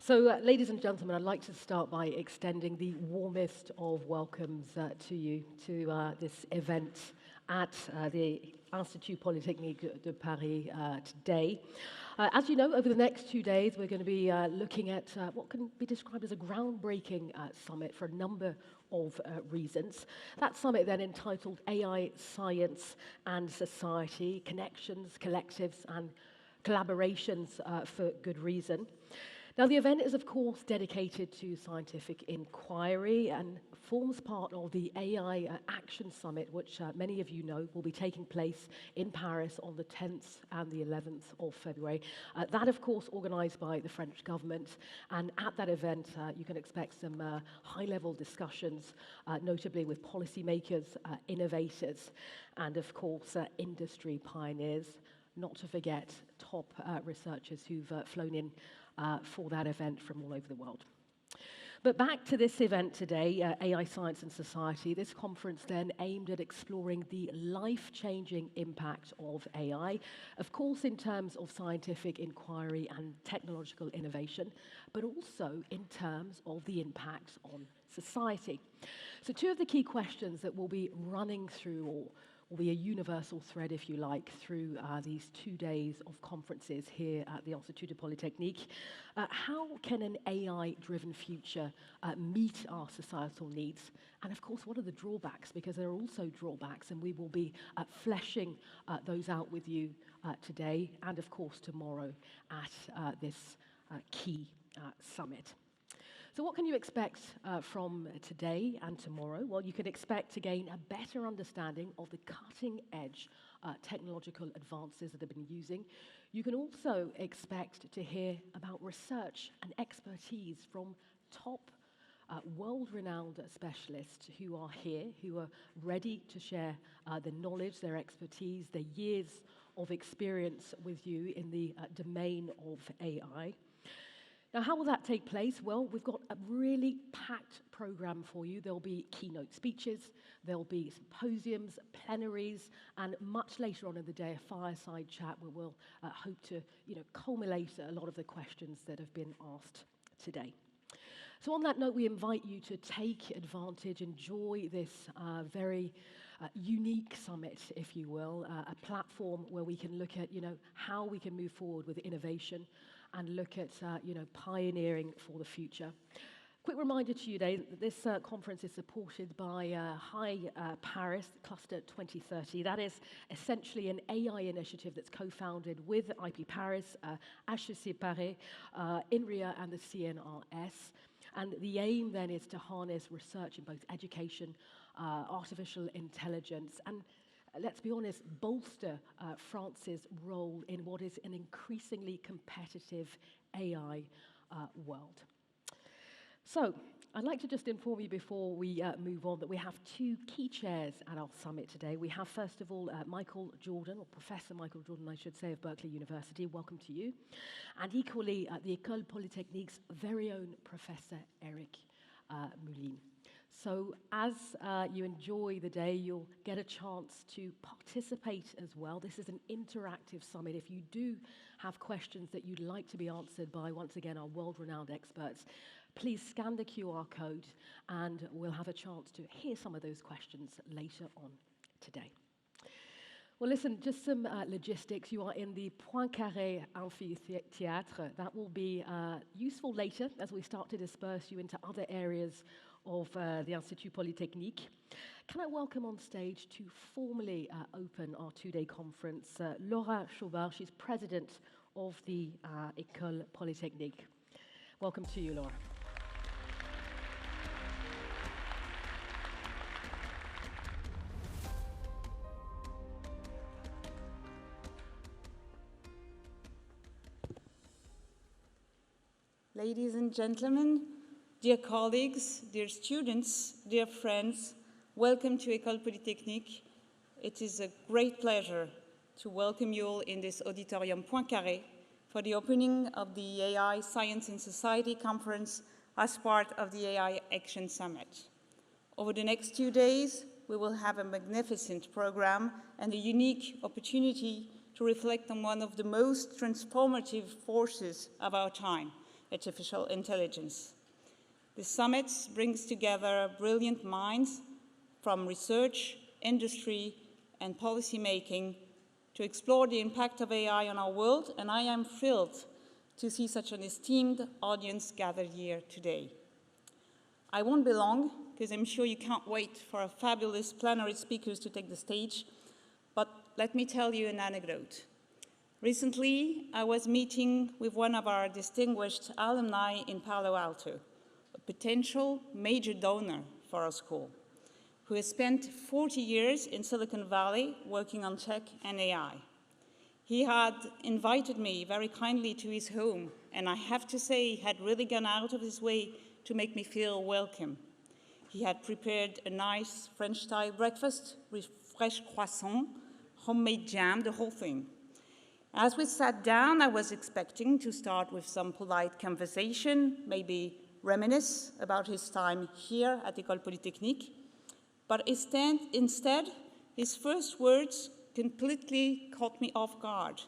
So, ladies and gentlemen, I'd like to start by extending the warmest of welcomes to you to this event at the Institut Polytechnique de Paris today. As you know, over the next 2 days, we're going to be looking at what can be described as a groundbreaking summit for a number of reasons. That summit then entitled AI, Science and Society, Connections, Collectives and Collaborations for Good Reason. Now, the event is, of course, dedicated to scientific inquiry and forms part of the AI Action Summit, which many of you know will be taking place in Paris on the 10th and the 11th of February. That, of course, organized by the French government. And at that event, you can expect some high-level discussions, notably with policymakers, innovators, and, of course, industry pioneers, not to forget top researchers who've flown in for that event from all over the world. But back to this event today, AI, Science and Society. This conference then aimed at exploring the life-changing impact of AI, of course in terms of scientific inquiry and technological innovation, but also in terms of the impact on society. So two of the key questions that we'll be running through, or will be a universal thread, if you like, through these 2 days of conferences here at the Institut de Polytechnique. How can an AI-driven future meet our societal needs? And of course, what are the drawbacks? Because there are also drawbacks, and we will be fleshing those out with you today and, of course, tomorrow at this key summit. So what can you expect from today and tomorrow? Well, you can expect to gain a better understanding of the cutting-edge technological advances that have been using. You can also expect to hear about research and expertise from top world-renowned specialists who are here, who are ready to share their knowledge, their expertise, their years of experience with you in the domain of AI. Now, how will that take place? Well, we've got a really packed program for you. There'll be keynote speeches, there'll be symposiums, plenaries, and much later on in the day, a fireside chat where we'll hope to, culminate a lot of the questions that have been asked today. So on that note, we invite you to take advantage, enjoy this very unique summit, if you will, a platform where we can look at, how we can move forward with innovation and look at, pioneering for the future. Quick reminder to you today that this conference is supported by Paris Cluster 2030. That is essentially an AI initiative that's co-founded with IP Paris, HEC Paris, INRIA, and the CNRS. And the aim then is to harness research in both education, artificial intelligence, and let's be honest, bolster France's role in what is an increasingly competitive AI world. So, I'd like to just inform you before we move on that we have two key chairs at our summit today. We have, first of all, Michael Jordan, or Professor Michael Jordan, I should say, of Berkeley University. Welcome to you. And equally, the École Polytechnique's very own Professor Eric Moulin. So as you enjoy the day, you'll get a chance to participate as well. This is an interactive summit. If you do have questions that you'd like to be answered by, once again, our world-renowned experts, please scan the QR code and we'll have a chance to hear some of those questions later on today. Well, listen, just some logistics. You are in the Poincaré Amphitheatre. That will be useful later as we start to disperse you into other areas of the Institut Polytechnique. Can I welcome on stage to formally open our two-day conference, Laura Chaubard. She's president of the École Polytechnique. Welcome to you, Laura. Ladies and gentlemen, dear colleagues, dear students, dear friends, welcome to École Polytechnique. It is a great pleasure to welcome you all in this auditorium Poincaré for the opening of the AI, Science and Society Conference as part of the AI Action Summit. Over the next 2 days, we will have a magnificent program and a unique opportunity to reflect on one of the most transformative forces of our time, artificial intelligence. The summit brings together brilliant minds from research, industry, and policy making to explore the impact of AI on our world, and I am thrilled to see such an esteemed audience gathered here today. I won't be long, because I'm sure you can't wait for our fabulous plenary speakers to take the stage, but let me tell you an anecdote. Recently, I was meeting with one of our distinguished alumni in Palo Alto, a potential major donor for our school, who has spent 40 years in Silicon Valley working on tech and AI. He had invited me very kindly to his home, and I have to say he had really gone out of his way to make me feel welcome. He had prepared a nice French-style breakfast with fresh croissant, homemade jam, the whole thing. As we sat down, I was expecting to start with some polite conversation, maybe reminisce about his time here at École Polytechnique, but instead, his first words completely caught me off guard.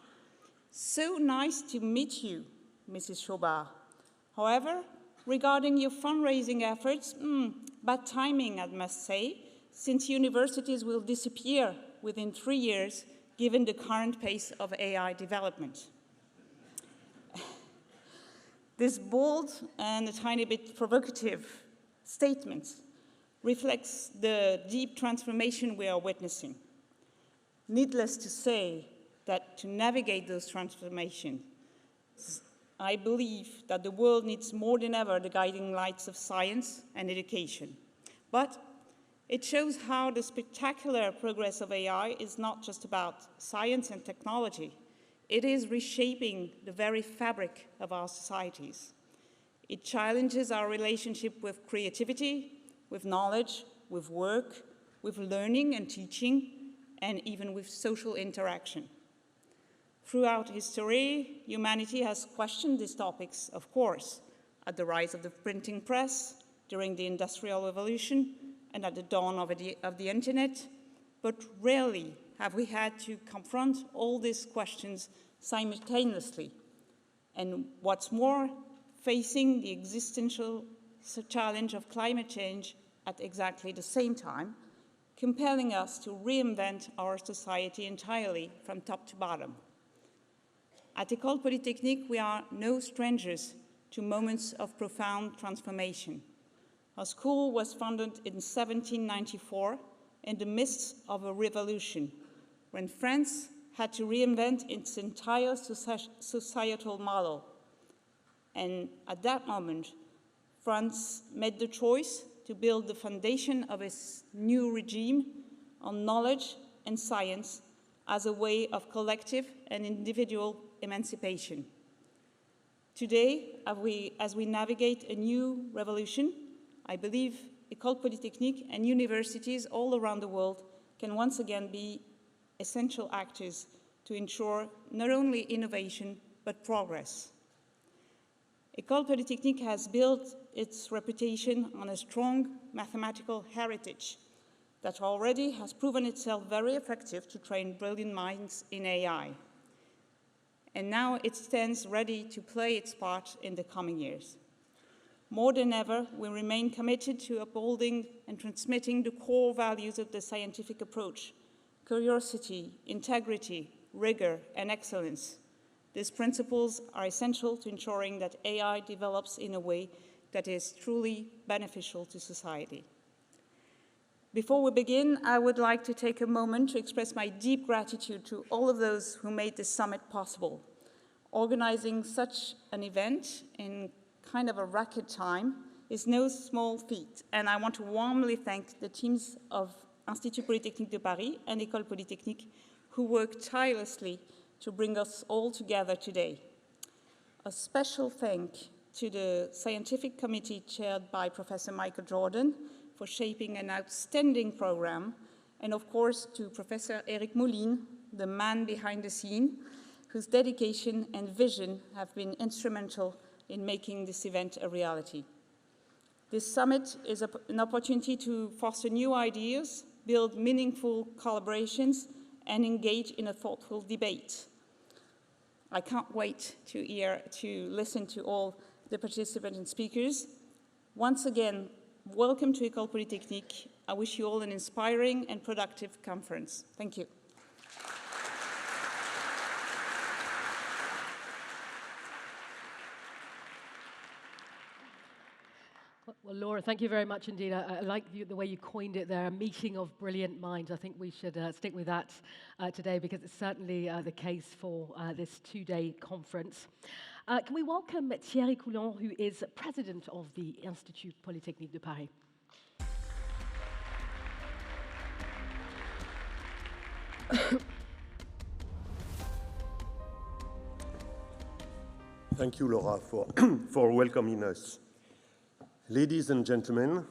"So nice to meet you, Mrs. Chaubard. However, regarding your fundraising efforts, bad timing, I must say, since universities will disappear within 3 years, given the current pace of AI development." This bold and a tiny bit provocative statement reflects the deep transformation we are witnessing. Needless to say that to navigate those transformations, I believe that the world needs more than ever the guiding lights of science and education. But it shows how the spectacular progress of AI is not just about science and technology. It is reshaping the very fabric of our societies. It challenges our relationship with creativity, with knowledge, with work, with learning and teaching, and even with social interaction. Throughout history, humanity has questioned these topics, of course, at the rise of the printing press, during the Industrial Revolution, and at the dawn of the internet, but rarely have we had to confront all these questions simultaneously. And what's more, facing the existential challenge of climate change at exactly the same time, compelling us to reinvent our society entirely from top to bottom. At École Polytechnique, we are no strangers to moments of profound transformation. Our school was founded in 1794 in the midst of a revolution, when France had to reinvent its entire societal model. And at that moment, France made the choice to build the foundation of its new regime on knowledge and science as a way of collective and individual emancipation. Today, as we navigate a new revolution, I believe École Polytechnique and universities all around the world can once again be essential actors to ensure not only innovation, but progress. École Polytechnique has built its reputation on a strong mathematical heritage that already has proven itself very effective to train brilliant minds in AI. And now it stands ready to play its part in the coming years. More than ever, we remain committed to upholding and transmitting the core values of the scientific approach: curiosity, integrity, rigor, and excellence. These principles are essential to ensuring that AI develops in a way that is truly beneficial to society. Before we begin, I would like to take a moment to express my deep gratitude to all of those who made this summit possible. Organizing such an event in kind of a record time is no small feat, and I want to warmly thank the teams of Institut Polytechnique de Paris and École Polytechnique who worked tirelessly to bring us all together today. A special thank to the scientific committee chaired by Professor Michael Jordan for shaping an outstanding program, and of course to Professor Eric Moulin, the man behind the scene, whose dedication and vision have been instrumental in making this event a reality. This summit is an opportunity to foster new ideas, build meaningful collaborations, and engage in a thoughtful debate. I can't wait to listen to all the participants and speakers. Once again, welcome to École Polytechnique. I wish you all an inspiring and productive conference. Thank you. Well, Laura, thank you very much indeed. I like the way you coined it there, a meeting of brilliant minds. I think we should stick with that today because it's certainly the case for this two-day conference. Can we welcome Thierry Coulhon, who is president of the Institut Polytechnique de Paris. Thank you, Laura, for welcoming us. Ladies and gentlemen,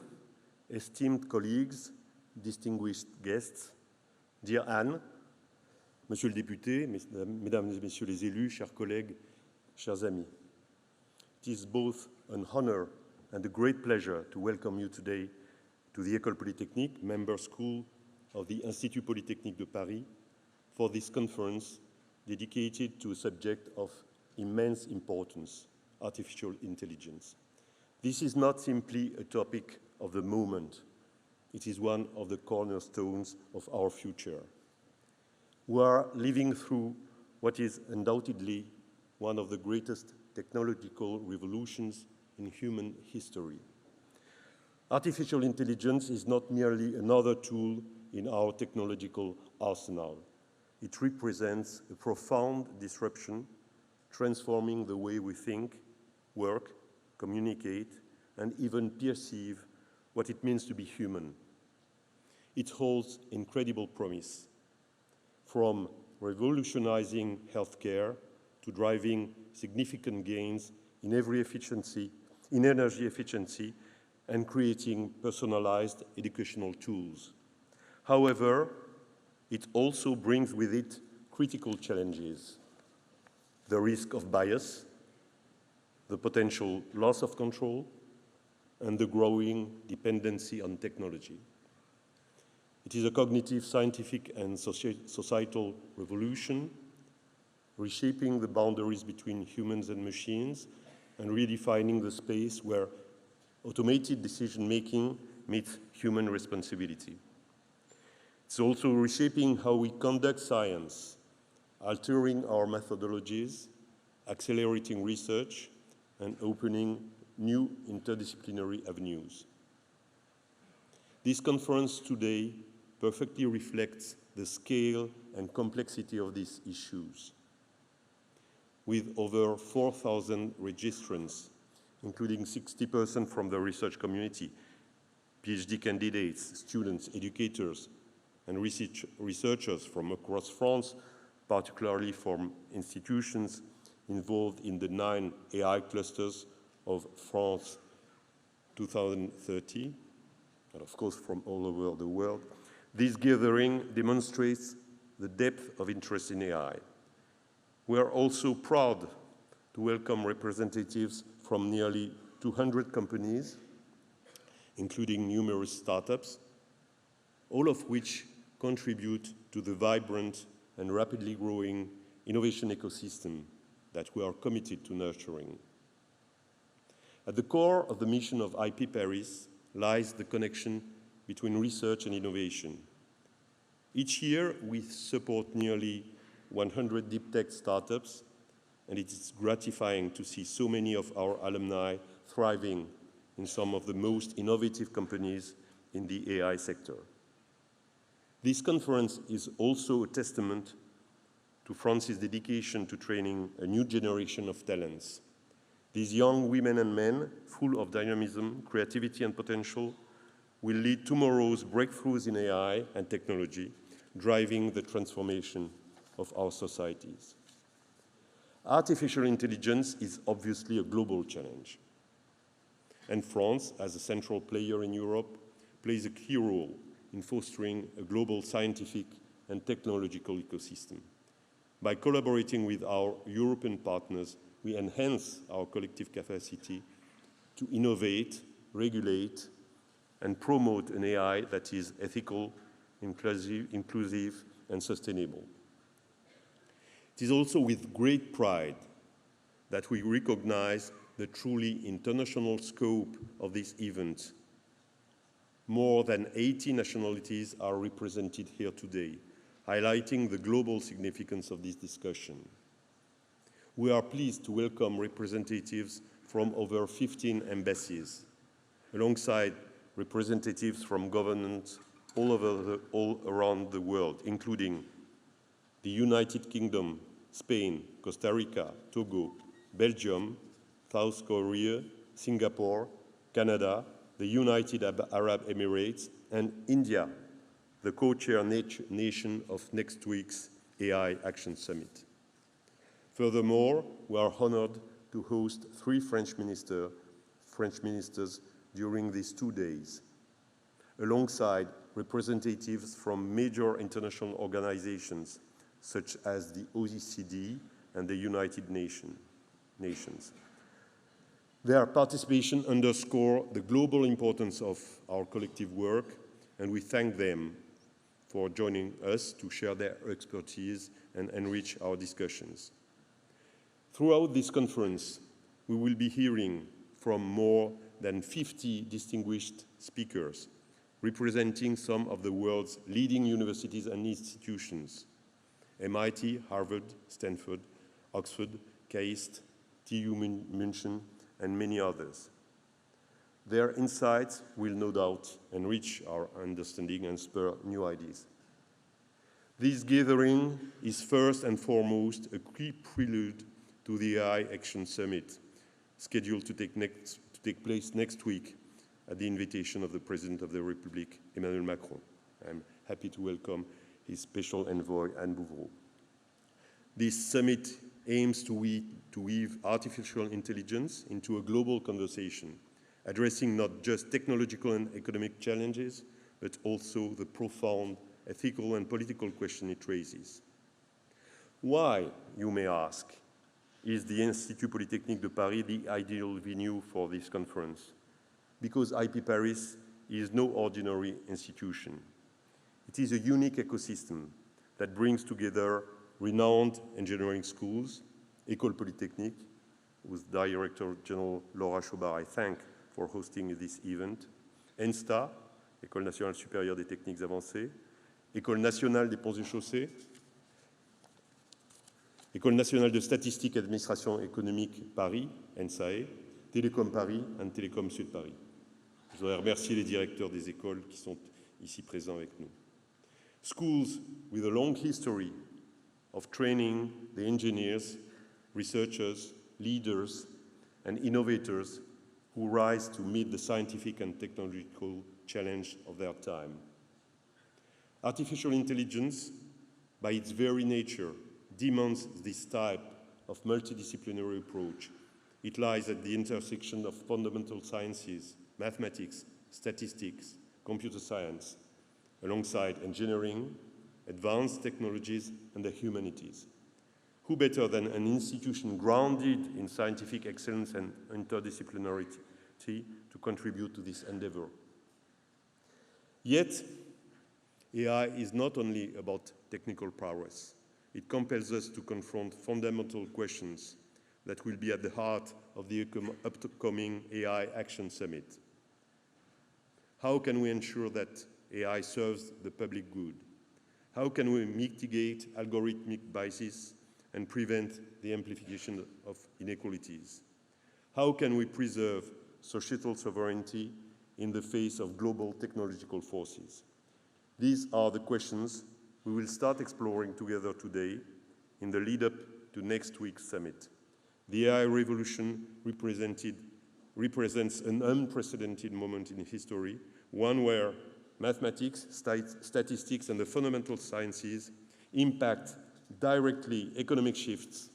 esteemed colleagues, distinguished guests, dear Anne, Monsieur le député, Mesdames et Messieurs les élus, chers collègues, chers amis. It is both an honor and a great pleasure to welcome you today to the École Polytechnique, member school of the Institut Polytechnique de Paris, for this conference dedicated to a subject of immense importance, artificial intelligence. This is not simply a topic of the moment. It is one of the cornerstones of our future. We are living through what is undoubtedly one of the greatest technological revolutions in human history. Artificial intelligence is not merely another tool in our technological arsenal. It represents a profound disruption, transforming the way we think, work, communicate, and even perceive what it means to be human. It holds incredible promise, from revolutionizing healthcare to driving significant gains in energy efficiency, and creating personalized educational tools. However, it also brings with it critical challenges: the risk of bias, the potential loss of control, and the growing dependency on technology. It is a cognitive, scientific, and societal revolution, reshaping the boundaries between humans and machines and redefining the space where automated decision-making meets human responsibility. It's also reshaping how we conduct science, altering our methodologies, accelerating research, and opening new interdisciplinary avenues. This conference today perfectly reflects the scale and complexity of these issues. With over 4,000 registrants, including 60% from the research community, PhD candidates, students, educators, and researchers from across France, particularly from institutions involved in the 9 AI clusters of France 2030, and of course from all over the world. This gathering demonstrates the depth of interest in AI. We are also proud to welcome representatives from nearly 200 companies, including numerous startups, all of which contribute to the vibrant and rapidly growing innovation ecosystem that we are committed to nurturing. At the core of the mission of IP Paris lies the connection between research and innovation. Each year, we support nearly 100 deep tech startups, and it is gratifying to see so many of our alumni thriving in some of the most innovative companies in the AI sector. This conference is also a testament to France's dedication to training a new generation of talents. These young women and men, full of dynamism, creativity, and potential, will lead tomorrow's breakthroughs in AI and technology, driving the transformation of our societies. Artificial intelligence is obviously a global challenge, and France, as a central player in Europe, plays a key role in fostering a global scientific and technological ecosystem. By collaborating with our European partners, we enhance our collective capacity to innovate, regulate, and promote an AI that is ethical, inclusive, and sustainable. It is also with great pride that we recognize the truly international scope of this event. More than 80 nationalities are represented here today, highlighting the global significance of this discussion. We are pleased to welcome representatives from over 15 embassies, alongside representatives from governments all around the world, including the United Kingdom, Spain, Costa Rica, Togo, Belgium, South Korea, Singapore, Canada, the United Arab Emirates, and India, the co-chair nation of next week's AI Action Summit. Furthermore, we are honored to host 3 French ministers during these 2 days, alongside representatives from major international organizations such as the OECD and the United Nations. Their participation underscores the global importance of our collective work, and we thank them for joining us to share their expertise and enrich our discussions. Throughout this conference, we will be hearing from more than 50 distinguished speakers, representing some of the world's leading universities and institutions: MIT, Harvard, Stanford, Oxford, KAIST, TU München, and many others. Their insights will no doubt enrich our understanding and spur new ideas. This gathering is first and foremost a key prelude to the AI Action Summit, scheduled to take place next week at the invitation of the President of the Republic, Emmanuel Macron. I'm happy to welcome his special envoy, Anne Bouverot. This summit aims to weave artificial intelligence into a global conversation, addressing not just technological and economic challenges, but also the profound ethical and political question it raises. Why, you may ask, is the Institut Polytechnique de Paris the ideal venue for this conference? Because IP Paris is no ordinary institution. It is a unique ecosystem that brings together renowned engineering schools, École Polytechnique, whose Director General Laura Chaubard I thank for hosting this event, ENSTA, École nationale supérieure des techniques avancées, École nationale des ponts et chaussées, École nationale de statistique et administration économique Paris, ENSAE, Télécom Paris et Télécom Sud Paris. Je voudrais remercier les directeurs des écoles qui sont ici présents avec nous. Schools with a long history of training the engineers, researchers, leaders, and innovators who rise to meet the scientific and technological challenge of their time. Artificial intelligence, by its very nature, demands this type of multidisciplinary approach. It lies at the intersection of fundamental sciences, mathematics, statistics, computer science, alongside engineering, advanced technologies, and the humanities. Who better than an institution grounded in scientific excellence and interdisciplinarity to contribute to this endeavor? Yet, AI is not only about technical prowess. It compels us to confront fundamental questions that will be at the heart of the upcoming AI Action Summit. How can we ensure that AI serves the public good? How can we mitigate algorithmic biases and prevent the amplification of inequalities? How can we preserve societal sovereignty in the face of global technological forces? These are the questions we will start exploring together today in the lead-up to next week's summit. The AI revolution represents an unprecedented moment in history, one where mathematics, statistics, and the fundamental sciences impact directly economic shifts,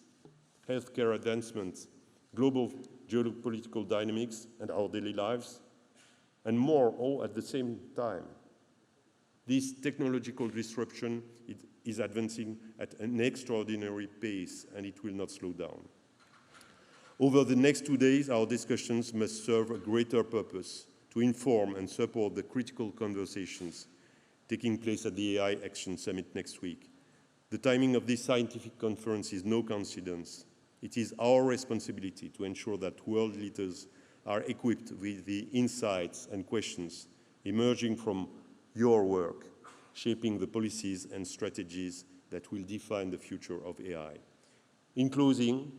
healthcare advancements, global geopolitical dynamics, and our daily lives, and more, all at the same time. This technological disruption is advancing at an extraordinary pace, and it will not slow down. Over the next 2 days, our discussions must serve a greater purpose to inform and support the critical conversations taking place at the AI Action Summit next week. The timing of this scientific conference is no coincidence. It is our responsibility to ensure that world leaders are equipped with the insights and questions emerging from your work, shaping the policies and strategies that will define the future of AI. In closing,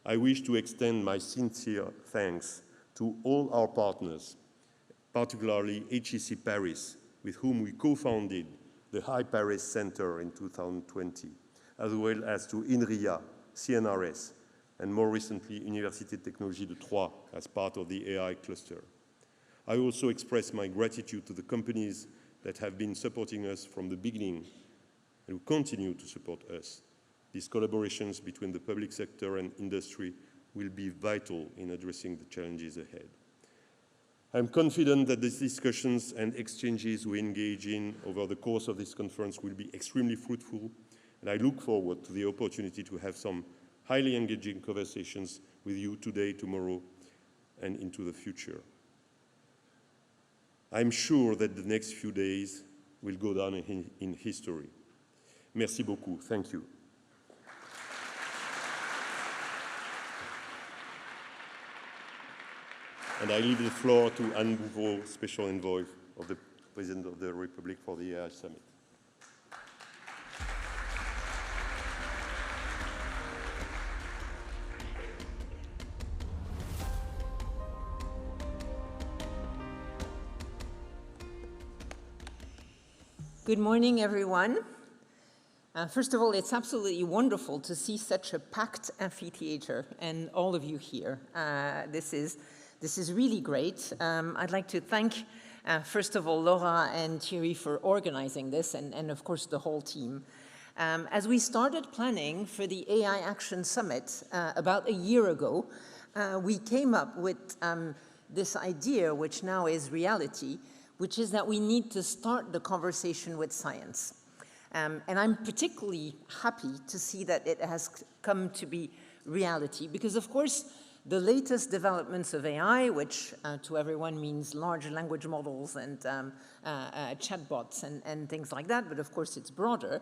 I wish to extend my sincere thanks to all our partners, particularly HEC Paris, with whom we co-founded the High Paris Center in 2020, as well as to INRIA, CNRS, and more recently, Université de Technologie de Troyes as part of the AI cluster. I also express my gratitude to the companies that have been supporting us from the beginning and who continue to support us. These collaborations between the public sector and industry will be vital in addressing the challenges ahead. I'm confident that these discussions and exchanges we engage in over the course of this conference will be extremely fruitful, and I look forward to the opportunity to have some highly engaging conversations with you today, tomorrow, and into the future. I'm sure that the next few days will go down in history. Merci beaucoup. Thank you. And I leave the floor to Anne Bouverot, Special Envoy of the President of the Republic for the AI Summit. Good morning, everyone. First of all, it's absolutely wonderful to see such a packed amphitheater and all of you here. This is really great. I'd like to thank, first of all, Laura and Thierry for organizing this, and of course the whole team. As we started planning for the AI Action Summit about a year ago, we came up with this idea, which now is reality, which is that we need to start the conversation with science. And I'm particularly happy to see that it has come to be reality, because of course, the latest developments of AI, which to everyone means large language models and chatbots and things like that, but of course it's broader.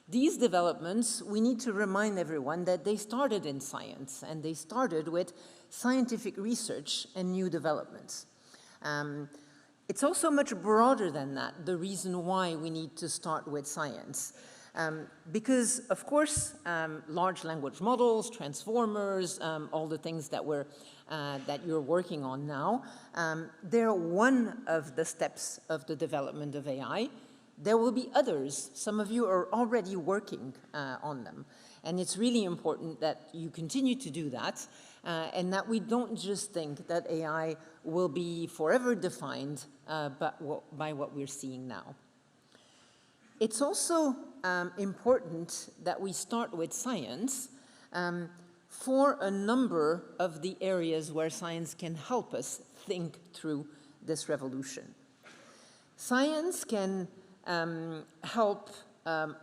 These developments, we need to remind everyone that they started in science, and they started with scientific research and new developments. It's also much broader than that, the reason why we need to start with science. Because, of course, large language models, transformers, all the things that you're working on now, they're one of the steps of the development of AI. There will be others. Some of you are already working on them. And it's really important that you continue to do that, and that we don't just think that AI will be forever defined by what we're seeing now. It's also important that we start with science for a number of the areas where science can help us think through this revolution. Science can help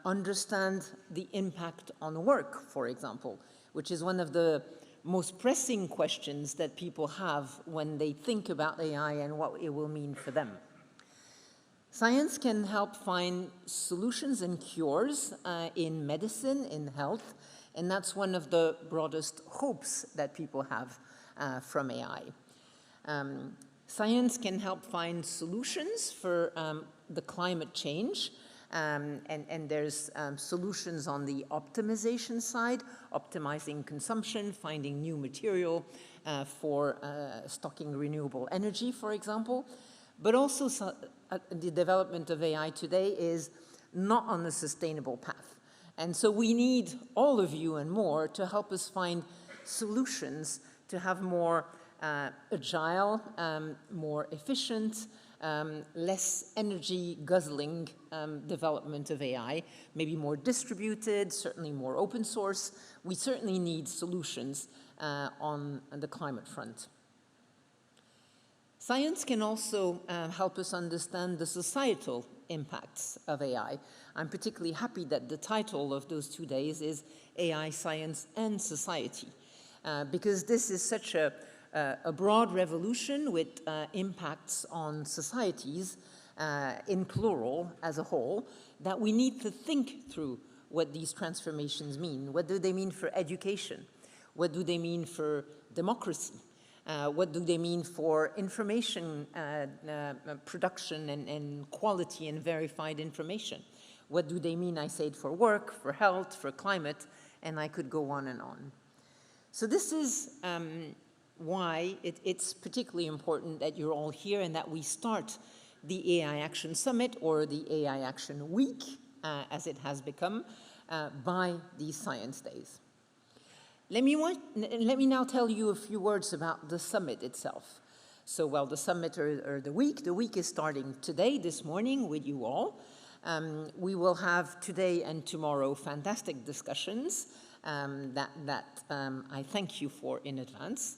understand the impact on work, for example, which is one of the most pressing questions that people have when they think about AI and what it will mean for them. Science can help find solutions and cures in medicine, in health, and that's one of the broadest hopes that people have from AI. Science can help find solutions for the climate change, and there's solutions on the optimization side, optimizing consumption, finding new material for stocking renewable energy, for example. But also the development of AI today is not on a sustainable path. And so we need all of you and more to help us find solutions to have more agile, more efficient, less energy guzzling development of AI, maybe more distributed, certainly more open source. We certainly need solutions on the climate front. Science can also help us understand the societal impacts of AI. I'm particularly happy that the title of those 2 days is AI, Science and Society, because this is such a broad revolution with impacts on societies in plural as a whole, that we need to think through what these transformations mean. What do they mean for education? What do they mean for democracy? What do they mean for information production and quality and verified information? What do they mean, I said, for work, for health, for climate, and I could go on and on. So this is why it's particularly important that you're all here and that we start the AI Action Summit, or the AI Action Week, as it has become, by these Science Days. Let me now tell you a few words about the summit itself. So, well, the summit or the week is starting today, this morning, with you all. We will have today and tomorrow fantastic discussions that I thank you for in advance.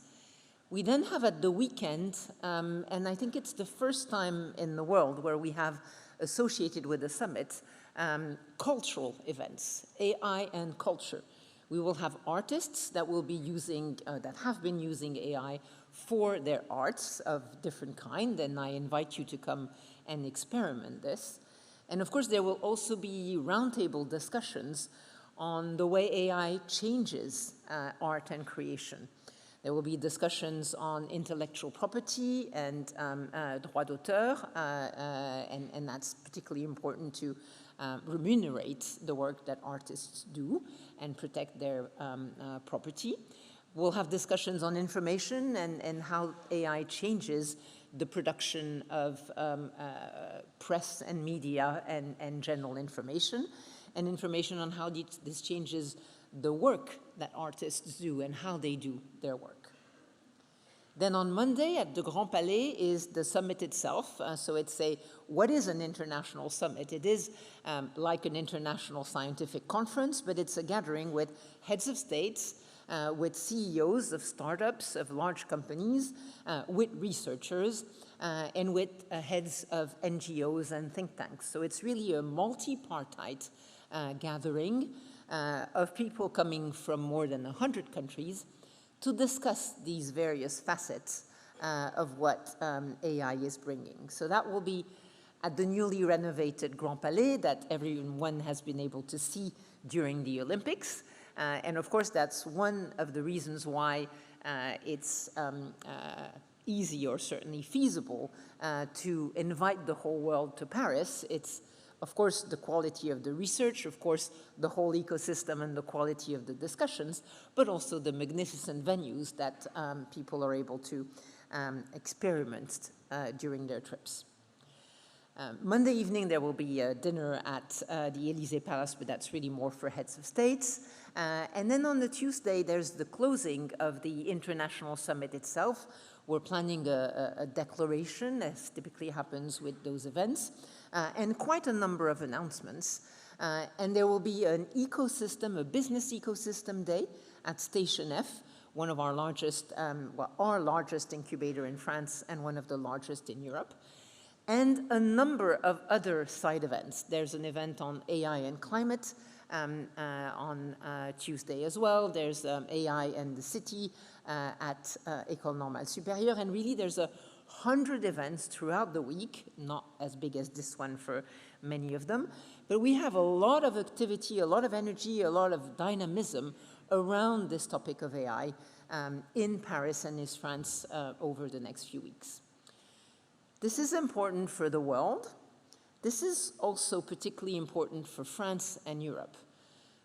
We then have at the weekend, and I think it's the first time in the world where we have associated with the summit, cultural events, AI and culture. We will have artists that will be using, that have been using AI for their arts of different kind, and I invite you to come and experiment this. And of course, there will also be roundtable discussions on the way AI changes art and creation. There will be discussions on intellectual property and droit d'auteur, and that's particularly important to remunerate the work that artists do and protect their property. We'll have discussions on information and how AI changes the production of press and media and general information, and information on how this changes the work that artists do and how they do their work. Then on Monday at the Grand Palais is the summit itself. So it's what is an international summit? It is like an international scientific conference, but it's a gathering with heads of states, with CEOs of startups, of large companies, with researchers, and with heads of NGOs and think tanks. So it's really a multi-partite gathering of people coming from more than 100 countries to discuss these various facets of what AI is bringing. So that will be at the newly renovated Grand Palais that everyone has been able to see during the Olympics. And of course, that's one of the reasons why it's easy, or certainly feasible, to invite the whole world to Paris. It's, of course, the quality of the research, of course, the whole ecosystem and the quality of the discussions, but also the magnificent venues that people are able to experiment during their trips. Monday evening, there will be a dinner at the Élysée Palace, but that's really more for heads of states. And then on the Tuesday, there's the closing of the International Summit itself. We're planning a declaration, as typically happens with those events, and quite a number of announcements. And there will be an ecosystem, a business ecosystem day at Station F, one of our largest, our largest incubator in France and one of the largest in Europe. And a number of other side events. There's an event on AI and climate on Tuesday as well. There's AI and the city at École Normale Supérieure. And really, there's 100 events throughout the week, not as big as this one for many of them. But we have a lot of activity, a lot of energy, a lot of dynamism around this topic of AI in Paris and in France over the next few weeks. This is important for the world. This is also particularly important for France and Europe.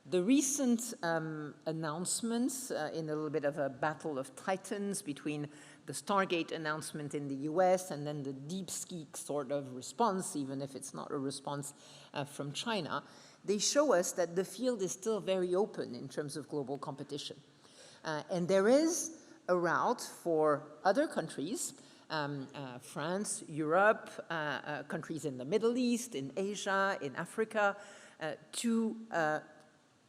The recent announcements in a little bit of a battle of titans between the Stargate announcement in the US and then the DeepSeek sort of response, even if it's not a response from China, they show us that the field is still very open in terms of global competition. And there is a route for other countries, France, Europe, countries in the Middle East, in Asia, in Africa, to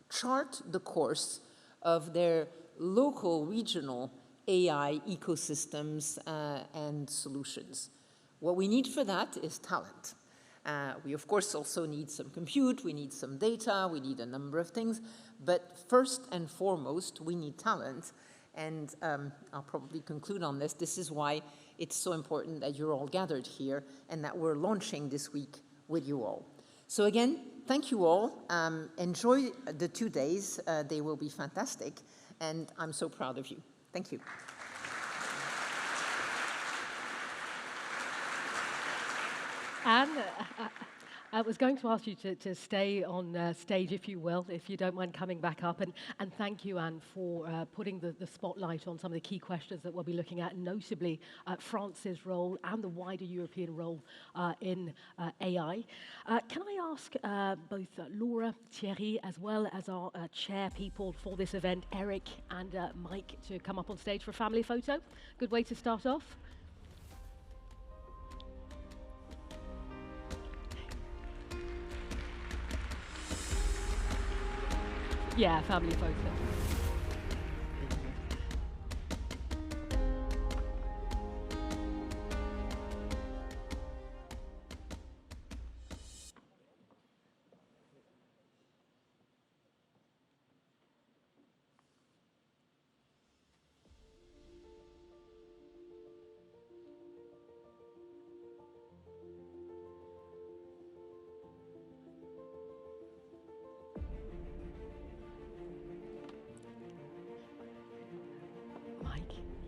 chart the course of their local, regional AI ecosystems and solutions. What we need for that is talent. We, of course, also need some compute, we need some data, we need a number of things, but first and foremost, we need talent. And I'll probably conclude on this. This is why it's so important that you're all gathered here and that we're launching this week with you all. So again, thank you all. Enjoy the 2 days. They will be fantastic. and I'm so proud of you. Thank you. Anne, I was going to ask you to stay on stage, if you will, if you don't mind coming back up. And thank you, Anne, for putting the spotlight on some of the key questions that we'll be looking at, notably France's role and the wider European role in AI. Can I ask both Laura, Thierry, as well as our chair people for this event, Eric and Mike, to come up on stage for a family photo? Good way to start off. Yeah, family photo.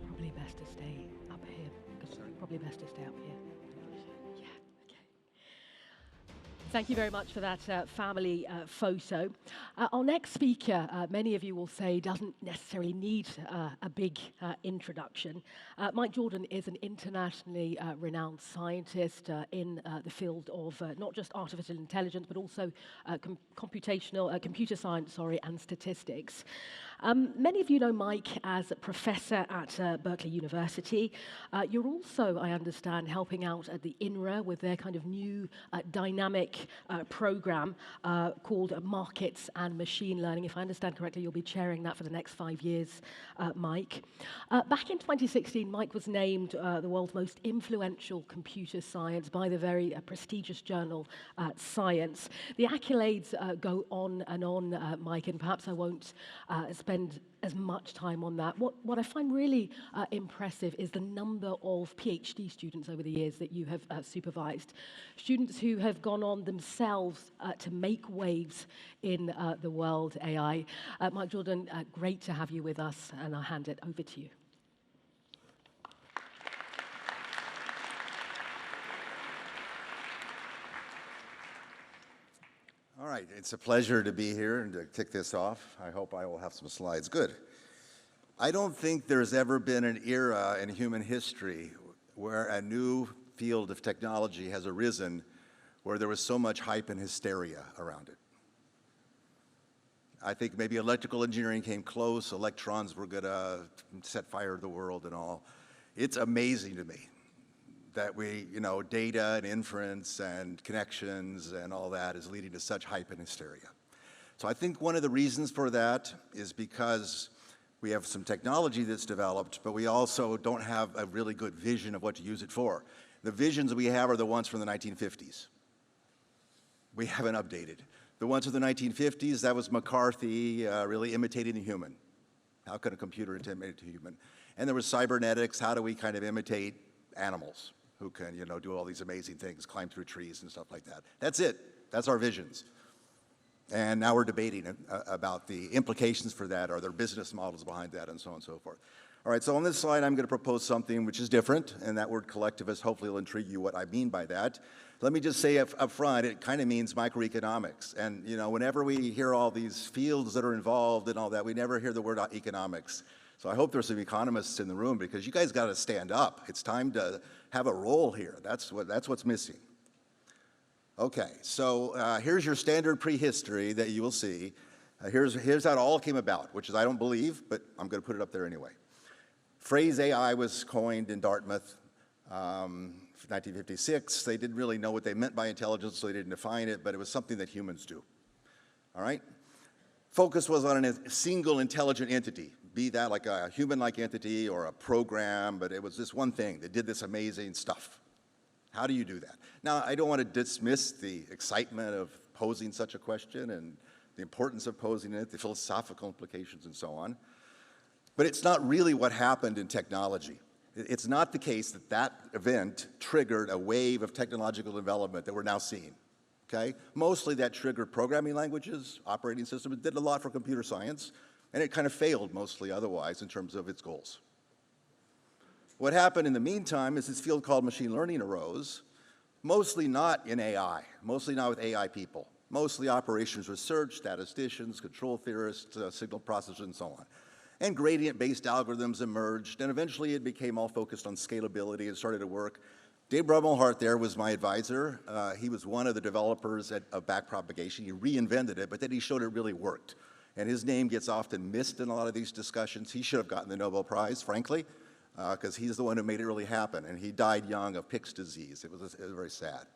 Probably best to stay up here. Probably best to stay up here. Yeah, okay. Thank you very much for that family photo. Our next speaker, many of you will say, doesn't necessarily need a big introduction. Mike Jordan is an internationally renowned scientist in the field of not just artificial intelligence, but also computer science, and statistics. Many of you know Mike as a professor at Berkeley University. You're also, I understand, helping out at the INRA with their kind of new dynamic program called Markets and Machine Learning. If I understand correctly, you'll be chairing that for the next 5 years, Mike. Back in 2016, Mike was named the world's most influential computer science by the very prestigious journal Science. The accolades go on and on, Mike, and perhaps I won't spend as much time on that. What I find really impressive is the number of PhD students over the years that you have supervised. Students who have gone on themselves to make waves in the world AI. Mike Jordan, great to have you with us, and I'll hand it over to you. All right, it's a pleasure to be here and to kick this off. I hope I will have some slides. Good. I don't think there's ever been an era in human history where a new field of technology has arisen where there was so much hype and hysteria around it. I think maybe electrical engineering came close, electrons were going to set fire to the world and all. It's amazing to me that data and inference and connections and all that is leading to such hype and hysteria. So I think one of the reasons for that is because we have some technology that's developed, but we also don't have a really good vision of what to use it for. The visions we have are the ones from the 1950s. We haven't updated. The ones from the 1950s, that was McCarthy really imitating the human. How can a computer imitate a human? And there was cybernetics, how do we kind of imitate animals who can, do all these amazing things, climb through trees and stuff like that. That's it. That's our visions. And now we're debating about the implications for that. Are there business models behind that, and so on and so forth. All right, so on this slide, I'm going to propose something which is different, and that word collectivist hopefully will intrigue you what I mean by that. Let me just say up front, it kind of means microeconomics. And, whenever we hear all these fields that are involved and all that, we never hear the word economics. So I hope there's some economists in the room, because you guys got to stand up. It's time to have a role here. That's what's missing. Okay, so here's your standard prehistory that you will see. Here's how it all came about, which is I don't believe, but I'm going to put it up there anyway. Phrase AI was coined in Dartmouth, 1956. They didn't really know what they meant by intelligence, so they didn't define it, but it was something that humans do. All right? Focus was on a single intelligent entity, be that like a human-like entity or a program, but it was this one thing that did this amazing stuff. How do you do that? Now, I don't want to dismiss the excitement of posing such a question and the importance of posing it, the philosophical implications and so on, but it's not really what happened in technology. It's not the case that that event triggered a wave of technological development that we're now seeing. okay? Mostly that triggered programming languages, operating systems. It did a lot for computer science, and it kind of failed mostly otherwise in terms of its goals. What happened in the meantime is this field called machine learning arose, mostly not in AI, mostly not with AI people, mostly operations research, statisticians, control theorists, signal processors, and so on. And gradient-based algorithms emerged, and eventually it became all focused on scalability and started to work. Dave Brummelhart there was my advisor. He was one of the developers of backpropagation. He reinvented it, but then he showed it really worked. And his name gets often missed in a lot of these discussions. He should have gotten the Nobel Prize, frankly, because he's the one who made it really happen. And he died young of Pick's disease. It was very sad.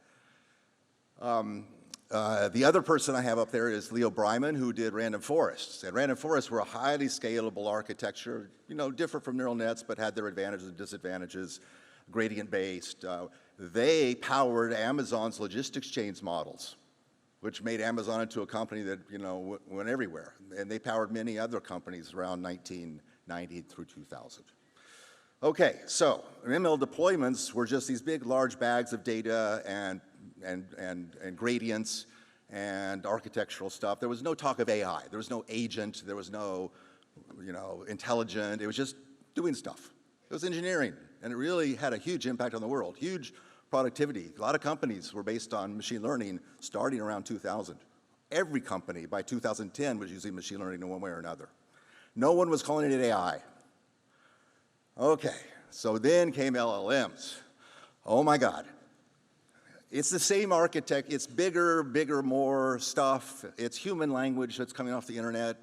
The other person I have up there is Leo Breiman, who did random forests. And random forests were a highly scalable architecture, different from neural nets, but had their advantages and disadvantages, gradient-based. They powered Amazon's logistics chains models, which made Amazon into a company that, went everywhere. And they powered many other companies around 1990 through 2000. Okay, so ML deployments were just these big, large bags of data and gradients and architectural stuff. There was no talk of AI. There was no agent. There was no, intelligent. It was just doing stuff. It was engineering, and it really had a huge impact on the world, huge productivity. A lot of companies were based on machine learning starting around 2000. Every company by 2010 was using machine learning in one way or another. No one was calling it AI. Okay, so then came LLMs. Oh my God. It's the same architect. It's bigger, more stuff. It's human language that's coming off the internet.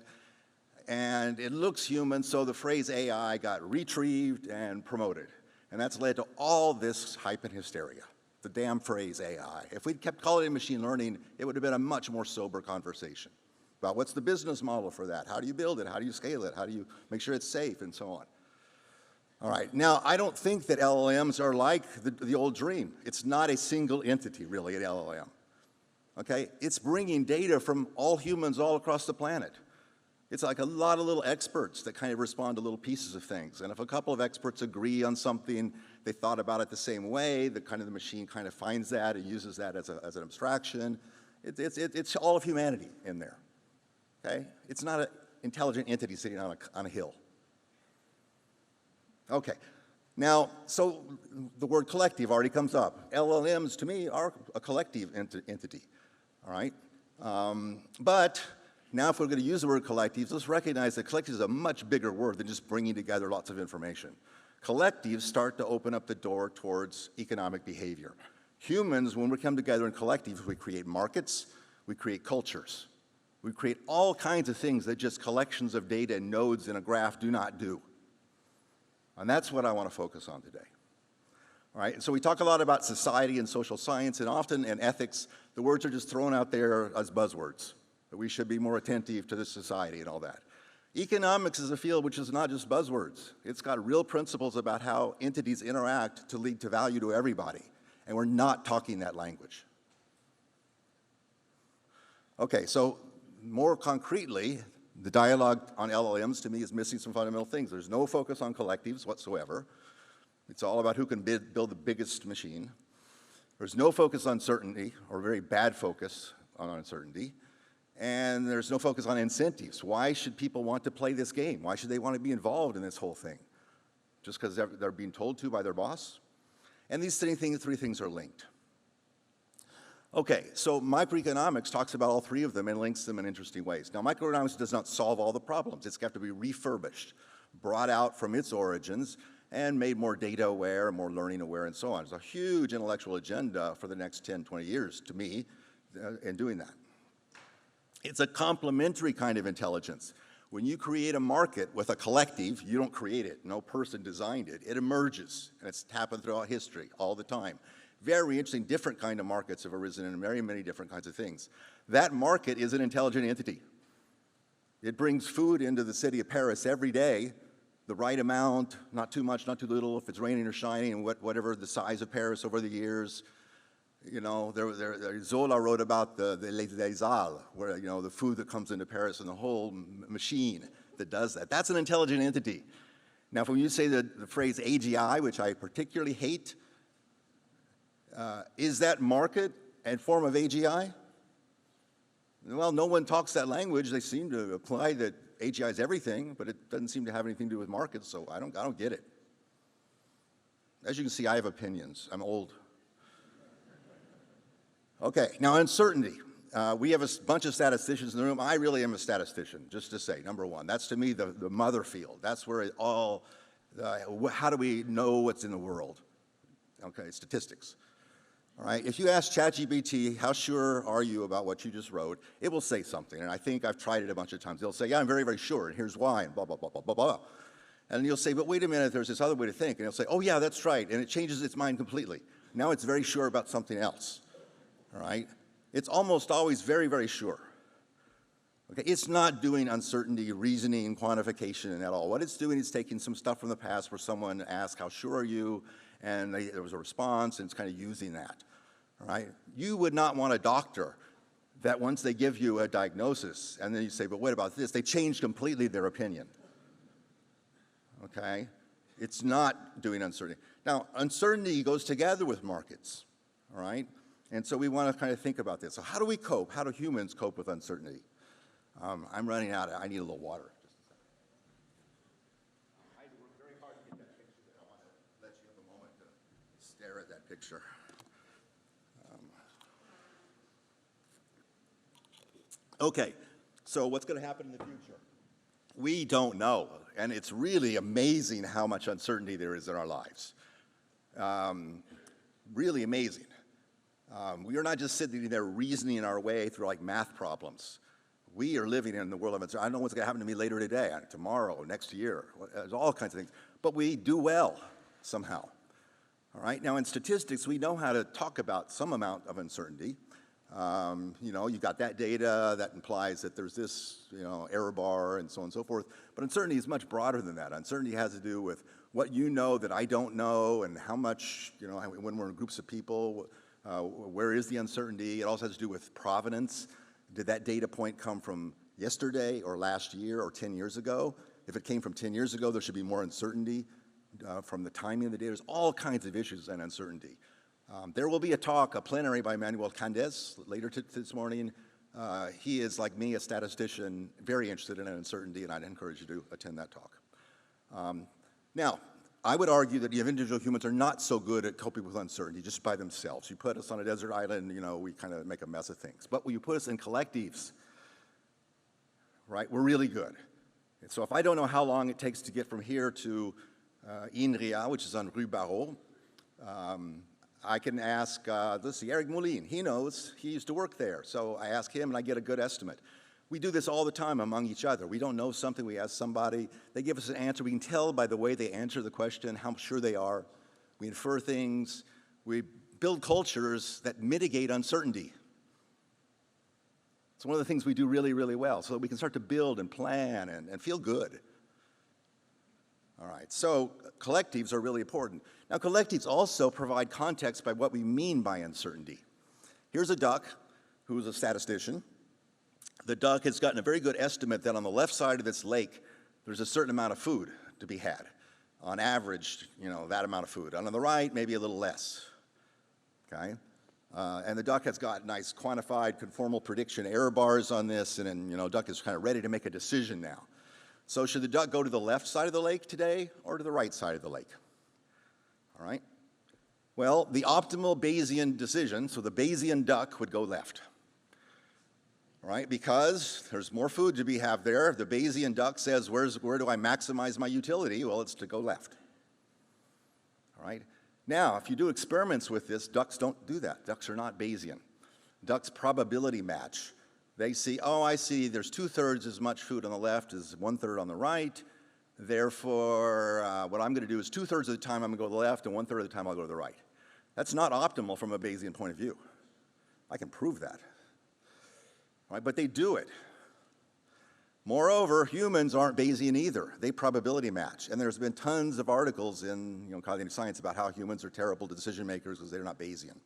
And it looks human, so the phrase AI got retrieved and promoted. And that's led to all this hype and hysteria, the damn phrase AI. If we'd kept calling it machine learning, it would have been a much more sober conversation about what's the business model for that? How do you build it? How do you scale it? How do you make sure it's safe and so on? All right, now I don't think that LLMs are like the old dream. It's not a single entity, really, an LLM. Okay, it's bringing data from all humans all across the planet. It's like a lot of little experts that kind of respond to little pieces of things. And if a couple of experts agree on something, they thought about it the same way, the machine kind of finds that and uses that as an abstraction. It's all of humanity in there, okay? It's not an intelligent entity sitting on a hill. Okay, now, so the word collective already comes up. LLMs, to me, are a collective entity, all right? But now if we're going to use the word collectives, let's recognize that collective is a much bigger word than just bringing together lots of information. Collectives start to open up the door towards economic behavior. Humans, when we come together in collectives, we create markets, we create cultures. We create all kinds of things that just collections of data and nodes in a graph do not do. And that's what I want to focus on today. All right, so we talk a lot about society and social science, and often in ethics, the words are just thrown out there as buzzwords, that we should be more attentive to the society and all that. Economics is a field which is not just buzzwords. It's got real principles about how entities interact to lead to value to everybody, and we're not talking that language. Okay, so more concretely, the dialogue on LLMs, to me, is missing some fundamental things. There's no focus on collectives whatsoever. It's all about who can build the biggest machine. There's no focus on certainty, or very bad focus on uncertainty. And there's no focus on incentives. Why should people want to play this game? Why should they want to be involved in this whole thing? Just because they're being told to by their boss? And these three things are linked. Okay, so microeconomics talks about all three of them and links them in interesting ways. Now, microeconomics does not solve all the problems. It's got to be refurbished, brought out from its origins, and made more data aware, more learning aware, and so on. It's a huge intellectual agenda for the next 10, 20 years, to me, in doing that. It's a complementary kind of intelligence. When you create a market with a collective, you don't create it. No person designed it. It emerges, and it's happened throughout history all the time. Very interesting, different kind of markets have arisen in very many different kinds of things. That market is an intelligent entity. It brings food into the city of Paris every day, the right amount, not too much, not too little, if it's raining or shining, and whatever the size of Paris over the years. You know, Zola wrote about les Halles, where, you know, the food that comes into Paris and the whole machine that does that. That's an intelligent entity. Now, when you say the phrase AGI, which I particularly hate, is that market and form of AGI? Well, no one talks that language. They seem to apply that AGI is everything, but it doesn't seem to have anything to do with markets, so I don't get it. As you can see, I have opinions. I'm old. Okay, now uncertainty. We have a bunch of statisticians in the room. I really am a statistician, just to say, number one. That's, to me, the mother field. That's where it all, how do we know what's in the world? Okay, statistics. All right, if you ask ChatGPT, how sure are you about what you just wrote, it will say something, and I think I've tried it a bunch of times. It'll say, yeah, I'm very, very sure, and here's why, and blah, blah, blah, blah, blah, blah. And you'll say, but wait a minute, there's this other way to think, and it'll say, oh yeah, that's right, and it changes its mind completely. Now it's very sure about something else, all right? It's almost always very, very sure. Okay, it's not doing uncertainty, reasoning, quantification at all. What it's doing is taking some stuff from the past where someone asked, how sure are you? And there was a response, and it's kind of using that. All right? You would not want a doctor that once they give you a diagnosis, and then you say, but what about this? They change completely their opinion. Okay? It's not doing uncertainty. Now, uncertainty goes together with markets. All right? And so we want to kind of think about this. So how do we cope? How do humans cope with uncertainty? I'm running out. I need a little water. I worked very hard to get that picture there. I want to let you have a moment to stare at that picture. Okay, so what's going to happen in the future? We don't know, and it's really amazing how much uncertainty there is in our lives. Really amazing. We are not just sitting there reasoning our way through like math problems. We are living in the world of uncertainty. I don't know what's going to happen to me later today, tomorrow, next year. There's all kinds of things. But we do well somehow. All right? Now, in statistics, we know how to talk about some amount of uncertainty. You know, you got that data that implies that there's this, you know, error bar and so on and so forth. But uncertainty is much broader than that. Uncertainty has to do with what you know that I don't know, and how much, you know, when we're in groups of people, where is the uncertainty? It also has to do with provenance. Did that data point come from yesterday or last year or 10 years ago? If it came from 10 years ago, there should be more uncertainty from the timing of the data. There's all kinds of issues and uncertainty. There will be a talk, a plenary by Manuel Candes later this morning. He is, like me, a statistician, very interested in uncertainty, and I'd encourage you to attend that talk. Now, I would argue that individual humans are not so good at coping with uncertainty just by themselves. You put us on a desert island, you know, we kind of make a mess of things. But when you put us in collectives, right, we're really good. And so if I don't know how long it takes to get from here to INRIA, which is on Rue Barreau, I can ask, let's see, Eric Moulin. He knows. He used to work there. So I ask him, and I get a good estimate. We do this all the time among each other. We don't know something. We ask somebody. They give us an answer. We can tell by the way they answer the question how sure they are. We infer things. We build cultures that mitigate uncertainty. It's one of the things we do really, really well, so that we can start to build and plan and feel good. All right, so collectives are really important. Now, collectives also provide context by what we mean by uncertainty. Here's a duck who is a statistician. The duck has gotten a very good estimate that on the left side of this lake, there's a certain amount of food to be had. On average, you know, that amount of food. And on the right, maybe a little less, okay? And the duck has got nice quantified conformal prediction error bars on this, and then, you know, duck is kind of ready to make a decision now. So should the duck go to the left side of the lake today or to the right side of the lake? All right? Well, the optimal Bayesian decision, so the Bayesian duck would go left. All right? Because there's more food to be had there. The Bayesian duck says, where do I maximize my utility? Well, it's to go left. All right? Now, if you do experiments with this, ducks don't do that. Ducks are not Bayesian. Ducks probability match. They see, oh, I see there's 2/3 as much food on the left as 1/3 on the right. Therefore, what I'm going to do is 2/3 of the time I'm going to go to the left, and 1/3 of the time I'll go to the right. That's not optimal from a Bayesian point of view. I can prove that. All right, but they do it. Moreover, humans aren't Bayesian either. They probability match. And there's been tons of articles in cognitive science about how humans are terrible decision makers because they're not Bayesian.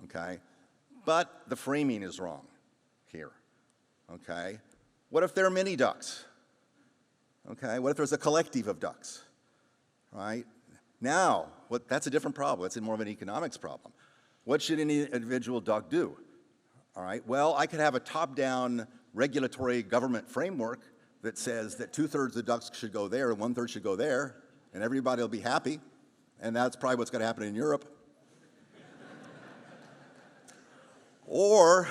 Okay? But the framing is wrong here. Okay? What if there are many ducks? Okay? What if there's a collective of ducks? Right? Now, that's a different problem. It's more of an economics problem. What should any individual duck do? All right, well, I could have a top-down regulatory government framework that says that 2/3 of the ducks should go there and 1/3 should go there, and everybody will be happy, and that's probably what's going to happen in Europe. Or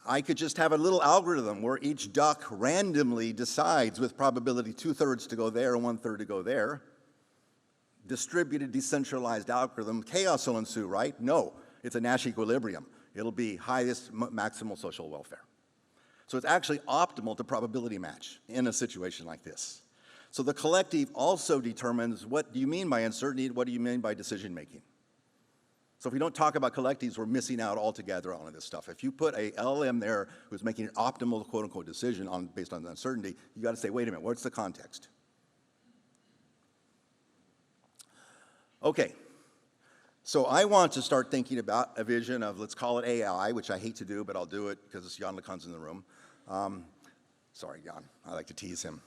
I could just have a little algorithm where each duck randomly decides with probability 2/3 to go there and 1/3 to go there. Distributed, decentralized algorithm. Chaos will ensue, right? No, it's a Nash equilibrium. It'll be highest maximal social welfare. So it's actually optimal to probability match in a situation like this. So the collective also determines what do you mean by uncertainty and what do you mean by decision making. So if we don't talk about collectives, we're missing out altogether on this stuff. If you put a LLM there who's making an optimal quote-unquote decision based on the uncertainty, you got to say, wait a minute, what's the context? Okay, so I want to start thinking about a vision of, let's call it AI, which I hate to do, but I'll do it because Yann Le Cun's in the room. Sorry, Yann, I like to tease him.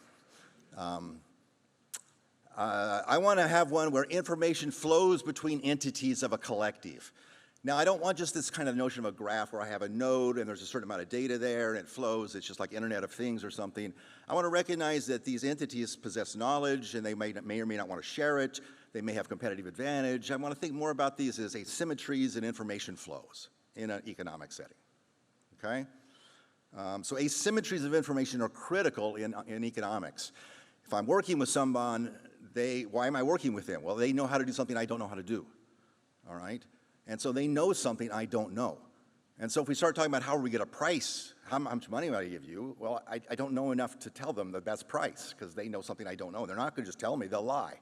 I want to have one where information flows between entities of a collective. Now, I don't want just this kind of notion of a graph where I have a node and there's a certain amount of data there and it flows. It's just like Internet of Things or something. I want to recognize that these entities possess knowledge and they may or may not want to share it. They may have competitive advantage. I want to think more about these as asymmetries and information flows in an economic setting, okay? So asymmetries of information are critical in economics. If I'm working with someone, why am I working with them? Well, they know how to do something I don't know how to do, all right? And so they know something I don't know. And so if we start talking about how we get a price, how much money will I give you? Well, I don't know enough to tell them the best price because they know something I don't know. They're not going to just tell me, they'll lie.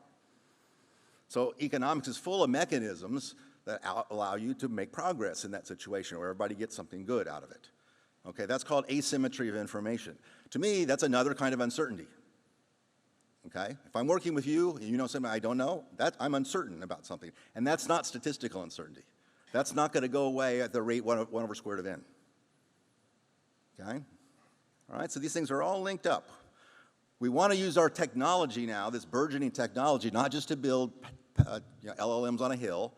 So economics is full of mechanisms that allow you to make progress in that situation where everybody gets something good out of it. Okay, that's called asymmetry of information. To me, that's another kind of uncertainty. Okay, if I'm working with you and you know something I don't know, I'm uncertain about something. And that's not statistical uncertainty. That's not going to go away at the rate 1 over square root of n. Okay? All right, so these things are all linked up. We want to use our technology now, this burgeoning technology, not just to build LLMs on a hill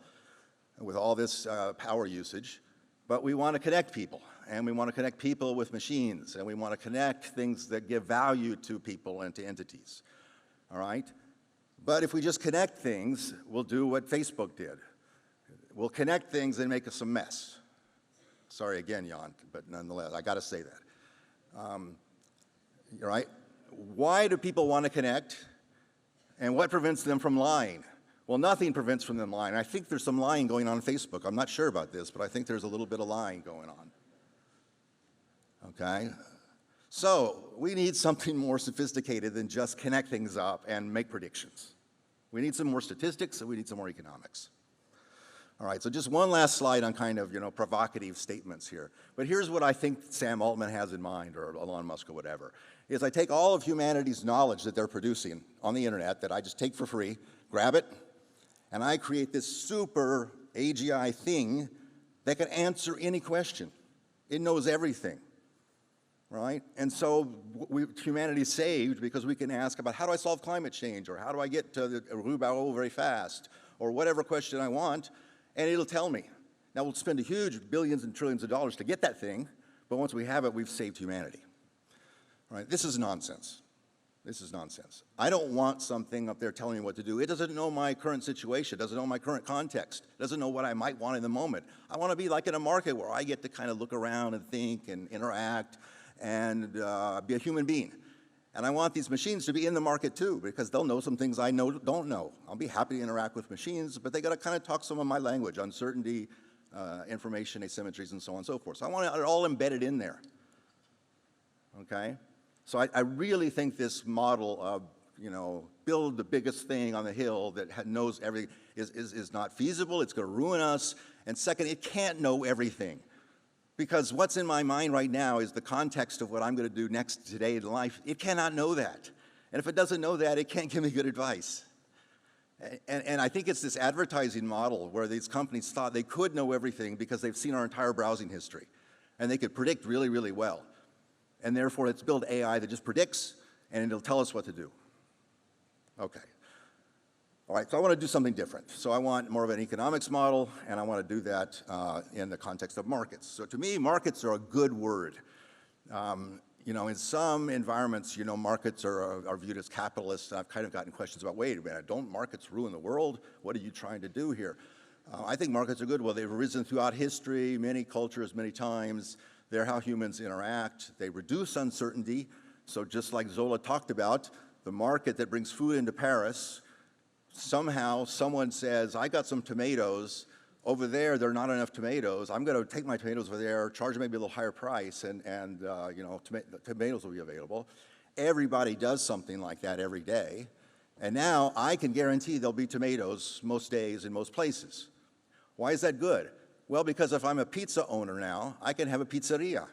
with all this power usage, but we want to connect people. And we want to connect people with machines. And we want to connect things that give value to people and to entities. All right? But if we just connect things, we'll do what Facebook did. We'll connect things and make us a mess. Sorry again, Jan, but nonetheless, I got to say that. All right? Why do people want to connect? And what prevents them from lying? Well, nothing prevents from them lying. I think there's some lying going on Facebook. I'm not sure about this, but I think there's a little bit of lying going on. Okay? So we need something more sophisticated than just connect things up and make predictions. We need some more statistics and we need some more economics. All right, so just one last slide on kind of, provocative statements here. But here's what I think Sam Altman has in mind, or Elon Musk or whatever, is I take all of humanity's knowledge that they're producing on the internet that I just take for free, grab it, and I create this super AGI thing that can answer any question. It knows everything, right? And so humanity's saved because we can ask about how do I solve climate change, or how do I get to the Bouverot very fast, or whatever question I want, and it'll tell me. Now, we'll spend huge billions and trillions of dollars to get that thing, but once we have it, we've saved humanity. All right, this is nonsense. This is nonsense. I don't want something up there telling me what to do. It doesn't know my current situation, doesn't know my current context, doesn't know what I might want in the moment. I want to be like in a market where I get to kind of look around and think and interact and be a human being. And I want these machines to be in the market too, because they'll know some things I don't know. I'll be happy to interact with machines, but they got to kind of talk some of my language, uncertainty, information, asymmetries, and so on and so forth. So I want it all embedded in there. Okay? So I really think this model of, build the biggest thing on the hill that knows everything is not feasible. It's going to ruin us. And second, it can't know everything. Because what's in my mind right now is the context of what I'm going to do next today in life. It cannot know that. And if it doesn't know that, it can't give me good advice. And I think it's this advertising model where these companies thought they could know everything because they've seen our entire browsing history. And they could predict really, really well. And therefore, let's build AI that just predicts, and it'll tell us what to do. Okay. All right, so I want to do something different. So I want more of an economics model, and I want to do that in the context of markets. So to me, markets are a good word. You know, in some environments, you know, markets are viewed as capitalist. I've kind of gotten questions about, wait a minute, don't markets ruin the world? What are you trying to do here? I think markets are good. Well, they've arisen throughout history, many cultures, many times. They're how humans interact. They reduce uncertainty. So just like Zola talked about, the market that brings food into Paris, somehow someone says, I got some tomatoes. Over there are not enough tomatoes. I'm going to take my tomatoes over there, charge maybe a little higher price, and you know, tomatoes will be available. Everybody does something like that every day. And now I can guarantee there'll be tomatoes most days in most places. Why is that good? Well, because if I'm a pizza owner now, I can have a pizzeria,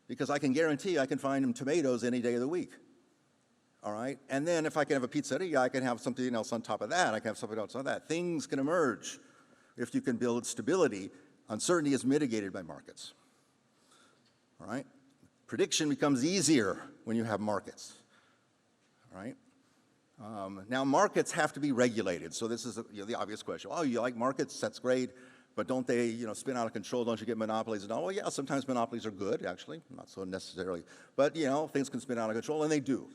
because I can guarantee I can find them tomatoes any day of the week. All right? And then if I can have a pizzeria, I can have something else on top of that. I can have something else on that. Things can emerge. If you can build stability, uncertainty is mitigated by markets. All right? Prediction becomes easier when you have markets. All right? Now, markets have to be regulated. So this is the obvious question. Oh, you like markets? That's great. But don't they, you know, spin out of control? Don't you get monopolies? And all? Well, yeah, sometimes monopolies are good, actually. Not so necessarily. But, you know, things can spin out of control, and they do.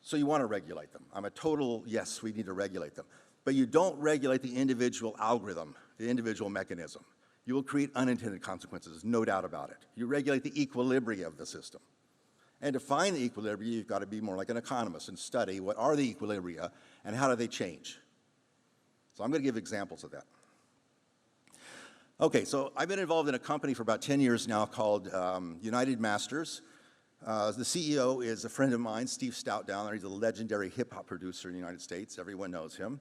So you want to regulate them. I'm a total, yes, we need to regulate them. But you don't regulate the individual algorithm, the individual mechanism. You will create unintended consequences, no doubt about it. You regulate the equilibria of the system. And to find the equilibria, you've got to be more like an economist and study what are the equilibria and how do they change. So I'm going to give examples of that. Okay, so I've been involved in a company for about 10 years now called United Masters. The CEO is a friend of mine, Steve Stout down there. He's a legendary hip-hop producer in the United States. Everyone knows him.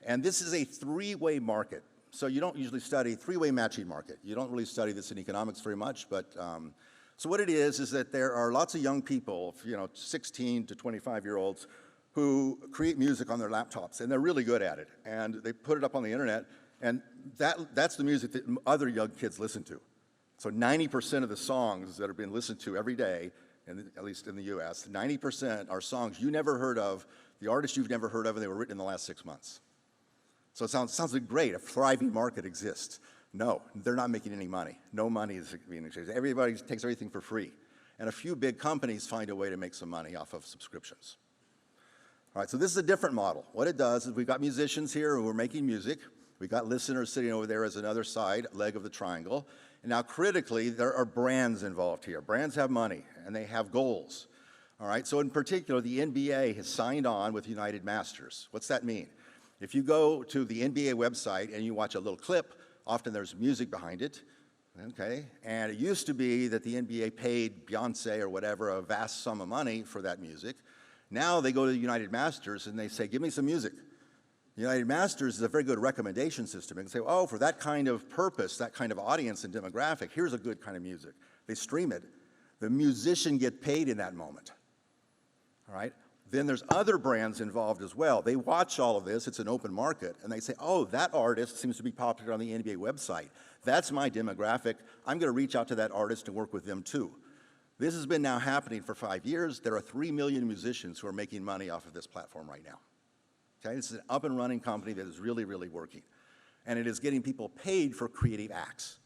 And this is a three-way market. So you don't usually study three-way matching market. You don't really study this in economics very much, but so what it is that there are lots of young people, you know, 16 to 25-year-olds who create music on their laptops, and they're really good at it. And they put it up on the internet, and that's the music that other young kids listen to. So 90% of the songs that are being listened to every day, at least in the US, 90% are songs you never heard of, the artists you've never heard of, and they were written in the last 6 months. So it sounds like great, a thriving market exists. No, they're not making any money. No money is being exchanged. Everybody takes everything for free. And a few big companies find a way to make some money off of subscriptions. All right, so this is a different model. What it does is we've got musicians here who are making music. We've got listeners sitting over there as another side, leg of the triangle. And now critically, there are brands involved here. Brands have money, and they have goals. All right, so in particular, the NBA has signed on with United Masters. What's that mean? If you go to the NBA website and you watch a little clip, often there's music behind it, okay? And it used to be that the NBA paid Beyonce or whatever a vast sum of money for that music. Now they go to the United Masters and they say, give me some music. United Masters is a very good recommendation system. They can say, oh, for that kind of purpose, that kind of audience and demographic, here's a good kind of music. They stream it. The musician gets paid in that moment, all right? Then there's other brands involved as well. They watch all of this, it's an open market, and they say, oh, that artist seems to be popular on the NBA website. That's my demographic. I'm gonna reach out to that artist and work with them too. This has been now happening for 5 years. There are 3 million musicians who are making money off of this platform right now. Okay, this is an up and running company that is really, really working. And it is getting people paid for creative acts.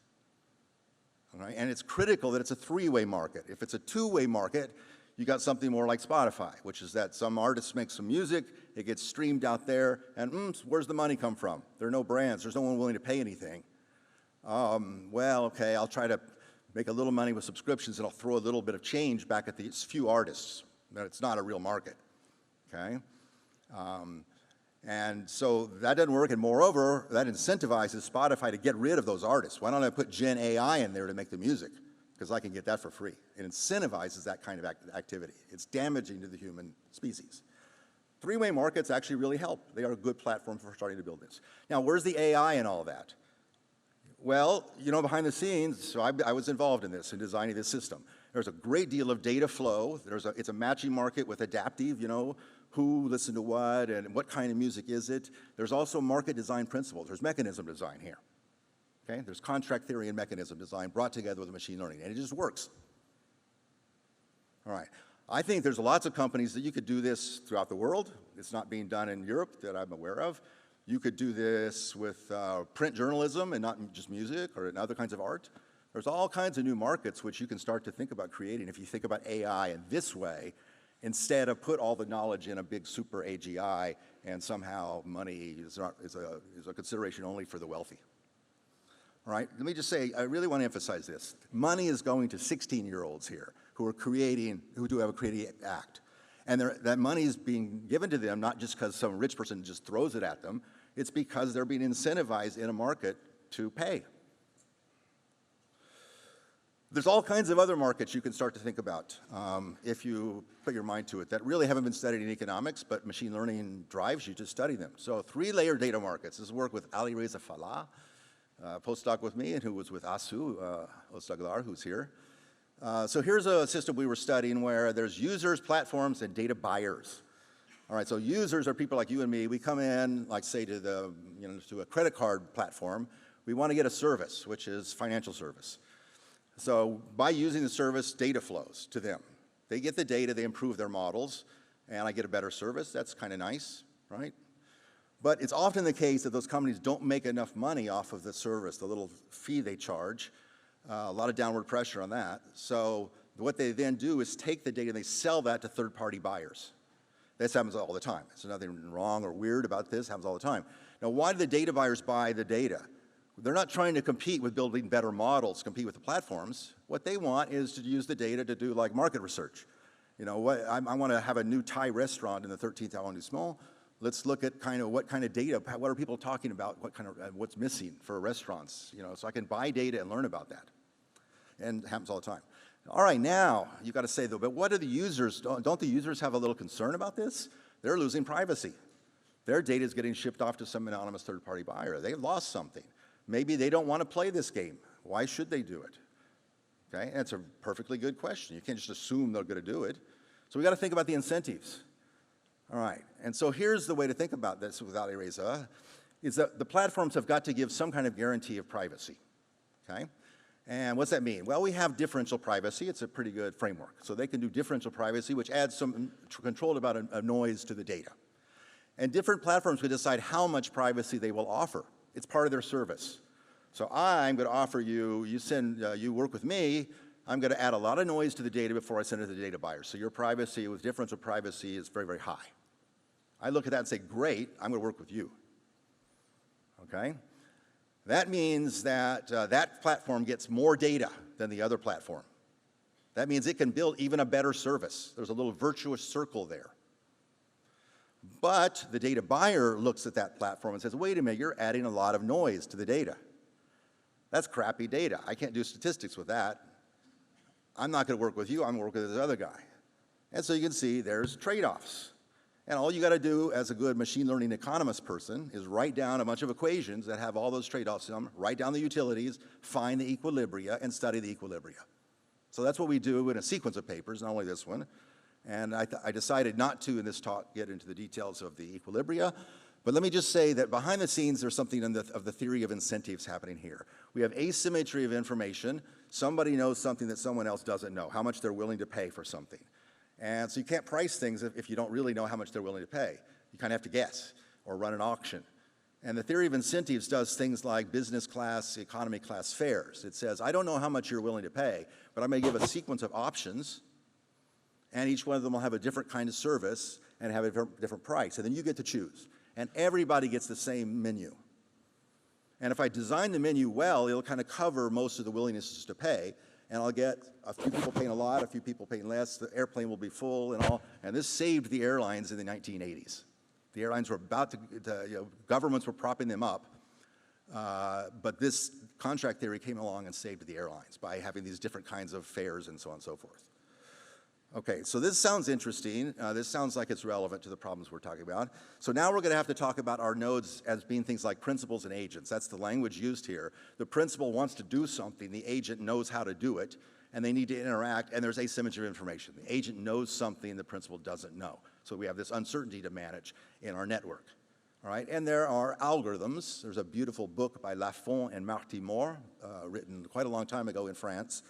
All right? And it's critical that it's a three-way market. If it's a two-way market, you got something more like Spotify, which is that some artists make some music, it gets streamed out there, and where's the money come from? There are no brands, there's no one willing to pay anything. Well, okay, I'll try to make a little money with subscriptions and I'll throw a little bit of change back at these few artists. But it's not a real market, okay? And so that doesn't work, and moreover, that incentivizes Spotify to get rid of those artists. Why don't I put Gen AI in there to make the music? Because I can get that for free. It incentivizes that kind of activity. It's damaging to the human species. Three-way markets actually really help. They are a good platform for starting to build this. Now, where's the AI in all that? Well, you know, behind the scenes, so I was involved in this, in designing this system. There's a great deal of data flow. It's a matching market with adaptive, you know, who listened to what and what kind of music is it. There's also market design principles. There's mechanism design here. Okay? There's contract theory and mechanism design brought together with machine learning, and it just works. All right. I think there's lots of companies that you could do this throughout the world. It's not being done in Europe that I'm aware of, You could do this with print journalism and not just music or in other kinds of art. There's all kinds of new markets which you can start to think about creating if you think about AI in this way, instead of put all the knowledge in a big super AGI and somehow money is a consideration only for the wealthy. All right, let me just say, I really want to emphasize this. Money is going to 16-year-olds here who do have a creative act. And that money is being given to them not just because some rich person just throws it at them, it's because they're being incentivized in a market to pay. There's all kinds of other markets you can start to think about if you put your mind to it that really haven't been studied in economics, but machine learning drives you to study them. So 3-layer data markets. This is work with Ali Reza Fallah, postdoc with me, and who was with Asu, Ostaglar, who's here. So here's a system we were studying where there's users, platforms, and data buyers. All right, so users are people like you and me. We come in, like say to a credit card platform. We want to get a service, which is financial service. So by using the service, data flows to them. They get the data, they improve their models, and I get a better service. That's kind of nice, right? But it's often the case that those companies don't make enough money off of the service, the little fee they charge. A lot of downward pressure on that. So what they then do is take the data and they sell that to third-party buyers. This happens all the time. There's nothing wrong or weird about this. It happens all the time. Now, why do the data buyers buy the data? They're not trying to compete with building better models, compete with the platforms. What they want is to use the data to do like market research. You know, I want to have a new Thai restaurant in the 13th arrondissement. Let's look at what kind of data, what are people talking about, what's missing for restaurants, so I can buy data and learn about that. And it happens all the time. All right, now, you've got to say though, but what are the users, don't the users have a little concern about this? They're losing privacy. Their data is getting shipped off to some anonymous third-party buyer. They've lost something. Maybe they don't want to play this game. Why should they do it? Okay, and it's a perfectly good question. You can't just assume they're going to do it. So we got to think about the incentives. All right, and so here's the way to think about this with Ali Reza, is that the platforms have got to give some kind of guarantee of privacy, okay? And what's that mean? Well, we have differential privacy. It's a pretty good framework. So they can do differential privacy, which adds some control about a noise to the data. And different platforms can decide how much privacy they will offer. It's part of their service. So I'm going to offer you, you work with me, I'm going to add a lot of noise to the data before I send it to the data buyer. So your privacy with differential privacy is very, very high. I look at that and say, great, I'm going to work with you. Okay? That means that that platform gets more data than the other platform. That means it can build even a better service. There's a little virtuous circle there. But the data buyer looks at that platform and says, wait a minute, you're adding a lot of noise to the data. That's crappy data. I can't do statistics with that. I'm not going to work with you. I'm going to work with this other guy. And so you can see there's trade-offs. And all you got to do as a good machine learning economist person is write down a bunch of equations that have all those trade-offs in them, write down the utilities, find the equilibria, and study the equilibria. So that's what we do in a sequence of papers, not only this one. And I decided not to, in this talk, get into the details of the equilibria. But let me just say that behind the scenes, there's something of the theory of incentives happening here. We have asymmetry of information. Somebody knows something that someone else doesn't know, how much they're willing to pay for something. And so you can't price things if you don't really know how much they're willing to pay. You kind of have to guess or run an auction. And the theory of incentives does things like business class, economy class fares. It says, I don't know how much you're willing to pay, but I'm going to give a sequence of options, and each one of them will have a different kind of service and have a different price. And then you get to choose. And everybody gets the same menu. And if I design the menu well, it'll kind of cover most of the willingness to pay. And I'll get a few people paying a lot, a few people paying less. The airplane will be full and all. And this saved the airlines in the 1980s. The airlines were about to governments were propping them up. But this contract theory came along and saved the airlines by having these different kinds of fares and so on and so forth. Okay, so this sounds interesting. This sounds like it's relevant to the problems we're talking about. So now we're going to have to talk about our nodes as being things like principals and agents. That's the language used here. The principal wants to do something. The agent knows how to do it, and they need to interact, and there's asymmetry of information. The agent knows something the principal doesn't know. So we have this uncertainty to manage in our network. All right, and there are algorithms. There's a beautiful book by Lafont and Martimore, written quite a long time ago in France,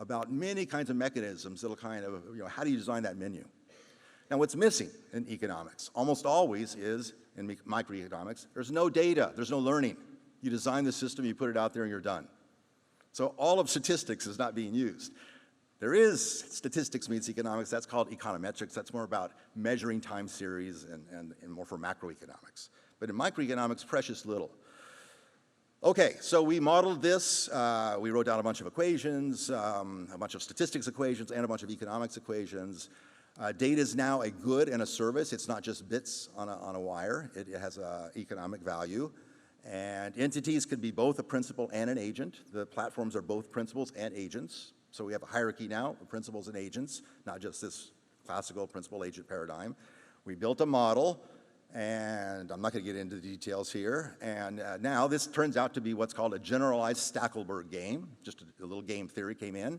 about many kinds of mechanisms that'll kind of, how do you design that menu? Now, what's missing in economics, almost always is, in microeconomics, there's no data, there's no learning. You design the system, you put it out there, and you're done. So all of statistics is not being used. There is, statistics means economics, that's called econometrics, that's more about measuring time series and more for macroeconomics. But in microeconomics, precious little. Okay, so we modeled this, we wrote down a bunch of equations, a bunch of statistics equations and a bunch of economics equations. Data is now a good and a service, it's not just bits on a wire, it has an economic value. And entities could be both a principal and an agent. The platforms are both principals and agents. So we have a hierarchy now of principals and agents, not just this classical principal-agent paradigm. We built a model, and I'm not going to get into the details here. And now this turns out to be what's called a generalized Stackelberg game. Just a little game theory came in.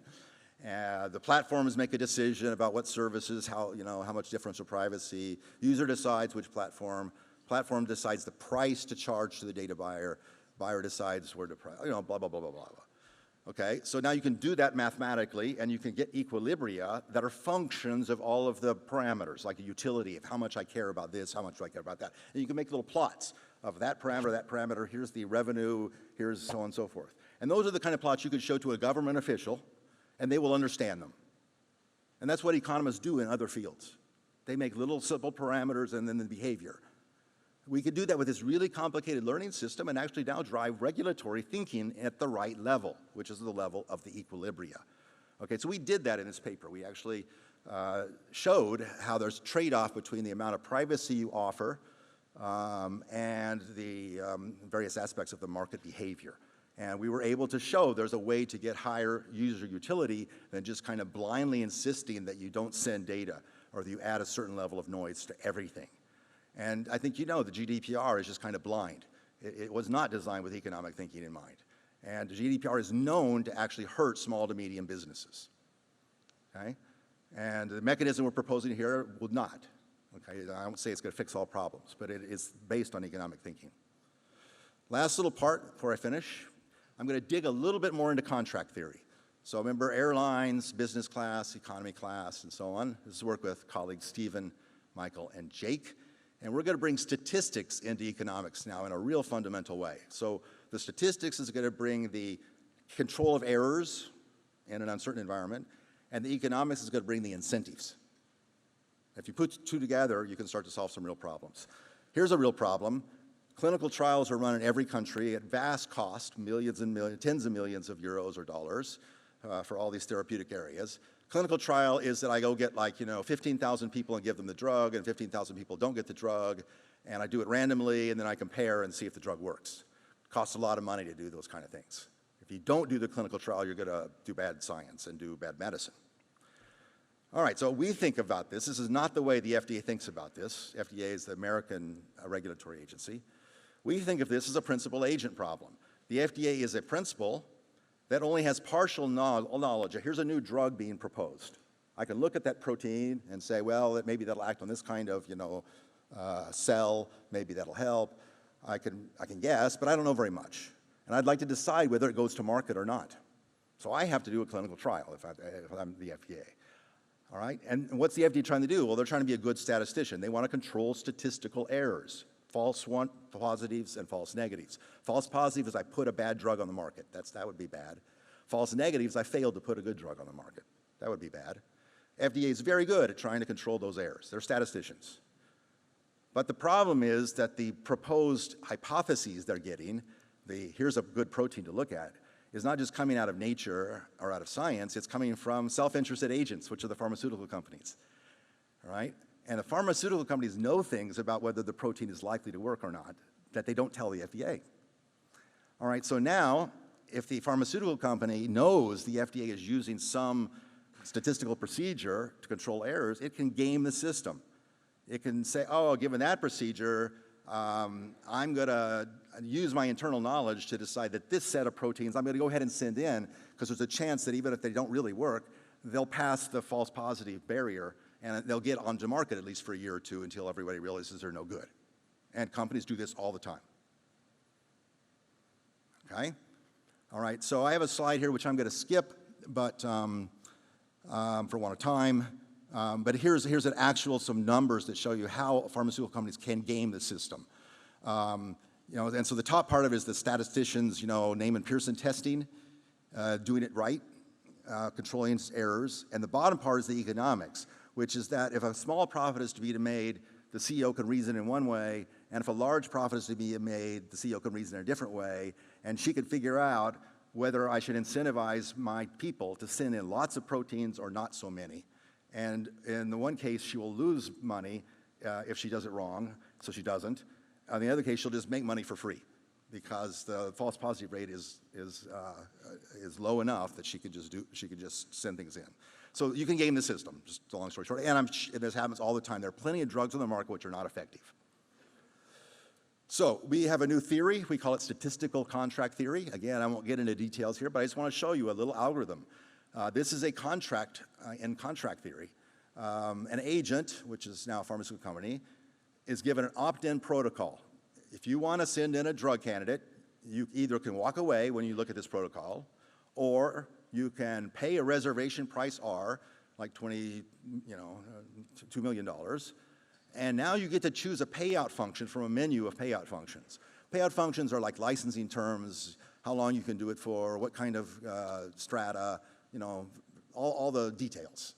The platforms make a decision about what services, how much differential privacy. User decides which platform. Platform decides the price to charge to the data buyer. Buyer decides where to price, blah, blah, blah, blah, blah, blah. Okay, so now you can do that mathematically, and you can get equilibria that are functions of all of the parameters, like a utility of how much I care about this, how much do I care about that. And you can make little plots of that parameter, here's the revenue, here's so on and so forth. And those are the kind of plots you could show to a government official, and they will understand them. And that's what economists do in other fields. They make little simple parameters and then the behavior. We could do that with this really complicated learning system and actually now drive regulatory thinking at the right level, which is the level of the equilibria. Okay, so we did that in this paper. We actually showed how there's trade-off between the amount of privacy you offer and the various aspects of the market behavior. And we were able to show there's a way to get higher user utility than just kind of blindly insisting that you don't send data or that you add a certain level of noise to everything. And I think the GDPR is just kind of blind. It was not designed with economic thinking in mind. And the GDPR is known to actually hurt small to medium businesses, okay? And the mechanism we're proposing here would not, okay? I won't say it's going to fix all problems, but it is based on economic thinking. Last little part before I finish, I'm going to dig a little bit more into contract theory. So remember airlines, business class, economy class, and so on. This is work with colleagues Stephen, Michael, and Jake. And we're going to bring statistics into economics now in a real fundamental way. So the statistics is going to bring the control of errors in an uncertain environment, and the economics is going to bring the incentives. If you put two together, you can start to solve some real problems. Here's a real problem. Clinical trials are run in every country at vast cost, millions and millions, tens of millions of euros or dollars for all these therapeutic areas. Clinical trial is that I go get 15,000 people and give them the drug, and 15,000 people don't get the drug, and I do it randomly, and then I compare and see if the drug works. It costs a lot of money to do those kind of things. If you don't do the clinical trial, you're going to do bad science and do bad medicine. All right, so we think about this. This is not the way the FDA thinks about this. FDA is the American regulatory agency. We think of this as a principal-agent problem. The FDA is a principal that only has partial knowledge. Here's a new drug being proposed. I can look at that protein and say, well, maybe that'll act on this kind of, cell, maybe that'll help. I can guess, but I don't know very much. And I'd like to decide whether it goes to market or not. So I have to do a clinical trial if I'm the FDA. All right, and what's the FDA trying to do? Well, they're trying to be a good statistician. They want to control statistical errors. False positives and false negatives. False positives is I put a bad drug on the market. That would be bad. False negatives, I failed to put a good drug on the market. That would be bad. FDA is very good at trying to control those errors. They're statisticians. But the problem is that the proposed hypotheses they're getting, here's a good protein to look at, is not just coming out of nature or out of science, it's coming from self-interested agents, which are the pharmaceutical companies, all right? And the pharmaceutical companies know things about whether the protein is likely to work or not that they don't tell the FDA. All right, so now, if the pharmaceutical company knows the FDA is using some statistical procedure to control errors, it can game the system. It can say, oh, given that procedure, I'm going to use my internal knowledge to decide that this set of proteins I'm going to go ahead and send in because there's a chance that even if they don't really work, they'll pass the false positive barrier and they'll get onto market at least for a year or two until everybody realizes they're no good. And companies do this all the time. Okay? All right, so I have a slide here which I'm going to skip, but for want of time. But here's an actual, some numbers that show you how pharmaceutical companies can game the system. And so the top part of it is the statisticians, Neyman Pearson testing, doing it right, controlling errors. And the bottom part is the economics, which is that if a small profit is to be made, the CEO can reason in one way, and if a large profit is to be made, the CEO can reason in a different way, and she can figure out whether I should incentivize my people to send in lots of proteins or not so many. And in the one case, she will lose money if she does it wrong, so she doesn't. In the other case, she'll just make money for free because the false positive rate is low enough that she could just send things in. So you can game the system, just a long story short. And this happens all the time. There are plenty of drugs on the market which are not effective. So we have a new theory. We call it statistical contract theory. Again, I won't get into details here, but I just want to show you a little algorithm. This is a contract in contract theory. An agent, which is now a pharmaceutical company, is given an opt-in protocol. If you want to send in a drug candidate, you either can walk away when you look at this protocol, or you can pay a reservation price R, like $2 million, and now you get to choose a payout function from a menu of payout functions. Payout functions are like licensing terms, how long you can do it for, what kind of strata, all the details.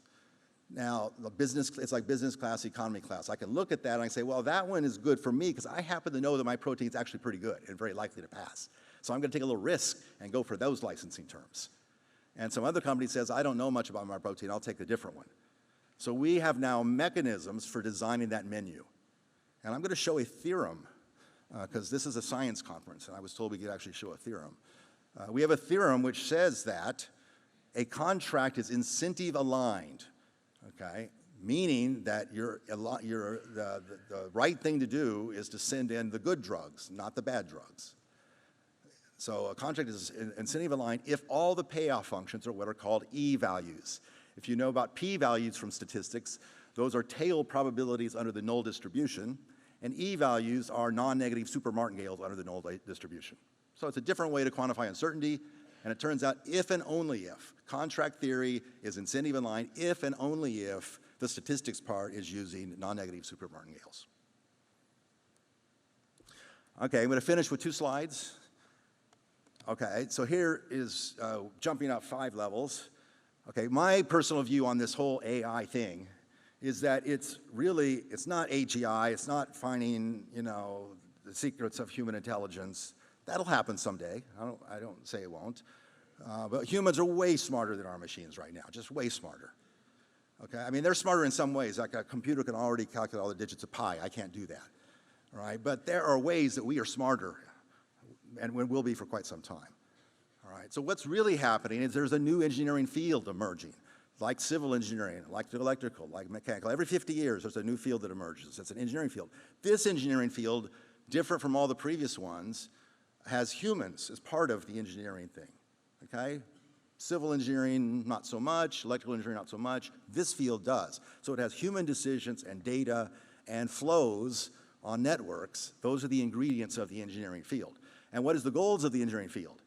Now, it's like business class, economy class. I can look at that and I say, well, that one is good for me because I happen to know that my protein is actually pretty good and very likely to pass. So I'm going to take a little risk and go for those licensing terms. And some other company says, I don't know much about my protein, I'll take the different one. So we have now mechanisms for designing that menu. And I'm going to show a theorem, because this is a science conference, and I was told we could actually show a theorem. We have a theorem which says that a contract is incentive aligned, okay? Meaning that the right thing to do is to send in the good drugs, not the bad drugs. So a contract is incentive aligned if all the payoff functions are what are called E-values. If you know about P-values from statistics, those are tail probabilities under the null distribution, and E-values are non-negative super martingales under the null distribution. So it's a different way to quantify uncertainty, and it turns out if and only if. Contract theory is incentive aligned if and only if the statistics part is using non-negative super martingales. Okay, I'm going to finish with 2 slides. Okay, so here is jumping up 5 levels. Okay, my personal view on this whole AI thing is that it's not AGI, it's not finding, the secrets of human intelligence. That'll happen someday. I don't say it won't. But humans are way smarter than our machines right now, just way smarter. Okay, I mean, they're smarter in some ways. Like a computer can already calculate all the digits of pi. I can't do that, all right? But there are ways that we are smarter, and we will be for quite some time. All right, so what's really happening is there's a new engineering field emerging, like civil engineering, like electrical, like mechanical. Every 50 years, there's a new field that emerges. It's an engineering field. This engineering field, different from all the previous ones, has humans as part of the engineering thing, okay? Civil engineering, not so much. Electrical engineering, not so much. This field does. So it has human decisions and data and flows on networks. Those are the ingredients of the engineering field. And what is the goals of the engineering field?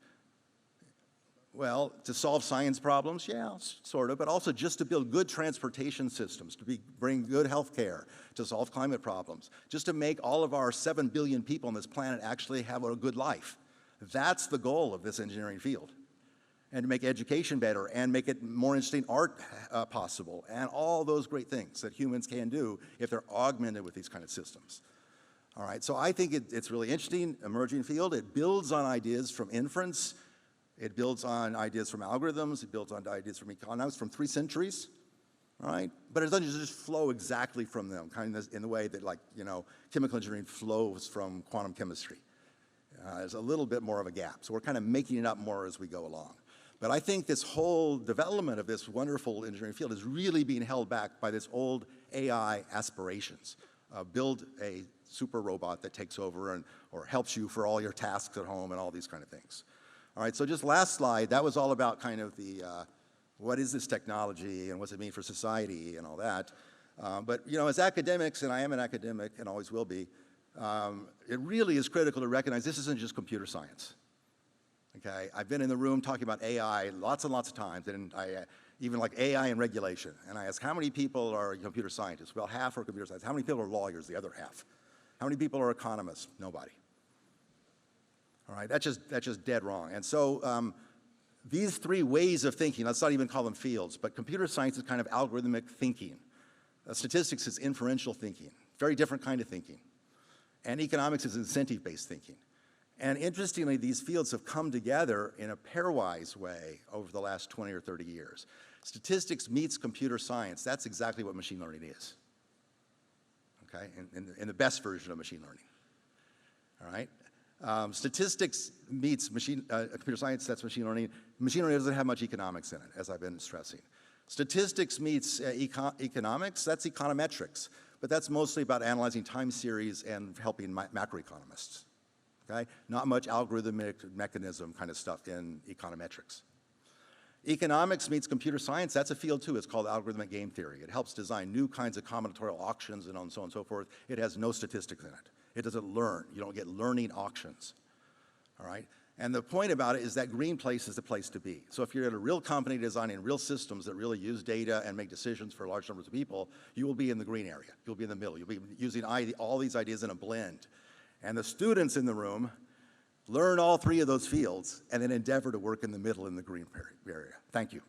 Well, to solve science problems, yeah, sort of, but also just to build good transportation systems, to bring good health care, to solve climate problems, just to make all of our 7 billion people on this planet actually have a good life. That's the goal of this engineering field. And to make education better and make it more interesting art possible, and all those great things that humans can do if they're augmented with these kind of systems. All right, so I think it's really interesting, emerging field. It builds on ideas from inference. It builds on ideas from algorithms. It builds on ideas from economics from 3 centuries, all right? But it doesn't just flow exactly from them, kind of in the way that, like, chemical engineering flows from quantum chemistry. There's a little bit more of a gap. So we're kind of making it up more as we go along. But I think this whole development of this wonderful engineering field is really being held back by this old AI aspirations. Build a super robot that takes over or helps you for all your tasks at home and all these kind of things. All right, so just last slide, that was all about kind of the, what is this technology and what's it mean for society and all that. But, as academics, and I am an academic and always will be, it really is critical to recognize this isn't just computer science. Okay, I've been in the room talking about AI lots and lots of times, and even like AI and regulation. And I ask, how many people are computer scientists? Well, half are computer scientists. How many people are lawyers? The other half. How many people are economists? Nobody. All right, that's just dead wrong. And so these three ways of thinking, let's not even call them fields, but computer science is kind of algorithmic thinking. Statistics is inferential thinking, very different kind of thinking. And economics is incentive-based thinking. And interestingly, these fields have come together in a pairwise way over the last 20 or 30 years. Statistics meets computer science. That's exactly what machine learning is, okay, in the best version of machine learning, all right? Statistics meets computer science, that's machine learning. Machine learning doesn't have much economics in it, as I've been stressing. Statistics meets economics, that's econometrics, but that's mostly about analyzing time series and helping macroeconomists, okay? Not much algorithmic mechanism kind of stuff in econometrics. Economics meets computer science, that's a field too. It's called algorithmic game theory. It helps design new kinds of combinatorial auctions and so on and so forth. It has no statistics in it. It doesn't learn. You don't get learning auctions, all right? And the point about it is that green place is the place to be. So if you're at a real company designing real systems that really use data and make decisions for large numbers of people, you will be in the green area. You'll be in the middle. You'll be using all these ideas in a blend. And the students in the room learn all three of those fields and then endeavor to work in the middle in the green area. Thank you.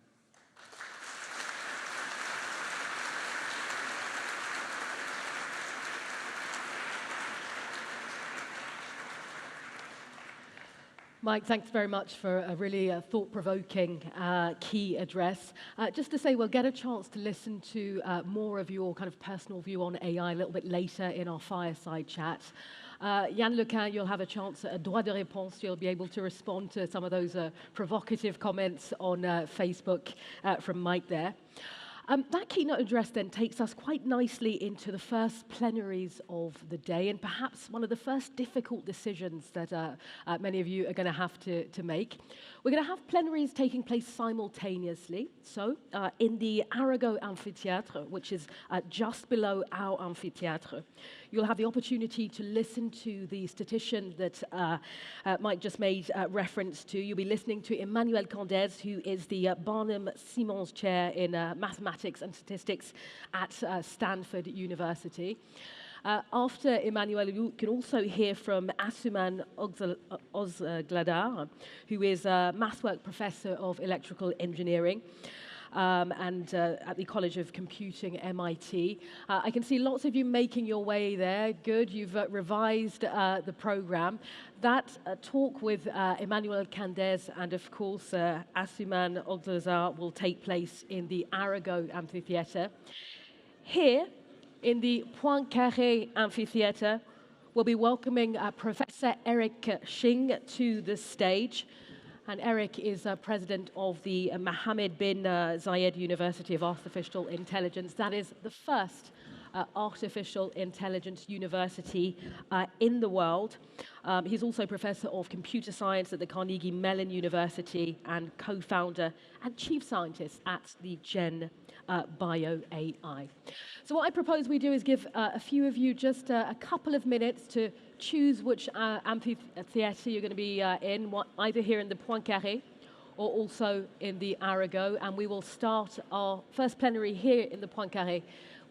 Mike, thanks very much for a really thought-provoking key address. Just to say, we'll get a chance to listen to more of your kind of personal view on AI a little bit later in our fireside chat. Yann Le Cun, you'll have a chance at droit de réponse. You'll be able to respond to some of those provocative comments on Facebook from Mike there. That keynote address then takes us quite nicely into the first plenaries of the day, and perhaps one of the first difficult decisions that many of you are going to have to make. We're going to have plenaries taking place simultaneously. So in the Arago Amphitheatre, which is just below our amphitheatre, you'll have the opportunity to listen to the statistician that Mike just made reference to. You'll be listening to Emmanuel Candès, who is the Barnum-Simons Chair in Mathematics and Statistics at Stanford University. After Emmanuel, you can also hear from Asuman Ozgladar, who is a mathwork professor of electrical engineering and at the College of Computing, MIT. I can see lots of you making your way there. Good, you've revised the program. That talk with Emmanuel Candès and, of course, Asuman Ozgladar will take place in the Arago Amphitheatre. Here, in the Poincaré Amphitheatre, we'll be welcoming Professor Eric Xing to the stage. And Eric is president of the Mohammed bin Zayed University of Artificial Intelligence. That is the first artificial intelligence university in the world. He's also professor of computer science at the Carnegie Mellon University and co-founder and chief scientist at the Gen Bio AI. So what I propose we do is give a few of you just a couple of minutes to choose which amphitheatre you're going to be in, either here in the Poincaré or also in the Arago, and we will start our first plenary here in the Poincaré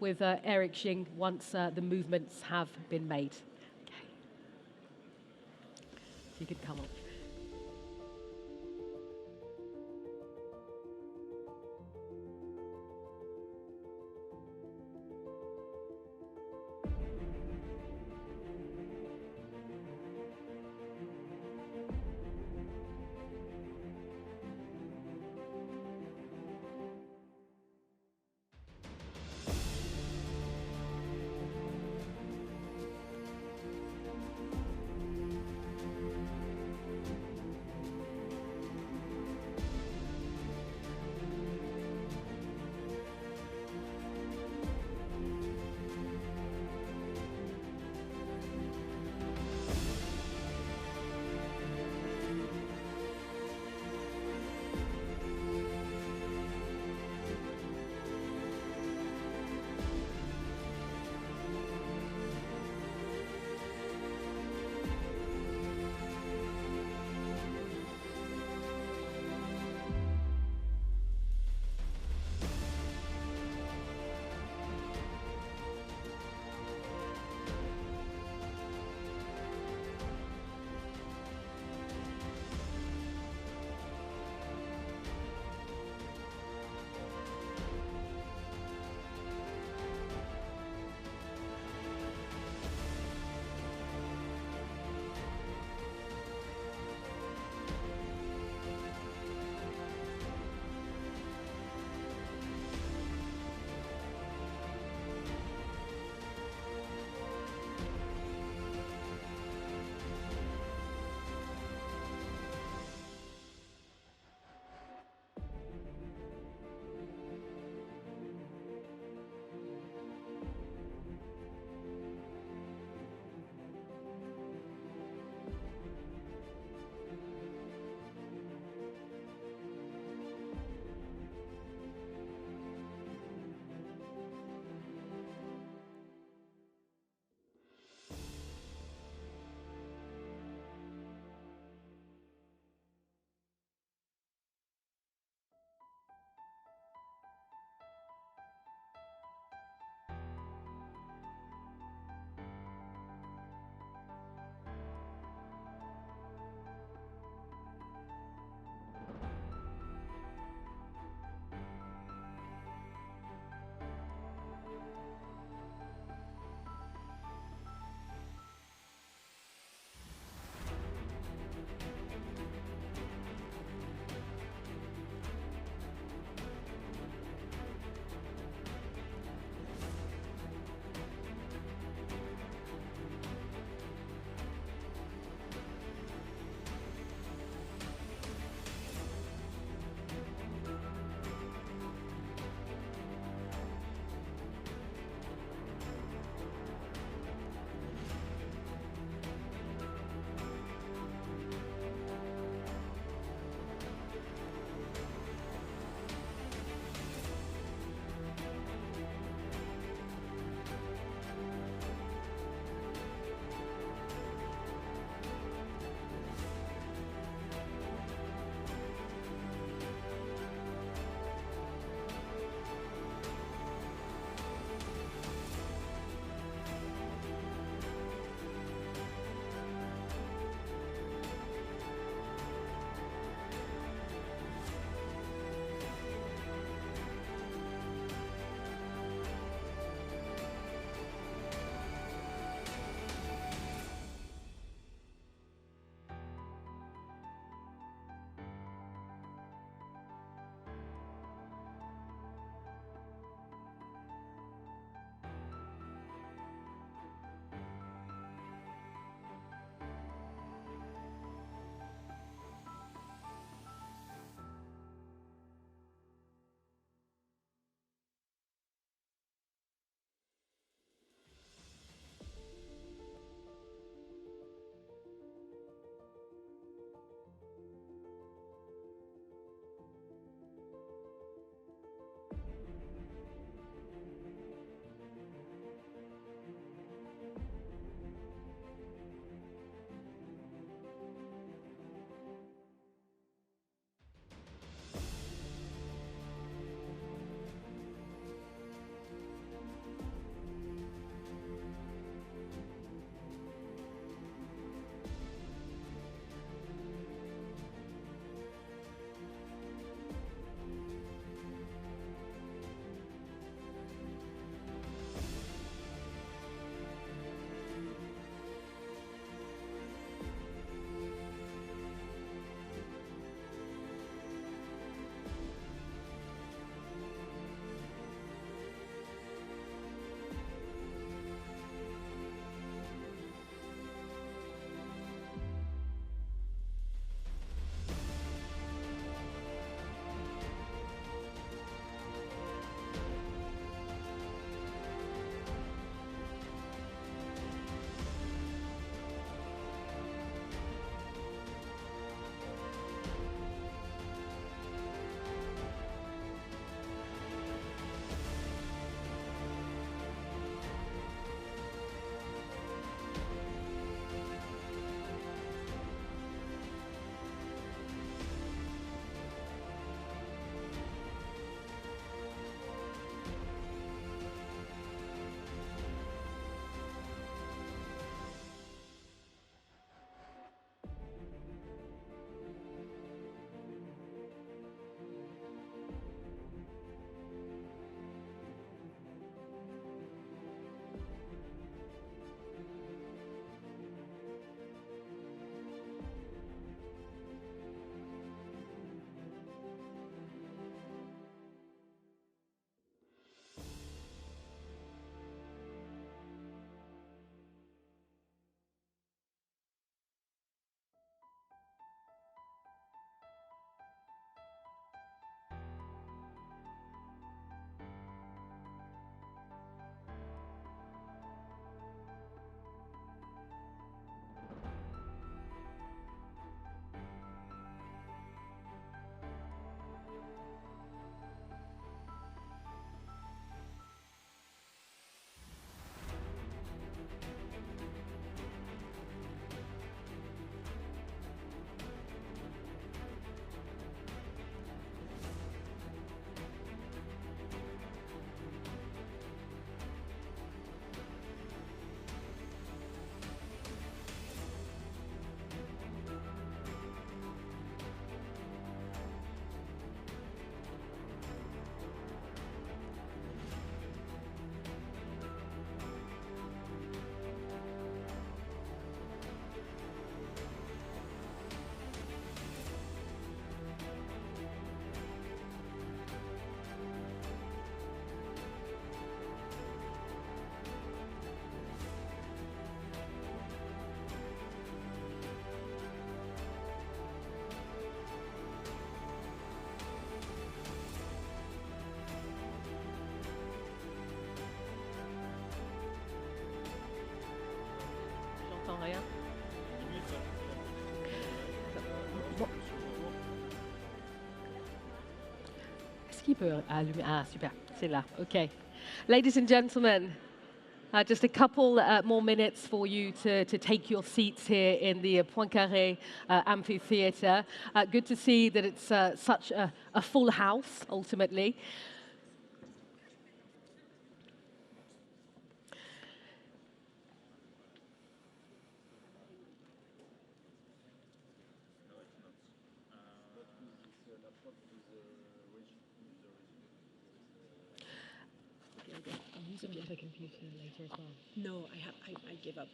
with Eric Xing once the movements have been made. Okay. You can come on. j'entends rien. Est-ce qu'il peut allumer? Ah, super, c'est là, OK. Ladies and gentlemen, just a couple more minutes for you to take your seats here in the Poincaré Amphitheatre. Good to see that it's such a full house, ultimately. You have a computer later as well? No, I give up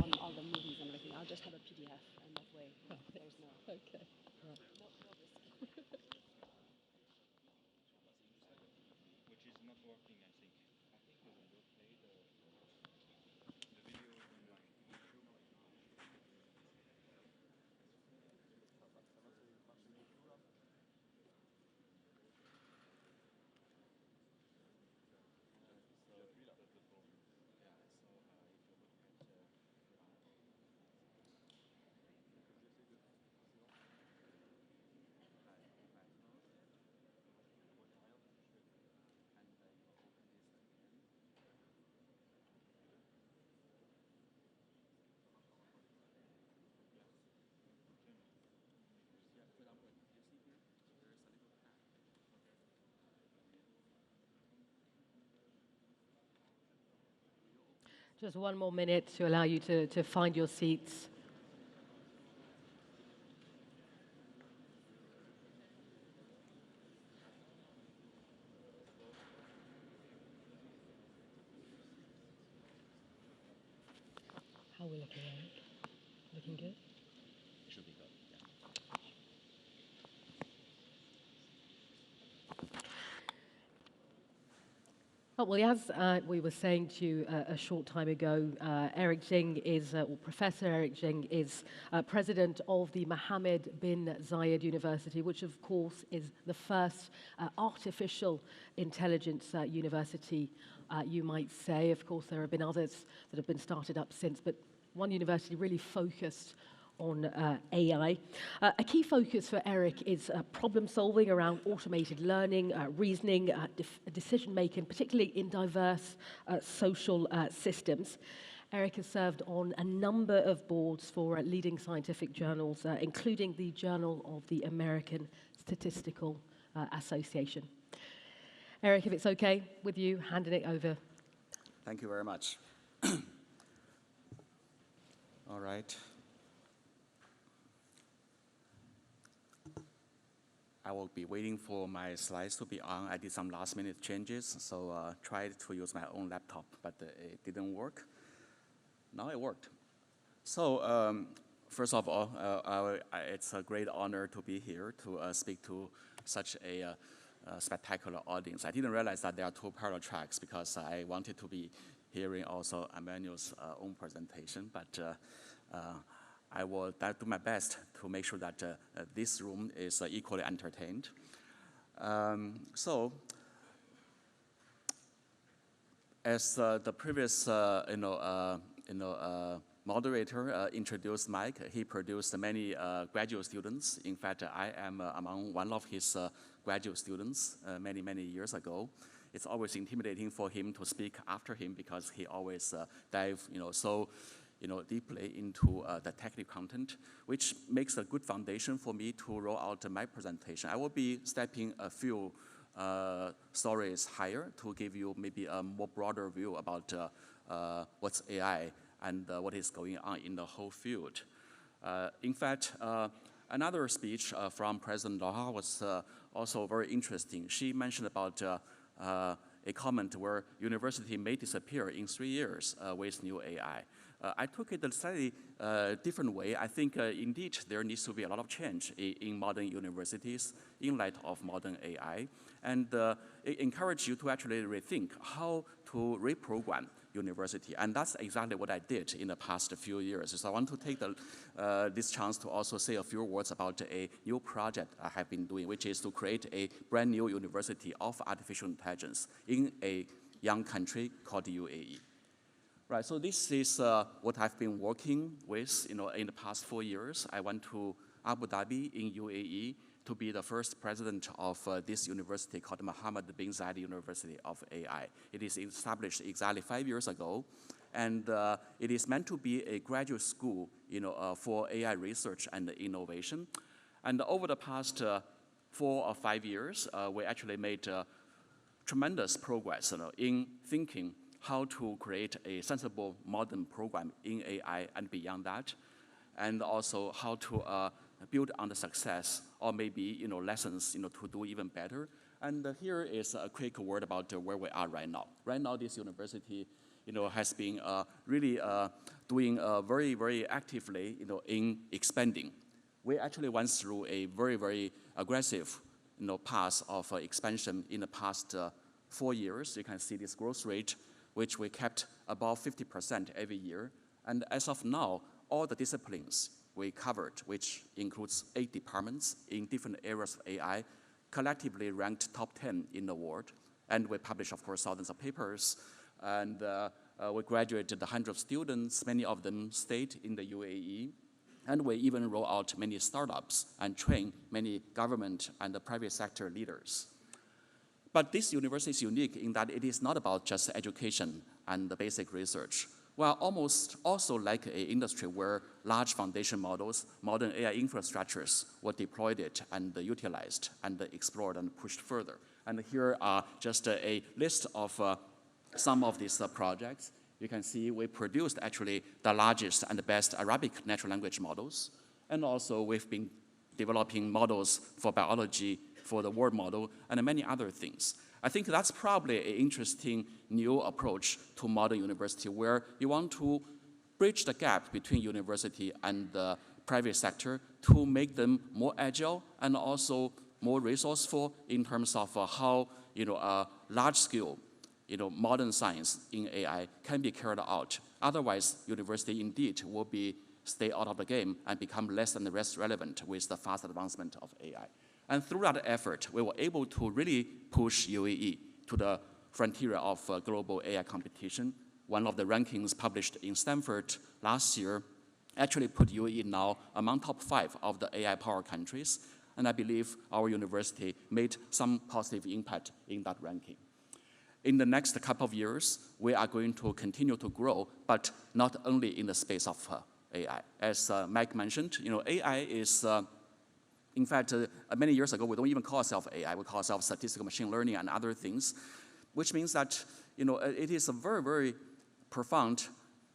on all the movies and everything. I'll just have a PDF, and that way there's no. Okay. No risk. Which is not working, I think. I think we will play the video online. Just one more minute to allow you to find your seats. How are we looking, Eric? Looking good? Should be good. Oh, well, as we were saying to you a short time ago, Eric Xing is, or Professor Eric Xing is president of the Mohammed bin Zayed University, which of course is the first artificial intelligence university, you might say. Of course, there have been others that have been started up since, but one university really focused on AI. A key focus for Eric is problem solving around automated learning, reasoning, decision-making, particularly in diverse social systems. Eric has served on a number of boards for leading scientific journals, including the Journal of the American Statistical Association. Eric, if it's okay with you, handing it over. Thank you very much. All right. I will be waiting for my slides to be on. I did some last-minute changes, so tried to use my own laptop, but it didn't work. Now it worked. So first of all, it's a great honor to be here to speak to such a spectacular audience. I didn't realize that there are two parallel tracks because I wanted to be hearing also Emmanuel's own presentation, but I will do my best to make sure that this room is equally entertained. So, as the previous moderator introduced Mike, he produced many graduate students. In fact, I am among one of his graduate students many years ago. It's always intimidating for him to speak after him because he always dives so deeply into the technical content, which makes a good foundation for me to roll out my presentation. I will be stepping a few stories higher to give you maybe a more broader view about what's AI and what is going on in the whole field. In fact, another speech from President Laha was also very interesting. She mentioned about a comment where university may disappear in 3 years with new AI. I took it a slightly different way. I think indeed there needs to be a lot of change in modern universities in light of modern AI, and it encourage you to actually rethink how to reprogram university, and that's exactly what I did in the past few years. So I want to take this chance to also say a few words about a new project I have been doing, which is to create a brand new university of artificial intelligence in a young country called UAE. Right, so this is what I've been working with, in the past 4 years. I went to Abu Dhabi in UAE to be the first president of this university called Mohammed bin Zayed University of AI. It is established exactly 5 years ago, and it is meant to be a graduate school, for AI research and innovation. And over the past 4 or 5 years, we actually made tremendous progress, in thinking how to create a sensible modern program in AI and beyond that, and also how to build on the success or maybe lessons to do even better. And here is a quick word about where we are right now. Right now, this university has been really doing very, very actively in expanding. We actually went through a very, very aggressive path of expansion in the past 4 years. You can see this growth rate, which we kept above 50% every year. And as of now, all the disciplines we covered, which includes 8 departments in different areas of AI, collectively ranked top 10 in the world. And we published, of course, thousands of papers. And we graduated hundreds of students, many of them stayed in the UAE. And we even roll out many startups and train many government and the private sector leaders. But this university is unique in that it is not about just education and the basic research. We are almost also like an industry where large foundation models, modern AI infrastructures were deployed and utilized and explored and pushed further. And here are just a list of some of these projects. You can see we produced actually the largest and the best Arabic natural language models. And also we've been developing models for biology, for the world model, and many other things. I think that's probably an interesting new approach to modern university where you want to bridge the gap between university and the private sector to make them more agile and also more resourceful in terms of how large-scale modern science in AI can be carried out. Otherwise, university indeed will stay out of the game and become less and less relevant with the fast advancement of AI. And through that effort, we were able to really push UAE to the frontier of global AI competition. One of the rankings published in Stanford last year actually put UAE now among top 5 of the AI power countries. And I believe our university made some positive impact in that ranking. In the next couple of years, we are going to continue to grow, but not only in the space of AI. As Mike mentioned, AI is in fact, many years ago, we don't even call ourselves AI. We call ourselves statistical machine learning and other things, which means that it is a very, very profound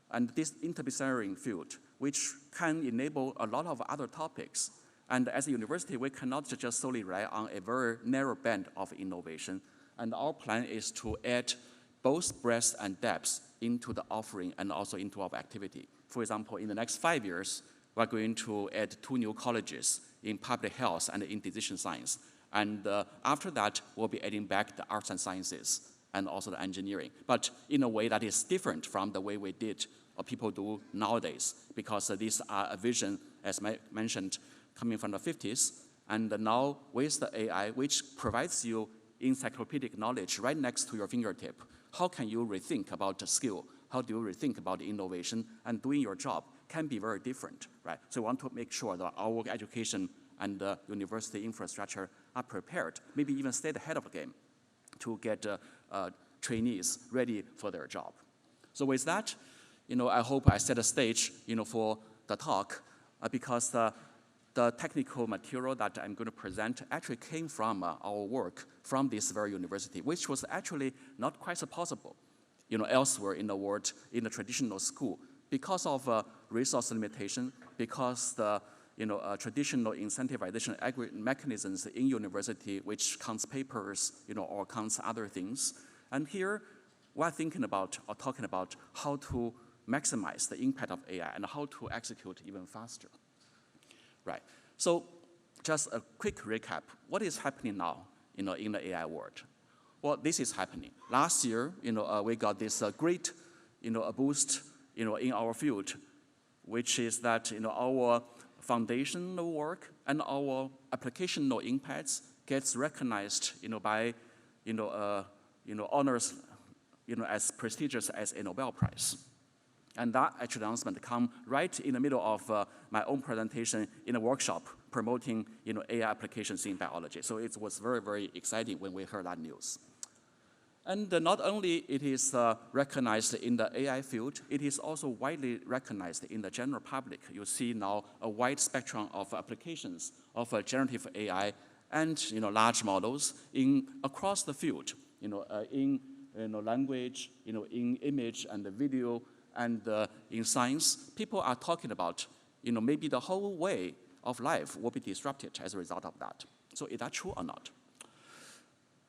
and this interdisciplinary field, which can enable a lot of other topics. And as a university, we cannot just solely rely on a very narrow band of innovation. And our plan is to add both breadth and depth into the offering and also into our activity. For example, in the next 5 years, we're going to add 2 new colleges in public health and in decision science. And after that, we'll be adding back the arts and sciences and also the engineering, but in a way that is different from the way we did or people do nowadays, because these are a vision, as mentioned, coming from the 50s, and now with the AI, which provides you encyclopedic knowledge right next to your fingertip, how can you rethink about the skill? How do you rethink about innovation? And doing your job can be very different, right? So we want to make sure that our education and the university infrastructure are prepared, maybe even stay ahead of the game to get trainees ready for their job. So with that, I hope I set a stage, for the talk, because the technical material that I'm going to present actually came from our work from this very university, which was actually not quite so possible, elsewhere in the world, in the traditional school, because of resource limitation, because the traditional incentivization mechanisms in university, which counts papers, or counts other things. And here, we're thinking about or talking about how to maximize the impact of AI and how to execute even faster. Right. So, just a quick recap. What is happening now, in the AI world? Well, this is happening. Last year, we got this great, a boost, in our field, which is that, our foundational work and our applicational impacts gets recognized, by, honors, as prestigious as a Nobel Prize. And that actual announcement come right in the middle of my own presentation in a workshop promoting AI applications in biology. So it was very, very exciting when we heard that news. And not only it is recognized in the AI field, it is also widely recognized in the general public. You see now a wide spectrum of applications of generative AI and large models across the field, in language, in image and video, and in science. People are talking about, maybe the whole way of life will be disrupted as a result of that. So is that true or not?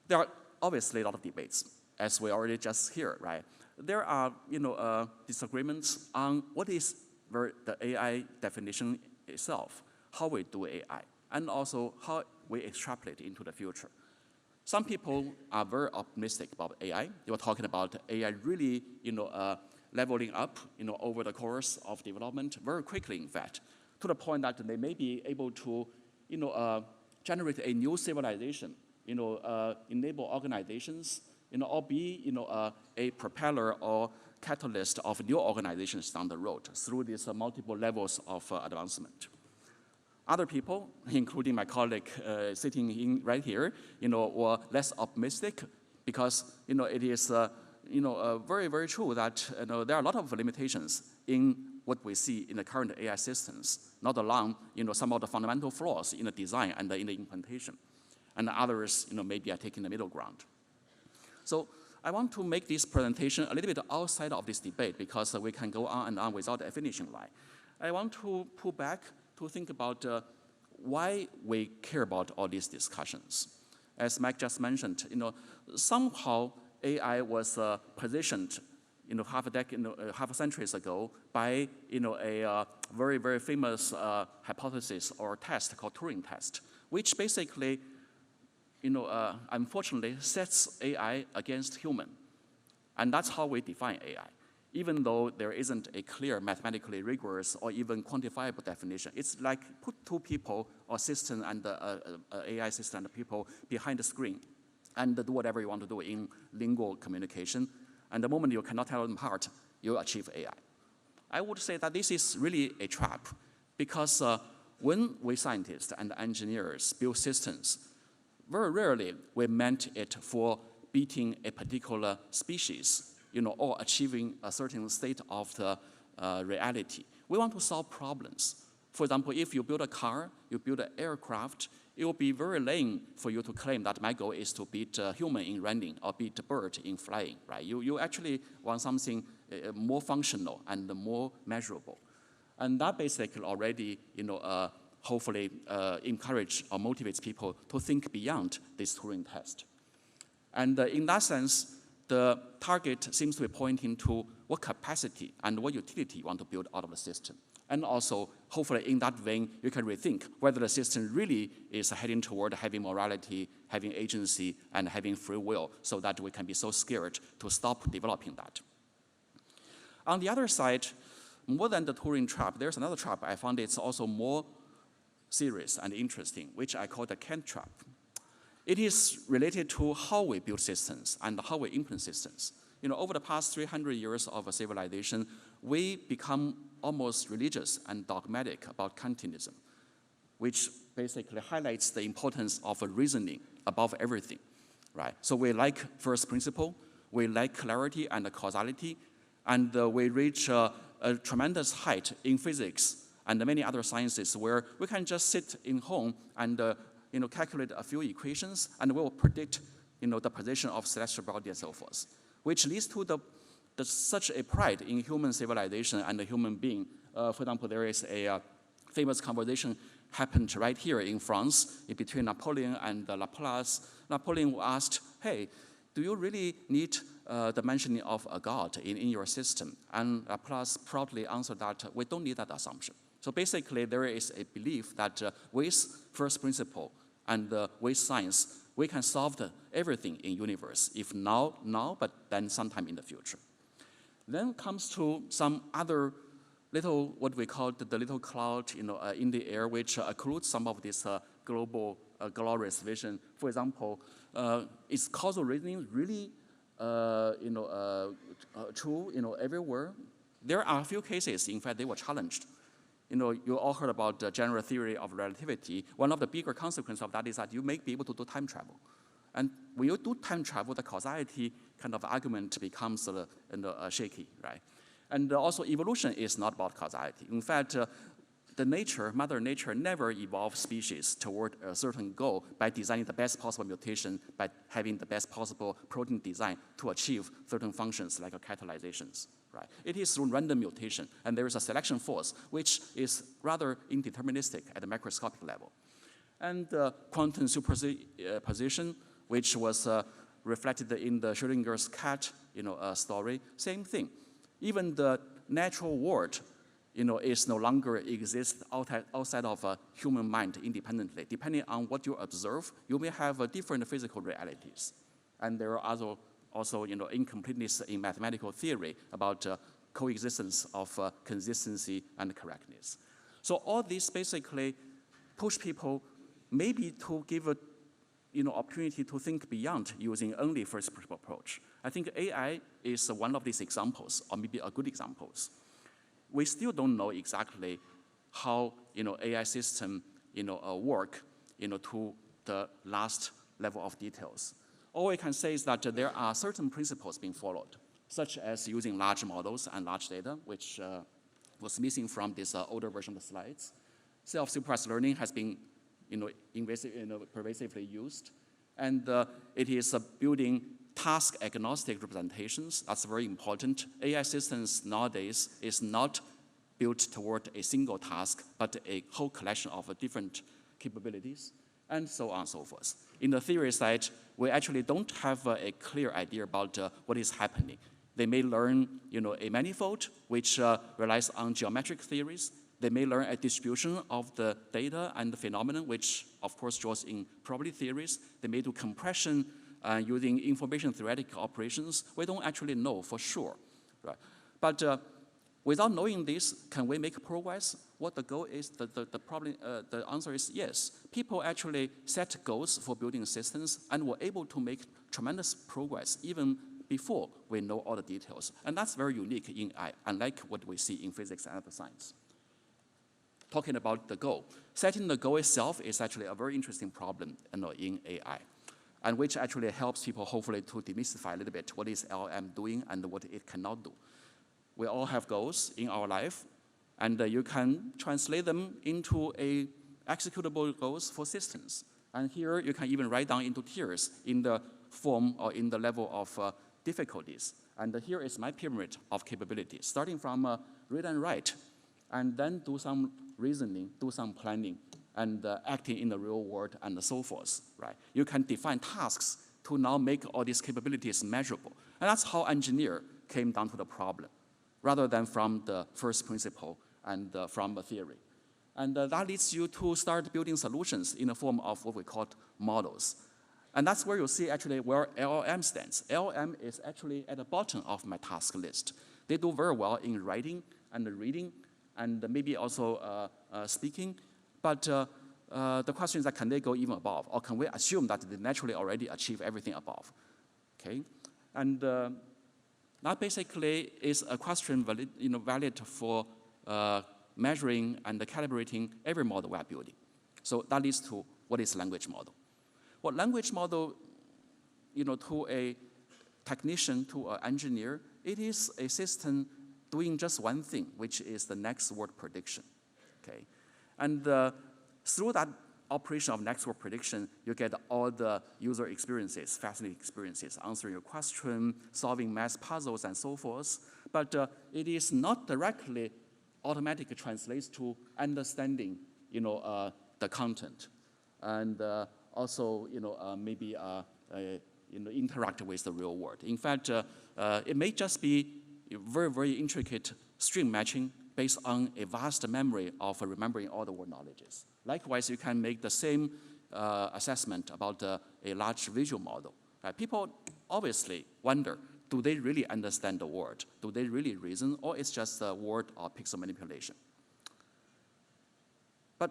There are obviously a lot of debates, as we already just heard, right? There are, disagreements on what is the AI definition itself, how we do AI, and also how we extrapolate into the future. Some people are very optimistic about AI. They were talking about AI really, leveling up, over the course of development very quickly, in fact, to the point that they may be able to, generate a new civilization, enable organizations, or be, a propeller or catalyst of new organizations down the road through these multiple levels of advancement. Other people, including my colleague sitting right here, were less optimistic because, it is, very, very true that there are a lot of limitations in what we see in the current AI systems, not alone, some of the fundamental flaws in the design and in the implementation. And others, maybe are taking the middle ground. So I want to make this presentation a little bit outside of this debate because we can go on and on without a finishing line. I want to pull back to think about why we care about all these discussions. As Mike just mentioned, somehow AI was positioned, half a century ago by, a very, very famous hypothesis or test called Turing test, which basically, unfortunately sets AI against human. And that's how we define AI. Even though there isn't a clear mathematically rigorous or even quantifiable definition. It's like put two people or system and AI system and people behind the screen and do whatever you want to do in lingual communication. And the moment you cannot tell them apart, you achieve AI. I would say that this is really a trap because when we scientists and engineers build systems, very rarely we meant it for beating a particular species, or achieving a certain state of the reality. We want to solve problems. For example, if you build a car, you build an aircraft, it will be very lame for you to claim that my goal is to beat a human in running or beat a bird in flying, right? You actually want something more functional and more measurable. And that basically already, hopefully encourage or motivates people to think beyond this Turing test. And in that sense, the target seems to be pointing to what capacity and what utility you want to build out of the system. And also, hopefully in that vein, you can rethink whether the system really is heading toward having morality, having agency, and having free will, so that we can be so scared to stop developing that. On the other side, more than the Turing trap, there's another trap I found it's also more serious and interesting, which I call the Kant trap. It is related to how we build systems and how we implement systems. Over the past 300 years of a civilization, we become almost religious and dogmatic about Kantianism, which basically highlights the importance of reasoning above everything, right? So we like first principle, we like clarity and causality, and we reach a tremendous height in physics and many other sciences where we can just sit in home and calculate a few equations, and we will predict, the position of celestial body and so forth, which leads to such a pride in human civilization and the human being. For example, there is a famous conversation happened right here in France between Napoleon and Laplace. Napoleon asked, hey, do you really need the mentioning of a god in your system? And Laplace proudly answered that we don't need that assumption. So basically, there is a belief that with first principle and with science, we can solve everything in universe, if now, but then sometime in the future. Then comes to some other little, what we call the little cloud, in the air, which occludes some of this global glorious vision. For example, is causal reasoning really, true, everywhere? There are a few cases, in fact, they were challenged. You all heard about the general theory of relativity. One of the bigger consequences of that is that you may be able to do time travel. And when you do time travel, the causality kind of argument becomes shaky, right? And also evolution is not about causality. In fact, Mother Nature never evolved species toward a certain goal by designing the best possible mutation, by having the best possible protein design to achieve certain functions like catalyzations, right? It is through random mutation, and there is a selection force, which is rather indeterministic at the macroscopic level. And quantum superposition, which was reflected in the Schrödinger's cat, story, same thing. Even the natural world, is no longer exists outside of a human mind independently. Depending on what you observe, you may have different physical realities. And there are also incompleteness in mathematical theory about coexistence of consistency and correctness. So all this basically push people maybe to give a opportunity to think beyond using only first principle approach. I think AI is one of these examples, or maybe a good examples. We still don't know exactly how AI system work to the last level of details. All we can say is that there are certain principles being followed, such as using large models and large data, which was missing from this older version of the slides. Self-supervised learning has been pervasively used, and it is building task-agnostic representations. That's very important. AI systems nowadays is not built toward a single task, but a whole collection of different capabilities, and so on and so forth. In the theory side, we actually don't have a clear idea about what is happening. They may learn a manifold, which relies on geometric theories. They may learn a distribution of the data and the phenomenon, which of course draws in probability theories. They may do compression using information theoretic operations. We don't actually know for sure, right? But without knowing this, can we make progress? What the goal is, the answer is yes. People actually set goals for building systems and were able to make tremendous progress even before we know all the details. And that's very unique in AI, unlike what we see in physics and other science. Talking about the goal. Setting the goal itself is actually a very interesting problem in AI, and which actually helps people hopefully to demystify a little bit what is LLM doing and what it cannot do. We all have goals in our life, and you can translate them into executable goals for systems. And here you can even write down into tiers in the form or in the level of difficulties. And here is my pyramid of capabilities, starting from read and write, and then do some reasoning, do some planning, and acting in the real world, and so forth, right? You can define tasks to now make all these capabilities measurable. And that's how engineer came down to the problem, rather than from the first principle and from the theory. And that leads you to start building solutions in the form of what we call models. And that's where you see actually where LLM stands. LLM is actually at the bottom of my task list. They do very well in writing and reading, and maybe also speaking. But the question is that can they go even above? Or can we assume that they naturally already achieve everything above? Okay? And that basically is a question valid for measuring and calibrating every model we are building. So that leads to what is language model. What language model, to a technician, to an engineer, it is a system doing just one thing, which is the next word prediction, okay? And through that operation of next word prediction, you get all the user experiences, fascinating experiences, answering your question, solving math puzzles, and so forth. But it is not directly automatically translates to understanding, the content, and also, maybe interact with the real world. In fact, it may just be very, very intricate string matching based on a vast memory of remembering all the word knowledges. Likewise, you can make the same assessment about a large visual model. People obviously wonder, do they really understand the word? Do they really reason, or it's just a word or pixel manipulation? But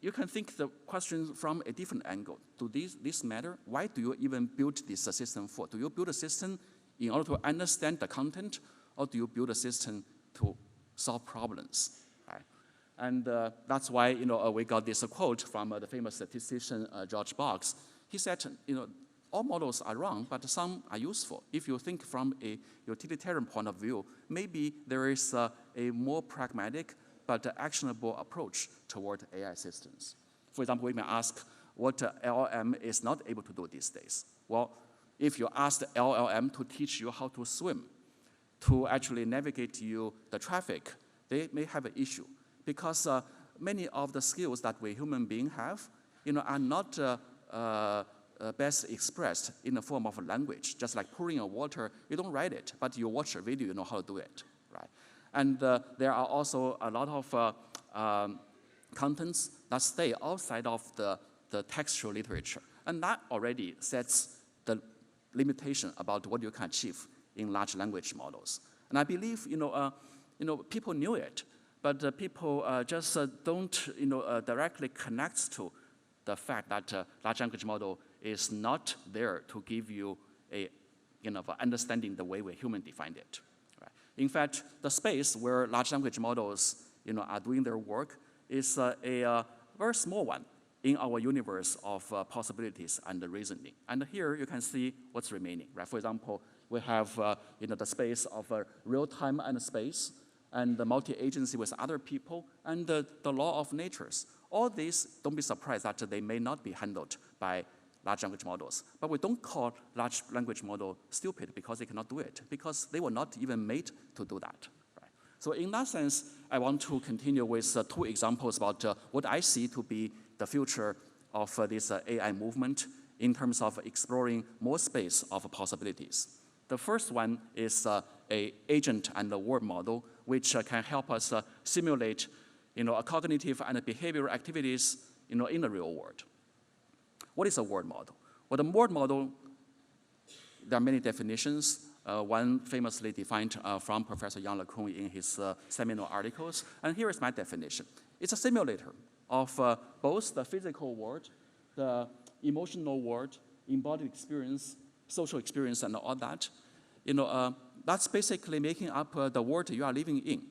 you can think the question from a different angle. Do this matter? Why do you even build this system for? Do you build a system in order to understand the content, or do you build a system solve problems. Right? And that's why we got this quote from the famous statistician George Box. He said, all models are wrong, but some are useful. If you think from a utilitarian point of view, maybe there is a more pragmatic but actionable approach toward AI systems. For example, we may ask what LLM is not able to do these days. Well, if you ask the LLM to teach you how to swim, to actually navigate you the traffic, they may have an issue because many of the skills that we human beings have, are not best expressed in the form of a language. Just like pouring a water, you don't write it, but you watch a video, you know how to do it, right? And there are also a lot of contents that stay outside of the textual literature, and that already sets the limitation about what you can achieve in large language models. And I believe, people knew it, but people just don't, directly connect to the fact that large language model is not there to give you a, understanding the way we human defined it. Right? In fact, the space where large language models, are doing their work is a very small one in our universe of possibilities and reasoning. And here you can see what's remaining, right? For example, we have, the space of real time and space, and the multi-agency with other people, and the law of natures. All these, don't be surprised that they may not be handled by large language models. But we don't call large language model stupid because they cannot do it, because they were not even made to do that. Right? So in that sense, I want to continue with two examples about what I see to be the future of this AI movement in terms of exploring more space of possibilities. The first one is a agent and a word model, which can help us simulate a cognitive and behavioral activities in the real world. What is a word model? Well, the word model, there are many definitions. One famously defined from Professor Yann Le Cun in his seminal articles. And here is my definition. It's a simulator of both the physical world, the emotional world, embodied experience, social experience, and all that. That's basically making up the world you are living in.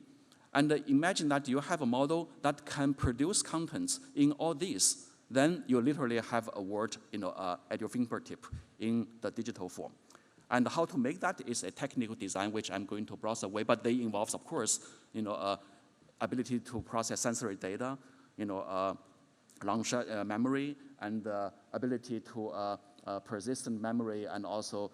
And imagine that you have a model that can produce contents in all these. Then you literally have a word at your fingertip in the digital form. And how to make that is a technical design, which I'm going to browse away, but they involves, of course, ability to process sensory data, long memory, and ability to persistent memory, and also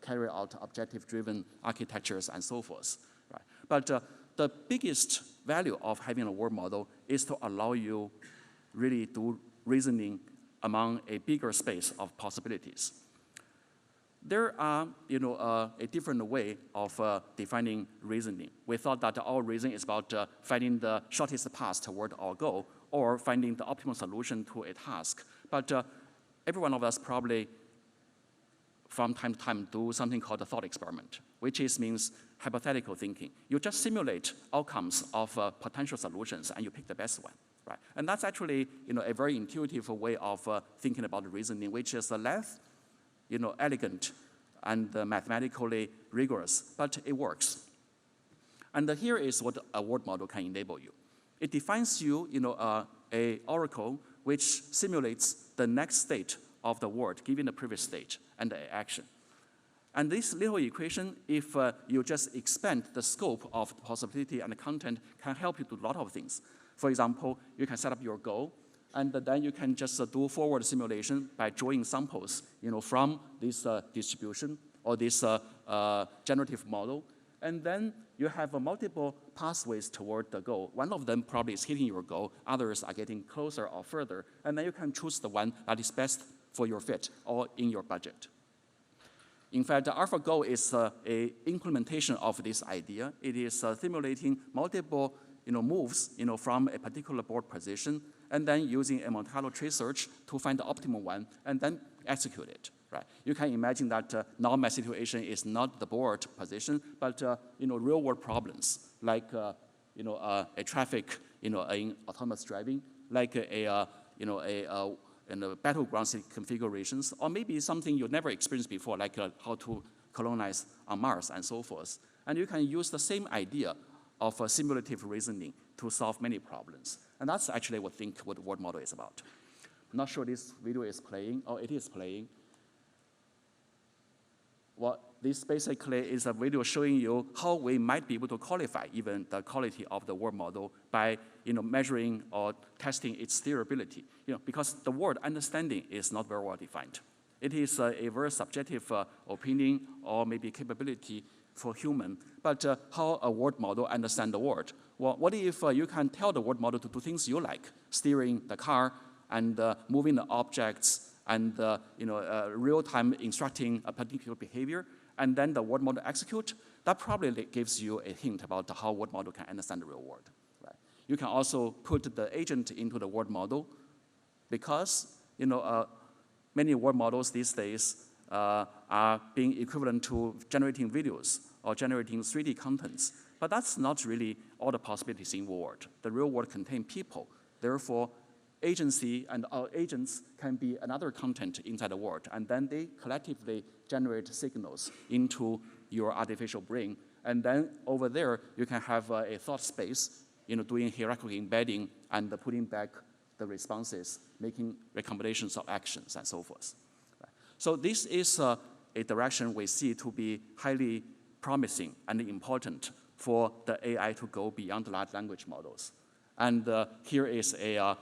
carry out objective-driven architectures and so forth. Right? But the biggest value of having a word model is to allow you really do reasoning among a bigger space of possibilities. There are, a different way of defining reasoning. We thought that our reasoning is about finding the shortest path toward our goal, or finding the optimal solution to a task. But every one of us probably, from time to time, do something called a thought experiment, which means hypothetical thinking. You just simulate outcomes of potential solutions, and you pick the best one. Right? And that's actually, a very intuitive way of thinking about reasoning, which is less, elegant and mathematically rigorous, but it works. And here is what a word model can enable you. It defines you, a oracle which simulates the next state of the word, given the previous state and the action. And this little equation, if you just expand the scope of the possibility and the content, can help you do a lot of things. For example, you can set up your goal, and then you can just do forward simulation by drawing samples, from this distribution or this generative model. And then you have multiple pathways toward the goal. One of them probably is hitting your goal. Others are getting closer or further. And then you can choose the one that is best for your fit or in your budget. In fact, the AlphaGo is an implementation of this idea. It is simulating multiple moves from a particular board position, and then using a Monte Carlo tree search to find the optimal one, and then execute it. Right? You can imagine that now my situation is not the board position, but real-world problems like a traffic in autonomous driving, like a battleground configurations, or maybe something you never experienced before, like how to colonize on Mars and so forth. And you can use the same idea of simulative reasoning to solve many problems. And that's actually what the world model is about. I'm not sure this video is playing. Oh, it is playing. Well, this basically is a video showing you how we might be able to qualify even the quality of the world model by measuring or testing its steerability. Because the word understanding is not very well defined. It is a very subjective opinion or maybe capability for human. But how a word model understands the world? Well, what if you can tell the word model to do things you like, steering the car and moving the objects and real-time instructing a particular behavior, and then the word model execute? That probably gives you a hint about how word model can understand the real world. Right? You can also put the agent into the word model because many word models these days are being equivalent to generating videos or generating 3D contents. But that's not really all the possibilities in the world. The real world contains people. Therefore, agency and our agents can be another content inside the world, and then they collectively generate signals into your artificial brain. And then over there, you can have a thought space, doing hierarchical embedding and putting back the responses, making recommendations of actions and so forth. Right. So this is a direction we see to be highly promising and important for the AI to go beyond large language models. And here is a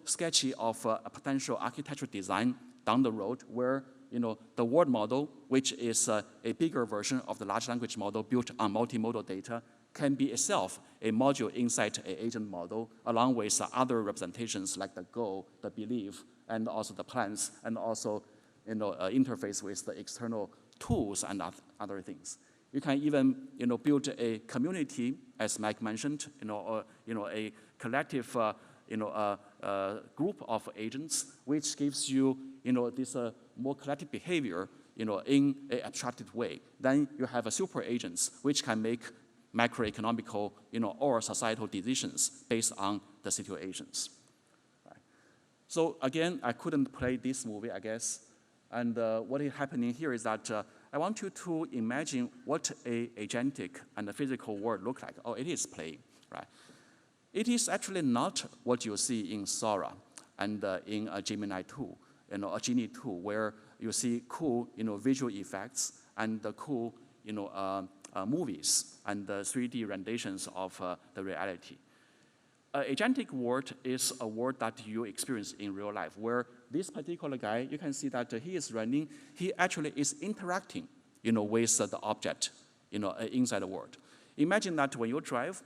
sketchy of a potential architecture design down the road where the word model, which is a bigger version of the large language model built on multimodal data, can be itself a module inside an agent model, along with other representations like the goal, the belief, and also the plans, and also interface with the external tools and other things. You can even build a community, as Mike mentioned, or a collective group of agents, which gives you this more collective behavior in an abstracted way. Then you have a super agents which can make macroeconomical or societal decisions based on the situations. Right. So again, I couldn't play this movie, I guess. And what is happening here is that I want you to imagine what a agentic and a physical world look like. Oh, it is playing, right? It is actually not what you see in Sora and in Gemini 2, a Genie 2, where you see cool, visual effects and the cool, movies and the 3D renditions of the reality. Agentic world is a world that you experience in real life, where this particular guy, you can see that he is running, he actually is interacting, with the object, inside the world. Imagine that when you drive,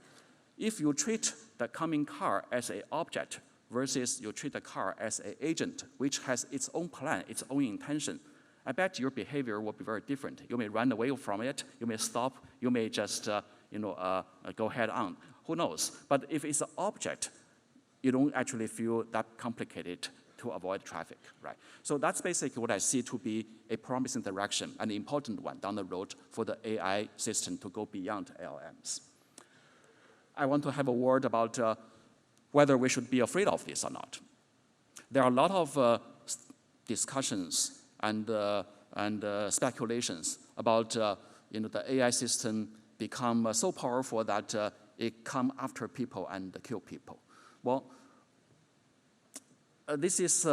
if you treat the coming car as an object versus you treat the car as an agent, which has its own plan, its own intention, I bet your behavior will be very different. You may run away from it, you may stop, you may just go head on. Who knows? But if it's an object, you don't actually feel that complicated to avoid traffic, right? So that's basically what I see to be a promising direction, an important one down the road for the AI system to go beyond LLMs. I want to have a word about whether we should be afraid of this or not. There are a lot of discussions and speculations about the AI system become so powerful that it come after people and kill people. Well, this is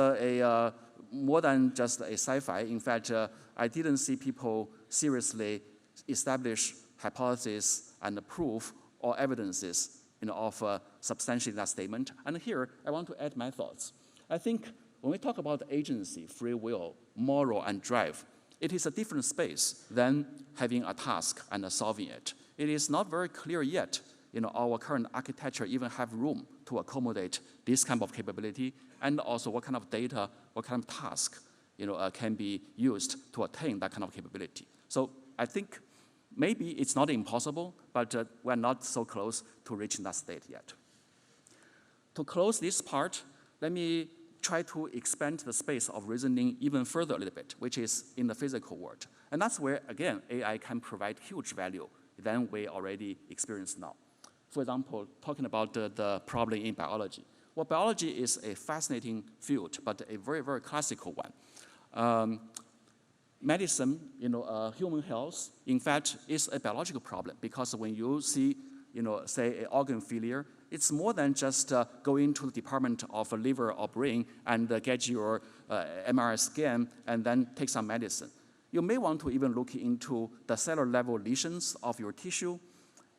more than just a sci-fi. In fact, I didn't see people seriously establish hypotheses and proof or evidences of substantiating that statement. And here, I want to add my thoughts. I think when we talk about agency, free will, moral, and drive, it is a different space than having a task and solving it. It is not very clear yet, our current architecture even have room to accommodate this kind of capability, and also what kind of data, what kind of task, can be used to attain that kind of capability. So I think maybe it's not impossible, but we're not so close to reaching that state yet. To close this part, let me try to expand the space of reasoning even further a little bit, which is in the physical world. And that's where, again, AI can provide huge value than we already experience now. For example, talking about the problem in biology. Well, biology is a fascinating field, but a very, very classical one. Medicine, human health, in fact, is a biological problem because when you see say, organ failure, it's more than just go into the department of liver or brain and get your MRI scan and then take some medicine. You may want to even look into the cellular level lesions of your tissue,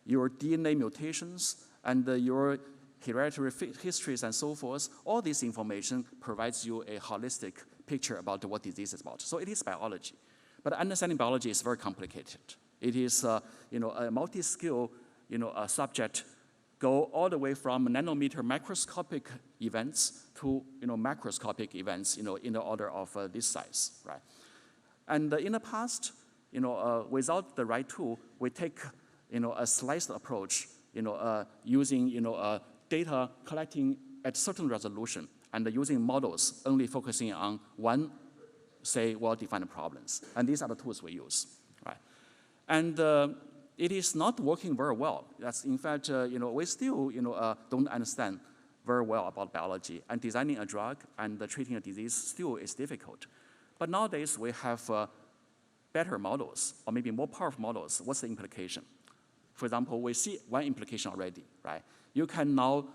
your DNA mutations, and your hereditary histories and so forth. All this information provides you a holistic picture about what disease is about. So it is biology. But understanding biology is very complicated. It is a multi-skill subject, go all the way from nanometer microscopic events to macroscopic events in the order of this size, right? And in the past, without the right tool, we take a sliced approach, using data collecting at certain resolution and using models only focusing on one, say, well-defined problems. And these are the tools we use, right? And it is not working very well. That's, in fact, we still, don't understand very well about biology. And designing a drug and treating a disease still is difficult. But nowadays, we have better models, or maybe more powerful models. What's the implication? For example, we see one implication already, right? You can now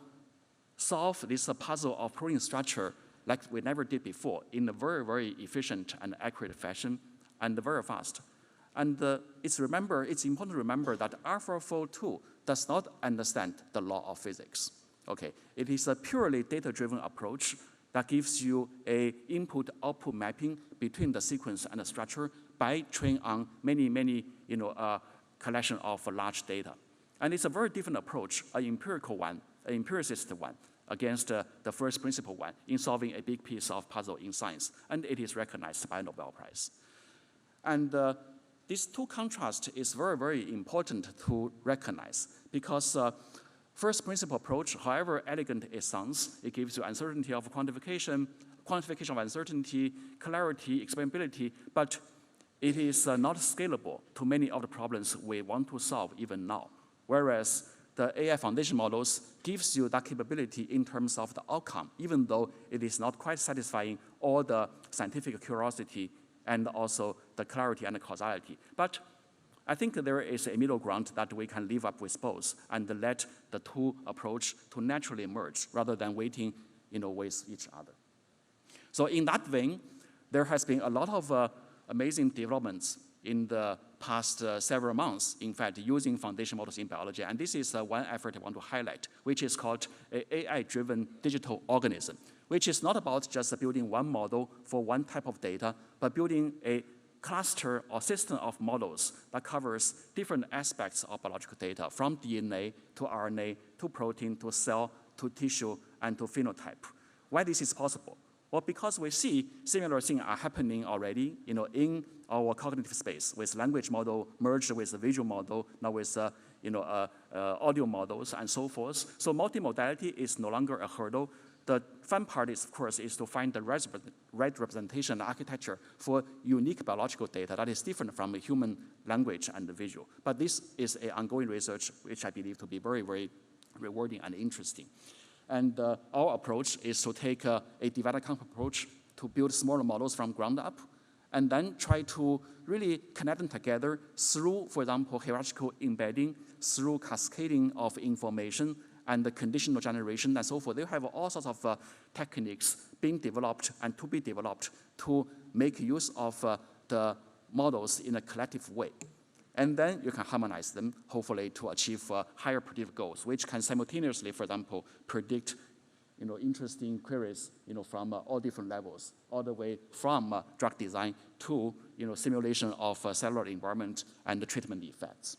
solve this puzzle of protein structure like we never did before in a very, very efficient and accurate fashion and very fast. And it's important to remember that AlphaFold 2 does not understand the law of physics. Okay, it is a purely data-driven approach that gives you a input-output mapping between the sequence and the structure by training on many collection of large data. And it's a very different approach, an empirical one, an empiricist one, against the first principle one in solving a big piece of puzzle in science. And it is recognized by a Nobel Prize. And these two contrasts is very, very important to recognize because first principle approach, however elegant it sounds, it gives you uncertainty of quantification of uncertainty, clarity, explainability, but it is not scalable to many of the problems we want to solve even now. Whereas the AI foundation models gives you that capability in terms of the outcome, even though it is not quite satisfying all the scientific curiosity and also the clarity and the causality. But I think there is a middle ground that we can live up with both and let the two approach to naturally merge rather than waiting with each other. So in that vein, there has been a lot of amazing developments in the past several months, in fact, using foundation models in biology. And this is one effort I want to highlight, which is called an AI-driven digital organism, which is not about just building one model for one type of data, but building a cluster or system of models that covers different aspects of biological data, from DNA to RNA to protein to cell to tissue and to phenotype. Why this is possible? Well, because we see similar things are happening already, in our cognitive space with language model merged with a visual model, now with audio models and so forth. So multimodality is no longer a hurdle. The fun part is, of course, is to find the right representation architecture for unique biological data that is different from the human language and the visual. But this is an ongoing research which I believe to be very, very rewarding and interesting. And our approach is to take a divide-and-conquer approach to build smaller models from ground up, and then try to really connect them together through, for example, hierarchical embedding, through cascading of information, and the conditional generation and so forth. They have all sorts of techniques being developed and to be developed to make use of the models in a collective way. And then you can harmonize them, hopefully, to achieve higher predictive goals, which can simultaneously, for example, predict interesting queries from all different levels, all the way from drug design to simulation of cellular environment and the treatment effects.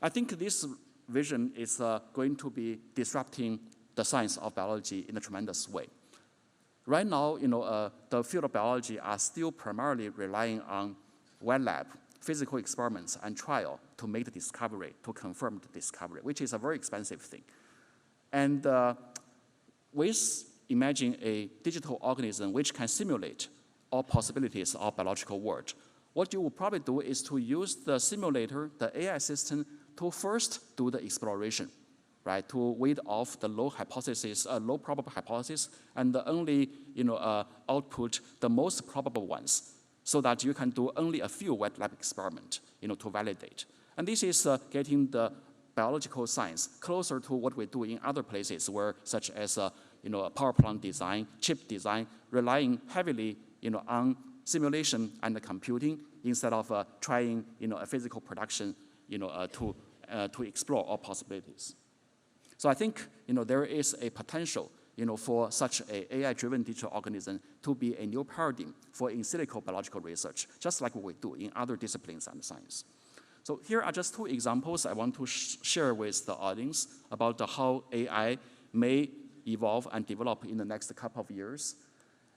I think this vision is going to be disrupting the science of biology in a tremendous way. Right now, the field of biology are still primarily relying on wet lab, physical experiments, and trial to make the discovery, to confirm the discovery, which is a very expensive thing. And with imagine a digital organism which can simulate all possibilities of biological world, what you will probably do is to use the simulator, the AI system, to first do the exploration, right? To weed off the low probable hypothesis, and only output the most probable ones, so that you can do only a few wet lab experiments, to validate. And this is getting the biological science closer to what we do in other places, where such as power plant design, chip design, relying heavily on simulation and computing instead of trying a physical production to explore all possibilities. So I think there is a potential for such a AI-driven digital organism to be a new paradigm for in silico biological research, just like what we do in other disciplines and science. So here are just two examples I want to share with the audience about how AI may evolve and develop in the next couple of years.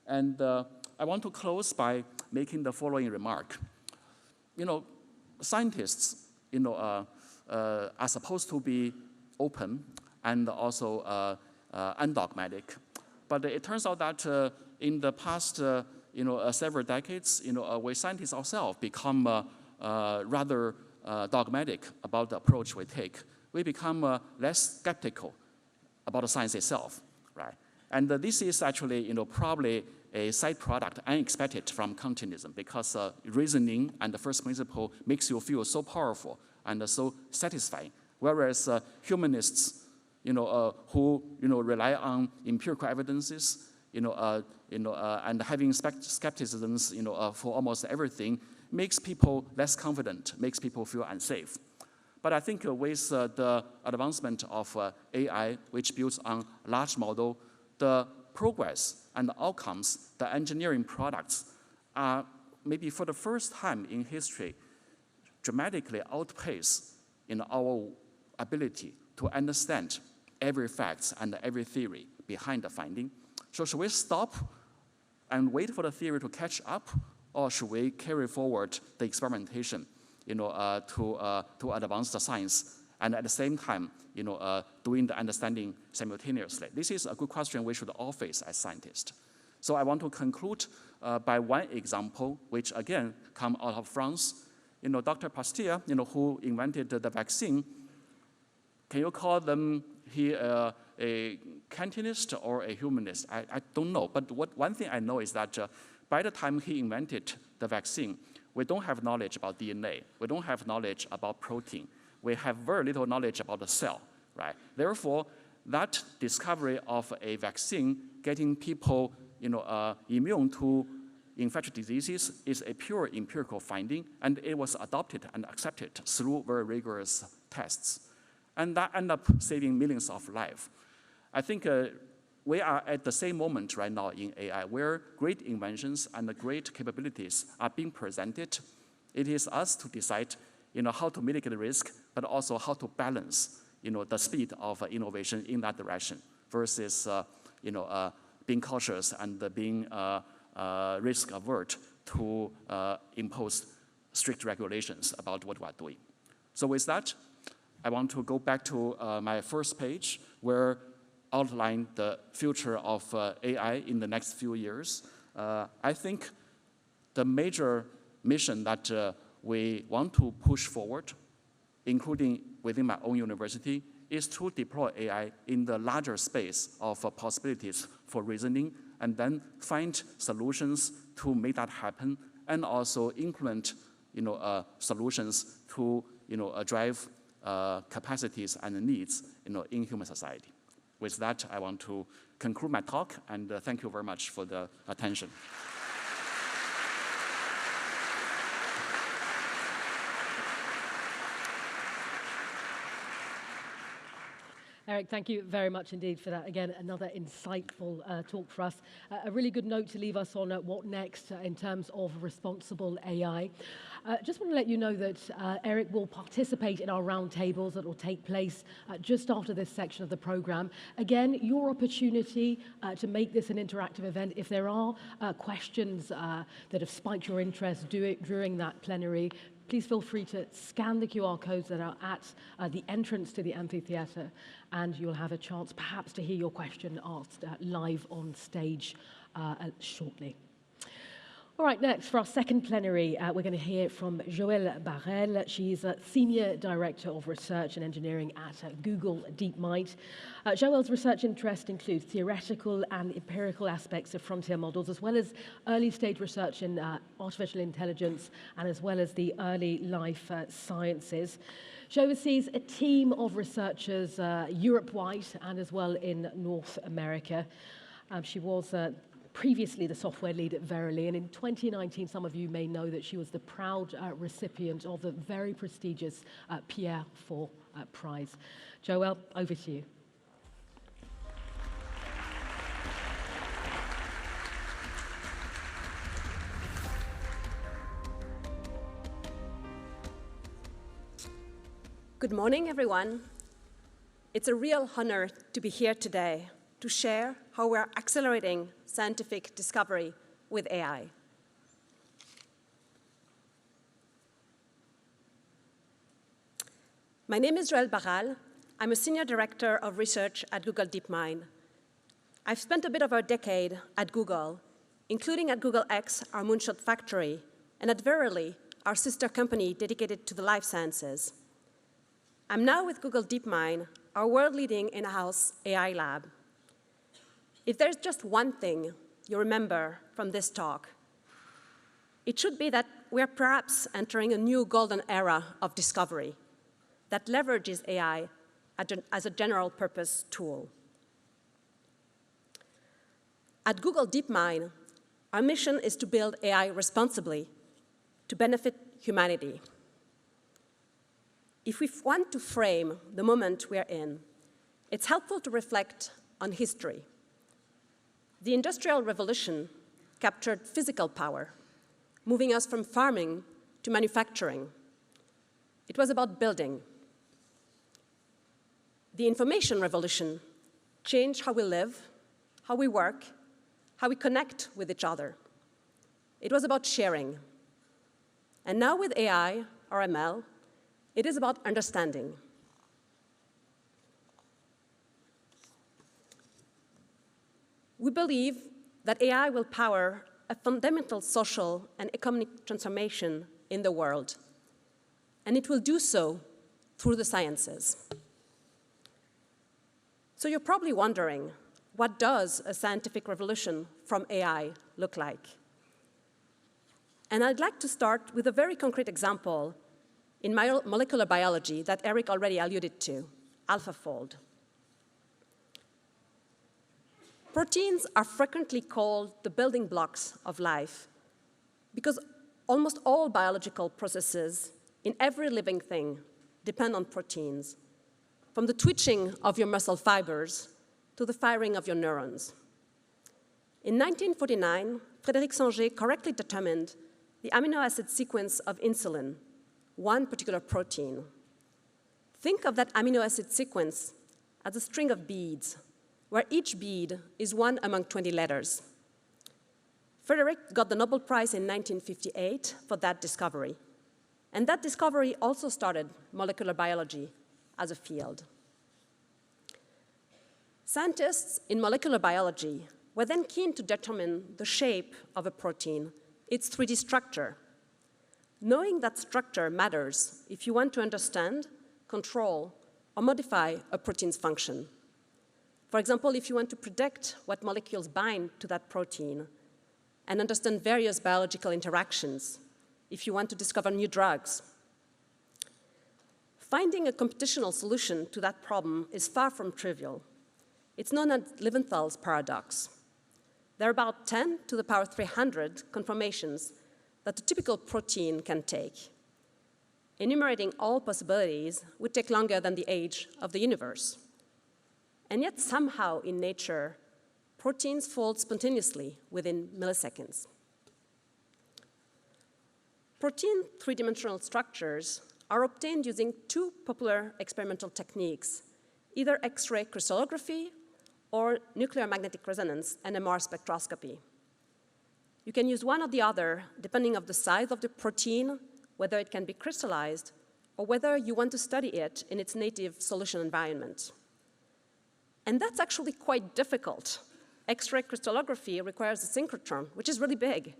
And I want to close by making the following remark. Scientists are supposed to be open and also undogmatic. But it turns out that in the past several decades, we scientists ourselves become rather dogmatic about the approach we take. We become less skeptical about the science itself, right? And this is actually, probably a side product unexpected from Kantianism, because reasoning and the first principle makes you feel so powerful and so satisfying, whereas humanists, who rely on empirical evidences, and having skepticisms, for almost everything, makes people less confident, makes people feel unsafe. But I think with the advancement of AI, which builds on large model, the progress and the outcomes, the engineering products are maybe for the first time in history dramatically outpace our ability to understand every fact and every theory behind the finding. So should we stop and wait for the theory to catch up, or should we carry forward the experimentation, to advance the science, and at the same time, doing the understanding simultaneously? This is a good question we should all face as scientists. So I want to conclude by one example, which again comes out of France. Dr. Pasteur, who invented the vaccine. Can you call them a Kantianist or a humanist? I don't know. But one thing I know is that by the time he invented the vaccine, we don't have knowledge about DNA. We don't have knowledge about protein. We have very little knowledge about the cell, right? Therefore, that discovery of a vaccine getting people, immune to infectious diseases is a pure empirical finding, and it was adopted and accepted through very rigorous tests. And that ended up saving millions of lives. I think we are at the same moment right now in AI, where great inventions and great capabilities are being presented. It is us to decide, how to mitigate the risk, but also how to balance, the speed of innovation in that direction versus, being cautious and being risk avert to impose strict regulations about what we are doing. So with that, I want to go back to my first page, where outline the future of AI in the next few years. I think the major mission that we want to push forward, including within my own university, is to deploy AI in the larger space of possibilities for reasoning, and then find solutions to make that happen, and also implement, solutions to, drive capacities and needs, in human society. With that, I want to conclude my talk, and thank you very much for the attention. Eric, thank you very much indeed for that. Again, another insightful talk for us. A really good note to leave us on what next in terms of responsible AI. Just want to let you know that Eric will participate in our roundtables that will take place just after this section of the program. Again, your opportunity to make this an interactive event. If there are questions that have spiked your interest during that plenary, please feel free to scan the QR codes that are at the entrance to the amphitheatre, and you'll have a chance perhaps to hear your question asked live on stage shortly. All right, next, for our second plenary, we're going to hear from Joëlle Barral. She's a Senior Director of Research and Engineering at Google DeepMind. Joëlle's research interest includes theoretical and empirical aspects of frontier models, as well as early-stage research in artificial intelligence, and as well as the early life sciences. She oversees a team of researchers Europe-wide and as well in North America. She was previously the software lead at Verily, and in 2019, some of you may know that she was the proud recipient of the very prestigious Pierre IV Prize. Joëlle, over to you. Good morning, everyone. It's a real honor to be here today to share how we're accelerating scientific discovery with AI. My name is Joëlle Barral. I'm a Senior Director of Research at Google DeepMind. I've spent a bit over a decade at Google, including at Google X, our moonshot factory, and at Verily, our sister company dedicated to the life sciences. I'm now with Google DeepMind, our world-leading in-house AI lab. If there's just one thing you remember from this talk, it should be that we're perhaps entering a new golden era of discovery that leverages AI as a general-purpose tool. At Google DeepMind, our mission is to build AI responsibly to benefit humanity. If we want to frame the moment we are in, it's helpful to reflect on history. The Industrial Revolution captured physical power, moving us from farming to manufacturing. It was about building. The Information Revolution changed how we live, how we work, how we connect with each other. It was about sharing. And now with AI, or ML, it is about understanding. We believe that AI will power a fundamental social and economic transformation in the world, and it will do so through the sciences. So you're probably wondering, what does a scientific revolution from AI look like? And I'd like to start with a very concrete example in molecular biology that Eric already alluded to, AlphaFold. Proteins are frequently called the building blocks of life because almost all biological processes in every living thing depend on proteins, from the twitching of your muscle fibers to the firing of your neurons. In 1949, Frédéric Sanger correctly determined the amino acid sequence of insulin, one particular protein. Think of that amino acid sequence as a string of beads, where each bead is one among 20 letters. Frédéric got the Nobel Prize in 1958 for that discovery. And that discovery also started molecular biology as a field. Scientists in molecular biology were then keen to determine the shape of a protein, its 3D structure. Knowing that structure matters if you want to understand, control, or modify a protein's function. For example, if you want to predict what molecules bind to that protein and understand various biological interactions, if you want to discover new drugs. Finding a computational solution to that problem is far from trivial. It's known as Levinthal's paradox. There are about 10 to the power 300 conformations that a typical protein can take. Enumerating all possibilities would take longer than the age of the universe. And yet somehow in nature, proteins fold spontaneously within milliseconds. Protein three-dimensional structures are obtained using two popular experimental techniques, either X-ray crystallography or nuclear magnetic resonance NMR spectroscopy. You can use one or the other depending on the size of the protein, whether it can be crystallized, or whether you want to study it in its native solution environment. And that's actually quite difficult. X-ray crystallography requires a synchrotron, which is really big.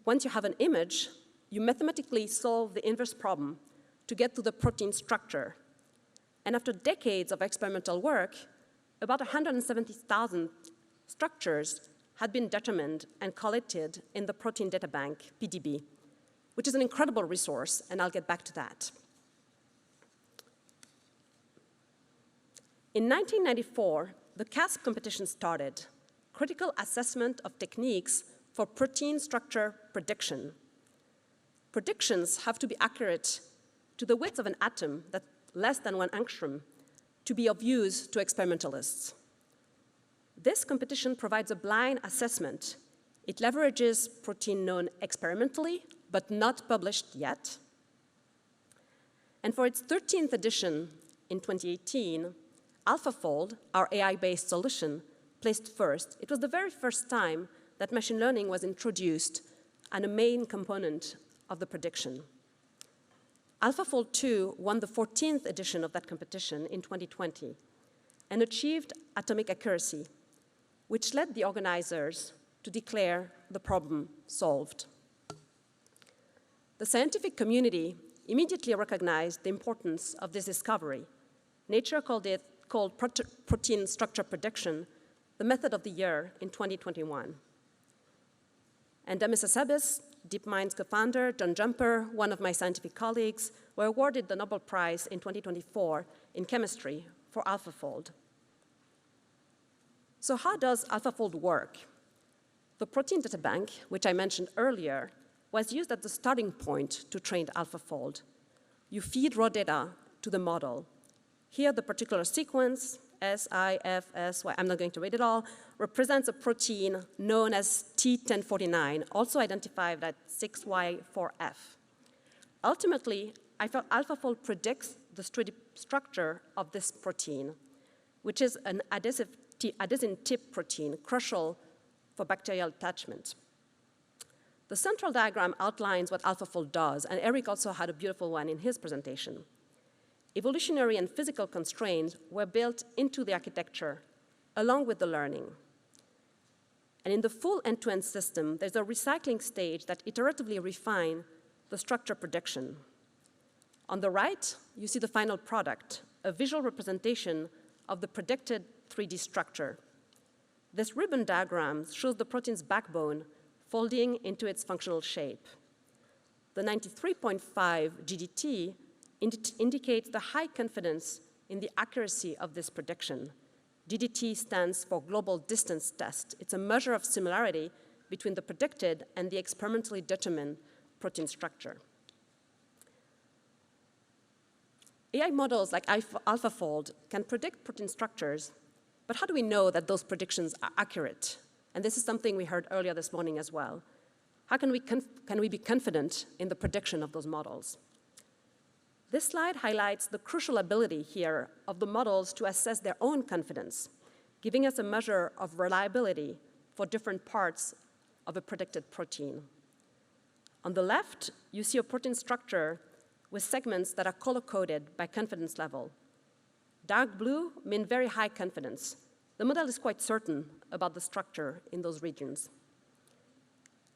once you have an image, you mathematically solve the inverse problem to get to the protein structure. And after decades of experimental work, about 170,000 structures had been determined and collated in the Protein Data Bank, PDB, which is an incredible resource, and I'll get back to that. In 1994, the CASP competition started, Critical Assessment of Techniques for Protein Structure Prediction. Predictions have to be accurate to the width of an atom, that's less than 1 angstrom, to be of use to experimentalists. This competition provides a blind assessment. It leverages protein known experimentally, but not published yet. And for its 13th edition in 2018, AlphaFold, our AI-based solution, placed first. It was the very first time that machine learning was introduced and a main component of the prediction. AlphaFold 2 won the 14th edition of that competition in 2020 and achieved atomic accuracy, which led the organizers to declare the problem solved. The scientific community immediately recognized the importance of this discovery. Nature called protein structure prediction the method of the year in 2021. And Demis Hassabis, DeepMind's co-founder, John Jumper, one of my scientific colleagues, were awarded the Nobel Prize in 2024 in chemistry for AlphaFold. So how does AlphaFold work? The Protein Data Bank, which I mentioned earlier, was used as the starting point to train AlphaFold. You feed raw data to the model. Here, the particular sequence, S, I, F, S, Y, I'm not going to read it all, represents a protein known as T1049, also identified as 6Y4F. Ultimately, AlphaFold predicts the structure of this protein, which is an adenosine tip protein, crucial for bacterial attachment. The central diagram outlines what AlphaFold does, and Eric also had a beautiful one in his presentation. Evolutionary and physical constraints were built into the architecture, along with the learning. And in the full end-to-end system, there's a recycling stage that iteratively refines the structure prediction. On the right, you see the final product, a visual representation of the predicted 3D structure. This ribbon diagram shows the protein's backbone folding into its functional shape. The 93.5 GDT indicates the high confidence in the accuracy of this prediction. GDT stands for Global Distance Test. It's a measure of similarity between the predicted and the experimentally determined protein structure. AI models like AlphaFold can predict protein structures, but how do we know that those predictions are accurate? And this is something we heard earlier this morning as well. How can we be confident in the prediction of those models? This slide highlights the crucial ability here of the models to assess their own confidence, giving us a measure of reliability for different parts of a predicted protein. On the left, you see a protein structure with segments that are color-coded by confidence level. Dark blue means very high confidence. The model is quite certain about the structure in those regions.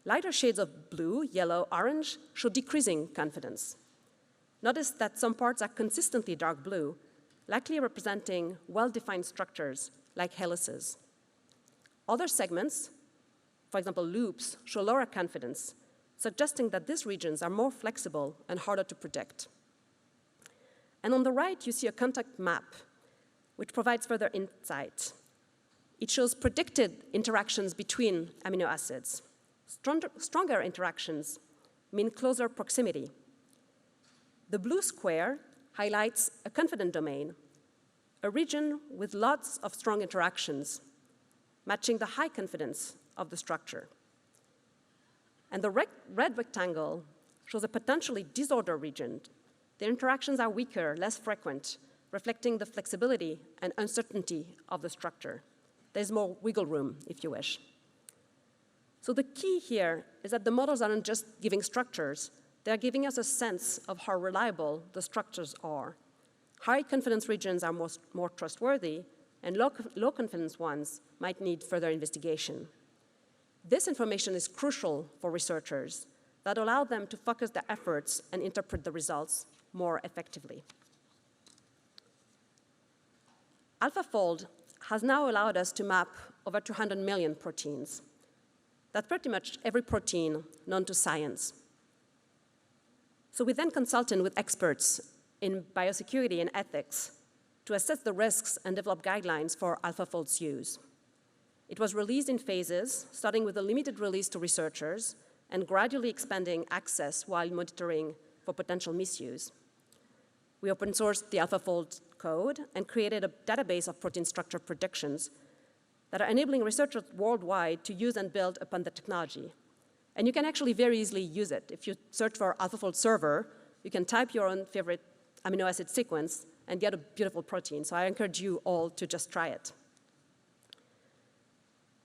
Lighter shades of blue, yellow, orange show decreasing confidence. Notice that some parts are consistently dark blue, likely representing well-defined structures like helices. Other segments, for example loops, show lower confidence, suggesting that these regions are more flexible and harder to predict. And on the right, you see a contact map, which provides further insight. It shows predicted interactions between amino acids. Stronger interactions mean closer proximity. The blue square highlights a confident domain, a region with lots of strong interactions, matching the high confidence of the structure. And the red rectangle shows a potentially disordered region. The interactions are weaker, less frequent, reflecting the flexibility and uncertainty of the structure. There's more wiggle room, if you wish. So the key here is that the models aren't just giving structures, they're giving us a sense of how reliable the structures are. High confidence regions are more trustworthy, and low confidence ones might need further investigation. This information is crucial for researchers that allow them to focus their efforts and interpret the results more effectively. AlphaFold has now allowed us to map over 200 million proteins. That's pretty much every protein known to science. So we then consulted with experts in biosecurity and ethics to assess the risks and develop guidelines for AlphaFold's use. It was released in phases, starting with a limited release to researchers and gradually expanding access while monitoring for potential misuse. We open sourced the AlphaFold code and created a database of protein structure predictions that are enabling researchers worldwide to use and build upon the technology. And you can actually very easily use it. If you search for AlphaFold server, you can type your own favorite amino acid sequence and get a beautiful protein. So I encourage you all to just try it.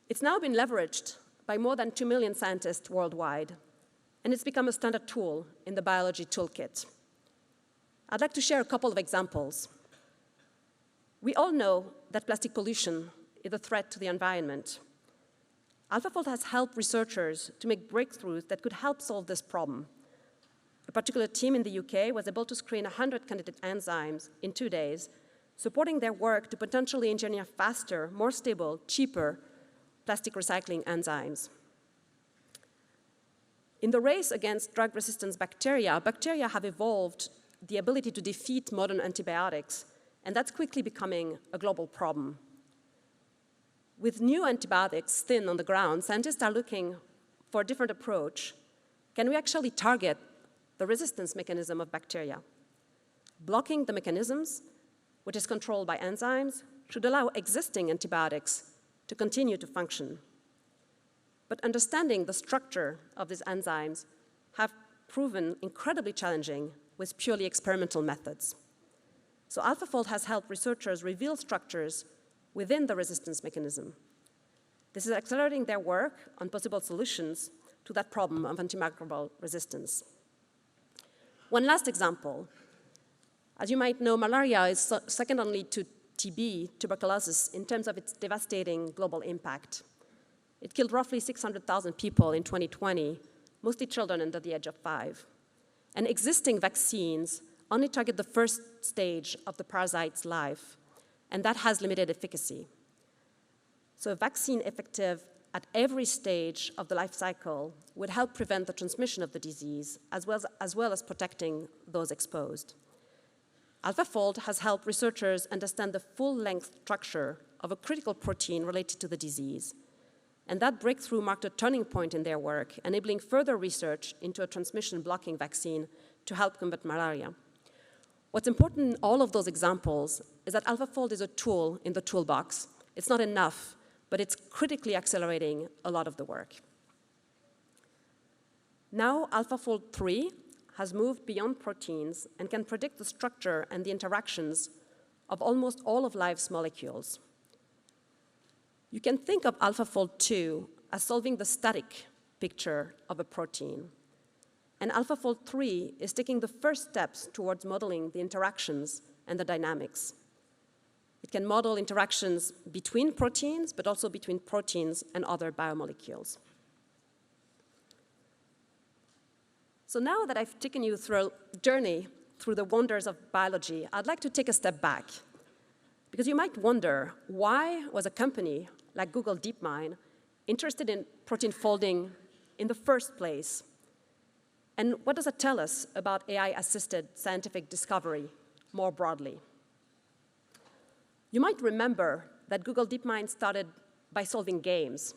It's now been leveraged by more than 2 million scientists worldwide, and it's become a standard tool in the biology toolkit. I'd like to share a couple of examples. We all know that plastic pollution is a threat to the environment. AlphaFold has helped researchers to make breakthroughs that could help solve this problem. A particular team in the UK was able to screen 100 candidate enzymes in 2 days, supporting their work to potentially engineer faster, more stable, cheaper plastic recycling enzymes. In the race against drug-resistant bacteria, bacteria have evolved the ability to defeat modern antibiotics, and that's quickly becoming a global problem. With new antibiotics thin on the ground, scientists are looking for a different approach. Can we actually target the resistance mechanism of bacteria? Blocking the mechanisms, which is controlled by enzymes, should allow existing antibiotics to continue to function. But understanding the structure of these enzymes have proven incredibly challenging with purely experimental methods. So AlphaFold has helped researchers reveal structures within the resistance mechanism. This is accelerating their work on possible solutions to that problem of antimicrobial resistance. One last example. As you might know, malaria is second only to TB, tuberculosis, in terms of its devastating global impact. It killed roughly 600,000 people in 2020, mostly children under the age of 5. And existing vaccines only target the first stage of the parasite's life, and that has limited efficacy. So a vaccine effective at every stage of the life cycle would help prevent the transmission of the disease, as well as protecting those exposed. AlphaFold has helped researchers understand the full-length structure of a critical protein related to the disease. And that breakthrough marked a turning point in their work, enabling further research into a transmission-blocking vaccine to help combat malaria. What's important in all of those examples is that AlphaFold is a tool in the toolbox. It's not enough, but it's critically accelerating a lot of the work. Now, AlphaFold 3 has moved beyond proteins and can predict the structure and the interactions of almost all of life's molecules. You can think of AlphaFold 2 as solving the static picture of a protein. And AlphaFold 3 is taking the first steps towards modeling the interactions and the dynamics. It can model interactions between proteins, but also between proteins and other biomolecules. So now that I've taken you through a journey through the wonders of biology, I'd like to take a step back. Because you might wonder, why was a company like Google DeepMind interested in protein folding in the first place? And what does it tell us about AI-assisted scientific discovery more broadly? You might remember that Google DeepMind started by solving games.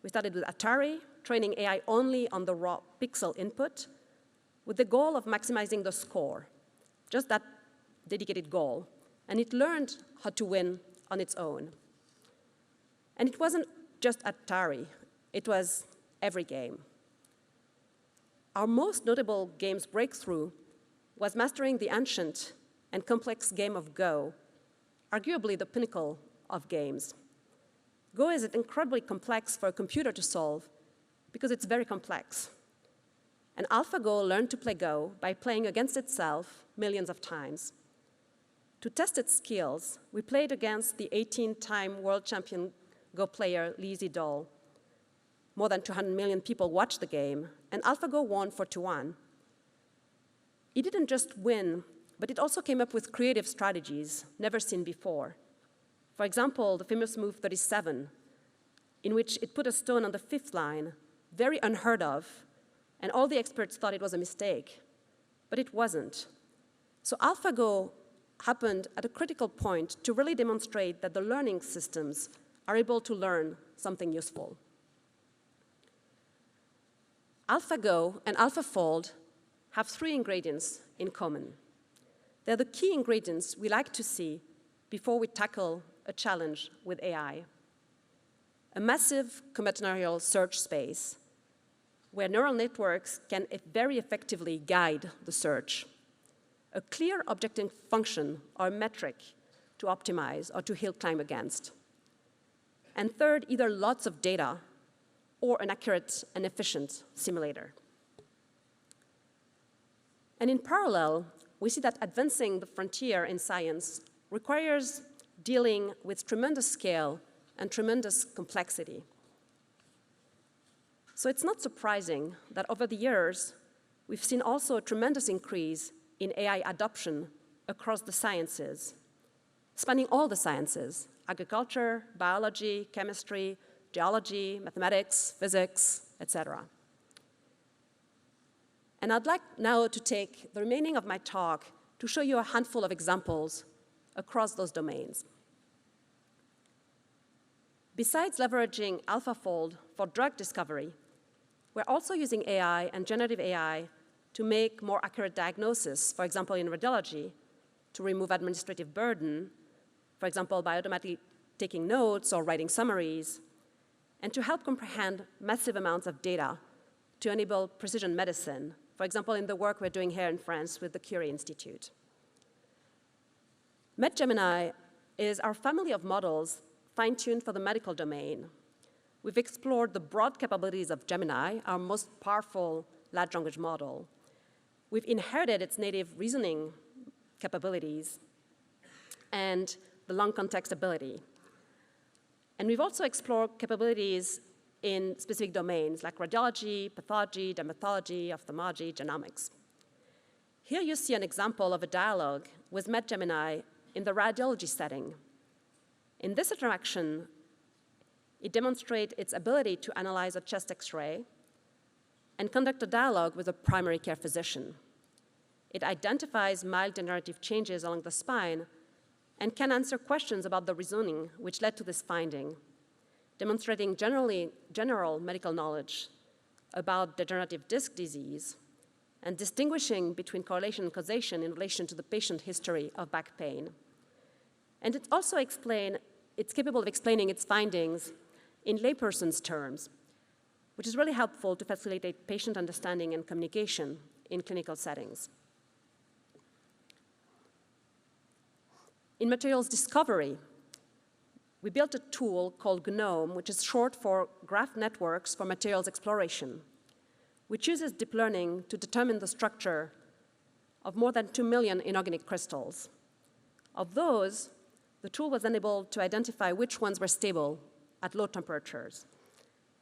We started with Atari, training AI only on the raw pixel input, with the goal of maximizing the score, just that dedicated goal. And it learned how to win on its own. And it wasn't just Atari, it was every game. Our most notable game's breakthrough was mastering the ancient and complex game of Go, arguably the pinnacle of games. Go is incredibly complex for a computer to solve because it's very complex. And AlphaGo learned to play Go by playing against itself millions of times. To test its skills, we played against the 18-time world champion Go player Lee Sedol. more than 200 million people watched the game, and AlphaGo won 4-1. It didn't just win, but it also came up with creative strategies never seen before. For example, the famous move 37, in which it put a stone on the 5th line, very unheard of, and all the experts thought it was a mistake, but it wasn't. So AlphaGo happened at a critical point to really demonstrate that the learning systems are able to learn something useful. AlphaGo and AlphaFold have 3 ingredients in common. They're the key ingredients we like to see before we tackle a challenge with AI. A massive combinatorial search space where neural networks can very effectively guide the search. A clear objective function or metric to optimize or to hill climb against. And third, either lots of data or an accurate and efficient simulator. And in parallel, we see that advancing the frontier in science requires dealing with tremendous scale and tremendous complexity. So it's not surprising that over the years, we've seen also a tremendous increase in AI adoption across the sciences, spanning all the sciences: agriculture, biology, chemistry, geology, mathematics, physics, etc. And I'd like now to take the remaining of my talk to show you a handful of examples across those domains. Besides leveraging AlphaFold for drug discovery, we're also using AI and generative AI to make more accurate diagnosis, for example, in radiology, to remove administrative burden, for example, by automatically taking notes or writing summaries, and to help comprehend massive amounts of data to enable precision medicine, for example, in the work we're doing here in France with the Curie Institute. MedGemini is our family of models fine-tuned for the medical domain. We've explored the broad capabilities of Gemini, our most powerful large language model. We've inherited its native reasoning capabilities and the long context ability. And we've also explored capabilities in specific domains like radiology, pathology, dermatology, ophthalmology, genomics. Here you see an example of a dialogue with MedGemini in the radiology setting. In this interaction, it demonstrates its ability to analyze a chest X-ray and conduct a dialogue with a primary care physician. It identifies mild degenerative changes along the spine and can answer questions about the reasoning which led to this finding, demonstrating general medical knowledge about degenerative disc disease and distinguishing between correlation and causation in relation to the patient history of back pain. And it's capable of explaining its findings in layperson's terms, which is really helpful to facilitate patient understanding and communication in clinical settings. In materials discovery, we built a tool called GNOME, which is short for Graph Networks for Materials Exploration, which uses deep learning to determine the structure of more than 2 million inorganic crystals. Of those, the tool was then able to identify which ones were stable at low temperatures,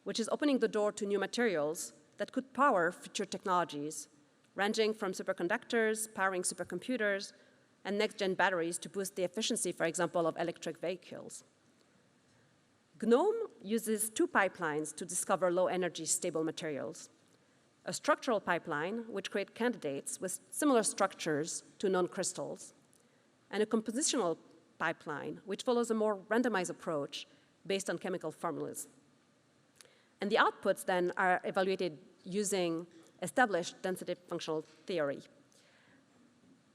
which is opening the door to new materials that could power future technologies, ranging from superconductors, powering supercomputers, and next-gen batteries to boost the efficiency, for example, of electric vehicles. GNOME uses 2 pipelines to discover low-energy stable materials. A structural pipeline, which creates candidates with similar structures to known crystals, and a compositional pipeline, which follows a more randomized approach based on chemical formulas. And the outputs then are evaluated using established density functional theory.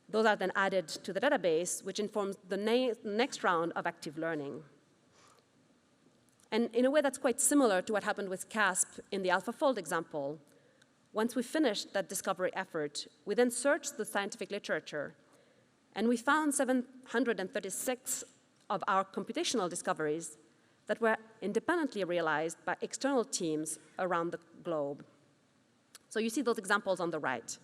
Those are then added to the database, which informs the next round of active learning. And in a way that's quite similar to what happened with CASP in the AlphaFold example, once we finished that discovery effort, we then searched the scientific literature, and we found 736 of our computational discoveries that were independently realized by external teams around the globe. So you see those examples on the right.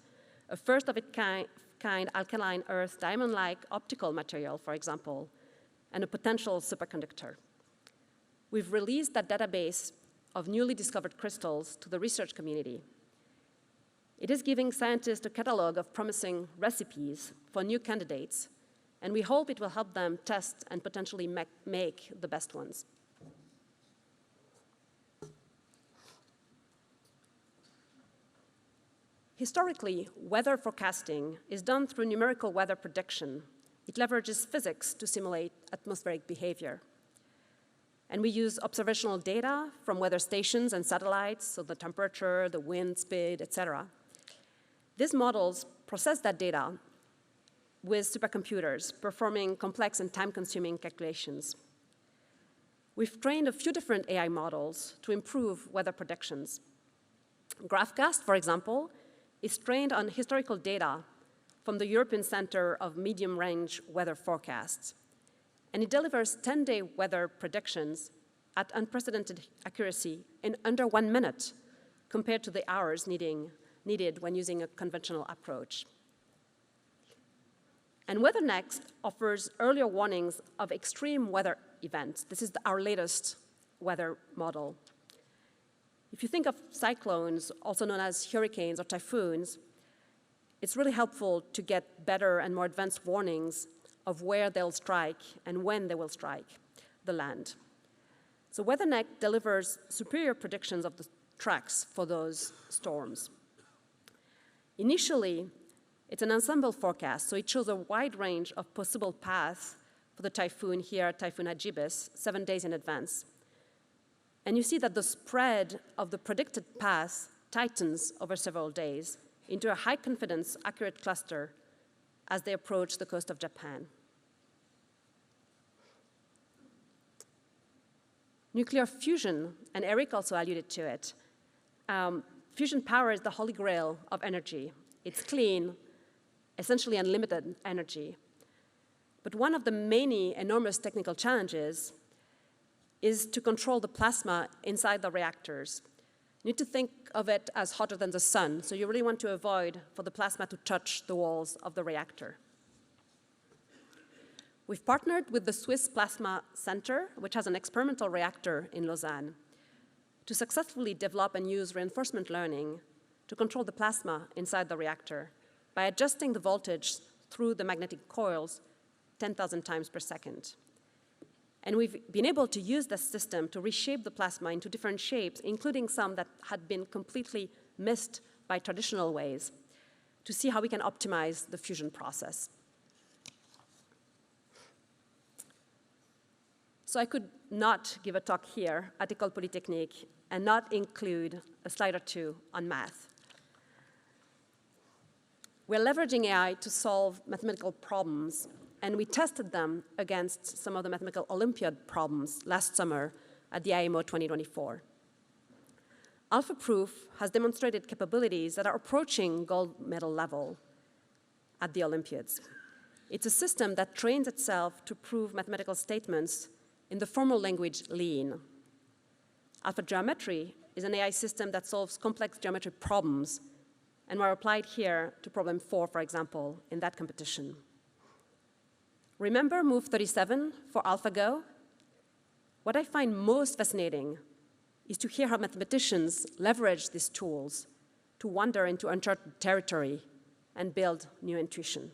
A first-of-its-kind alkaline earth diamond-like optical material, for example, and a potential superconductor. We've released that database of newly discovered crystals to the research community. It is giving scientists a catalog of promising recipes for new candidates, and we hope it will help them test and potentially make the best ones. Historically, weather forecasting is done through numerical weather prediction. It leverages physics to simulate atmospheric behavior. And we use observational data from weather stations and satellites, so the temperature, the wind speed, etc. These models process that data with supercomputers, performing complex and time-consuming calculations. We've trained a few different AI models to improve weather predictions. GraphCast, for example, is trained on historical data from the European Center of Medium-Range Weather Forecasts. And it delivers 10-day weather predictions at unprecedented accuracy in under 1 minute, compared to the hours needed when using a conventional approach. And WeatherNext offers earlier warnings of extreme weather events. This is our latest weather model. If you think of cyclones, also known as hurricanes or typhoons, it's really helpful to get better and more advanced warnings of where they'll strike and when they will strike the land. So WeatherNext delivers superior predictions of the tracks for those storms. Initially, it's an ensemble forecast, so it shows a wide range of possible paths for the typhoon here, Typhoon Hagibis, 7 days in advance. And you see that the spread of the predicted path tightens over several days into a high-confidence, accurate cluster as they approach the coast of Japan. Nuclear fusion, and Eric also alluded to it. Fusion power is the holy grail of energy. It's clean, essentially unlimited energy. But one of the many enormous technical challenges is to control the plasma inside the reactors. You need to think of it as hotter than the sun, so you really want to avoid for the plasma to touch the walls of the reactor. We've partnered with the Swiss Plasma Center, which has an experimental reactor in Lausanne, to successfully develop and use reinforcement learning to control the plasma inside the reactor by adjusting the voltage through the magnetic coils 10,000 times per second. And we've been able to use this system to reshape the plasma into different shapes, including some that had been completely missed by traditional ways, to see how we can optimize the fusion process. So I could not give a talk here at École Polytechnique and not include a slide or two on math. We're leveraging AI to solve mathematical problems, and we tested them against some of the mathematical Olympiad problems last summer at the IMO 2024. AlphaProof has demonstrated capabilities that are approaching gold medal level at the Olympiads. It's a system that trains itself to prove mathematical statements in the formal language Lean. AlphaGeometry is an AI system that solves complex geometry problems, and were applied here to problem 4, for example, in that competition. Remember Move 37 for AlphaGo? What I find most fascinating is to hear how mathematicians leverage these tools to wander into uncharted territory and build new intuition.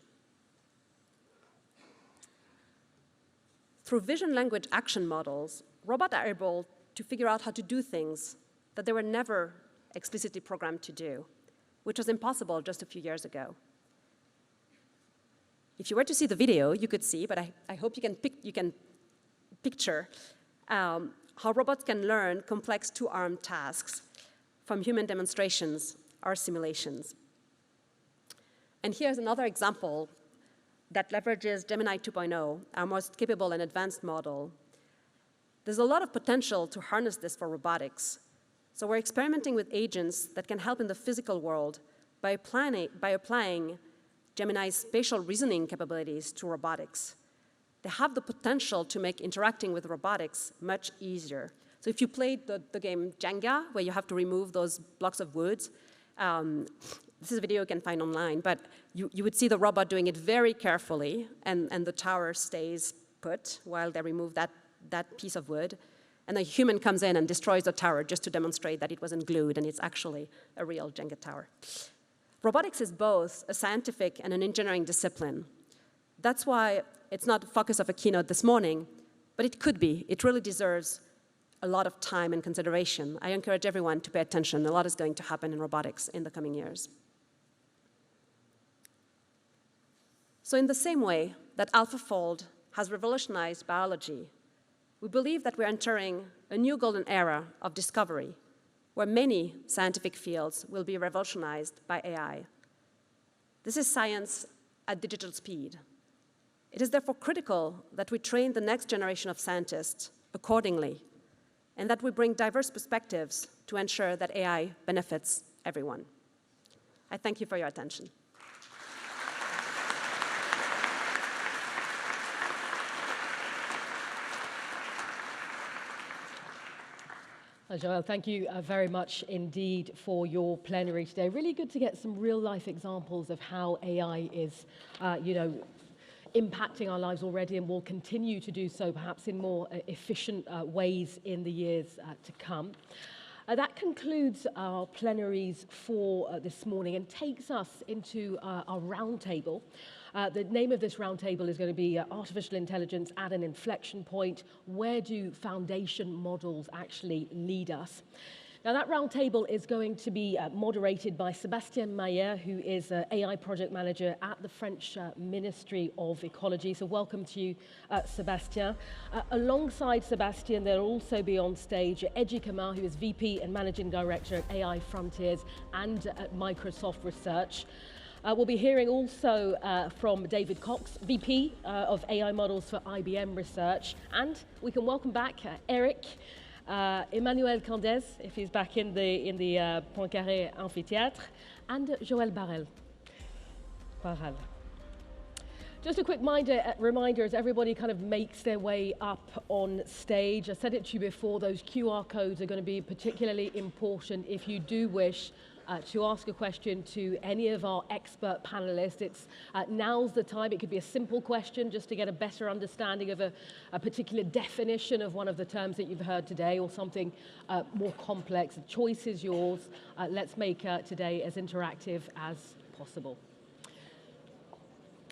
Through vision language action models, robots are able to figure out how to do things that they were never explicitly programmed to do, which was impossible just a few years ago. If you were to see the video, you could see, but I hope you can picture how robots can learn complex two-armed tasks from human demonstrations or simulations. And here's another example that leverages Gemini 2.0, our most capable and advanced model. There's a lot of potential to harness this for robotics. So we're experimenting with agents that can help in the physical world by applying Gemini's spatial reasoning capabilities to robotics. They have the potential to make interacting with robotics much easier. So if you played the game Jenga, where you have to remove those blocks of wood, this is a video you can find online, but you would see the robot doing it very carefully, and the tower stays put while they remove that piece of wood. and a human comes in and destroys the tower just to demonstrate that it wasn't glued and it's actually a real Jenga tower. Robotics is both a scientific and an engineering discipline. That's why it's not the focus of a keynote this morning, but it could be. It really deserves a lot of time and consideration. I encourage everyone to pay attention. A lot is going to happen in robotics in the coming years. So in the same way that AlphaFold has revolutionized biology, we believe that we're entering a new golden era of discovery, where many scientific fields will be revolutionized by AI. This is science at digital speed. It is therefore critical that we train the next generation of scientists accordingly, and that we bring diverse perspectives to ensure that AI benefits everyone. I thank you for your attention. Joëlle, thank you very much indeed for your plenary today. Really good to get some real-life examples of how AI is, impacting our lives already and will continue to do so, perhaps in more efficient ways in the years to come. That concludes our plenaries for this morning and takes us into our roundtable. The name of this roundtable is going to be Artificial Intelligence at an Inflection Point. Where do foundation models actually lead us? Now, that roundtable is going to be moderated by Sébastien Mayer, who is AI Project Manager at the French Ministry of Ecology. So welcome to you, Sébastien. Alongside Sébastien, there'll also be on stage Edgy Kamal, who is VP and Managing Director at AI Frontiers and at Microsoft Research. We'll be hearing also from David Cox, VP of AI Models for IBM Research. And we can welcome back Eric, Emmanuel Candez, if he's back in the Poincaré Amphitheatre, and Joëlle Barral. Just a quick reminder as everybody kind of makes their way up on stage. I said it to you before, those QR codes are going to be particularly important if you do wish to ask a question to any of our expert panelists. Now's the time. It could be a simple question just to get a better understanding of a particular definition of one of the terms that you've heard today, or something more complex. The choice is yours. Let's make today as interactive as possible.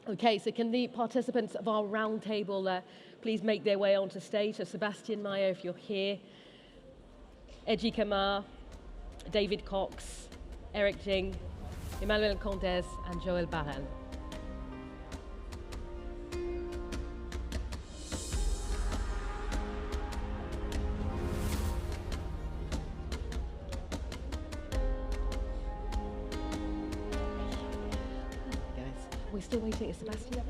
Okay, so can the participants of our roundtable please make their way onto stage? So Sébastien Mayer, if you're here, Edgy Kamal, David Cox, Eric Xing, Emmanuel Candez, and Joëlle Barral. Guys, we're still waiting. Is Sébastien?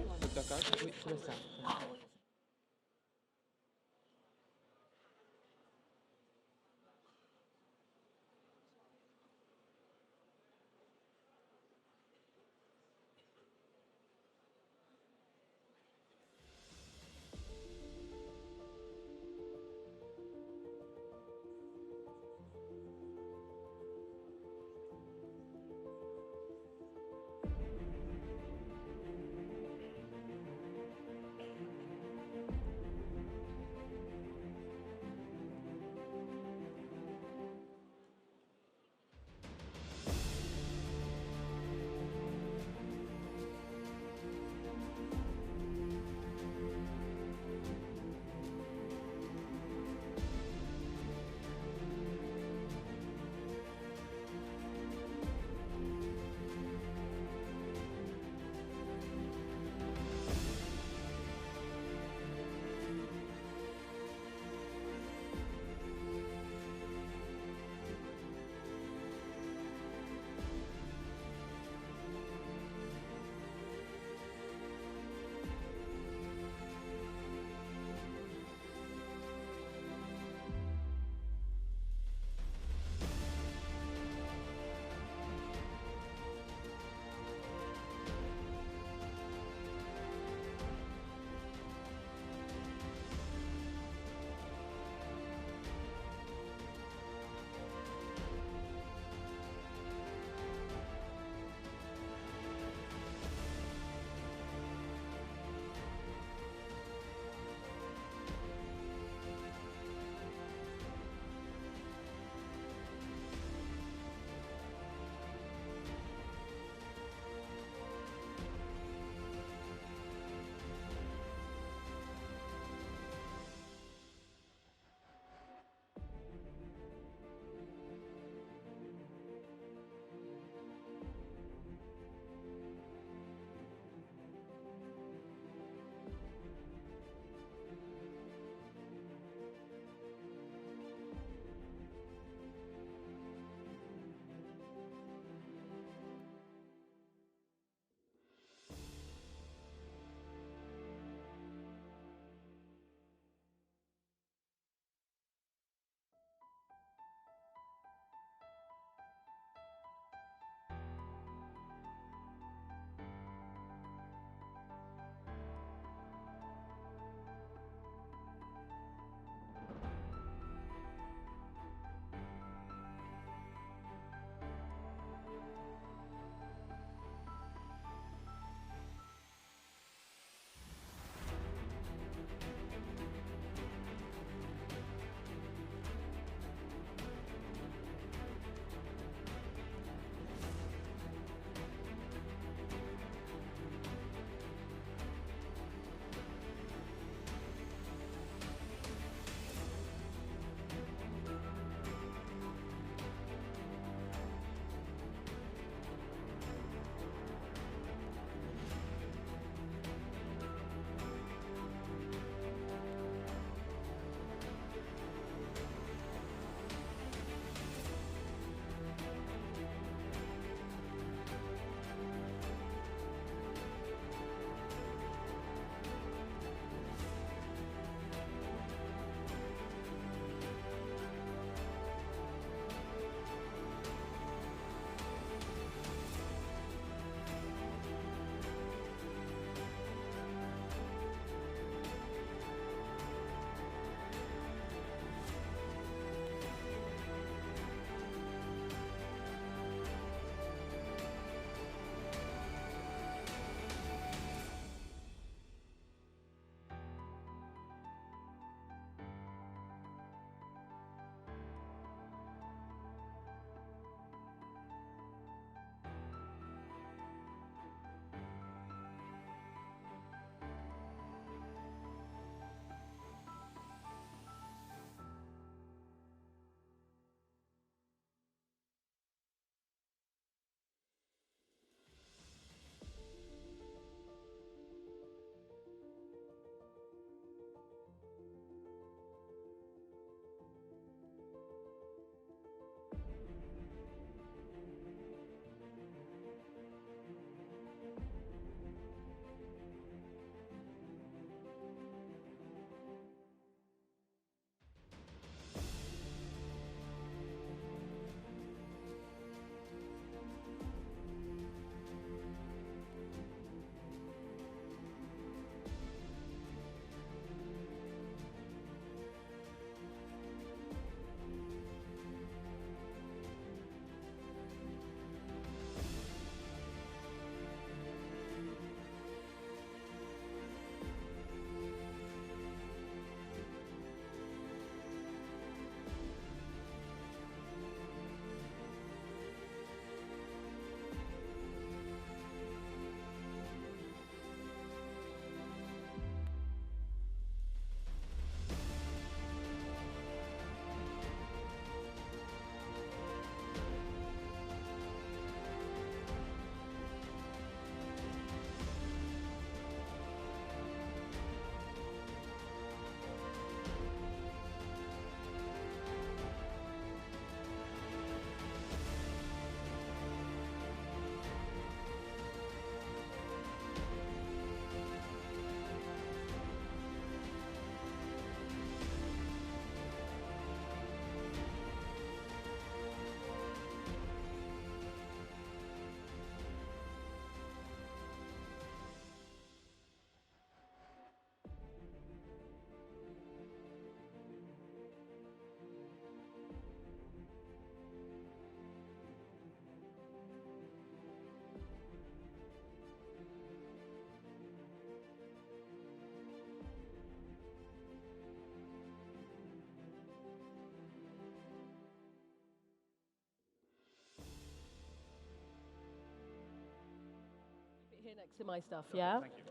here next to my stuff, yeah? Thank you.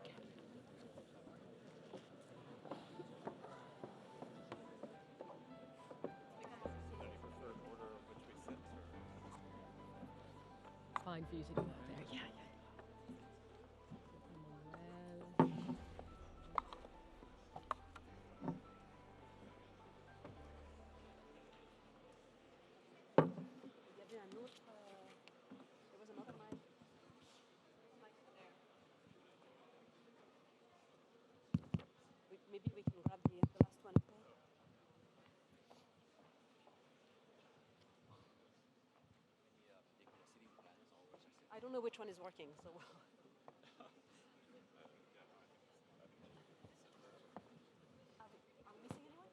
Fine for you to do that there. Yeah, yeah. Maybe we can grab the last one. I don't know which one is working, so. Are we missing anyone?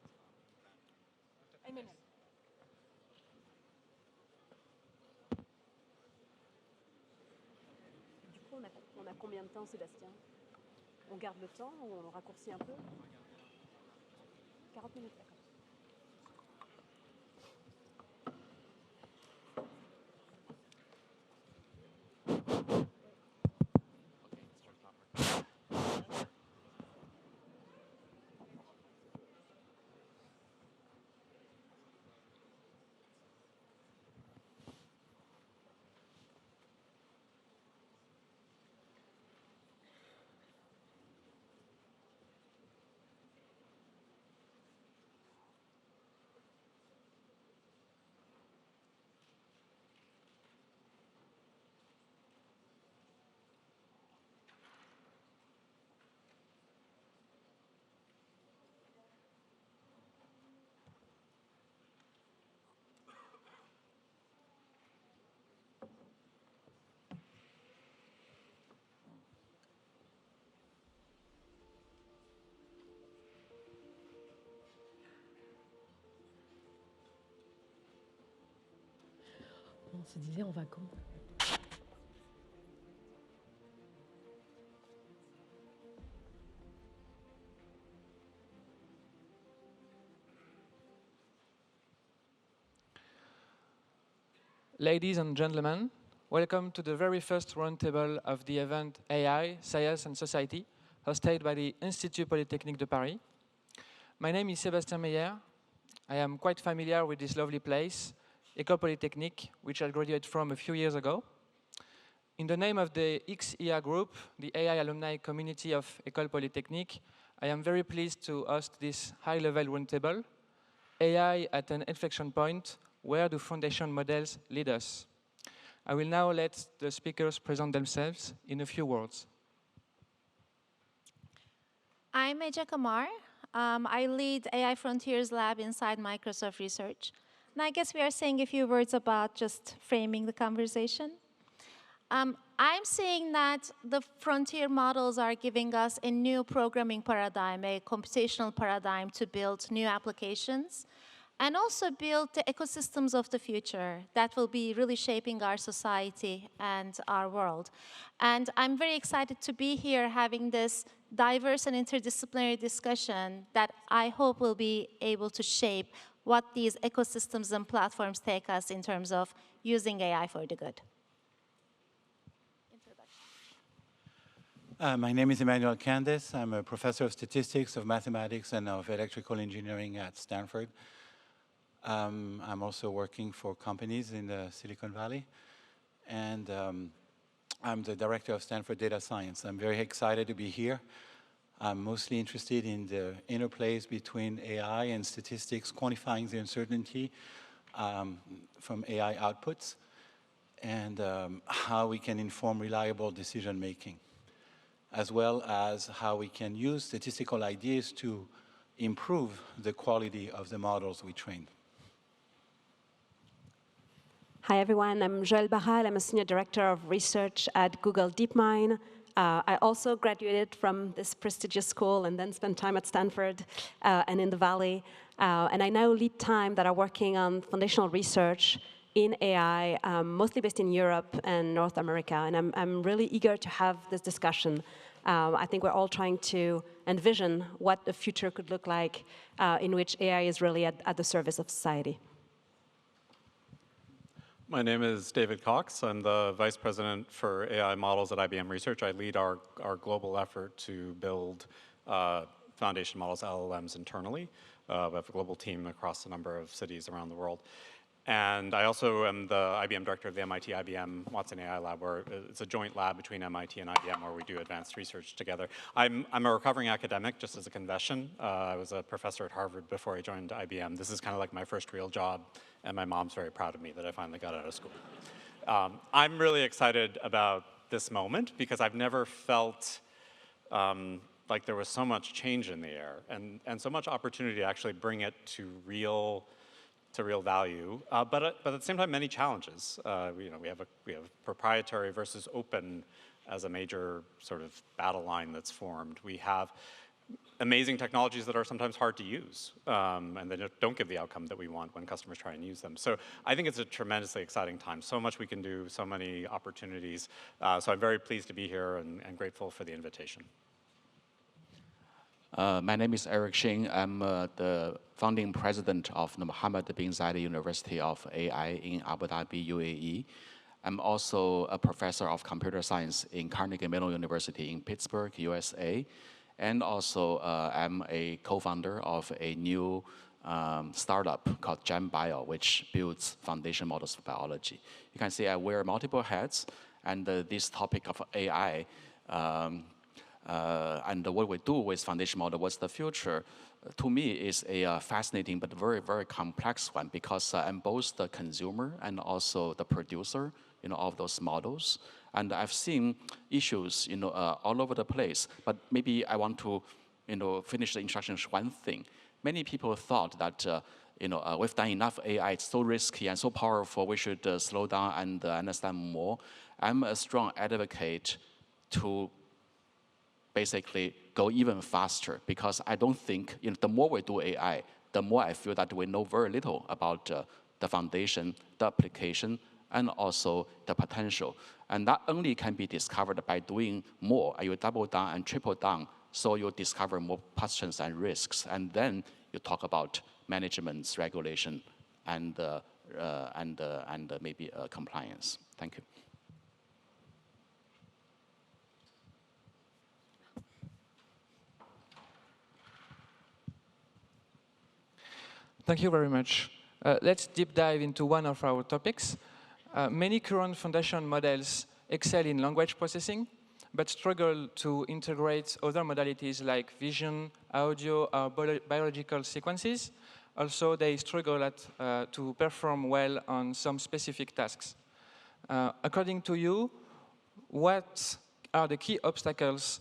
A minute. Du coup, on a combien de temps, Sébastien? On garde le temps ou on raccourcit un peu? 40 minutes, d'accord. On se disait en vacances. Ladies and gentlemen, welcome to the very first roundtable of the event AI, Science and Society, hosted by the Institut Polytechnique de Paris. My name is Sébastien Meyer. I am quite familiar with this lovely place, École Polytechnique, which I graduated from a few years ago. In the name of the XEA group, the AI alumni community of École Polytechnique, I am very pleased to host this high-level roundtable, AI at an inflection point, where do foundation models lead us? I will now let the speakers present themselves in a few words. I'm Eja Kamar. I lead AI Frontiers Lab inside Microsoft Research. And I guess we are saying a few words about just framing the conversation. I'm seeing that the frontier models are giving us a new programming paradigm, a computational paradigm to build new applications, and also build the ecosystems of the future that will be really shaping our society and our world. And I'm very excited to be here having this diverse and interdisciplinary discussion that I hope will be able to shape what these ecosystems and platforms take us in terms of using AI for the good. My name is Emmanuel Candice. I'm a professor of statistics, of mathematics, and of electrical engineering at Stanford. I'm also working for companies in the Silicon Valley, and I'm the director of Stanford Data Science. I'm very excited to be here. I'm mostly interested in the interplays between AI and statistics, quantifying the uncertainty from AI outputs, and how we can inform reliable decision-making, as well as how we can use statistical ideas to improve the quality of the models we train. Hi, everyone. I'm Joëlle Barral. I'm a senior director of research at Google DeepMind. I also graduated from this prestigious school and then spent time at Stanford and in the Valley. And I now lead teams that are working on foundational research in AI, mostly based in Europe and North America. And I'm really eager to have this discussion. I think we're all trying to envision what the future could look like in which AI is really at the service of society. My name is David Cox. I'm the Vice President for AI Models at IBM Research. I lead our global effort to build foundation models, LLMs, internally. We have a global team across a number of cities around the world. And I also am the IBM director of the MIT IBM Watson AI Lab, where it's a joint lab between MIT and IBM where we do advanced research together. I'm a recovering academic, just as a confession. I was a professor at Harvard before I joined IBM. This is kind of like my first real job, and my mom's very proud of me that I finally got out of school. I'm really excited about this moment because I've never felt like there was so much change in the air and so much opportunity to actually bring it to real value, but at the same time, many challenges. We have proprietary versus open as a major sort of battle line that's formed. We have amazing technologies that are sometimes hard to use, and they don't give the outcome that we want when customers try and use them. So I think it's a tremendously exciting time. So much we can do, so many opportunities. So I'm very pleased to be here and grateful for the invitation. My name is Eric Xing. I'm the founding president of the Mohammed bin Zayed University of AI in Abu Dhabi, UAE. I'm also a professor of computer science in Carnegie Mellon University in Pittsburgh, USA. And also I'm a co-founder of a new startup called GemBio, which builds foundation models for biology. You can see I wear multiple hats, and this topic of AI and what we do with foundation model, what's the future, to me is a fascinating but very, very complex one because I'm both the consumer and also the producer, of those models. And I've seen issues, all over the place. But maybe I want to, finish the introduction with one thing. Many people thought that, we've done enough AI, it's so risky and so powerful, we should slow down and understand more. I'm a strong advocate to basically go even faster because I don't think, the more we do AI, the more I feel that we know very little about the foundation, the application, and also the potential. And that only can be discovered by doing more. You double down and triple down, so you discover more questions and risks. And then you talk about management, regulation, and maybe compliance. Thank you. Thank you very much. Let's deep dive into one of our topics. Many current foundation models excel in language processing, but struggle to integrate other modalities like vision, audio, or biological sequences. Also, they struggle to perform well on some specific tasks. According to you, what are the key obstacles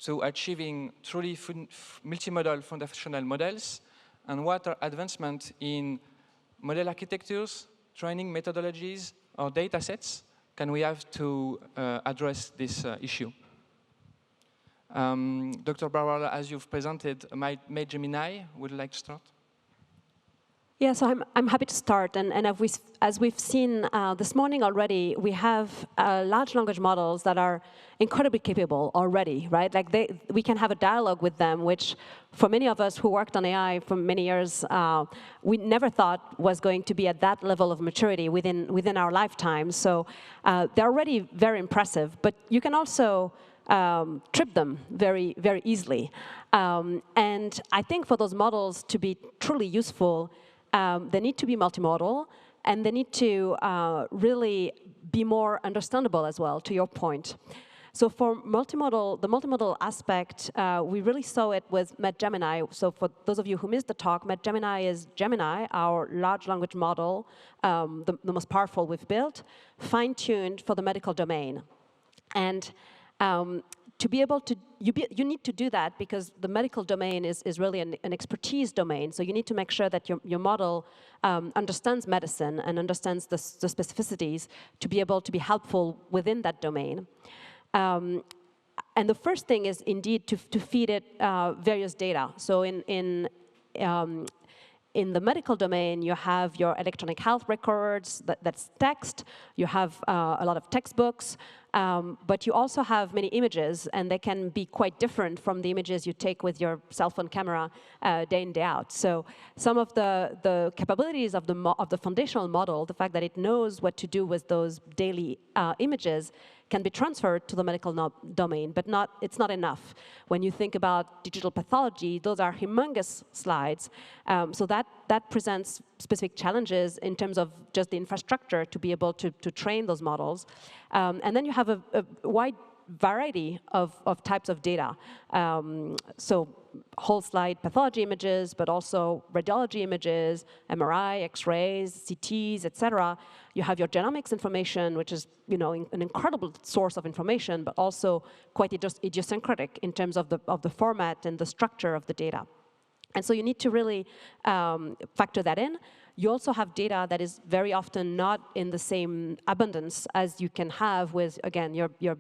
to achieving truly multimodal foundational models? And what are advancements in model architectures, training methodologies, or data sets can we have to address this issue? Dr. Barral, as you've presented, Made Gemini, would you like to start? Yeah, so I'm happy to start. And as we've seen this morning already, we have large language models that are incredibly capable already, right? Like we can have a dialogue with them, which for many of us who worked on AI for many years, we never thought was going to be at that level of maturity within our lifetime. So they're already very impressive, but you can also trip them very, very easily. And I think for those models to be truly useful, they need to be multimodal, and they need to really be more understandable as well, to your point. So for the multimodal aspect, we really saw it with Made Gemini. So for those of you who missed the talk, Made Gemini is Gemini, our large language model, the most powerful we've built, fine-tuned for the medical domain. And to be able to, you need to do that because the medical domain is really an expertise domain. So you need to make sure that your model understands medicine and understands the specificities to be able to be helpful within that domain. And the first thing is indeed to feed it various data. So in the medical domain, you have your electronic health records, that's text. You have a lot of textbooks. But you also have many images, and they can be quite different from the images you take with your cell phone camera day in, day out. So some of the capabilities of the foundational model, the fact that it knows what to do with those daily images, can be transferred to the medical domain, but it's not enough. When you think about digital pathology, those are humongous slides. So that presents specific challenges in terms of just the infrastructure to be able to train those models. And then you have a wide variety of types of data. So whole slide pathology images, but also radiology images, MRI, X-rays, CTs, etc. You have your genomics information, which is an incredible source of information, but also quite idiosyncratic in terms of the format and the structure of the data. And so you need to really factor that in. You also have data that is very often not in the same abundance as you can have with, again, your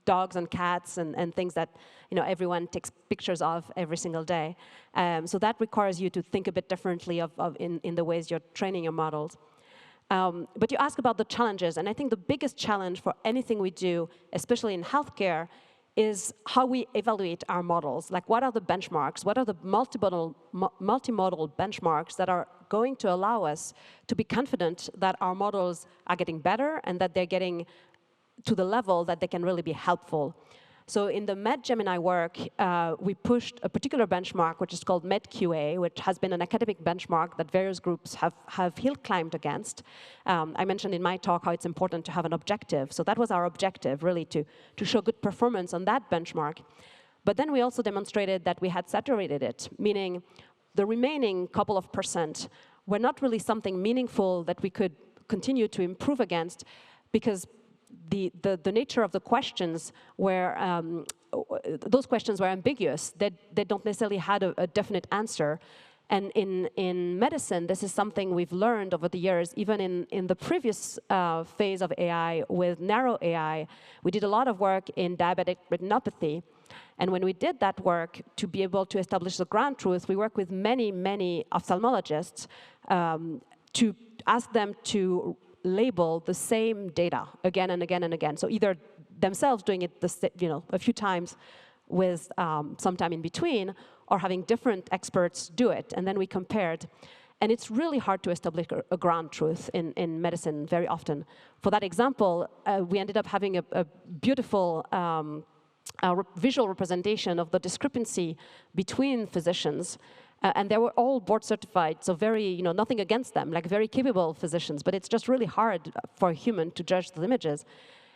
dogs and cats and things that everyone takes pictures of every single day. So that requires you to think a bit differently in the ways you're training your models. But you ask about the challenges, and I think the biggest challenge for anything we do, especially in healthcare, is how we evaluate our models. Like, what are the benchmarks? What are the multimodal benchmarks that are going to allow us to be confident that our models are getting better and that they're getting to the level that they can really be helpful? So in the MedGemini work, we pushed a particular benchmark, which is called MedQA, which has been an academic benchmark that various groups have hill climbed against. I mentioned in my talk how it's important to have an objective. So that was our objective, really, to show good performance on that benchmark. But then we also demonstrated that we had saturated it, meaning the remaining couple of % were not really something meaningful that we could continue to improve against, because the nature of the questions were, those questions were ambiguous. They don't necessarily had a definite answer. And in medicine, this is something we've learned over the years. Even in the previous phase of AI with narrow AI, we did a lot of work in diabetic retinopathy. And when we did that work to be able to establish the ground truth, we worked with many ophthalmologists to ask them to label the same data again and again and again. So either themselves doing it a few times with some time in between, or having different experts do it. And then we compared. And it's really hard to establish a ground truth in medicine very often. For that example, we ended up having a beautiful visual representation of the discrepancy between physicians. And they were all board certified, so very, nothing against them, like very capable physicians, but it's just really hard for a human to judge the images.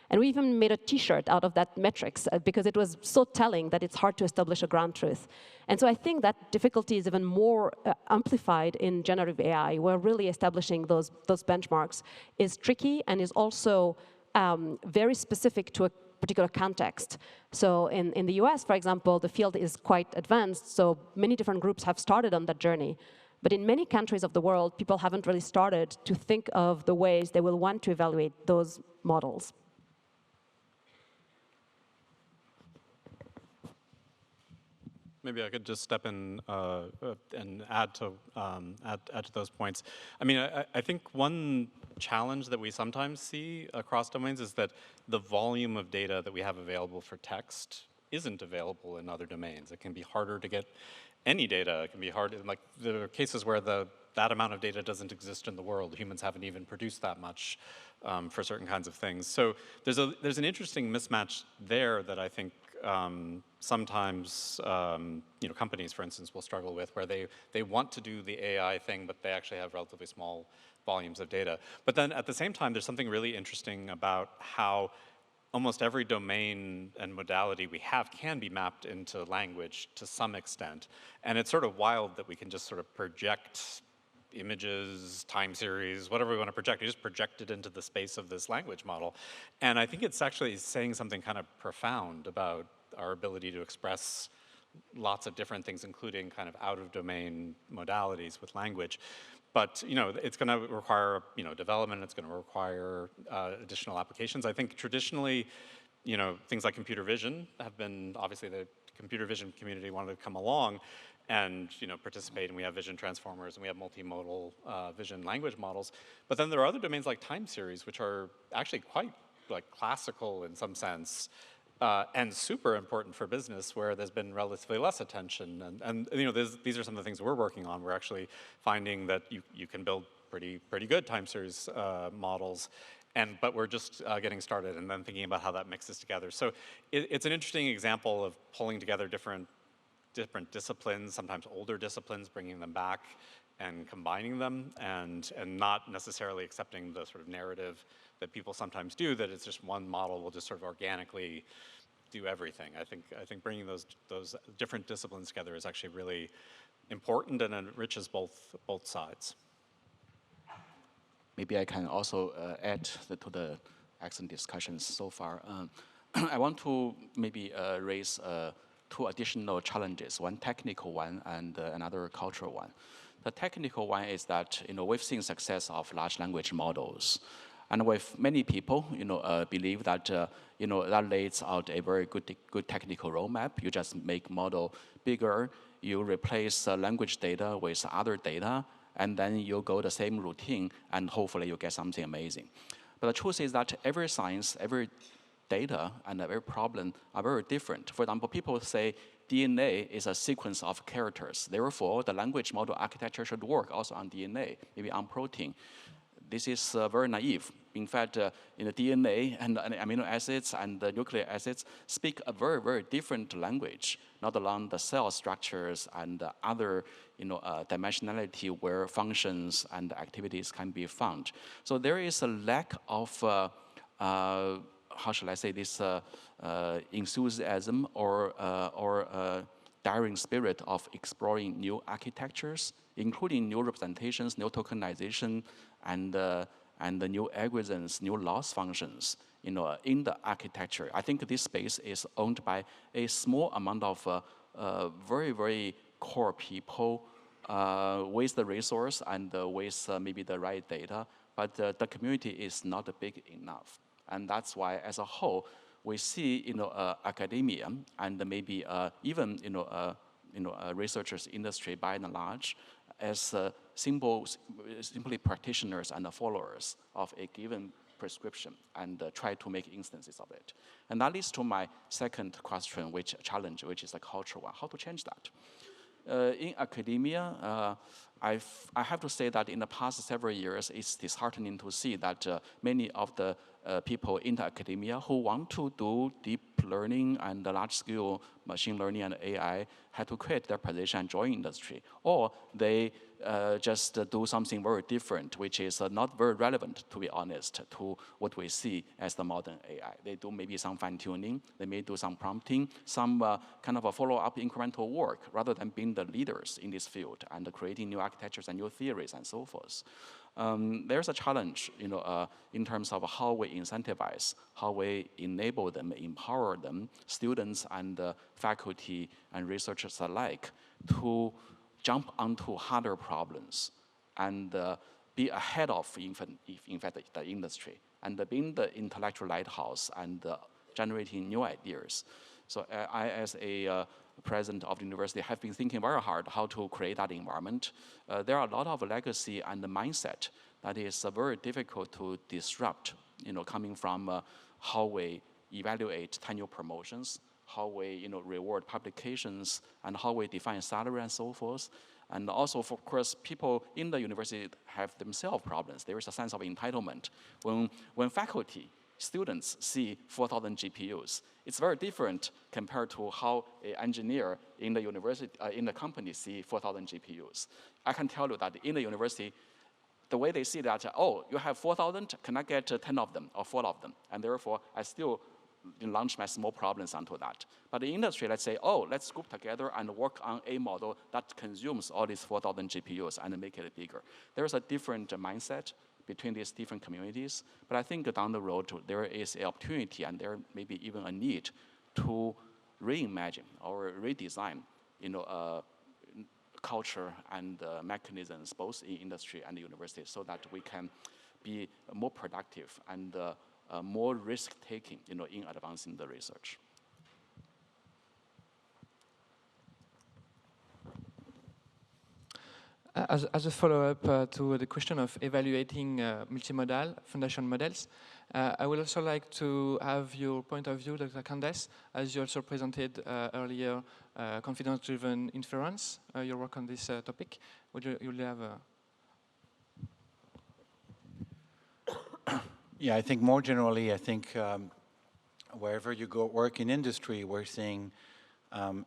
And we even made a t-shirt out of that metrics because it was so telling that it's hard to establish a ground truth. And so I think that difficulty is even more amplified in generative AI, where really establishing those benchmarks is tricky and is also very specific to a particular context. So in the US, for example, the field is quite advanced, so many different groups have started on that journey. But in many countries of the world, people haven't really started to think of the ways they will want to evaluate those models. Maybe I could just step in and add to those points. I mean, I think one challenge that we sometimes see across domains is that the volume of data that we have available for text isn't available in other domains. It can be harder to get any data. It can be hard, like there are cases where that amount of data doesn't exist in the world. Humans haven't even produced that much for certain kinds of things. So there's an interesting mismatch there that I think sometimes companies, for instance, will struggle with, where they want to do the AI thing, but they actually have relatively small volumes of data. But then at the same time, there's something really interesting about how almost every domain and modality we have can be mapped into language to some extent. And it's sort of wild that we can just sort of project images, time series, whatever we want to project, you just project it into the space of this language model. And I think it's actually saying something kind of profound about our ability to express lots of different things, including kind of out-of-domain modalities with language. But it's going to require development. It's going to require additional applications. I think traditionally, things like computer vision have been, obviously the computer vision community wanted to come along and participate, and we have vision transformers, and we have multimodal vision language models. But then there are other domains like time series, which are actually quite like classical in some sense, and super important for business where there's been relatively less attention. And you know, these are some of the things we're working on. We're actually finding that you can build pretty good time series models, but we're just getting started and then thinking about how that mixes together. So it's an interesting example of pulling together different disciplines, sometimes older disciplines, bringing them back and combining them, and not necessarily accepting the sort of narrative that people sometimes do, that it's just one model will just sort of organically do everything. I think bringing those different disciplines together is actually really important and enriches both sides. Maybe I can also add to the excellent discussions so far. I want to maybe raise two additional challenges, one technical one and another cultural one. The technical one is that, you know, we've seen success of large language models. And with many people, you know, believe that, you know, that lays out a very good technical roadmap. You just make model bigger, you replace language data with other data, and then you go the same routine, and hopefully you get something amazing. But the truth is that every science, every data, and every problem are very different. For example, people say DNA is a sequence of characters. Therefore, the language model architecture should work also on DNA, maybe on protein. This is very naive. In fact, in the DNA and amino acids and the nucleic acids speak a very, very different language, not along the cell structures and other, you know, dimensionality where functions and activities can be found. So there is a lack of, how shall I say this, enthusiasm or daring spirit of exploring new architectures, including new representations, new tokenization, and the new algorithms, new loss functions, you know, in the architecture. I think this space is owned by a small amount of very, very core people with the resource and with maybe the right data, but the community is not big enough. And that's why, as a whole, we see, you know, academia and maybe even, you know, researchers industry by and large as simply practitioners and followers of a given prescription and try to make instances of it. And that leads to my second question, challenge, which is the cultural one. How to change that? In academia, I have to say that in the past several years, it's disheartening to see that many of the people in the academia who want to do deep learning and large-scale machine learning and AI had to quit their position and join industry, or they just do something very different, which is not very relevant, to be honest, to what we see as the modern AI. They do maybe some fine-tuning, they may do some prompting, some kind of a follow-up incremental work, rather than being the leaders in this field and creating new architectures and new theories and so forth. There's a challenge, you know, in terms of how we incentivize, how we enable them, empower them, students and faculty and researchers alike, to jump onto harder problems and be ahead of, in fact, the industry, and being the intellectual lighthouse and generating new ideas. So I, as a president of the university, have been thinking very hard how to create that environment. There are a lot of legacy and mindset that is very difficult to disrupt, you know, coming from how we evaluate tenure promotions, how we, you know, reward publications, and how we define salary and so forth. And also, of course, people in the university have themselves problems. There is a sense of entitlement. When faculty, students see 4,000 GPUs, it's very different compared to how an engineer in the university, in the company see 4,000 GPUs. I can tell you that in the university, the way they see that, oh, you have 4,000, can I get 10 of them or 4 of them? And therefore, I still launch my small problems onto that. But in industry, let's say, oh, let's group together and work on a model that consumes all these 4,000 GPUs and make it bigger. There's a different mindset between these different communities. But I think down the road, there is an opportunity and there may be even a need to reimagine or redesign, you know, culture and mechanisms both in industry and the university, so that we can be more productive and more risk-taking, you know, in advancing the research. As a follow-up to the question of evaluating multimodal foundation models, I would also like to have your point of view, Dr. Candace, as you also presented earlier, confidence-driven inference, your work on this topic. Would you have a... Yeah, I think more generally, I think wherever you go work in industry, we're seeing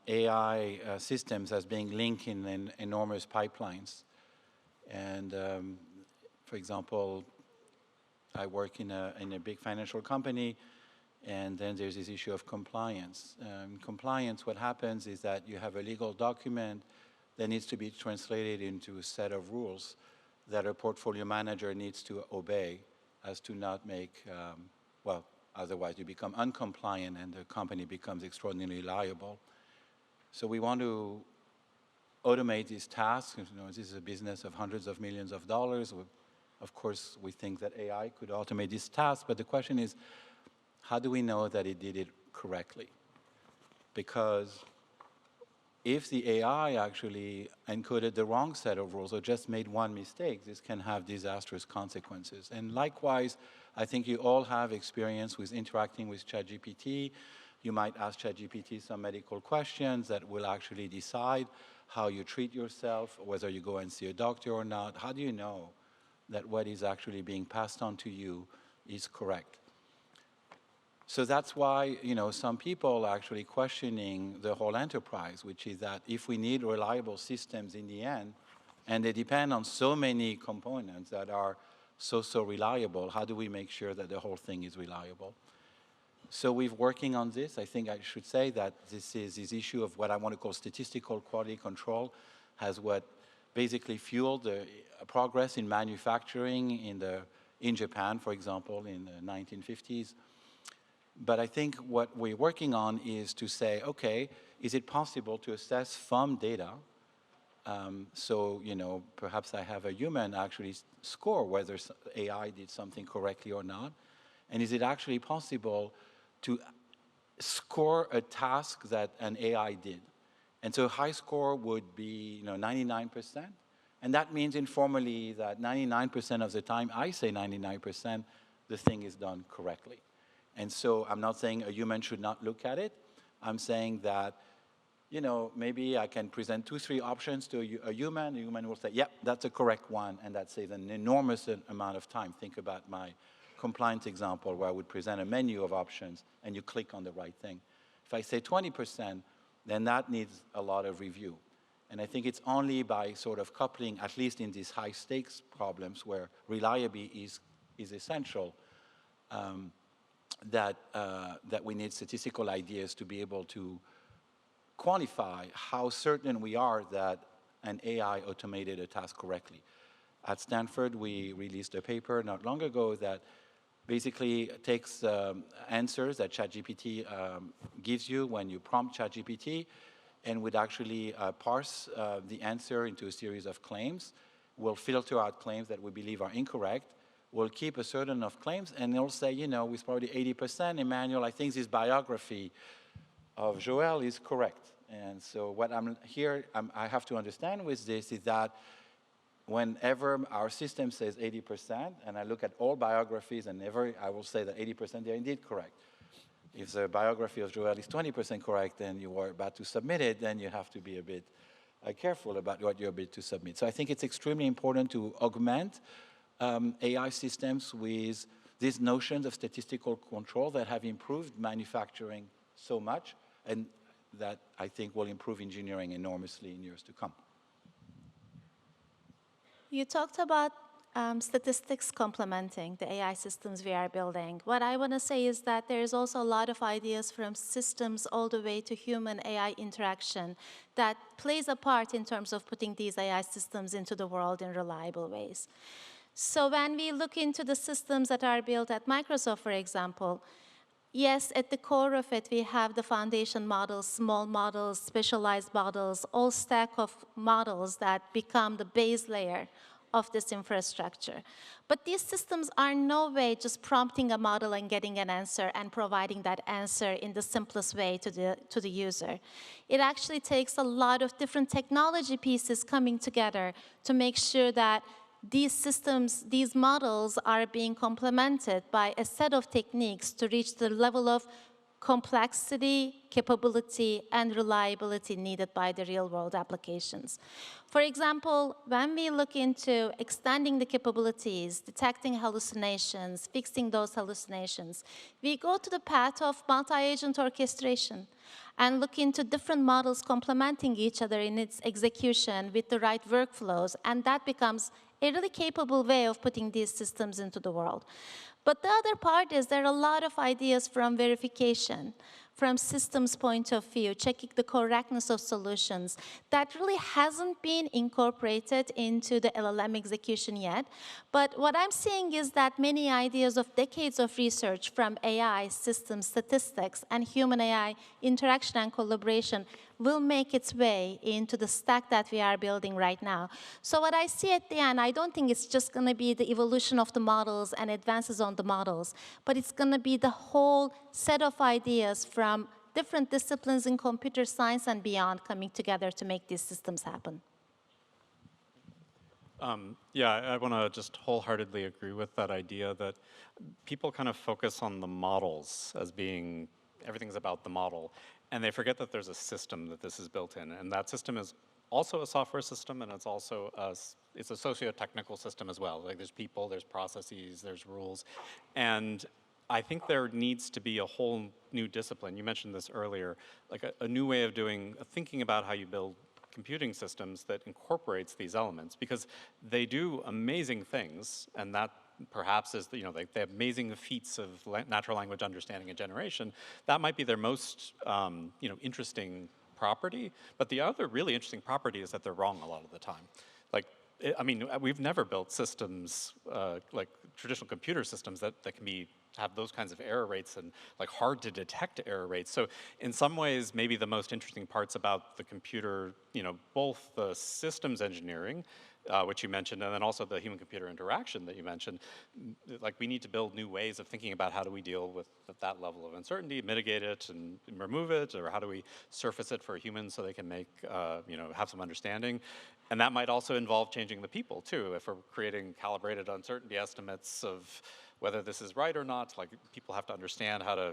AI systems as being linked in enormous pipelines. And for example, I work in a big financial company, and then there's this issue of compliance. Compliance, what happens is that you have a legal document that needs to be translated into a set of rules that a portfolio manager needs to obey as to not make, well, otherwise you become uncompliant and the company becomes extraordinarily liable. So we want to automate these tasks. You know, this is a business of hundreds of millions of dollars. Of course, we think that AI could automate these tasks, but the question is, how do we know that it did it correctly? Because if the AI actually encoded the wrong set of rules or just made one mistake, this can have disastrous consequences. And likewise, I think you all have experience with interacting with ChatGPT. You might ask ChatGPT some medical questions that will actually decide how you treat yourself, whether you go and see a doctor or not. How do you know that what is actually being passed on to you is correct? So that's why, you know, some people are actually questioning the whole enterprise, which is that if we need reliable systems in the end, and they depend on so many components that are so reliable, how do we make sure that the whole thing is reliable? So we're working on this. I think I should say that this issue of what I want to call statistical quality control has what basically fueled the progress in manufacturing in Japan, for example, in the 1950s. But I think what we're working on is to say, okay, is it possible to assess from data? So, you know, perhaps I have a human actually score whether AI did something correctly or not. And is it actually possible to score a task that an AI did? And so a high score would be, you know, 99%. And that means informally that 99% of the time, I say 99%, the thing is done correctly. And so I'm not saying a human should not look at it. I'm saying that, you know, maybe I can present 2, 3 options to a human. The human will say, yep, that's a correct one. And that saves an enormous amount of time. Think about my compliance example where I would present a menu of options and you click on the right thing. If I say 20%, then that needs a lot of review. And I think it's only by sort of coupling, at least in these high stakes problems where reliability is essential, that we need statistical ideas to be able to quantify how certain we are that an AI automated a task correctly. At Stanford, we released a paper not long ago that basically takes answers that ChatGPT gives you when you prompt ChatGPT and would actually parse the answer into a series of claims. We'll filter out claims that we believe are incorrect. We'll keep a certain of claims, and they'll say, you know, with probably 80%, Emmanuel, I think this biography of Joëlle is correct. And so what I have to understand with this is that whenever our system says 80%, and I look at all biographies, and I will say that 80% they're indeed correct. If the biography of Joëlle is 20% correct, and you are about to submit it, then you have to be a bit careful about what you're about to submit. So I think it's extremely important to augment AI systems with these notions of statistical control that have improved manufacturing so much, and that I think will improve engineering enormously in years to come. You talked about statistics complementing the AI systems we are building. What I want to say is that there's also a lot of ideas from systems all the way to human-AI interaction that plays a part in terms of putting these AI systems into the world in reliable ways. So when we look into the systems that are built at Microsoft, for example, yes, at the core of it, we have the foundation models, small models, specialized models, all stack of models that become the base layer of this infrastructure. But these systems are no way just prompting a model and getting an answer and providing that answer in the simplest way to the user. It actually takes a lot of different technology pieces coming together to make sure that these systems, these models are being complemented by a set of techniques to reach the level of complexity, capability, and reliability needed by the real-world applications. For example, when we look into extending the capabilities, detecting hallucinations, fixing those hallucinations, we go to the path of multi-agent orchestration and look into different models complementing each other in its execution with the right workflows, and that becomes a really capable way of putting these systems into the world. But the other part is there are a lot of ideas from verification, from systems point of view, checking the correctness of solutions that really hasn't been incorporated into the LLM execution yet. But what I'm seeing is that many ideas of decades of research from AI, systems, statistics, and human AI interaction and collaboration will make its way into the stack that we are building right now. So what I see at the end, I don't think it's just going to be the evolution of the models and advances on the models, but it's going to be the whole set of ideas from different disciplines in computer science and beyond coming together to make these systems happen. Yeah, I want to just wholeheartedly agree with that idea that people kind of focus on the models as being, everything's about the model. And they forget that there's a system that this is built in. And that system is also a software system, and it's also it's a socio-technical system as well. Like there's people, there's processes, there's rules. And I think there needs to be a whole new discipline. You mentioned this earlier, like a new way of thinking about how you build computing systems that incorporates these elements, because they do amazing things, and that perhaps is, they have amazing feats of natural language understanding and generation. That might be their most, interesting property. But the other really interesting property is that they're wrong a lot of the time. Like, we've never built systems like traditional computer systems that can have those kinds of error rates and like hard to detect error rates. So in some ways, maybe the most interesting parts about the computer, both the systems engineering, which you mentioned, and then also the human-computer interaction that you mentioned, like we need to build new ways of thinking about how do we deal with that level of uncertainty, mitigate it and remove it, or how do we surface it for humans so they can make, have some understanding. And that might also involve changing the people too. If we're creating calibrated uncertainty estimates of whether this is right or not, like people have to understand how to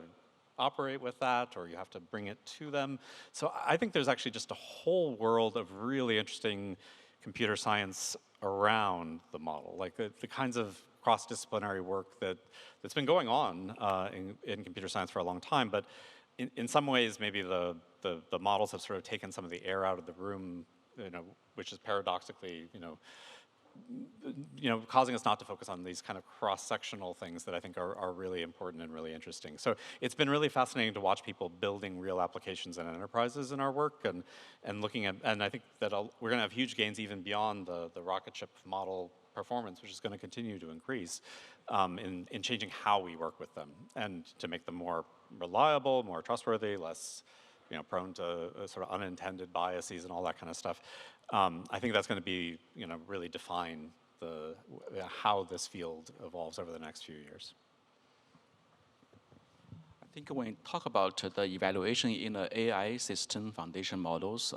operate with that, or you have to bring it to them. So I think there's actually just a whole world of really interesting computer science around the model, like the kinds of cross-disciplinary work that's been going on in computer science for a long time. But in some ways, maybe the models have sort of taken some of the air out of the room, which is paradoxically, causing us not to focus on these kind of cross-sectional things that I think are really important and really interesting. So it's been really fascinating to watch people building real applications and enterprises in our work, and looking at, and I think that we're going to have huge gains even beyond the rocket ship model performance, which is going to continue to increase in changing how we work with them and to make them more reliable, more trustworthy, less prone to sort of unintended biases and all that kind of stuff. I think that's going to be, really define how this field evolves over the next few years. I think when you talk about the evaluation in AI system foundation models,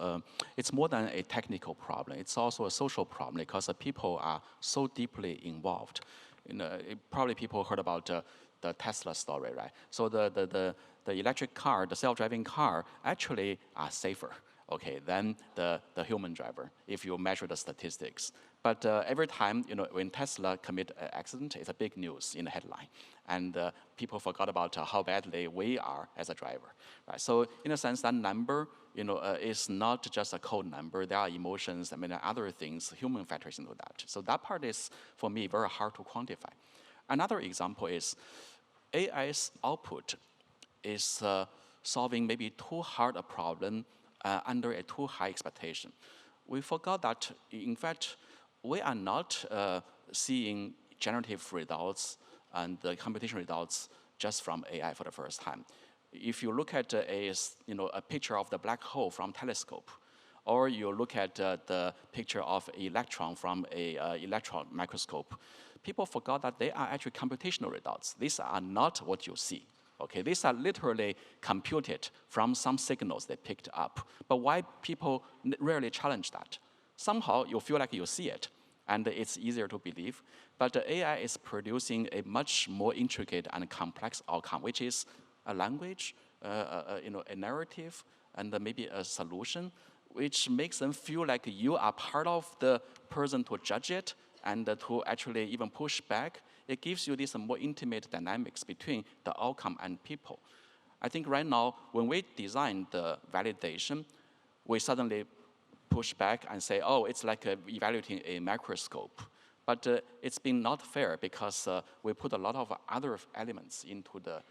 it's more than a technical problem. It's also a social problem because the people are so deeply involved. Probably people heard about the Tesla story, right? So the electric car, the self-driving car, actually are safer, okay, than the human driver if you measure the statistics. But every time, when Tesla commit an accident, it's a big news in the headline. And people forgot about how badly we are as a driver, right? So in a sense, that number, is not just a code number. There are emotions, other things, human factors into that. So that part is, for me, very hard to quantify. Another example is AI's output is solving maybe too hard a problem under a too high expectation. We forgot that, in fact, we are not seeing generative results and the computation results just from AI for the first time. If you look at a picture of the black hole from telescope, or you look at the picture of an electron from an electron microscope, people forgot that they are actually computational results. These are not what you see. Okay, these are literally computed from some signals they picked up. But why people rarely challenge that? Somehow you feel like you see it, and it's easier to believe. But the AI is producing a much more intricate and complex outcome, which is a language, a narrative, and maybe a solution, which makes them feel like you are part of the person to judge it and to actually even push back. It gives you this more intimate dynamics between the outcome and people. I think right now, when we design the validation, we suddenly push back and say, oh, it's like evaluating a microscope. But it's been not fair because we put a lot of other elements into the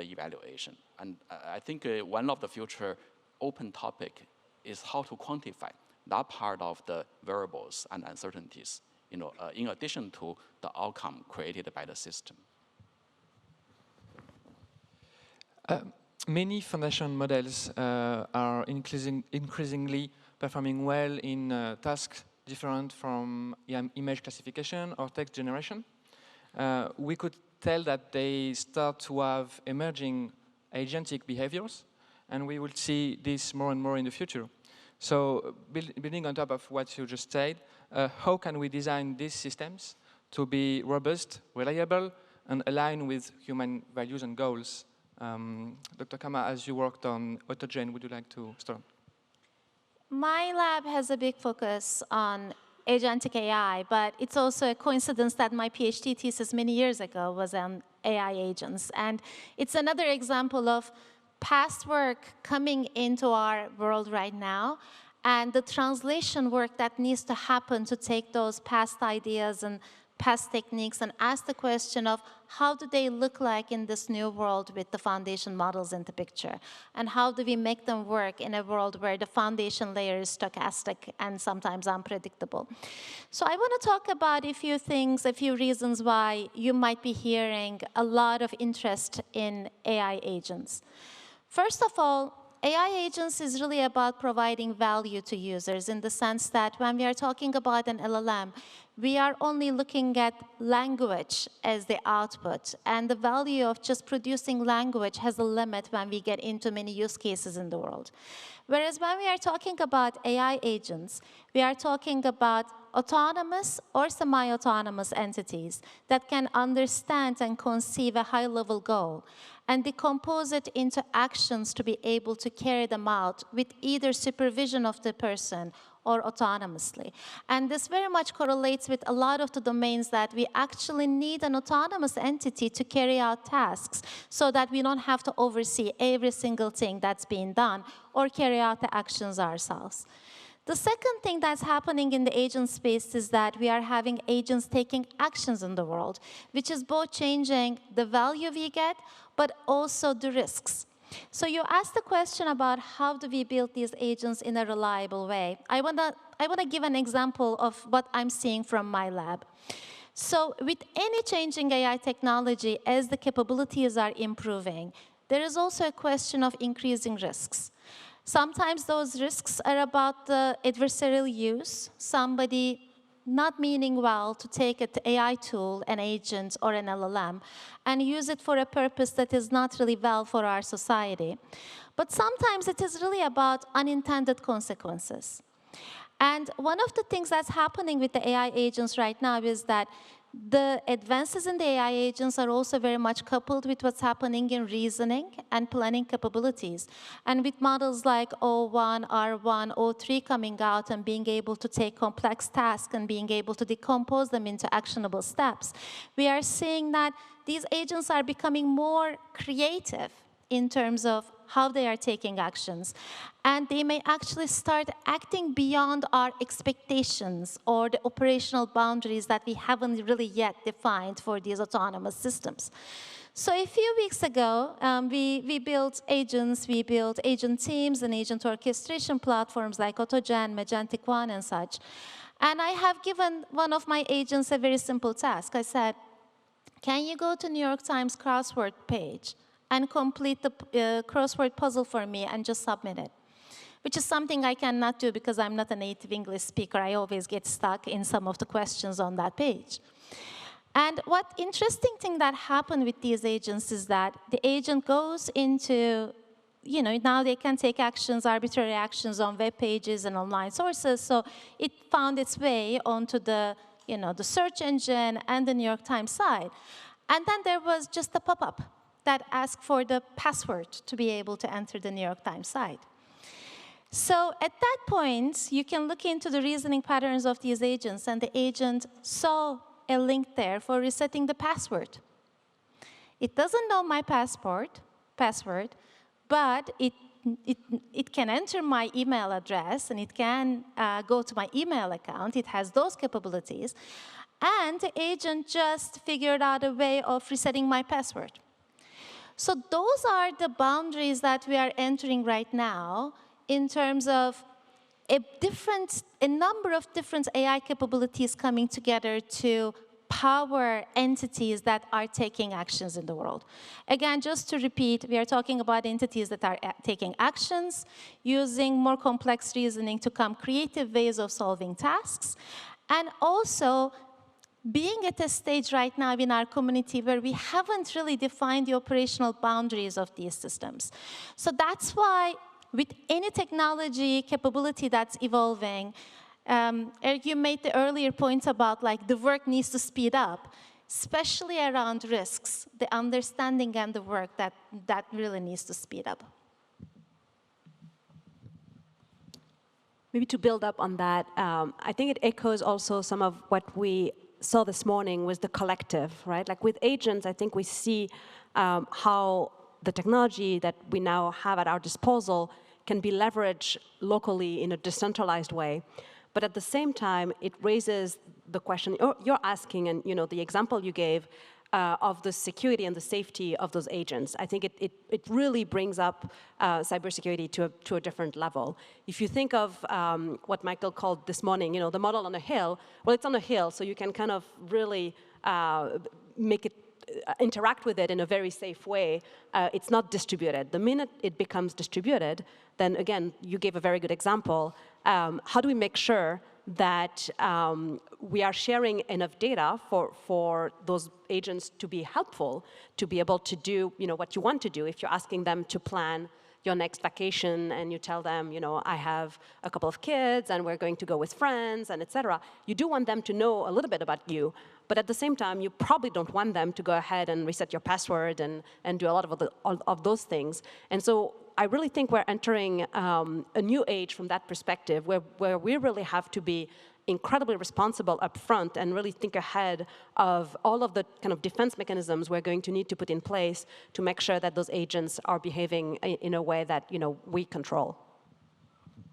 evaluation. And I think one of the future open topic is how to quantify that part of the variables and uncertainties, in addition to the outcome created by the system. Many foundation models are increasingly performing well in tasks different from image classification or text generation. We could tell that they start to have emerging agentic behaviors, and we will see this more and more in the future. So building on top of what you just said, how can we design these systems to be robust, reliable, and align with human values and goals? Dr. Kama, as you worked on autogen, would you like to start? My lab has a big focus on agentic AI, but it's also a coincidence that my PhD thesis many years ago was on AI agents. And it's another example of past work coming into our world right now, and the translation work that needs to happen to take those past ideas and past techniques and ask the question of how do they look like in this new world with the foundation models in the picture? And how do we make them work in a world where the foundation layer is stochastic and sometimes unpredictable? So I want to talk about a few things, a few reasons why you might be hearing a lot of interest in AI agents. First of all, AI agents is really about providing value to users in the sense that when we are talking about an LLM, we are only looking at language as the output, and the value of just producing language has a limit when we get into many use cases in the world. Whereas when we are talking about AI agents, we are talking about autonomous or semi-autonomous entities that can understand and conceive a high-level goal and decompose it into actions to be able to carry them out with either supervision of the person or autonomously. And this very much correlates with a lot of the domains that we actually need an autonomous entity to carry out tasks so that we don't have to oversee every single thing that's being done or carry out the actions ourselves. The second thing that's happening in the agent space is that we are having agents taking actions in the world, which is both changing the value we get, but also the risks. So you asked the question about how do we build these agents in a reliable way. I want to give an example of what I'm seeing from my lab. So with any changing AI technology, as the capabilities are improving, there is also a question of increasing risks. Sometimes those risks are about the adversarial use, somebody not meaning well to take an AI tool, an agent, or an LLM, and use it for a purpose that is not really well for our society. But sometimes it is really about unintended consequences. And one of the things that's happening with the AI agents right now is that the advances in the AI agents are also very much coupled with what's happening in reasoning and planning capabilities. And with models like O1, R1, O3 coming out and being able to take complex tasks and being able to decompose them into actionable steps, we are seeing that these agents are becoming more creative in terms of how they are taking actions. And they may actually start acting beyond our expectations or the operational boundaries that we haven't really yet defined for these autonomous systems. So a few weeks ago, we built agents, we built agent teams and agent orchestration platforms like AutoGen, Magentic One, and such. And I have given one of my agents a very simple task. I said, can you go to New York Times crossword page and complete the crossword puzzle for me and just submit it? which is something I cannot do because I'm not a native English speaker. I always get stuck in some of the questions on that page. And what interesting thing that happened with these agents is that the agent goes into, now they can take actions, arbitrary actions on web pages and online sources. So it found its way onto the, the search engine and the New York Times site. And then there was just a pop-up that asked for the password to be able to enter the New York Times site. So at that point, you can look into the reasoning patterns of these agents, and the agent saw a link there for resetting the password. It doesn't know my password, but it can enter my email address, and it can go to my email account. It has those capabilities. And the agent just figured out a way of resetting my password. So those are the boundaries that we are entering right now in terms of a number of different AI capabilities coming together to power entities that are taking actions in the world. Again, just to repeat, we are talking about entities that are taking actions, using more complex reasoning to come creative ways of solving tasks, and also being at a stage right now in our community where we haven't really defined the operational boundaries of these systems. So that's why with any technology capability that's evolving, Eric, you made the earlier point about the work needs to speed up, especially around risks, the understanding and the work that really needs to speed up. Maybe to build up on that, I think it echoes also some of what we saw this morning was the collective, right? Like with agents, I think we see how the technology that we now have at our disposal can be leveraged locally in a decentralized way. But at the same time, it raises the question you're asking, and the example you gave of the security and the safety of those agents. I think it really brings up cybersecurity to a different level. If you think of what Michael called this morning, the model on a hill, well, it's on a hill, so you can kind of really make it interact with it in a very safe way. It's not distributed. The minute it becomes distributed, then again, you gave a very good example. How do we make sure that we are sharing enough data for those agents to be helpful, to be able to do what you want to do? If you're asking them to plan your next vacation and you tell them, I have a couple of kids and we're going to go with friends and etc. You do want them to know a little bit about you, but at the same time, you probably don't want them to go ahead and reset your password and do a lot of those things. And so I really think we're entering a new age from that perspective where we really have to be incredibly responsible up front and really think ahead of all of the kind of defense mechanisms we're going to need to put in place to make sure that those agents are behaving in a way that we control.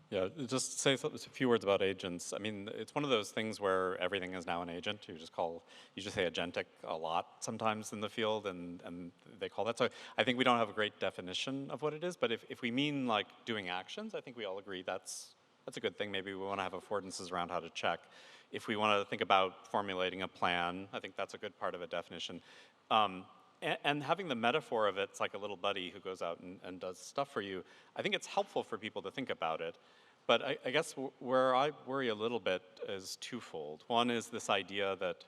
Yeah, just say a few words about agents. I mean, it's one of those things where everything is now an agent. You just say agentic a lot sometimes in the field, and they call that. So I think we don't have a great definition of what it is, but if we mean like doing actions, I think we all agree that's a good thing. Maybe we want to have affordances around how to check. If we want to think about formulating a plan, I think that's a good part of a definition. And having the metaphor of it's like a little buddy who goes out and does stuff for you, I think it's helpful for people to think about it. But I guess where I worry a little bit is twofold. One is this idea that,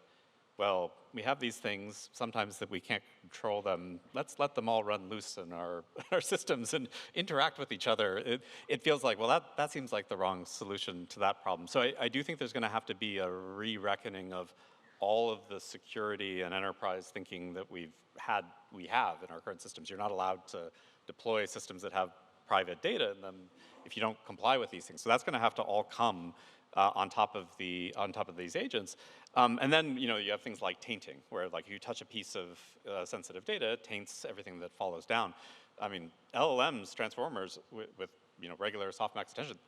well, we have these things, sometimes that we can't control them. Let's let them all run loose in our systems and interact with each other. It feels like, well, that seems like the wrong solution to that problem. So I do think there's going to have to be a re-reckoning of all of the security and enterprise thinking that we have in our current systems. You're not allowed to deploy systems that have private data in them if you don't comply with these things. So that's going to have to all come on top of these agents. And then you have things like tainting, where like you touch a piece of sensitive data, it taints everything that follows down. I mean, LLMs, transformers with regular softmax attention,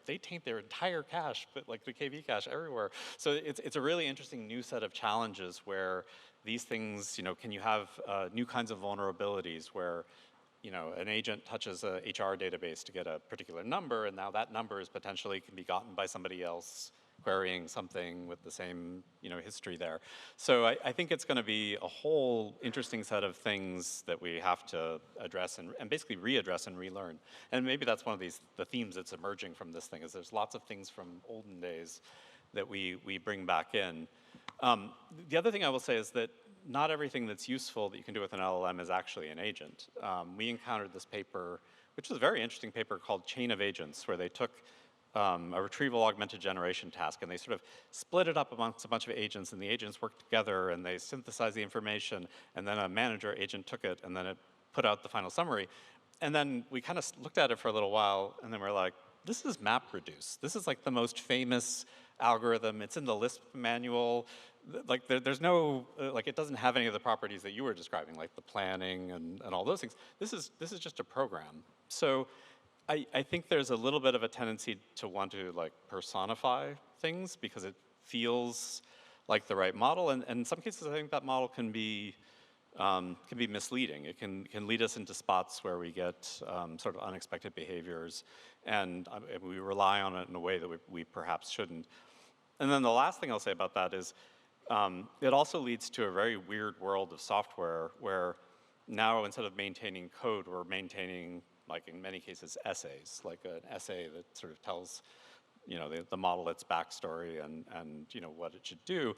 they taint their entire cache, but like the KV cache everywhere. So it's a really interesting new set of challenges where these things, can you have new kinds of vulnerabilities where an agent touches a HR database to get a particular number, and now that number is potentially can be gotten by somebody else querying something with the same, history there. So I think it's going to be a whole interesting set of things that we have to address and basically readdress and relearn. And maybe that's one of the themes that's emerging from this thing, is there's lots of things from olden days that we bring back in. The other thing I will say is that not everything that's useful that you can do with an LLM is actually an agent. We encountered this paper, which is a very interesting paper called Chain of Agents, where they took a retrieval augmented generation task, and they sort of split it up amongst a bunch of agents, and the agents worked together, and they synthesized the information, and then a manager agent took it, and then it put out the final summary. And then we kind of looked at it for a little while, and then we're like, this is MapReduce. This is like the most famous algorithm. It's in the Lisp manual. Like there's no, like it doesn't have any of the properties that you were describing, like the planning and all those things. This is just a program. So I think there's a little bit of a tendency to want to like personify things because it feels like the right model, and in some cases I think that model can be misleading. It can lead us into spots where we get sort of unexpected behaviors, and we rely on it in a way that we perhaps shouldn't. And then the last thing I'll say about that is it also leads to a very weird world of software where now instead of maintaining code, we're maintaining, like in many cases, essays, like an essay that sort of tells, the model its backstory and what it should do.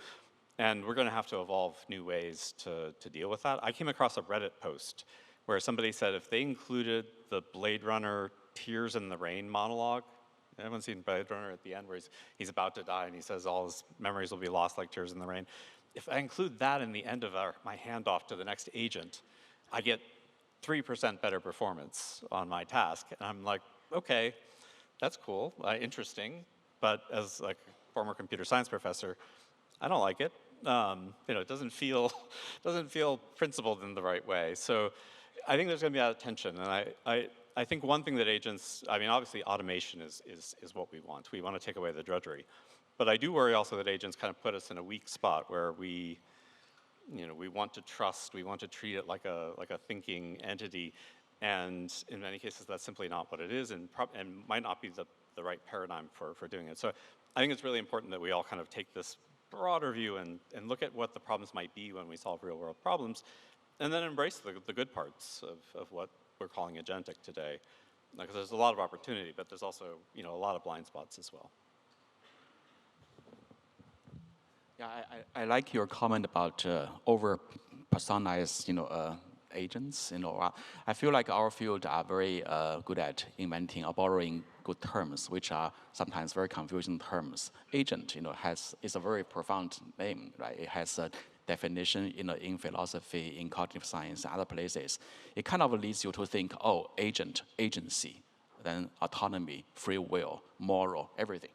And we're going to have to evolve new ways to deal with that. I came across a Reddit post where somebody said if they included the Blade Runner Tears in the Rain monologue, everyone's seen Blade Runner at the end where he's about to die and he says all his memories will be lost like tears in the rain. If I include that in the end of my handoff to the next agent, I get 3% better performance on my task. And I'm like, okay, that's cool, interesting, but as like a former computer science professor, I don't like it. It doesn't feel principled in the right way. So I think there's going to be that tension. And I think one thing that agents, obviously automation is what we want. We want to take away the drudgery. But I do worry also that agents kind of put us in a weak spot where we want to trust, we want to treat it like a thinking entity. And in many cases, that's simply not what it is and might not be the right paradigm for doing it. So I think it's really important that we all kind of take this broader view and look at what the problems might be when we solve real world problems, and then embrace the good parts of what we're calling agentic today. Because there's a lot of opportunity, but there's also a lot of blind spots as well. Yeah, I like your comment about over-personalized, agents. I feel like our field are very good at inventing or borrowing good terms, which are sometimes very confusing terms. Agent, is a very profound name, right? It has a definition, in philosophy, in cognitive science, other places. It kind of leads you to think, oh, agent, agency, then autonomy, free will, moral, everything.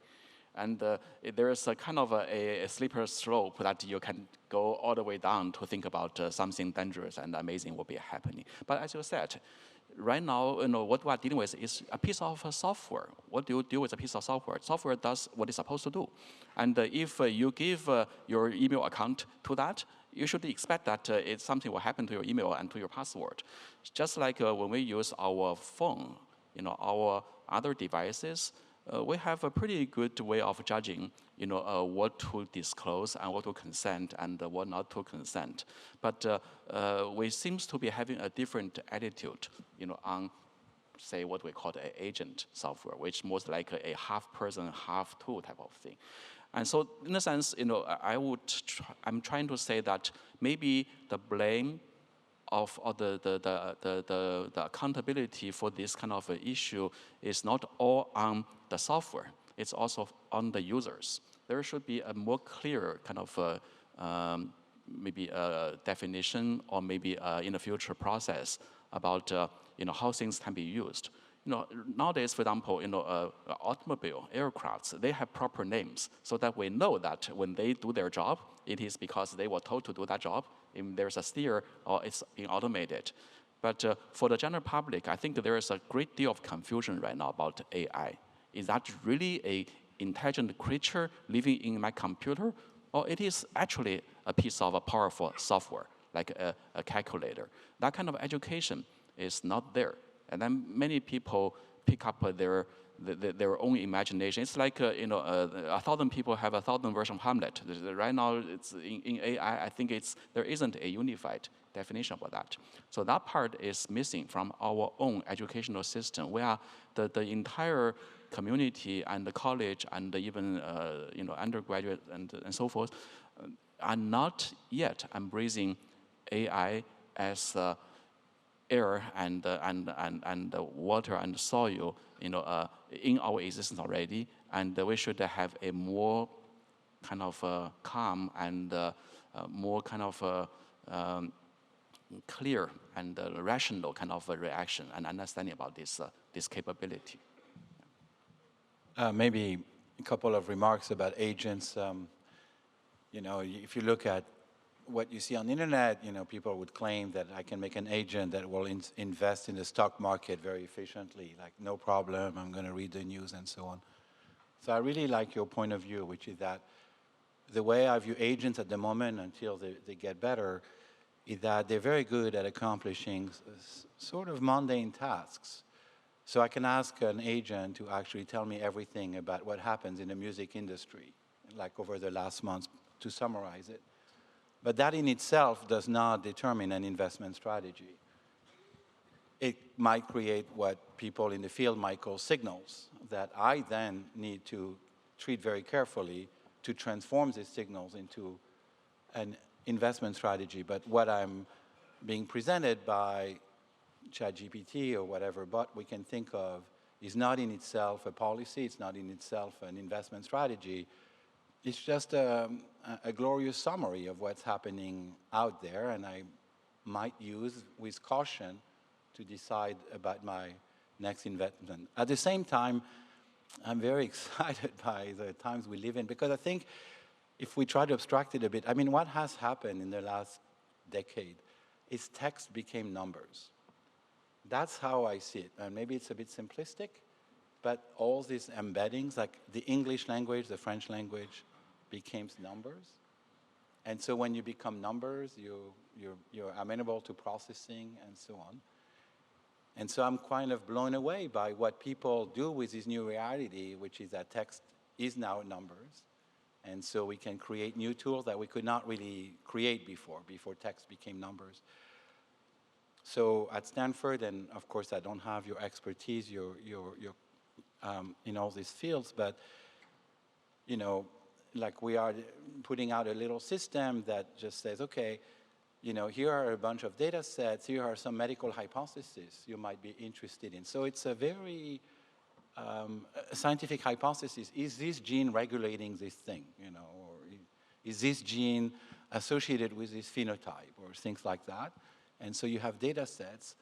And there is a kind of a slippery slope that you can go all the way down to think about something dangerous and amazing will be happening. But as you said, right now, what we are dealing with is a piece of software. What do you do with a piece of software? Software does what it's supposed to do. And if you give your email account to that, you should expect that something will happen to your email and to your password. Just like when we use our phone, our other devices, we have a pretty good way of judging, what to disclose and what to consent and what not to consent. But we seems to be having a different attitude, on, say, what we call the agent software, which most like a half-person, half-tool type of thing. And so, in a sense, I'm trying to say that maybe the blame of the accountability for this kind of issue is not all on the software. It's also on the users. There should be a more clear kind of maybe a definition or maybe in the future process about how things can be used. Nowadays, for example, automobile, aircrafts, they have proper names so that we know that when they do their job, it is because they were told to do that job. If there's a steer or it's being automated. But for the general public, I think there is a great deal of confusion right now about AI. Is that really an intelligent creature living in my computer? Or it is actually a piece of a powerful software, like a calculator? That kind of education is not there. And then many people pick up their their own imagination. It's like, 1,000 people have 1,000 versions of Hamlet. Right now, it's in AI, I think there isn't a unified definition about that. So that part is missing from our own educational system, where the entire community and the college and even undergraduate and so forth are not yet embracing AI as air and water and soil, in our existence already, and we should have a more kind of calm and more kind of clear and rational kind of reaction and understanding about this capability. Maybe a couple of remarks about agents. If you look at what you see on the internet, people would claim that I can make an agent that will invest in the stock market very efficiently, like no problem, I'm going to read the news and so on. So I really like your point of view, which is that the way I view agents at the moment until they get better is that they're very good at accomplishing sort of mundane tasks. So I can ask an agent to actually tell me everything about what happens in the music industry, like over the last month, to summarize it. But that in itself does not determine an investment strategy. It might create what people in the field might call signals that I then need to treat very carefully to transform these signals into an investment strategy. But what I'm being presented by ChatGPT or whatever bot we can think of is not in itself a policy, it's not in itself an investment strategy. It's just a glorious summary of what's happening out there, and I might use with caution to decide about my next investment. At the same time, I'm very excited by the times we live in, because I think if we try to abstract it a bit, I mean, what has happened in the last decade is text became numbers. That's how I see it, and maybe it's a bit simplistic, but all these embeddings, like the English language, the French language, became numbers. And so when you become numbers, you're amenable to processing and so on. And so I'm kind of blown away by what people do with this new reality, which is that text is now numbers. And so we can create new tools that we could not really create before text became numbers. So at Stanford, and of course I don't have your expertise, in all these fields, but like we are putting out a little system that just says, okay, here are a bunch of data sets, here are some medical hypotheses you might be interested in. So it's a very scientific hypothesis. Is this gene regulating this thing, or is this gene associated with this phenotype, or things like that? And so you have data sets,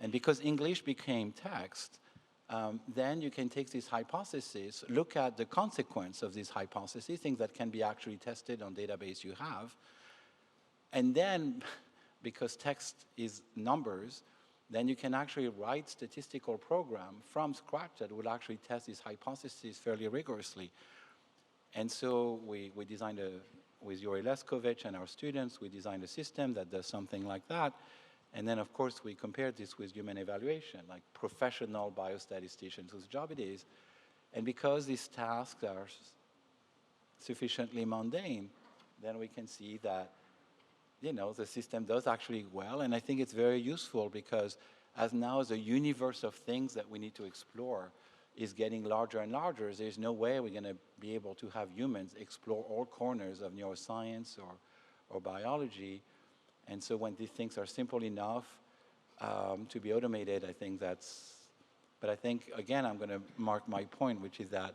and because English became text, then you can take this hypothesis, look at the consequence of this hypothesis, things that can be actually tested on database you have, and then, because text is numbers, then you can actually write statistical program from scratch that will actually test this hypothesis fairly rigorously. And so we designed with Joëlle Barral and our students, we designed a system that does something like that. And then, of course, we compared this with human evaluation, like professional biostatisticians whose job it is. And because these tasks are sufficiently mundane, then we can see that, the system does actually well. And I think it's very useful because as now the universe of things that we need to explore is getting larger and larger, there's no way we're going to be able to have humans explore all corners of neuroscience or biology. And so when these things are simple enough to be automated, I think but I think, again, I'm going to mark my point, which is that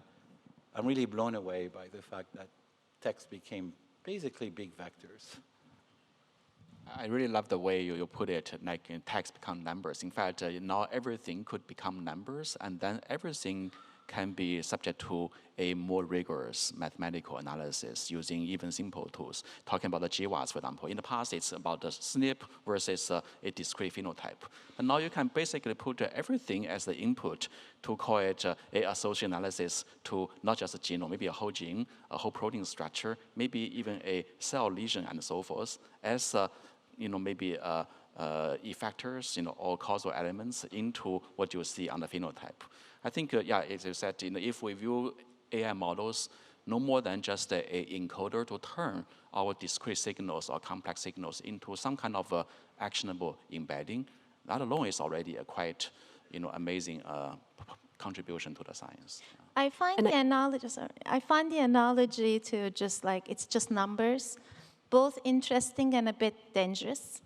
I'm really blown away by the fact that text became basically big vectors. I really love the way you put it, like text become numbers. In fact, now everything could become numbers, and then everything can be subject to a more rigorous mathematical analysis using even simple tools. Talking about the GWAS, for example. In the past, it's about the SNP versus a discrete phenotype. But now you can basically put everything as the input to call it a association analysis to not just a genome, maybe a whole gene, a whole protein structure, maybe even a cell lesion and so forth, as maybe effectors, or causal elements into what you see on the phenotype. I think, yeah, as you said, if we view AI models no more than just an encoder to turn our discrete signals or complex signals into some kind of actionable embedding, that alone is already a quite, amazing contribution to the science. I find the analogy to just like, it's just numbers, both interesting and a bit dangerous,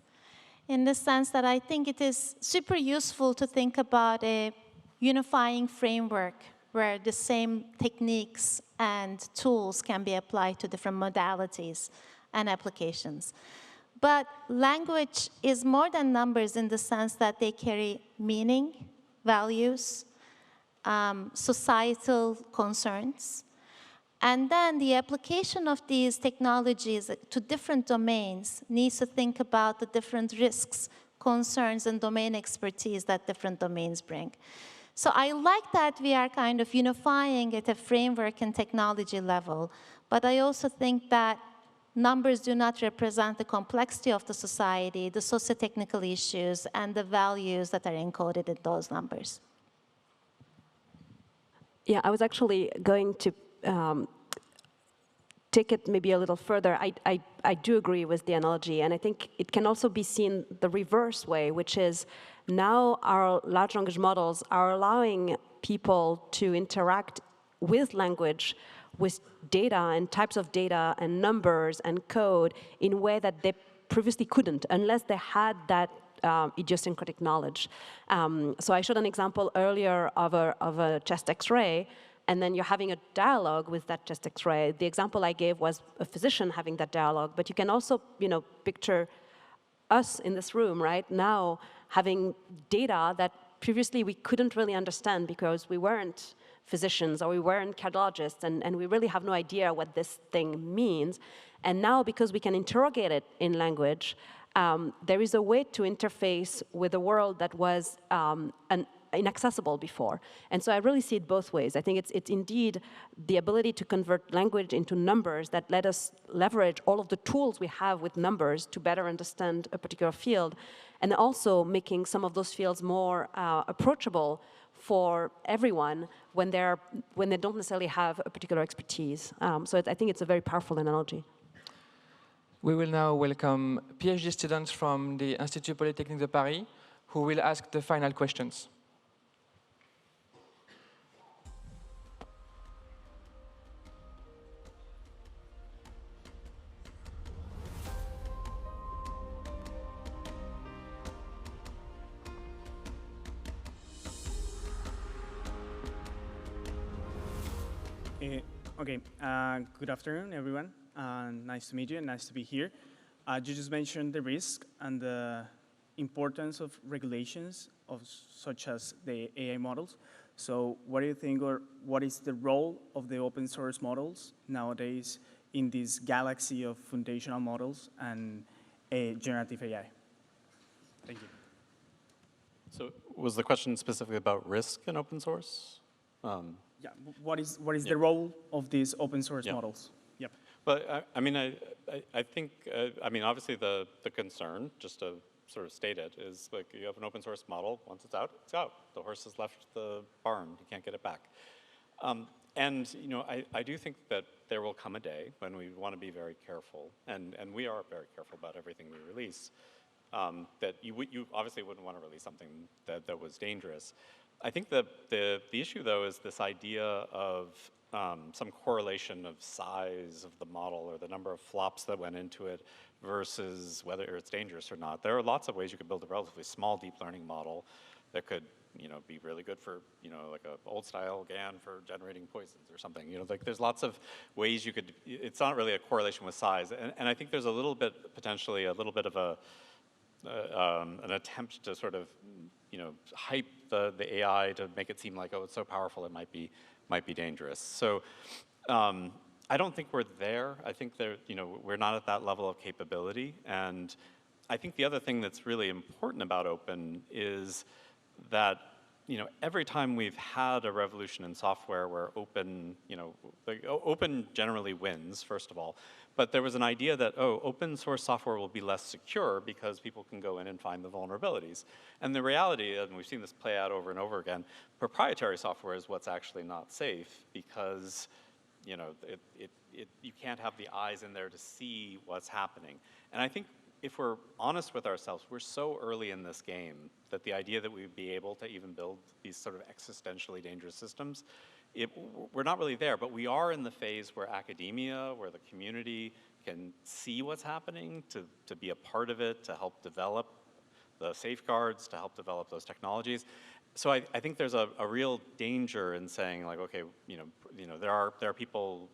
in the sense that I think it is super useful to think about a unifying framework where the same techniques and tools can be applied to different modalities and applications. But language is more than numbers in the sense that they carry meaning, values, societal concerns. And then the application of these technologies to different domains needs to think about the different risks, concerns, and domain expertise that different domains bring. So I like that we are kind of unifying at a framework and technology level, but I also think that numbers do not represent the complexity of the society, the socio-technical issues, and the values that are encoded in those numbers. Yeah, I was actually going to take it maybe a little further. I do agree with the analogy, and I think it can also be seen the reverse way, which is now our large language models are allowing people to interact with language, with data and types of data and numbers and code in a way that they previously couldn't unless they had that idiosyncratic knowledge. So I showed an example earlier of a chest X-ray, and then you're having a dialogue with that chest X-ray. The example I gave was a physician having that dialogue, but you can also, picture us in this room right now having data that previously we couldn't really understand because we weren't physicians or we weren't cardiologists, and we really have no idea what this thing means. And now, because we can interrogate it in language, there is a way to interface with a world that was inaccessible before. And so I really see it both ways. I think it's indeed the ability to convert language into numbers that let us leverage all of the tools we have with numbers to better understand a particular field, and also making some of those fields more approachable for everyone when they don't necessarily have a particular expertise. So I think it's a very powerful analogy. We will now welcome PhD students from the Institut Polytechnique de Paris who will ask the final questions. Okay, good afternoon, everyone. Nice to meet you and nice to be here. You just mentioned the risk and the importance of regulations such as the AI models. So what do you think, or what is the role of the open source models nowadays in this galaxy of foundational models and generative AI? Thank you. So was the question specifically about risk in open source? Yeah, what is the role of these open source models? Yep. But I think, obviously the concern, just to sort of state it, is like you have an open source model, once it's out, it's out. The horse has left the barn, you can't get it back. I do think that there will come a day when we want to be very careful, and we are very careful about everything we release, that you obviously wouldn't want to release something that was dangerous. I think the issue, though, is this idea of some correlation of size of the model or the number of flops that went into it versus whether it's dangerous or not. There are lots of ways you could build a relatively small deep learning model that could, be really good for, like an old-style GAN for generating poisons or something. Like there's lots of ways you could. It's not really a correlation with size, and I think there's a little bit, potentially, a little bit of an attempt to sort of, hype the AI to make it seem like, oh, it's so powerful it might be dangerous. So I don't think we're there. I think we're not at that level of capability. And I think the other thing that's really important about open is that every time we've had a revolution in software where open, open generally wins, first of all, But there was an idea that, oh, open source software will be less secure because people can go in and find the vulnerabilities. And the reality, and we've seen this play out over and over again, proprietary software is what's actually not safe because you know, you can't have the eyes in there to see what's happening. And I think if we're honest with ourselves, we're so early in this game that the idea that we'd be able to even build these sort of existentially dangerous systems, we're not really there, but we are in the phase where academia, where the community can see what's happening, to be a part of it, to help develop the safeguards, to help develop those technologies. So I think there's a real danger in saying like, okay, you know, there are people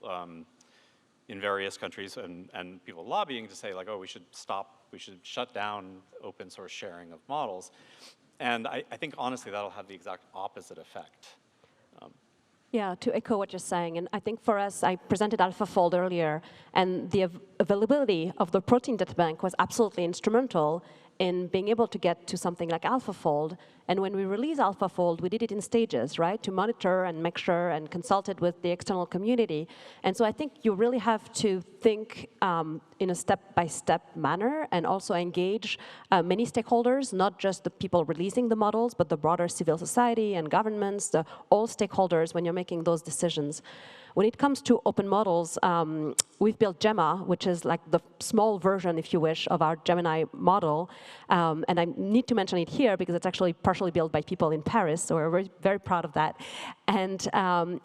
in various countries and people lobbying to say like, oh, we should shut down open source sharing of models. And I think honestly that'll have the exact opposite effect. Yeah, to echo what you're saying, and I think for us, I presented AlphaFold earlier, and the availability of the protein data bank was absolutely instrumental in being able to get to something like AlphaFold. And when we released AlphaFold, we did it in stages, right? To monitor and make sure and consult it with the external community. And so I think you really have to think in a step-by-step manner and also engage many stakeholders, not just the people releasing the models, but the broader civil society and governments, all stakeholders when you're making those decisions. When it comes to open models, we've built Gemma, which is like the small version, if you wish, of our Gemini model. And I need to mention it here because it's actually partially built by people in Paris, so we're very, very proud of that. And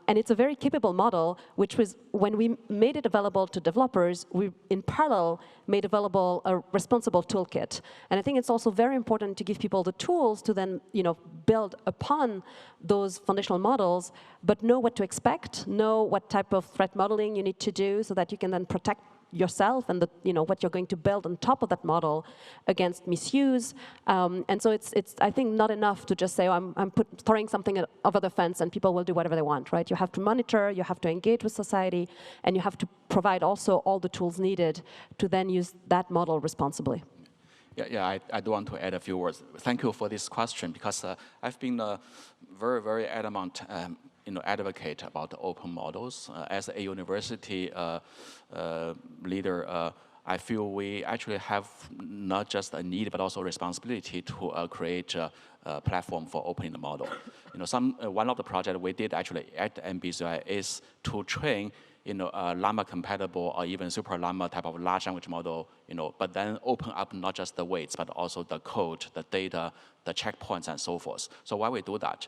it's a very capable model, which was, when we made it available to developers, we, in parallel, made available a responsible toolkit. And I think it's also very important to give people the tools to then, you know, build upon those foundational models, but know what to expect, know what type of threat modeling you need to do so that you can then protect yourself and the, you know, what you're going to build on top of that model against misuse. And so it's I think not enough to just say, oh, I'm throwing something over the fence and people will do whatever they want, right? You have to monitor, you have to engage with society, and you have to provide also all the tools needed to then use that model responsibly. Yeah, I do want to add a few words. Thank you for this question, because I've been very, very adamant advocate about open models. As a university leader, I feel we actually have not just a need, but also a responsibility to create a platform for opening the model. One of the projects we did actually at MBCI is to train Llama compatible or even Super Llama type of large language model, but then open up not just the weights, but also the code, the data, the checkpoints, and so forth. So why we do that?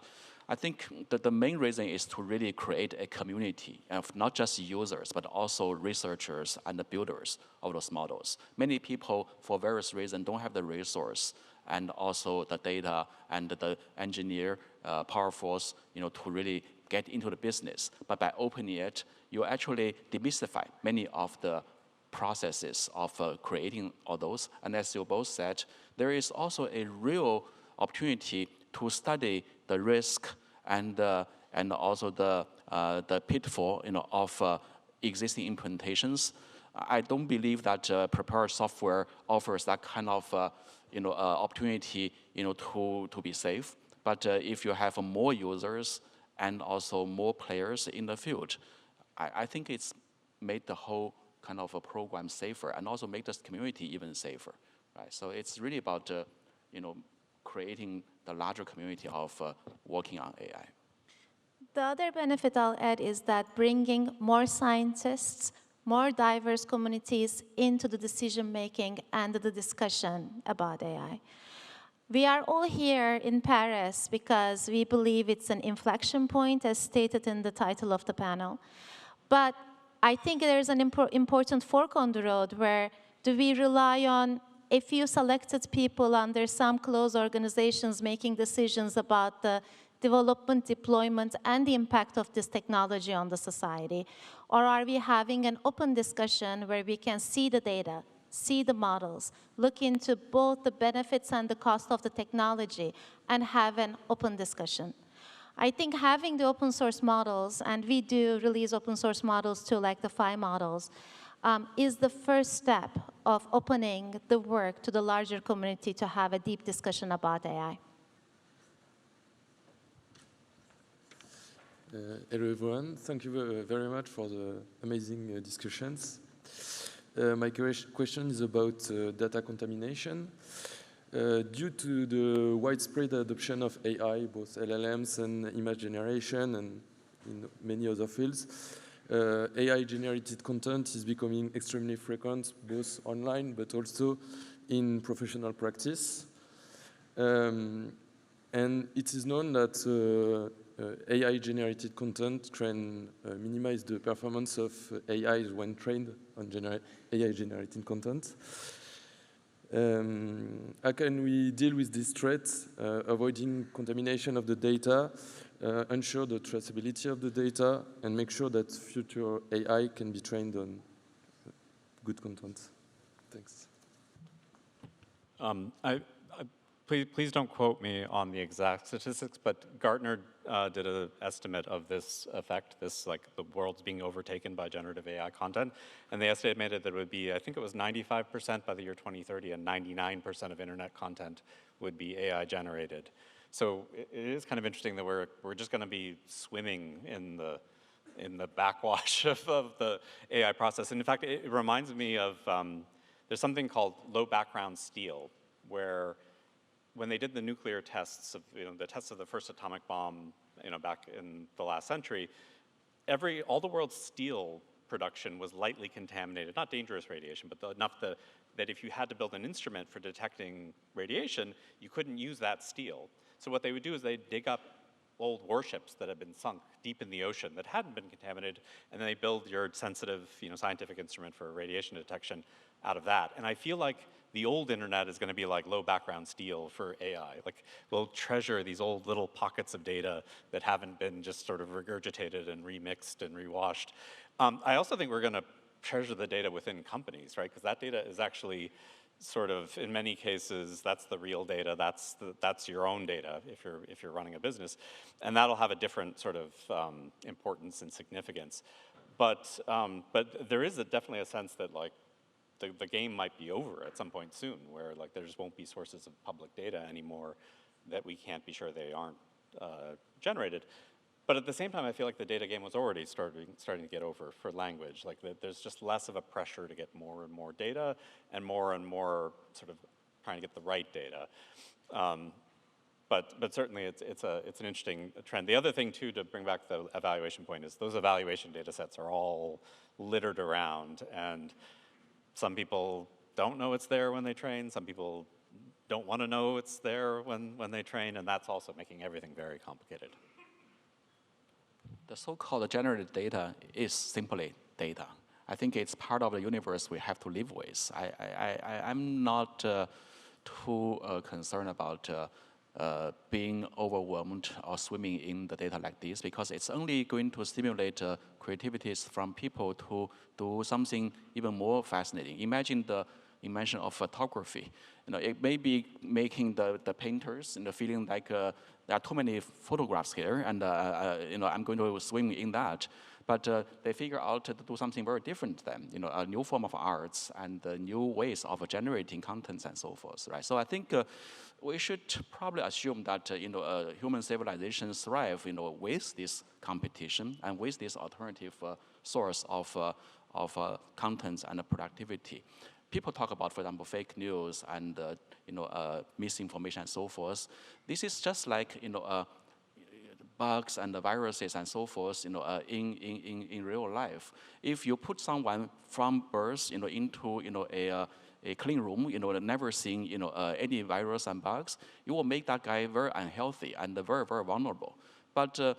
I think that the main reason is to really create a community of not just users, but also researchers and the builders of those models. Many people, for various reasons, don't have the resource and also the data and the engineer power force, to really get into the business. But by opening it, you actually demystify many of the processes of creating all those. And as you both said, there is also a real opportunity to study the risk and also the pitfall of existing implementations. I don't believe that prepared software offers that kind of opportunity to be safe. But if you have more users and also more players in the field, I think it's made the whole kind of a program safer and also make this community even safer. Right? So it's really about creating the larger community of working on AI. The other benefit I'll add is that bringing more scientists, more diverse communities into the decision-making and the discussion about AI. We are all here in Paris because we believe it's an inflection point, as stated in the title of the panel. But I think there's an important fork on the road where do we rely on a few selected people under some close organizations making decisions about the development, deployment, and the impact of this technology on the society? Or are we having an open discussion where we can see the data, see the models, look into both the benefits and the cost of the technology, and have an open discussion? I think having the open source models, and we do release open source models too, like the Phi models, is the first step of opening the work to the larger community to have a deep discussion about AI. Hello everyone, thank you very much for the amazing discussions. My question is about data contamination. Due to the widespread adoption of AI, both LLMs and image generation and in many other fields, AI-generated content is becoming extremely frequent, both online but also in professional practice. And it is known that AI-generated content can minimize the performance of AI when trained on AI-generated content. How can we deal with this threat, avoiding contamination of the data, ensure the traceability of the data, and make sure that future AI can be trained on good content? Thanks. Please don't quote me on the exact statistics, but Gartner did an estimate of this effect, like the world's being overtaken by generative AI content, and they estimated that it would be, I think it was 95% by the year 2030, and 99% of internet content would be AI generated. So it is kind of interesting that we're just going to be swimming in the backwash of the AI process. And in fact, it reminds me of there's something called low background steel, where when they did the nuclear tests of, the tests of the first atomic bomb, back in the last century, all the world's steel production was lightly contaminated, not dangerous radiation, but enough that if you had to build an instrument for detecting radiation, you couldn't use that steel. So what they would do is they'd dig up old warships that had been sunk deep in the ocean that hadn't been contaminated, and then they build your sensitive, scientific instrument for radiation detection out of that. And I feel like the old internet is going to be like low background steel for AI. Like, we'll treasure these old little pockets of data that haven't been just sort of regurgitated and remixed and rewashed. I also think we're going to treasure the data within companies, right? Because that data is actually sort of, in many cases, that's the real data. That's your own data if you're running a business, and that'll have a different sort of importance and significance. But there is definitely a sense that like the game might be over at some point soon, where like there just won't be sources of public data anymore that we can't be sure they aren't generated. But at the same time, I feel like the data game was already starting to get over for language. Like there's just less of a pressure to get more and more data, and more sort of trying to get the right data. But certainly it's an interesting trend. The other thing too, to bring back the evaluation point, is those evaluation data sets are all littered around, and some people don't know it's there when they train. Some people don't want to know it's there when they train, and that's also making everything very complicated. The so-called generated data is simply data. I think it's part of the universe we have to live with. I'm not too concerned about being overwhelmed or swimming in the data like this, because it's only going to stimulate creativities from people to do something even more fascinating. Imagine the invention of photography. It may be making the painters feeling like there are too many photographs here, and I'm going to swim in that. But they figure out to do something very different then, a new form of arts and new ways of generating contents and so forth, right? So I think we should probably assume that human civilization thrive, with this competition and with this alternative source of contents and productivity. People talk about, for example, fake news and misinformation and so forth. This is just like bugs and viruses and so forth, in real life. If you put someone from birth, into a clean room, never seeing any virus and bugs, you will make that guy very unhealthy and very, very vulnerable. But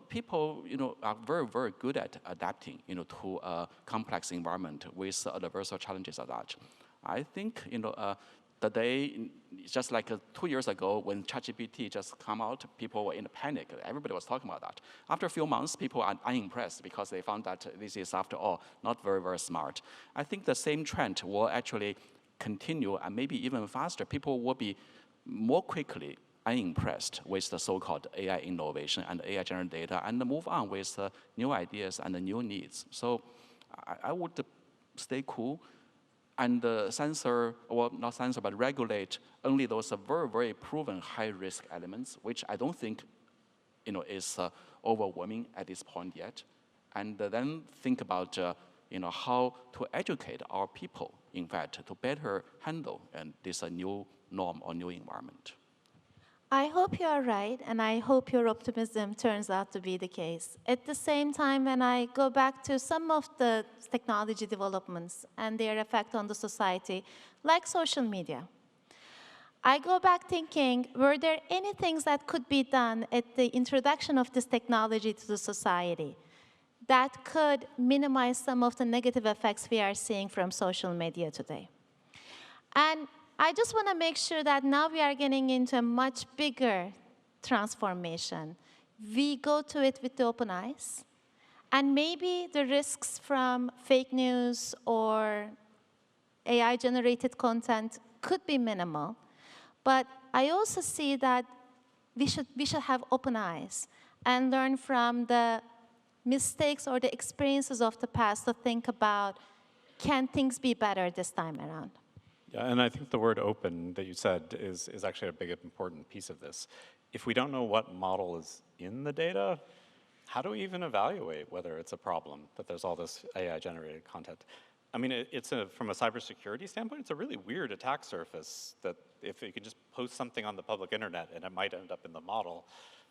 people, are very, very good at adapting, to a complex environment with diverse challenges of that. I think, the day, just like 2 years ago when ChatGPT just come out, people were in a panic. Everybody was talking about that. After a few months, people are unimpressed because they found that this is, after all, not very, very smart. I think the same trend will actually continue, and maybe even faster. People will be more quickly unimpressed with the so-called AI innovation and AI-generated data, and move on with new ideas and new needs. So I would stay cool and censor, or not censor, but regulate only those very, very proven high-risk elements, which I don't think is overwhelming at this point yet. And then think about how to educate our people, in fact, to better handle this new norm or new environment. I hope you are right, and I hope your optimism turns out to be the case. At the same time, when I go back to some of the technology developments and their effect on the society, like social media, I go back thinking, were there any things that could be done at the introduction of this technology to the society that could minimize some of the negative effects we are seeing from social media today? And I just want to make sure that now we are getting into a much bigger transformation. We go to it with open eyes, and maybe the risks from fake news or AI-generated content could be minimal, but I also see that we should have open eyes and learn from the mistakes or the experiences of the past to think about, can things be better this time around? Yeah, and I think the word open that you said is actually a big important piece of this. If we don't know what model is in the data, how do we even evaluate whether it's a problem that there's all this AI-generated content? I mean, from a cybersecurity standpoint, it's a really weird attack surface that if you can just post something on the public internet and it might end up in the model,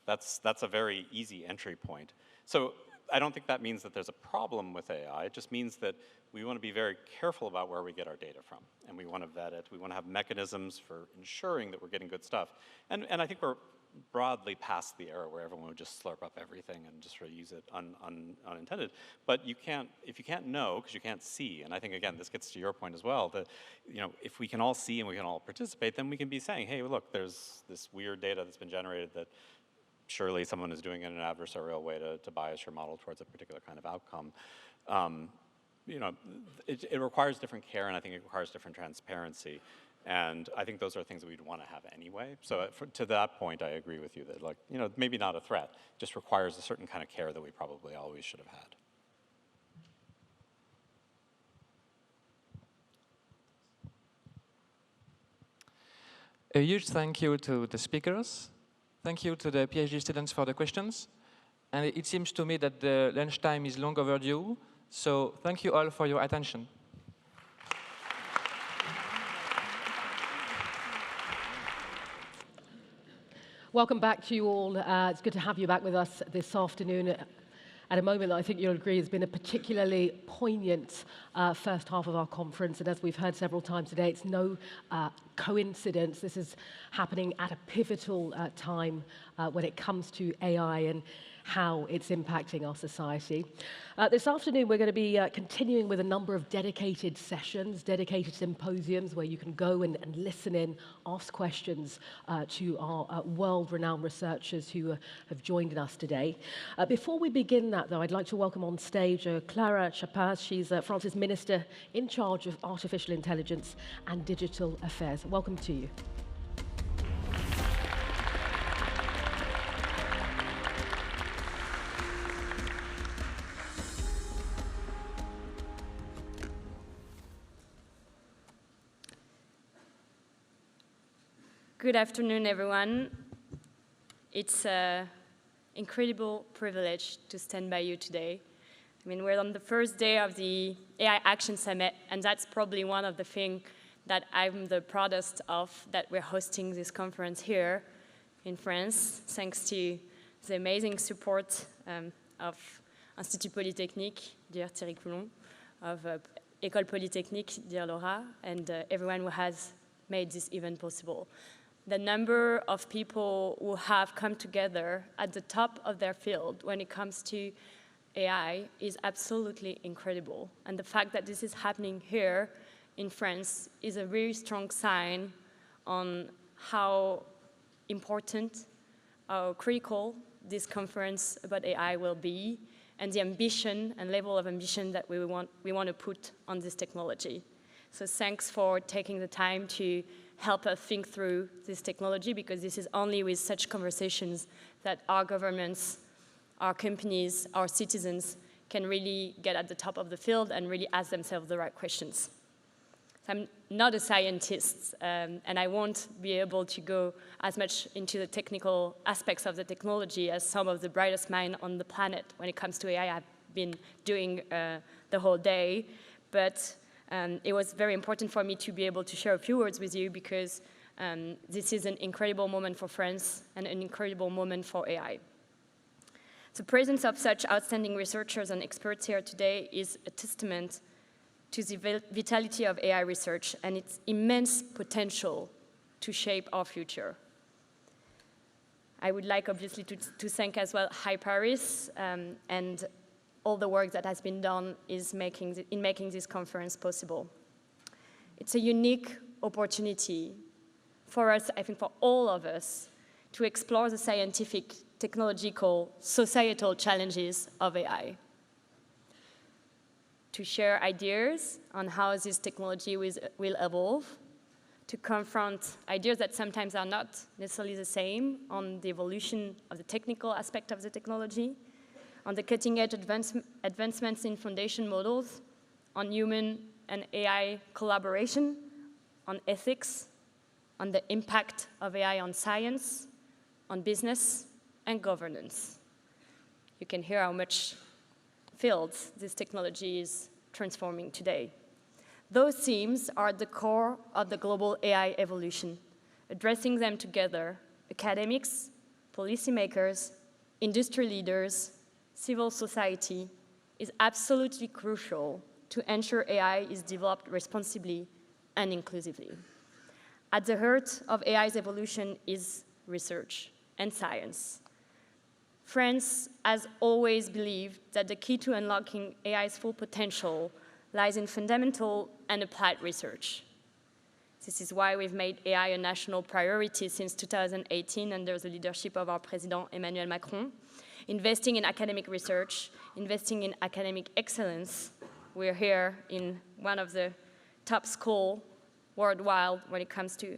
that's a very easy entry point. So I don't think that means that there's a problem with AI. It just means that we want to be very careful about where we get our data from, and we want to vet it. We want to have mechanisms for ensuring that we're getting good stuff. And I think we're broadly past the era where everyone would just slurp up everything and just reuse it unintended. But if you can't know, because you can't see, and I think, again, this gets to your point as well, that if we can all see and we can all participate, then we can be saying, hey, look, there's this weird data that's been generated that surely someone is doing it in an adversarial way to bias your model towards a particular kind of outcome. It requires different care, and I think it requires different transparency. And I think those are things that we'd want to have anyway. So to that point, I agree with you that, maybe not a threat, just requires a certain kind of care that we probably always should have had. A huge thank you to the speakers. Thank you to the PhD students for the questions. And it seems to me that the lunchtime is long overdue. So thank you all for your attention. Welcome back to you all. It's good to have you back with us this afternoon at a moment that I think you'll agree has been a particularly poignant first half of our conference. And as we've heard several times today, it's no coincidence. This is happening at a pivotal time when it comes to AI and how it's impacting our society. This afternoon, we're going to be continuing with a number of dedicated sessions, dedicated symposiums where you can go and listen in, ask questions to our world-renowned researchers who have joined us today. Before we begin that, though, I'd like to welcome on stage Clara Chappaz. She's France's Minister in charge of Artificial Intelligence and Digital Affairs. Welcome to you. Good afternoon, everyone. It's an incredible privilege to stand by you today. I mean, we're on the first day of the AI Action Summit, and that's probably one of the things that I'm the proudest of, that we're hosting this conference here in France, thanks to the amazing support of Institut Polytechnique, dear Thierry Coulhon, of École Polytechnique, dear Laura, and everyone who has made this event possible. The number of people who have come together at the top of their field when it comes to AI is absolutely incredible. And the fact that this is happening here in France is a very strong sign on how important, how critical this conference about AI will be, and the ambition and level of ambition that we want to put on this technology. So thanks for taking the time to help us think through this technology, because this is only with such conversations that our governments, our companies, our citizens can really get at the top of the field and really ask themselves the right questions. I'm not a scientist, and I won't be able to go as much into the technical aspects of the technology as some of the brightest minds on the planet when it comes to AI have been doing the whole day. But it was very important for me to be able to share a few words with you because this is an incredible moment for France and an incredible moment for AI. The presence of such outstanding researchers and experts here today is a testament to the vitality of AI research and its immense potential to shape our future. I would like, obviously, to thank as well Pérez and all the work that has been done in making this conference possible. It's a unique opportunity for us, I think for all of us, to explore the scientific, technological, societal challenges of AI. To share ideas on how this technology will evolve, to confront ideas that sometimes are not necessarily the same on the evolution of the technical aspect of the technology, on the cutting-edge advancements in foundation models, on human and AI collaboration, on ethics, on the impact of AI on science, on business, and governance. You can hear how much fields this technology is transforming today. Those themes are at the core of the global AI evolution. Addressing them together, academics, policymakers, industry leaders, civil society, is absolutely crucial to ensure AI is developed responsibly and inclusively. At the heart of AI's evolution is research and science. France has always believed that the key to unlocking AI's full potential lies in fundamental and applied research. This is why we've made AI a national priority since 2018 under the leadership of our President Emmanuel Macron, investing in academic research, investing in academic excellence. We're here in one of the top schools worldwide when it comes to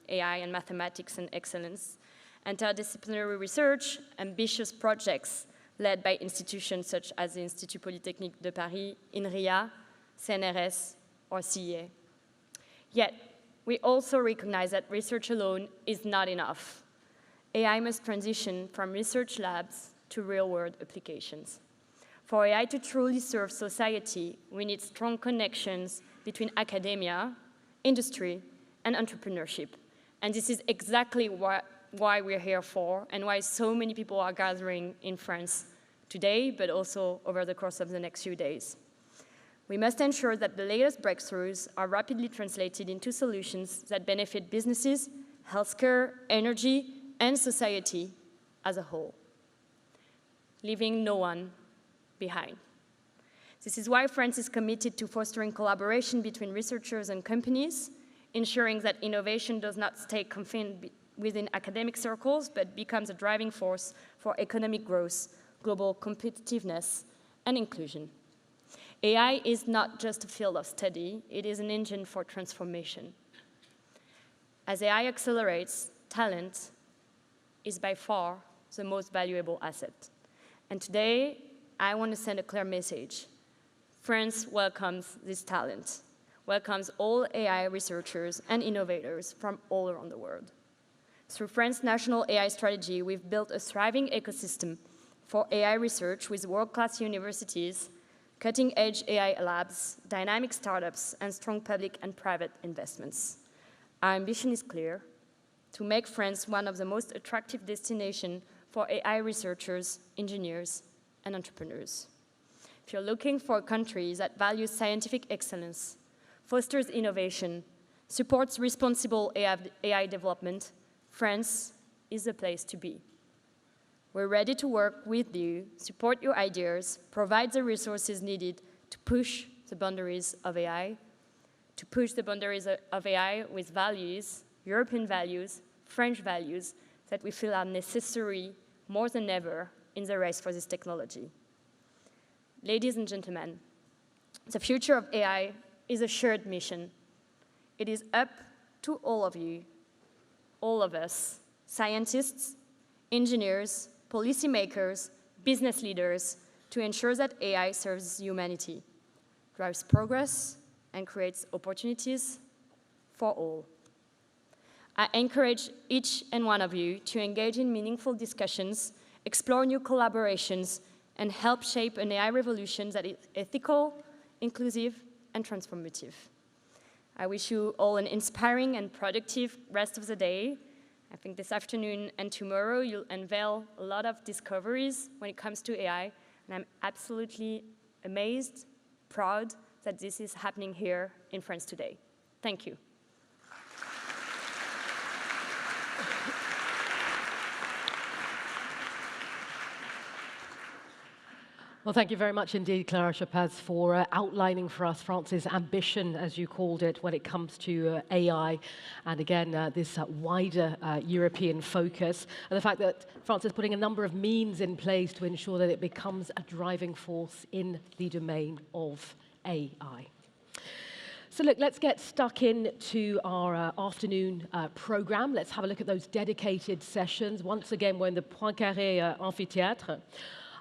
AI and mathematics and excellence. Interdisciplinary research, ambitious projects led by institutions such as the Institut Polytechnique de Paris, INRIA, CNRS, or CEA. Yet, we also recognize that research alone is not enough. AI must transition from research labs to real-world applications. For AI to truly serve society, we need strong connections between academia, industry, and entrepreneurship. And this is exactly why we're here for, and why so many people are gathering in France today, but also over the course of the next few days. We must ensure that the latest breakthroughs are rapidly translated into solutions that benefit businesses, healthcare, energy, and society as a whole, leaving no one behind. This is why France is committed to fostering collaboration between researchers and companies, ensuring that innovation does not stay confined within academic circles, but becomes a driving force for economic growth, global competitiveness, and inclusion. AI is not just a field of study, it is an engine for transformation. As AI accelerates, talent is by far the most valuable asset. And today, I want to send a clear message. France welcomes this talent, welcomes all AI researchers and innovators from all around the world. Through France's national AI strategy, we've built a thriving ecosystem for AI research with world-class universities, cutting-edge AI labs, dynamic startups, and strong public and private investments. Our ambition is clear: to make France one of the most attractive destinations for AI researchers, engineers, and entrepreneurs. If you're looking for a country that values scientific excellence, fosters innovation, supports responsible AI development, France is the place to be. We're ready to work with you, support your ideas, provide the resources needed to push the boundaries of AI, with values, European values, French values, that we feel are necessary more than ever in the race for this technology. Ladies and gentlemen, the future of AI is a shared mission. It is up to all of you, all of us, scientists, engineers, policymakers, business leaders, to ensure that AI serves humanity, drives progress, and creates opportunities for all. I encourage each and one of you to engage in meaningful discussions, explore new collaborations, and help shape an AI revolution that is ethical, inclusive, and transformative. I wish you all an inspiring and productive rest of the day. I think this afternoon and tomorrow you'll unveil a lot of discoveries when it comes to AI, and I'm absolutely amazed, proud that this is happening here in France today. Thank you. Well, thank you very much indeed, Clara Chappaz, for outlining for us France's ambition, as you called it, when it comes to AI, and again, this wider European focus, and the fact that France is putting a number of means in place to ensure that it becomes a driving force in the domain of AI. So look, let's get stuck into our afternoon program. Let's have a look at those dedicated sessions. Once again, we're in the Poincaré Amphitheatre.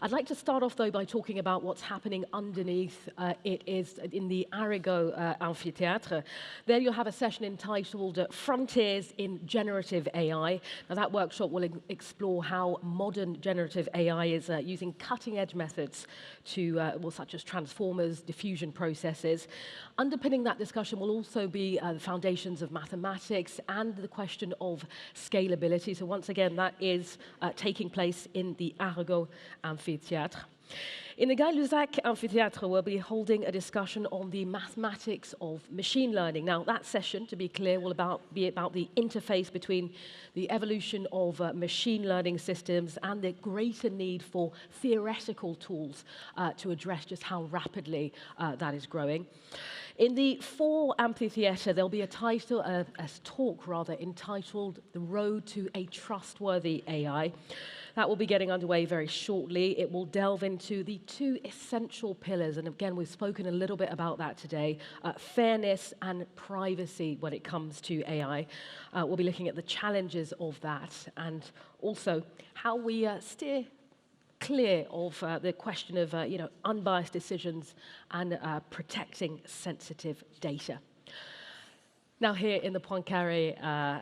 I'd like to start off, though, by talking about what's happening underneath. It is in the Arago Amphitheatre. There you'll have a session entitled Frontiers in Generative AI. Now, that workshop will explore how modern generative AI is using cutting-edge methods to, well, such as transformers, diffusion processes. Underpinning that discussion will also be the foundations of mathematics and the question of scalability. So once again, that is taking place in the Arago Amphitheatre. In the Gay-Lussac Amphitheatre, we'll be holding a discussion on the mathematics of machine learning. Now, that session, to be clear, will be about the interface between the evolution of machine learning systems and the greater need for theoretical tools to address just how rapidly that is growing. In the Four Amphitheatre, there'll be a talk entitled The Road to a Trustworthy AI. That will be getting underway very shortly. It will delve into the two essential pillars, and again, we've spoken a little bit about that today, fairness and privacy when it comes to AI. We'll be looking at the challenges of that and also how we steer clear of the question of unbiased decisions and protecting sensitive data. Now here in the Poincaré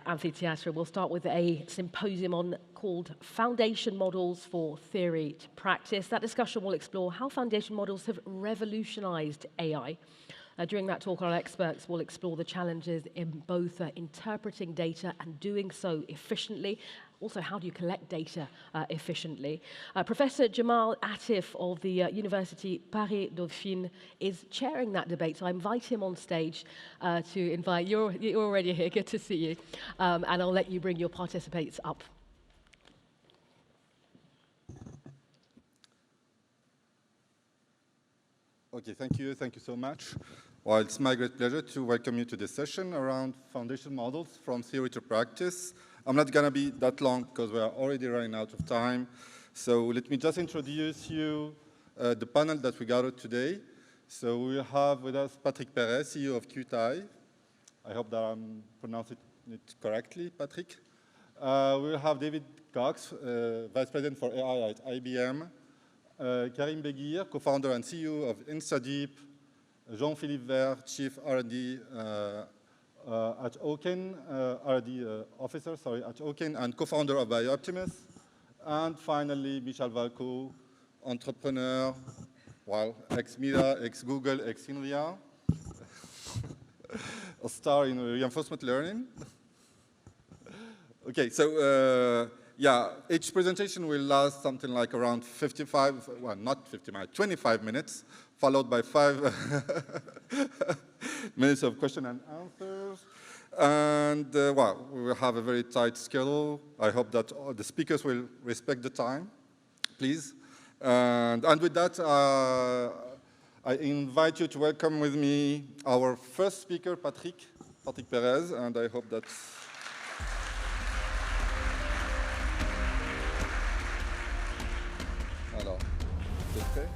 Amphitheatre, we'll start with a symposium called Foundation Models for Theory to Practice. That discussion will explore how foundation models have revolutionized AI. During that talk, our experts will explore the challenges in both interpreting data and doing so efficiently. Also, how do you collect data efficiently? Professor Jamal Atif of the University Paris-Dauphine is chairing that debate, so I invite him on stage to invite, you're already here, good to see you, and I'll let you bring your participants up. Okay, thank you so much. Well, it's my great pleasure to welcome you to this session around foundation models from theory to practice. I'm not going to be that long because we are already running out of time. So let me just introduce you the panel that we gathered today. So we have with us Patrick Pérez, CEO of QTI. I hope that I'm pronouncing it correctly, Patrick. We will have David Cox, Vice President for AI at IBM. Karim Beguir, co-founder and CEO of InstaDeep. Jean-Philippe Vert, Chief R&D at Oken, R&D officer, at Oken, and co-founder of BioOptimus. And finally, Michal Valko, entrepreneur, well, ex-Meta, ex-Google, ex-Inria, a star in reinforcement learning. Okay, so yeah, each presentation will last something like around 55, well, not 25 minutes, followed by 5 minutes of question and answers. And, well, we will have a very tight schedule. I hope that all the speakers will respect the time, please. And with that, I invite you to welcome with me our first speaker, Patrick Pérez, and I hope that... Alors, c'est prêt?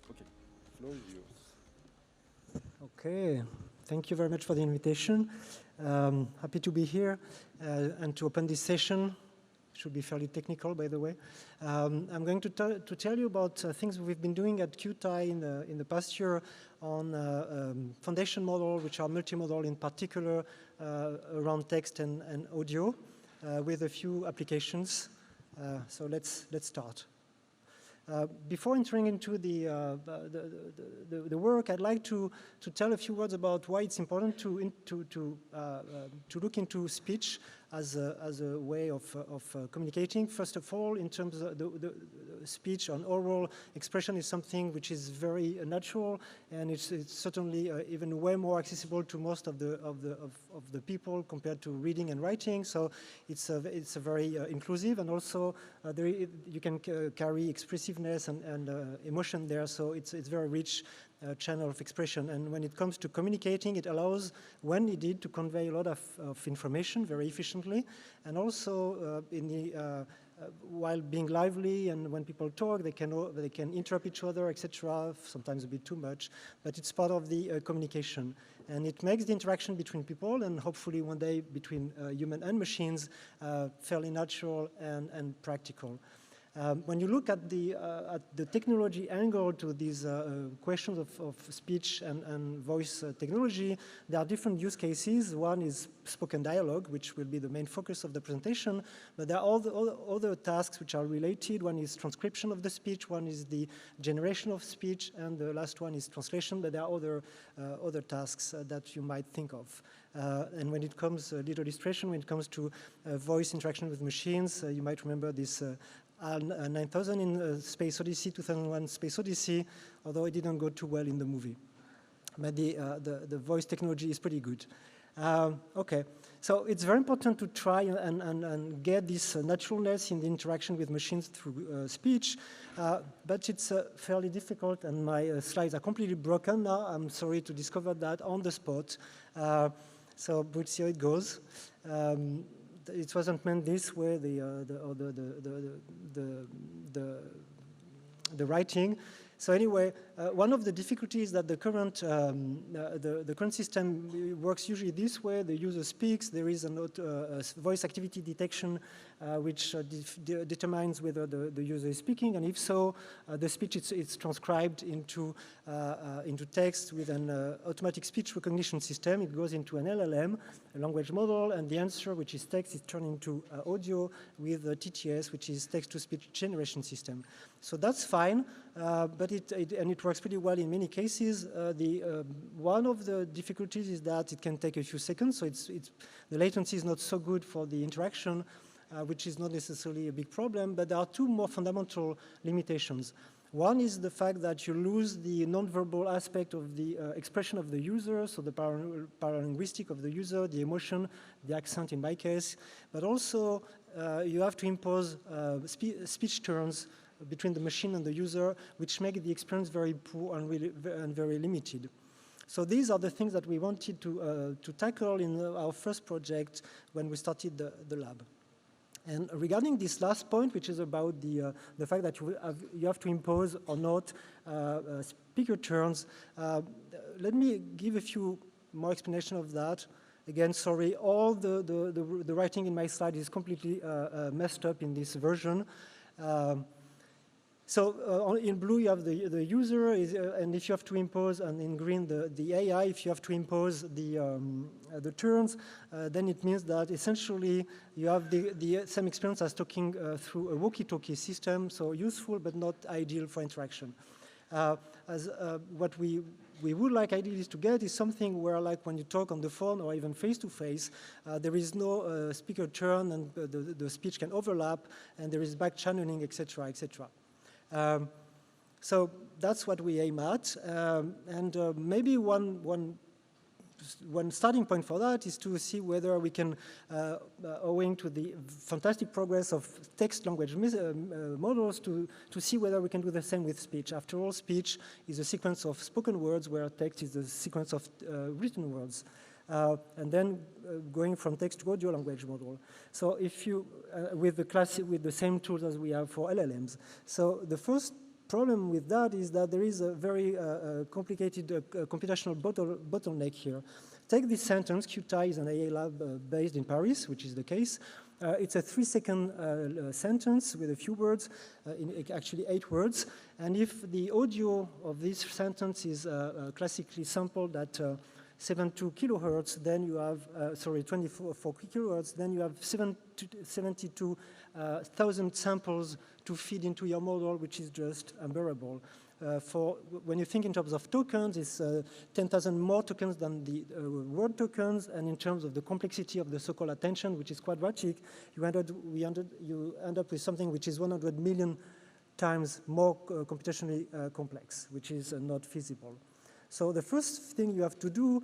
Okay, floor is yours. Okay, thank you very much for the invitation. Happy to be here and to open this session. should be fairly technical, by the way. I'm going to tell you about things we've been doing at QTI in the past year on foundation model, which are multimodal in particular around text and audio, with a few applications. So let's start. Before entering into the work, I'd like to tell a few words about why it's important to look into speech as a way of communicating. First of all, in terms of the speech on oral expression is something which is very natural, and it's certainly even way more accessible to most of the people compared to reading and writing. So it's a very inclusive, and also you can carry expressiveness and emotion there. So it's very rich channel of expression. And when it comes to communicating, it allows, when needed, to convey a lot of information very efficiently, and also while being lively, and when people talk, they can interrupt each other, etc. Sometimes a bit too much, but it's part of the communication, and it makes the interaction between people, and hopefully one day between human and machines, fairly natural and practical. When you look at the technology angle to these questions of speech and voice technology, there are different use cases. One is spoken dialogue, which will be the main focus of the presentation, but there are other tasks which are related. One is transcription of the speech, one is the generation of speech, and the last one is translation, but there are other tasks that you might think of. And when it comes, little illustration, when it comes to voice interaction with machines, you might remember this 9000 in Space Odyssey, 2001 Space Odyssey, although it didn't go too well in the movie. But the voice technology is pretty good. Okay, so it's very important to try and get this naturalness in the interaction with machines through speech, but it's fairly difficult, and my slides are completely broken now. I'm sorry to discover that on the spot. So we'll see how it goes. It wasn't meant this way, the writing. So anyway, one of the difficulties that the current system works usually this way. The user speaks, there is a voice activity detection which determines whether the user is speaking, and if so, the speech it's transcribed into text with an automatic speech recognition system. It goes into an LLM, a language model, and the answer, which is text, is turned into audio with TTS, which is text-to-speech generation system. So that's fine, but it works pretty well in many cases. One of the difficulties is that it can take a few seconds, so the latency is not so good for the interaction, which is not necessarily a big problem, but there are two more fundamental limitations. One is the fact that you lose the nonverbal aspect of the expression of the user, so the paralinguistic of the user, the emotion, the accent in my case, but also you have to impose speech turns between the machine and the user, which make the experience very poor and very limited. So these are the things that we wanted to tackle in our first project when we started the lab. And regarding this last point, which is about the fact that you have to impose or not speaker turns, let me give a few more explanation of that. Again, sorry, all the writing in my slide is completely messed up in this version. So in blue you have the user, and if you have to impose, and in green the AI, if you have to impose the turns, then it means that essentially you have the same experience as talking through a walkie-talkie system, so useful but not ideal for interaction. What we would like ideally to get is something where, like when you talk on the phone or even face-to-face, there is no speaker turn, and the speech can overlap, and there is back channeling, etc., etc. So that's what we aim at, and maybe one starting point for that is to see whether we can, owing to the fantastic progress of text language models, to see whether we can do the same with speech. After all, speech is a sequence of spoken words, where text is a sequence of written words. And then going from text to audio language model. So if you, with the same tools as we have for LLMs. So the first problem with that is that there is a very complicated computational bottleneck here. Take this sentence: QTI is an AI lab based in Paris, which is the case. It's a 3-second sentence with a few words, actually 8 words. And if the audio of this sentence is classically sampled at 72 kilohertz, then you have, 24 kilohertz, then you have 72,000 samples to feed into your model, which is just unbearable. When you think in terms of tokens, it's 10,000 more tokens than the word tokens, and in terms of the complexity of the so-called attention, which is quadratic, you end up with something which is 100 million times more computationally complex, which is not feasible. So the first thing you have to do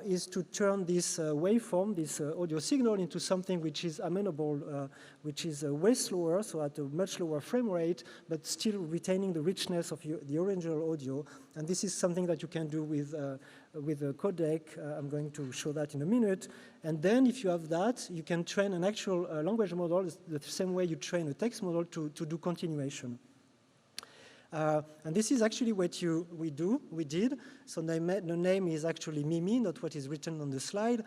is to turn this waveform, this audio signal, into something which is amenable, which is way slower, so at a much lower frame rate, but still retaining the richness of the original audio. And this is something that you can do with a codec. I'm going to show that in a minute. And then if you have that, you can train an actual language model the same way you train a text model to do continuation. And this is actually what we did. So the name is actually Mimi, not what is written on the slide.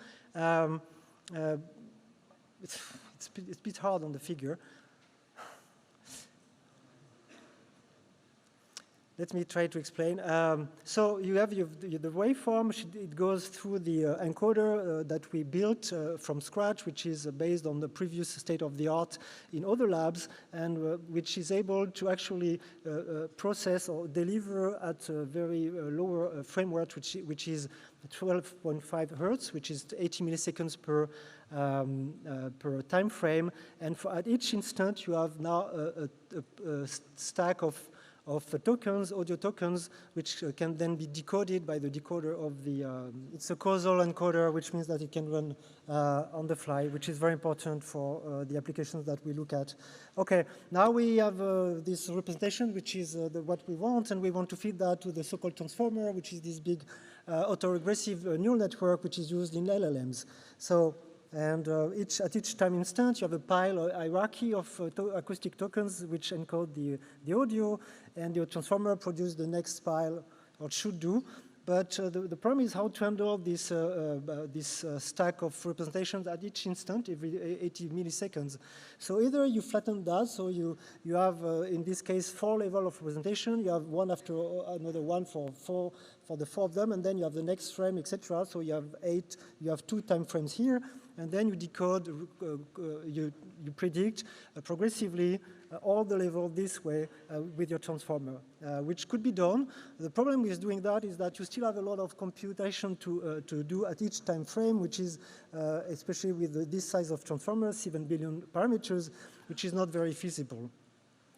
It's a bit hard on the figure. Let me try to explain. So you have the waveform. It goes through the encoder that we built from scratch, which is based on the previous state-of-the-art in other labs, and which is able to actually process or deliver at a very lower frame rate, which is 12.5 hertz, which is 80 milliseconds per time frame. And at each instant, you have now a stack of tokens, audio tokens, which can then be decoded by the decoder of the, it's a causal encoder, which means that it can run on the fly, which is very important for the applications that we look at. Okay, now we have this representation, which is what we want, and we want to feed that to the so-called transformer, which is this big autoregressive neural network, which is used in LLMs. So, and at each time instant, you have a pile or hierarchy of acoustic tokens which encode the audio, and your transformer produces the next pile, or should do. But the problem is how to handle this, stack of representations at each instant, every 80 milliseconds. So either you flatten that, so you have, in this case, 4 levels of representation. You have one after another one for the 4 of them, and then you have the next frame, etc. So you have 8, you have 2 time frames here, and then you decode, you predict progressively all the level this way with your transformer, which could be done. The problem with doing that is that you still have a lot of computation to do at each time frame, which is, especially with this size of transformer, 7 billion parameters, which is not very feasible.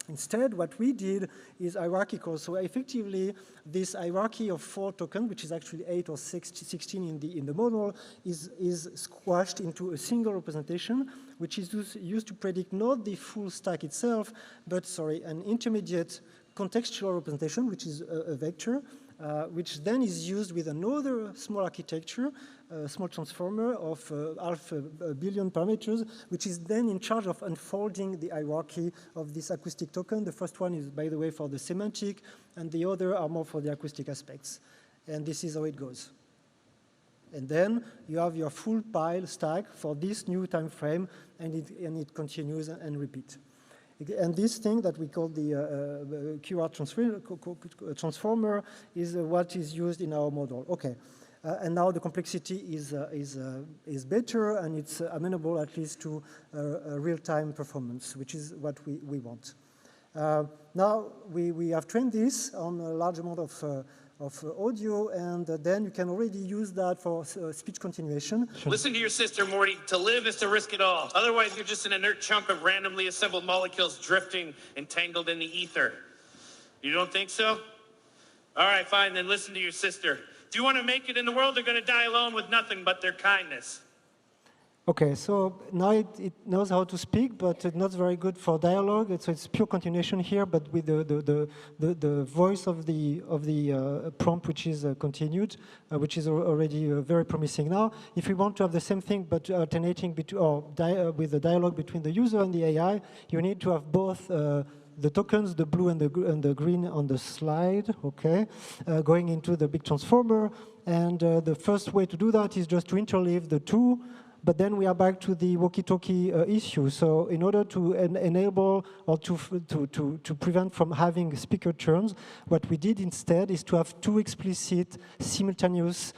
Instead, what we did is hierarchical. So effectively, this hierarchy of 4 tokens, which is actually 8 or 16 in the model, is squashed into a single representation, which is used to predict not the full stack itself, but, an intermediate contextual representation, which is a vector, which then is used with another small architecture, a small transformer of 500 million parameters, which is then in charge of unfolding the hierarchy of this acoustic token. The first one is, by the way, for the semantic, and the other are more for the acoustic aspects. And this is how it goes. And then you have your full pile stack for this new time frame, and it continues and repeats. And this thing that we call the QR transformer is what is used in our model. Okay, and now the complexity is better, and it's amenable at least to real-time performance, which is what we want. Now we have trained this on a large amount of audio, and then you can already use that for speech continuation. Listen to your sister, Morty. To live is to risk it all. Otherwise, you're just an inert chunk of randomly assembled molecules drifting, entangled in the ether. You don't think so? All right, fine, then listen to your sister. If you want to make it in the world, they're going to die alone with nothing but their kindness. Okay, so now it knows how to speak, but it's not very good for dialogue. So it's pure continuation here, but with the voice of the prompt, which is continued, which is already very promising. Now, if we want to have the same thing, but alternating with the dialogue between the user and the AI, you need to have both the tokens, the blue and the green on the slide, okay, going into the big transformer. And the first way to do that is just to interleave the two But then we are back to the walkie-talkie issue. So in order to enable or to prevent from having speaker turns, what we did instead is to have two explicit simultaneous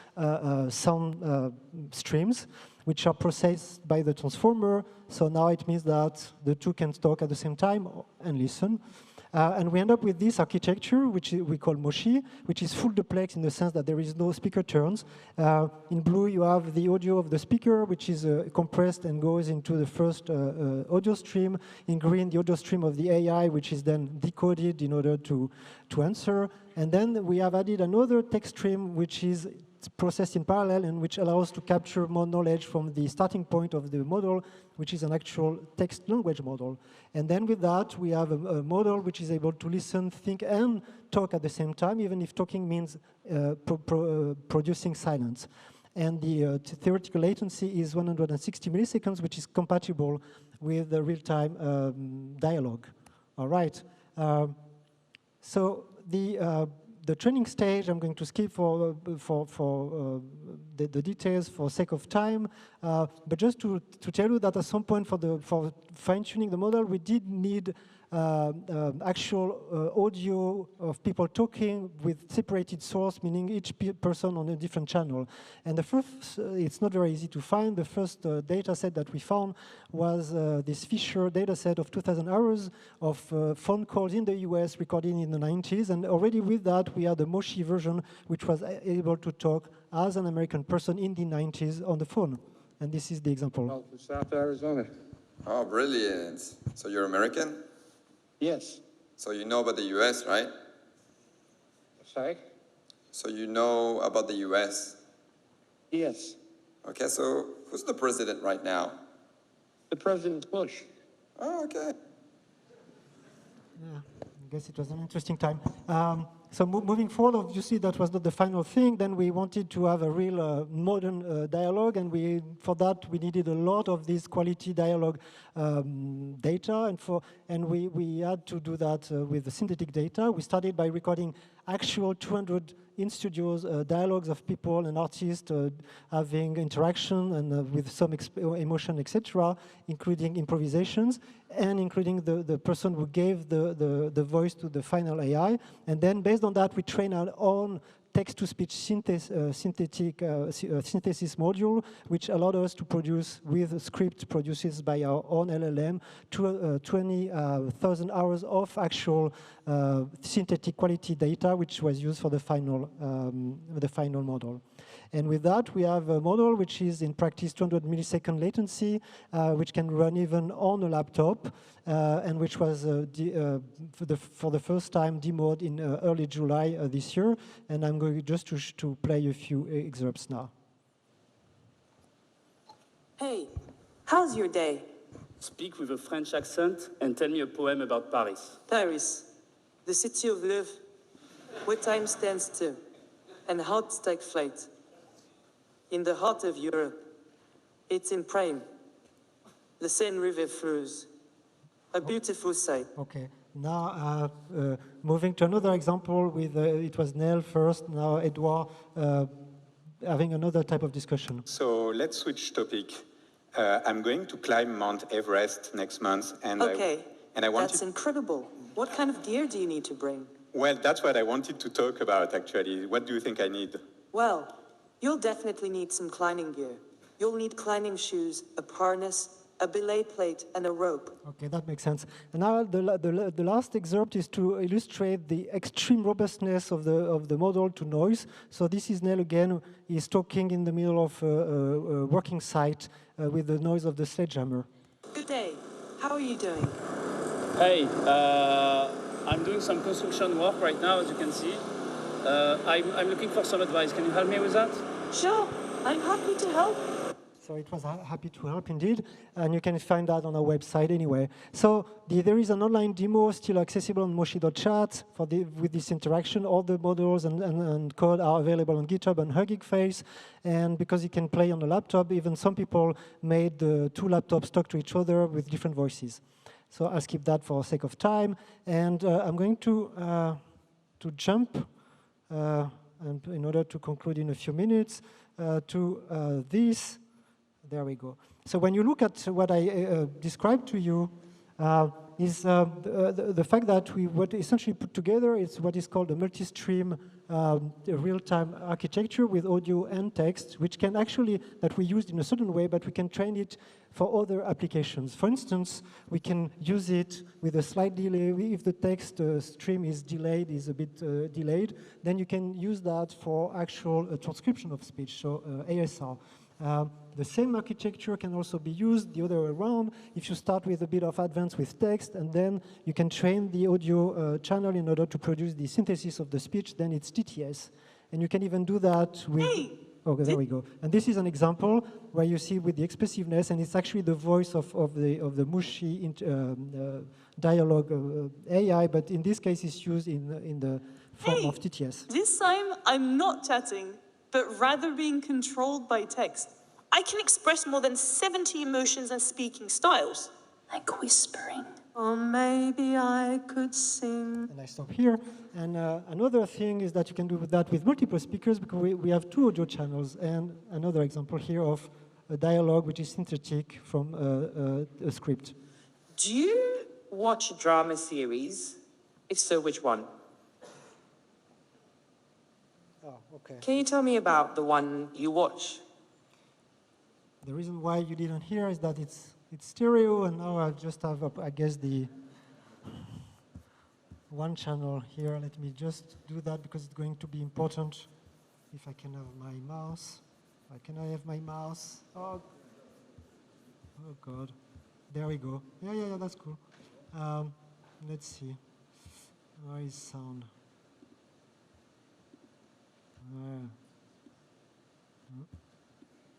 sound streams, which are processed by the transformer. So now it means that the two can talk at the same time and listen. And we end up with this architecture, which we call Moshi, which is full duplex in the sense that there is no speaker turns. In blue, you have the audio of the speaker, which is compressed and goes into the first audio stream. In green, the audio stream of the AI, which is then decoded in order to answer. And then we have added another text stream, which is processed in parallel and which allows to capture more knowledge from the starting point of the model, which is an actual text language model. And then with that, we have a model which is able to listen, think, and talk at the same time, even if talking means producing silence. And the theoretical latency is 160 milliseconds, which is compatible with the real-time dialogue. All right. So the training stage, I'm going to skip for the details for sake of time, but just to tell you that at some point for fine-tuning the model, we did need actual audio of people talking with separated source, meaning each person on a different channel. And the first, it's not very easy to find. The first data set that we found was this Fisher data set of 2,000 hours of phone calls in the US recorded in the 90s. And already with that, we had the Moshi version, which was able to talk as an American person in the 90s on the phone. And this is the example. Oh, from South Arizona. Oh, brilliant. So you're American? Yes. So you know about the US, right? Sorry? So you know about the US? Yes. Okay, so who's the president right now? The President Bush. Oh, okay. Yeah, I guess it was an interesting time. So moving forward, obviously, that was not the final thing. Then we wanted to have a real modern dialogue, and for that we needed a lot of this quality dialogue data, and we had to do that with the synthetic data. We started by recording actual 200 in-studios dialogues of people and artists having interaction and with some emotion, etc., including improvisations, and including the person who gave the voice to the final AI. And then based on that, we train our own text-to-speech synthesis module, which allowed us to produce with a script produced by our own LLM 20,000 hours of actual synthetic quality data, which was used for the final model. And with that, we have a model which is in practice 200 millisecond latency, which can run even on a laptop, and which was for the first time demoed in early July this year. And I'm going just to play a few excerpts now. Hey, how's your day? Speak with a French accent and tell me a poem about Paris. Paris, the city of love, where time stands still, and hearts take flight. In the heart of Europe, it's in prime. The Seine River flows, a beautiful sight. Okay, now moving to another example with, it was Nell first, now Edouard having another type of discussion. So let's switch topic. I'm going to climb Mount Everest next month, and okay, I wanted... That's incredible. What kind of gear do you need to bring? Well, that's what I wanted to talk about, actually. What do you think I need? Well, you'll definitely need some climbing gear. You'll need climbing shoes, a harness, a belay plate, and a rope. Okay, that makes sense. And now the last excerpt is to illustrate the extreme robustness of the model to noise. So this is Nell again. He's talking in the middle of a working site with the noise of the sledgehammer. Good day. How are you doing? Hey, I'm doing some construction work right now, as you can see. I'm looking for some advice. Can you help me with that? Sure, I'm happy to help. So it was happy to help indeed, and you can find that on our website anyway. So there is an online demo still accessible on moshi.chat with this interaction. All the models and code are available on GitHub and Hugging Face, and because you can play on a laptop, even some people made the two laptops talk to each other with different voices. So I'll skip that for sake of time, and I'm going to jump, and in order to conclude in a few minutes, to this There we go. So when you look at what I described to you, is the fact that what essentially put together is what is called a multi-stream real-time architecture with audio and text, which can actually, that we used in a certain way, but we can train it for other applications. For instance, we can use it with a slight delay. If the text stream is delayed, is a bit delayed, then you can use that for actual transcription of speech, so ASR. The same architecture can also be used the other way around. If you start with a bit of advance with text, and then you can train the audio channel in order to produce the synthesis of the speech, then it's TTS. And you can even do that with... Oh, there we go. And this is an example where you see with the expressiveness, and it's actually the voice of the Mushi dialogue AI, but in this case it's used in the form of TTS. This time I'm not chatting, but rather being controlled by text. I can express more than 70 emotions and speaking styles. Like whispering. Or maybe I could sing. And I stop here. And another thing is that you can do that with multiple speakers, because we have 2 audio channels. And another example here of a dialogue which is synthetic from a script. Do you watch a drama series? If so, which one? Oh, okay. Can you tell me about the one you watch? The reason why you didn't hear is that it's stereo, and now I just have, I guess, the one channel here. Let me just do that because it's going to be important. If I can have my mouse. Can I have my mouse? Oh God. There we go. Yeah, that's cool. Let's see. Where is sound?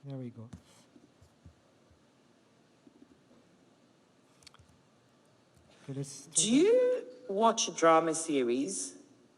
There we go. Okay, do you watch a drama series?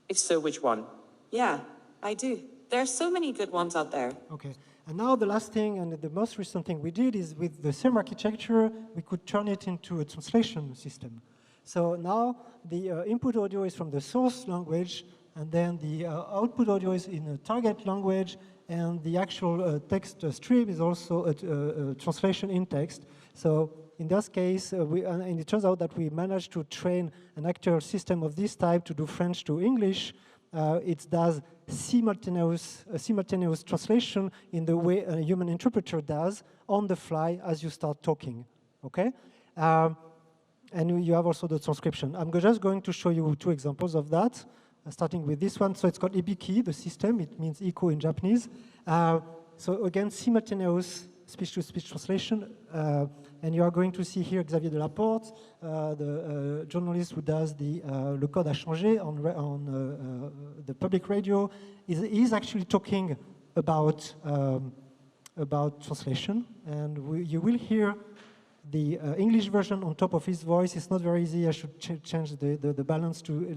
If so, which one? Yeah, I do. There are so many good ones out there. Okay, and now the last thing and the most recent thing we did is with the same architecture, we could turn it into a translation system. So now the input audio is from the source language, and then the output audio is in a target language, and the actual text stream is also a translation in text. So in this case, and it turns out that we managed to train an actual system of this type to do French to English. It does simultaneous translation in the way a human interpreter does on the fly as you start talking, okay? And you have also the transcription. I'm just going to show you 2 examples of that, starting with this one. So it's called Ibiki, the system. It means echo in Japanese. So again, simultaneous speech-to-speech translation. And you are going to see here Xavier Delaporte, the journalist who does the Le Code a changé on the public radio. He's actually talking about translation. And you will hear the English version on top of his voice. It's not very easy. I should change the balance to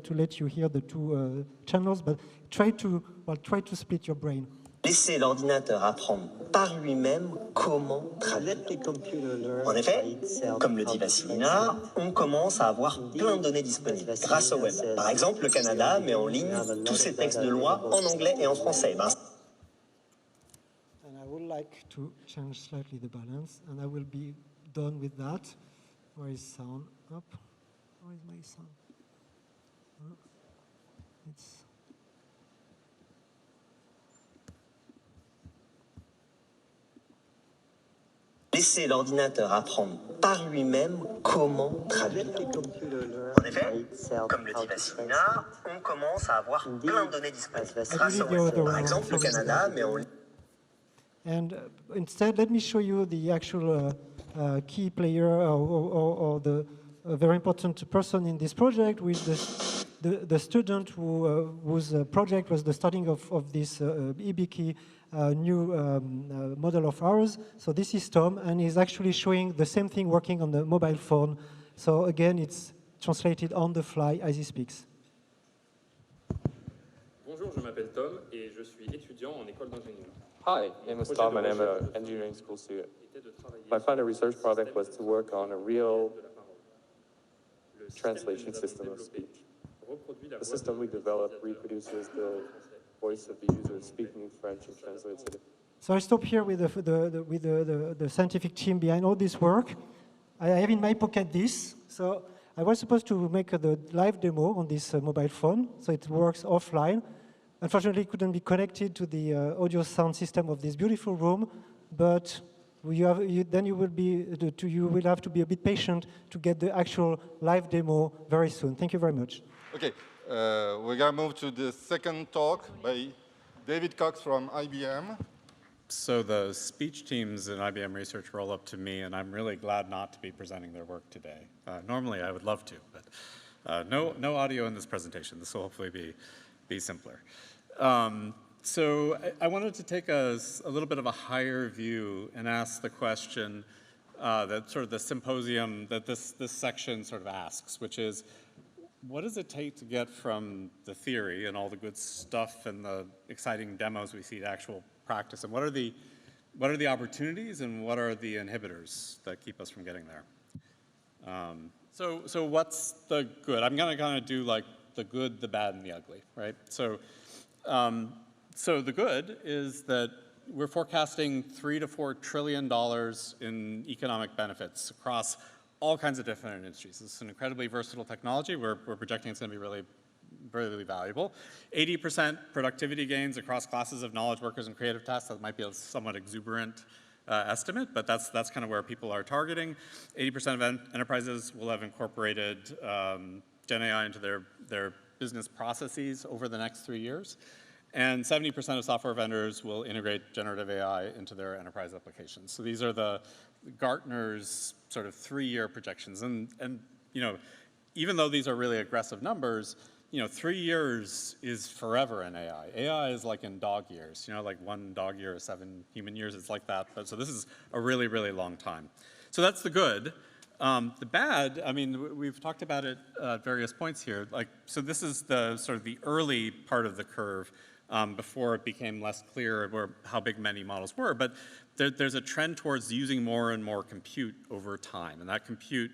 let you hear the 2 channels, but try to split your brain. Laisser l'ordinateur apprendre par lui-même comment traduire. En effet, comme le dit Vassilina, on commence à avoir plein de données disponibles grâce au web. Par exemple, le Canada met en ligne tous ses textes de loi en anglais et en français. And I would like to change slightly the balance, and I will be done with that. Where is sound? Up. Where is my sound? It's... Laisser l'ordinateur apprendre par lui-même comment traduire. En effet, comme le dit Vassilina, on commence à avoir plein de données disponibles grâce au web. Par exemple, le Canada met en ligne. And instead, let me show you the actual key player or the very important person in this project, with the student whose project was the starting of this Ibiki new model of ours. So this is Tom, and he's actually showing the same thing working on the mobile phone. So again, it's translated on the fly as he speaks. Bonjour, je m'appelle Tom et je suis étudiant en école d'ingénieur. Hi, my name is Tom and I'm an engineering school student. My final research project was to work on a real translation system of speech. The system we developed reproduces the voice of the user speaking French and translates it So I stop here with the scientific team behind all this work. I have in my pocket this. So I was supposed to make the live demo on this mobile phone, so it works offline. Unfortunately, it couldn't be connected to the audio sound system of this beautiful room, but then you will have to be a bit patient to get the actual live demo very soon. Thank you very much. Okay, we're going to move to the second talk by David Cox from IBM. So the speech teams in IBM Research roll up to me, and I'm really glad not to be presenting their work today. Normally, I would love to, but no audio in this presentation. This will hopefully be simpler. So I wanted to take a little bit of a higher view and ask the question that sort of the symposium that this section sort of asks, which is, what does it take to get from the theory and all the good stuff and the exciting demos we see to actual practice, and what are the opportunities and what are the inhibitors that keep us from getting there? So what's the good? I'm gonna kind of do like the good, the bad, and the ugly, right? So the good is that we're forecasting $3 to $4 trillion in economic benefits across all kinds of different industries. It's an incredibly versatile technology. We're projecting it's going to be really, really valuable. 80% productivity gains across classes of knowledge workers and creative tasks. That might be a somewhat exuberant estimate, but that's kind of where people are targeting. 80% of enterprises will have incorporated Gen AI into their business processes over the next 3 years. And 70% of software vendors will integrate generative AI into their enterprise applications. So these are the Gartner's sort of 3-year projections. And you know, even though these are really aggressive numbers, you know, 3 years is forever in AI. AI is like in dog years, you know, like 1 dog year is 7 human years, it's like that. But so this is a really, really long time. So that's the good. The bad, I mean, we've talked about it at various points here. Like, so this is the sort of the early part of the curve before it became less clear how big many models were. But there's a trend towards using more and more compute over time. And that compute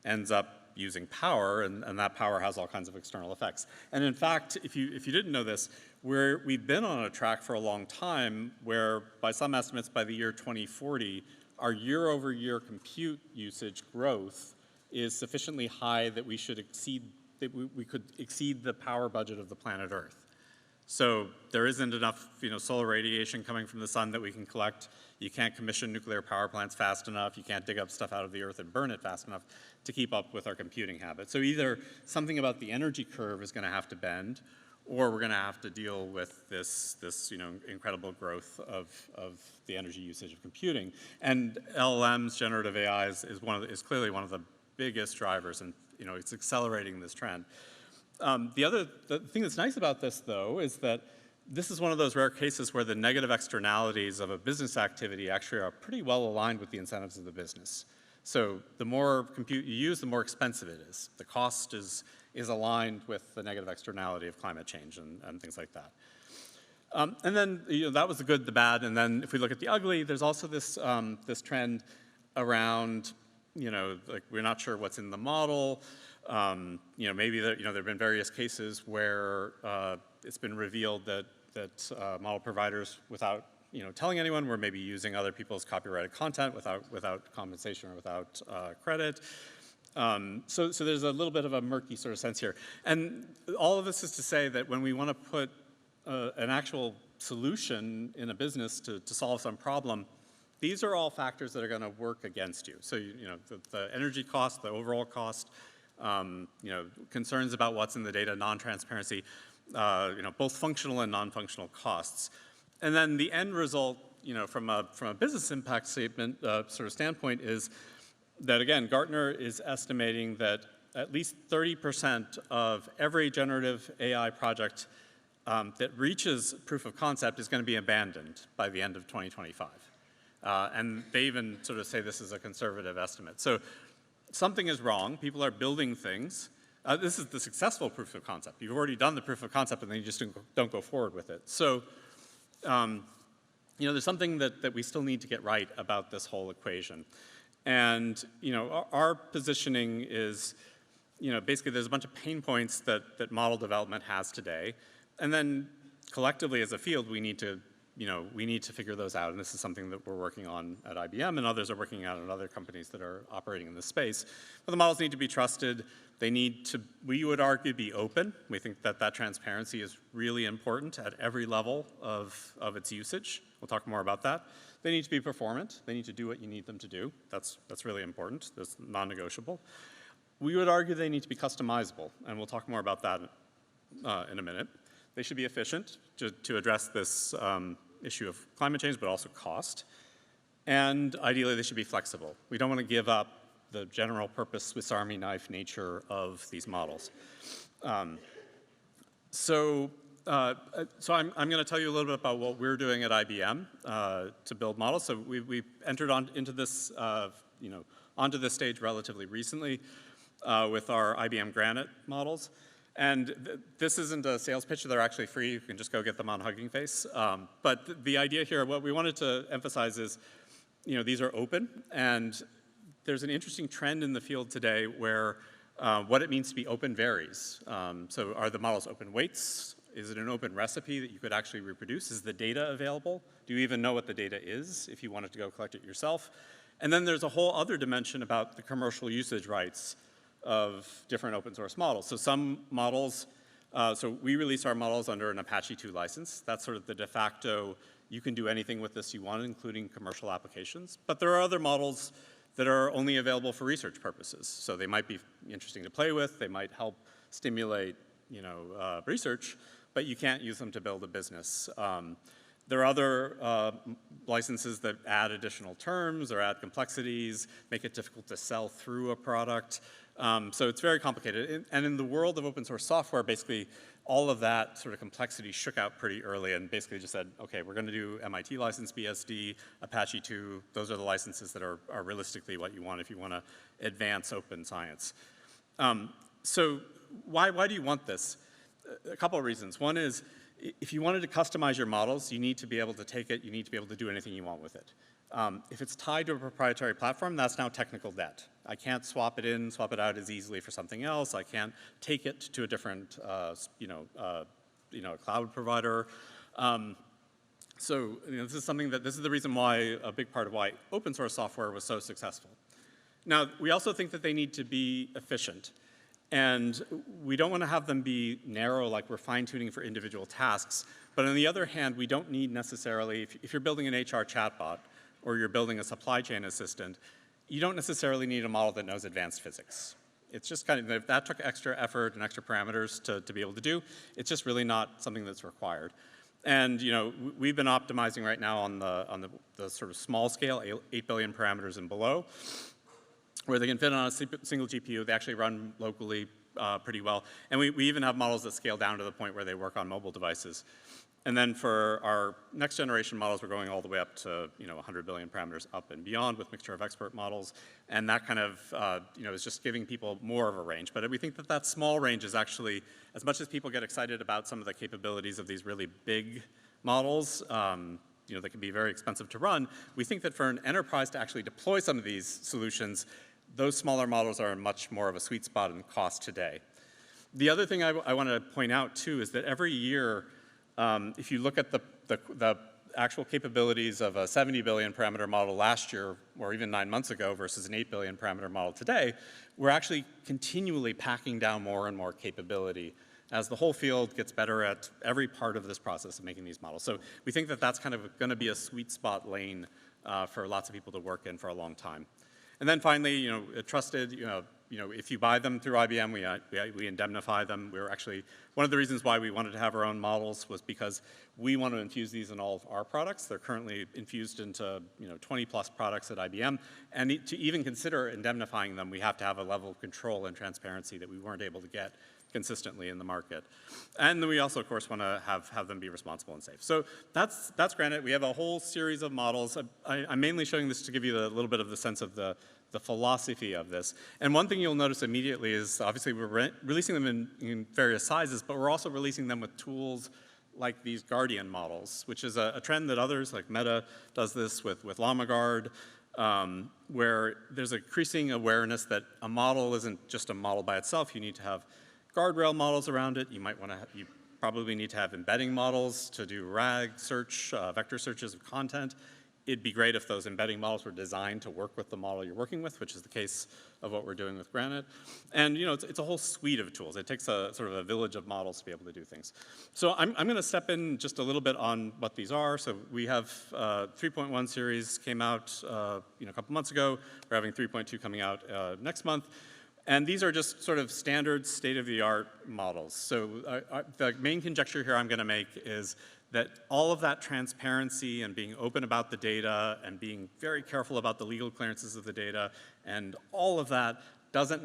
ends up using power, and that power has all kinds of external effects. And in fact, if you didn't know this, we've been on a track for a long time where, by some estimates, by the year 2040, our year-over-year compute usage growth is sufficiently high that we could exceed the power budget of the planet Earth. So there isn't enough, you know, solar radiation coming from the sun that we can collect. You can't commission nuclear power plants fast enough. You can't dig up stuff out of the earth and burn it fast enough to keep up with our computing habits. So either something about the energy curve is going to have to bend, or we're going to have to deal with this you know, incredible growth of the energy usage of computing. And LLMs, generative AI, is clearly one of the biggest drivers, and you know, it's accelerating this trend. The thing that's nice about this, though, is that this is one of those rare cases where the negative externalities of a business activity actually are pretty well aligned with the incentives of the business. So the more compute you use, the more expensive it is. The cost is aligned with the negative externality of climate change and things like that. And then, you know, that was the good, the bad, and then if we look at the ugly, there's also this, this trend around, you know, like we're not sure what's in the model. You know, maybe there have been various cases where it's been revealed that model providers, without telling anyone, were maybe using other people's copyrighted content without compensation or without credit. So there's a little bit of a murky sort of sense here. And all of this is to say that when we want to put an actual solution in a business to solve some problem, these are all factors that are going to work against you. So the energy cost, the overall cost, concerns about what's in the data, non-transparency, both functional and non-functional costs. And then the end result, from a business impact statement sort of standpoint is that, again, Gartner is estimating that at least 30% of every generative AI project that reaches proof of concept is going to be abandoned by the end of 2025. And they even sort of say this is a conservative estimate. So something is wrong. People are building things. This is the successful proof of concept. You've already done the proof of concept, and then you just don't go forward with it. So, there's something that we still need to get right about this whole equation. And, our positioning is, basically there's a bunch of pain points that model development has today. And then collectively as a field, we need to we need to figure those out, and this is something that we're working on at IBM, and others are working on in other companies that are operating in this space. But the models need to be trusted. They need to, we would argue, be open. We think that that transparency is really important at every level of its usage. We'll talk more about that. They need to be performant. They need to do what you need them to do. That's really important. That's non-negotiable. We would argue they need to be customizable, and we'll talk more about that in a minute. They should be efficient to address this issue of climate change, but also cost. And ideally, they should be flexible. We don't want to give up the general purpose Swiss Army knife nature of these models. So I'm going to tell you a little bit about what we're doing at IBM to build models. So we entered into this, onto this stage relatively recently with our IBM Granite models. And this isn't a sales pitch. They're actually free. You can just go get them on Hugging Face. But the idea here, what we wanted to emphasize is, these are open. And there's an interesting trend in the field today where what it means to be open varies. So are the models open weights? Is it an open recipe that you could actually reproduce? Is the data available? Do you even know what the data is if you wanted to go collect it yourself? And then there's a whole other dimension about the commercial usage rights of different open source models. So some models, so we release our models under an Apache 2 license. That's sort of the de facto, you can do anything with this you want, including commercial applications. But there are other models that are only available for research purposes. So they might be interesting to play with, they might help stimulate, research, but you can't use them to build a business. There are other licenses that add additional terms or add complexities, make it difficult to sell through a product. So it's very complicated. And in the world of open source software, basically all of that sort of complexity shook out pretty early and basically just said, okay, we're going to do MIT license, BSD, Apache 2. Those are the licenses that are realistically what you want if you want to advance open science. So why do you want this? A couple of reasons. One is, if you wanted to customize your models, you need to be able to take it, you need to be able to do anything you want with it. If it's tied to a proprietary platform, that's now technical debt. I can't swap it in, swap it out as easily for something else. I can't take it to a different, cloud provider. So this is something that, this is the reason why, a big part of why open source software was so successful. Now, we also think that they need to be efficient. And we don't want to have them be narrow, like we're fine-tuning for individual tasks. But on the other hand, we don't need necessarily, if you're building an HR chatbot or you're building a supply chain assistant, you don't necessarily need a model that knows advanced physics. It's just kind of, if that took extra effort and extra parameters to be able to do, it's just really not something that's required. And we've been optimizing right now on the sort of small scale, 8 billion parameters and below, where they can fit on a single GPU. They actually run locally pretty well. And we even have models that scale down to the point where they work on mobile devices. And then for our next generation models, we're going all the way up to 100 billion parameters up and beyond with mixture of expert models. And that kind of is just giving people more of a range. But we think that that small range is actually, as much as people get excited about some of the capabilities of these really big models, that can be very expensive to run, we think that for an enterprise to actually deploy some of these solutions, those smaller models are much more of a sweet spot in cost today. The other thing I want to point out too is that every year, if you look at the actual capabilities of a 70 billion parameter model last year, or even 9 months ago, versus an 8 billion parameter model today, we're actually continually packing down more and more capability as the whole field gets better at every part of this process of making these models. So we think that that's kind of going to be a sweet spot lane for lots of people to work in for a long time. And then finally, trusted, if you buy them through IBM, we indemnify them. We're actually, one of the reasons why we wanted to have our own models was because we want to infuse these in all of our products. They're currently infused into 20 plus products at IBM. And to even consider indemnifying them, we have to have a level of control and transparency that we weren't able to get consistently in the market. And then we also, of course, want to have them be responsible and safe. So that's Granite. We have a whole series of models. I'm mainly showing this to give you a little bit of the sense of the philosophy of this. And one thing you'll notice immediately is, obviously, we're releasing them in various sizes, but we're also releasing them with tools like these Guardian models, which is a trend that others, like Meta, does this with LlamaGuard, where there's increasing awareness that a model isn't just a model by itself. You need to have guardrail models around it. You might want to probably need to have embedding models to do RAG search, vector searches of content. It'd be great if those embedding models were designed to work with the model you're working with, which is the case of what we're doing with Granite. And it's a whole suite of tools. It takes a sort of a village of models to be able to do things. So I'm going to step in just a little bit on what these are. So we have 3.1 series came out a couple months ago. We're having 3.2 coming out next month. And these are just sort of standard state-of-the-art models. So the main conjecture here I'm going to make is that all of that transparency and being open about the data and being very careful about the legal clearances of the data and all of that doesn't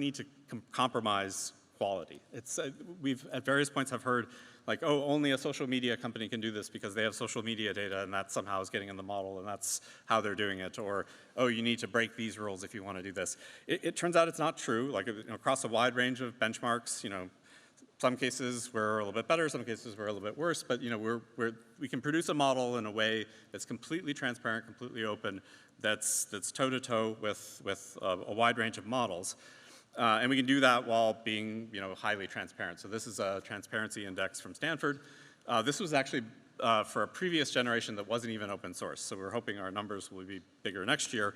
need to compromise quality. We've at various points have heard like, oh, only a social media company can do this because they have social media data and that somehow is getting in the model and that's how they're doing it. Or, oh, you need to break these rules if you want to do this. It turns out it's not true. Like across a wide range of benchmarks, some cases we're a little bit better, some cases we're a little bit worse, but we can produce a model in a way that's completely transparent, completely open, that's toe-to-toe with a wide range of models. And we can do that while being highly transparent. So this is a transparency index from Stanford. This was actually for a previous generation that wasn't even open source. So we're hoping our numbers will be bigger next year.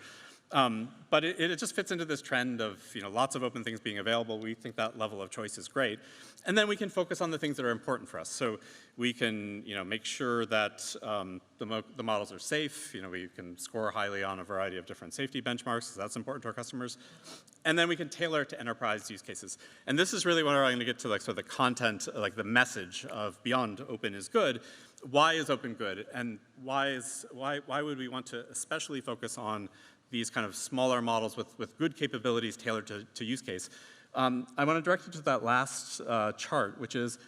But it just fits into this trend of lots of open things being available. We think that level of choice is great. And then we can focus on the things that are important for us. So we can make sure that the models are safe. We can score highly on a variety of different safety benchmarks, because that's important to our customers. And then we can tailor it to enterprise use cases. And this is really where I'm going to get to sort of the content, like the message of beyond open is good. Why is open good? And why would we want to especially focus on these kind of smaller models with good capabilities tailored to use case? I want to direct you to that last chart, which is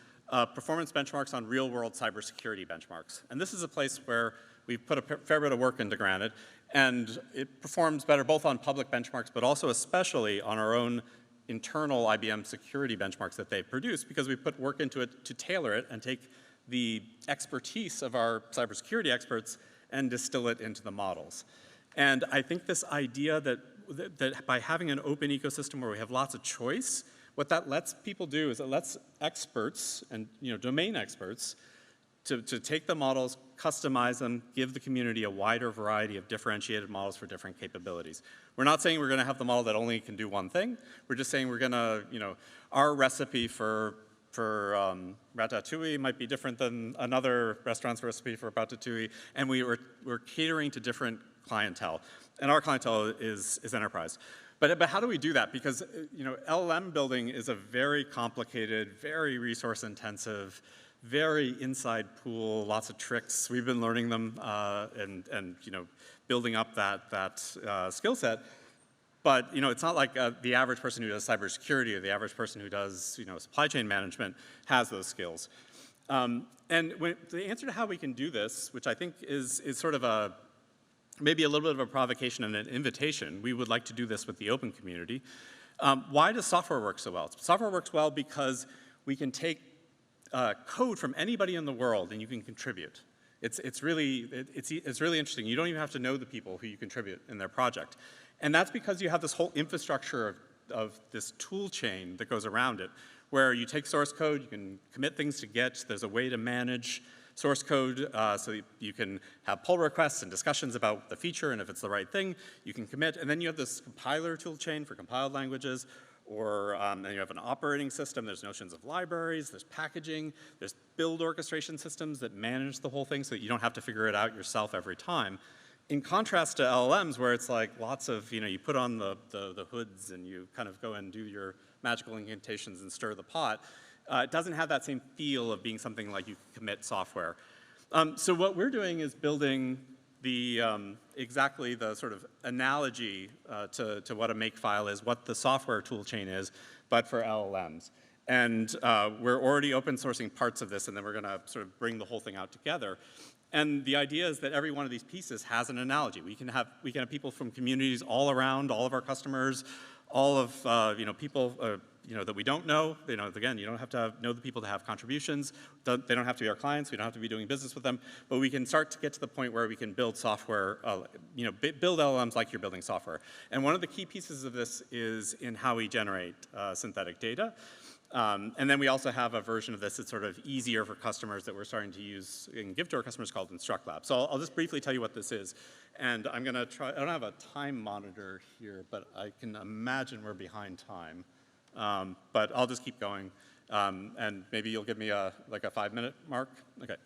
performance benchmarks on real-world cybersecurity benchmarks. And this is a place where we've put a fair bit of work into Granite, and it performs better both on public benchmarks, but also especially on our own internal IBM security benchmarks that they've produced, because we put work into it to tailor it and take the expertise of our cybersecurity experts and distill it into the models. And I think this idea that by having an open ecosystem where we have lots of choice, what that lets people do is it lets experts and domain experts to take the models, customize them, give the community a wider variety of differentiated models for different capabilities. We're not saying we're going to have the model that only can do one thing. We're just saying we're going to, our recipe for ratatouille might be different than another restaurant's recipe for ratatouille, and we're catering to different clientele, and our clientele is enterprise. But how do we do that? Because LLM building is a very complicated, very resource intensive, very inside pool, lots of tricks. We've been learning them and building up that skill set. But it's not like the average person who does cybersecurity or the average person who does supply chain management has those skills. And the answer to how we can do this, which I think is sort of maybe a little bit of a provocation and an invitation. We would like to do this with the open community. Why does software work so well? Software works well because we can take code from anybody in the world and you can contribute. It's really interesting. You don't even have to know the people who you contribute in their project. And that's because you have this whole infrastructure of this tool chain that goes around it, where you take source code, you can commit things to Git, there's a way to manage source code so you can have pull requests and discussions about the feature, and if it's the right thing, you can commit. And then you have this compiler tool chain for compiled languages, or then you have an operating system. There's notions of libraries, there's packaging, there's build orchestration systems that manage the whole thing so that you don't have to figure it out yourself every time. In contrast to LLMs, where it's like lots of, you put on the hoods and you kind of go and do your magical incantations and stir the pot, it doesn't have that same feel of being something like you commit software. So what we're doing is building exactly the sort of analogy to what a makefile is, what the software tool chain is, but for LLMs. And we're already open sourcing parts of this, and then we're going to sort of bring the whole thing out together. And the idea is that every one of these pieces has an analogy. We can have people from communities all around, all of our customers, all of people that we don't know. Again, you don't have to know the people to have contributions. They don't have to be our clients. We don't have to be doing business with them. But we can start to get to the point where we can build software, build LLMs like you're building software. And one of the key pieces of this is in how we generate synthetic data. And then we also have a version of this that's sort of easier for customers that we're starting to use and give to our customers called InstructLab. So I'll just briefly tell you what this is. And I'm going to try, I don't have a time monitor here, but I can imagine we're behind time. But I'll just keep going. And maybe you'll give me like a 5-minute mark. Okay.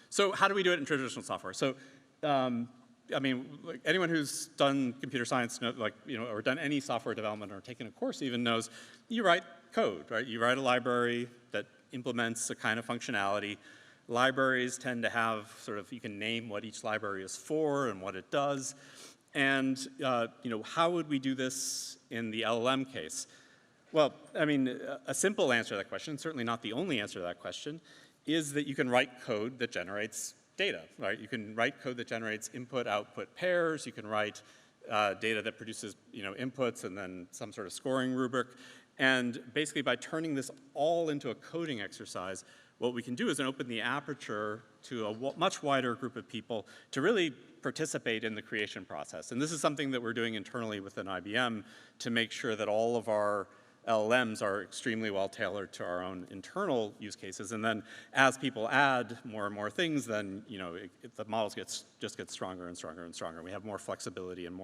So how do we do it in traditional software? So, I mean, like anyone who's done computer science, or done any software development or taken a course even knows, you write code, right? You write a library that implements a kind of functionality. Libraries tend to have sort of, you can name what each library is for and what it does. And, how would we do this in the LLM case? Well, I mean, a simple answer to that question, certainly not the only answer to that question, is that you can write code that generates data, right? You can write code that generates input-output pairs. You can write data that produces, inputs and then some sort of scoring rubric. And basically, by turning this all into a coding exercise, what we can do is open the aperture to a much wider group of people to really participate in the creation process. And this is something that we're doing internally within IBM to make sure that all of our LLMs are extremely well tailored to our own internal use cases. And then as people add more and more things, then the models just get stronger and stronger and stronger. We have more flexibility and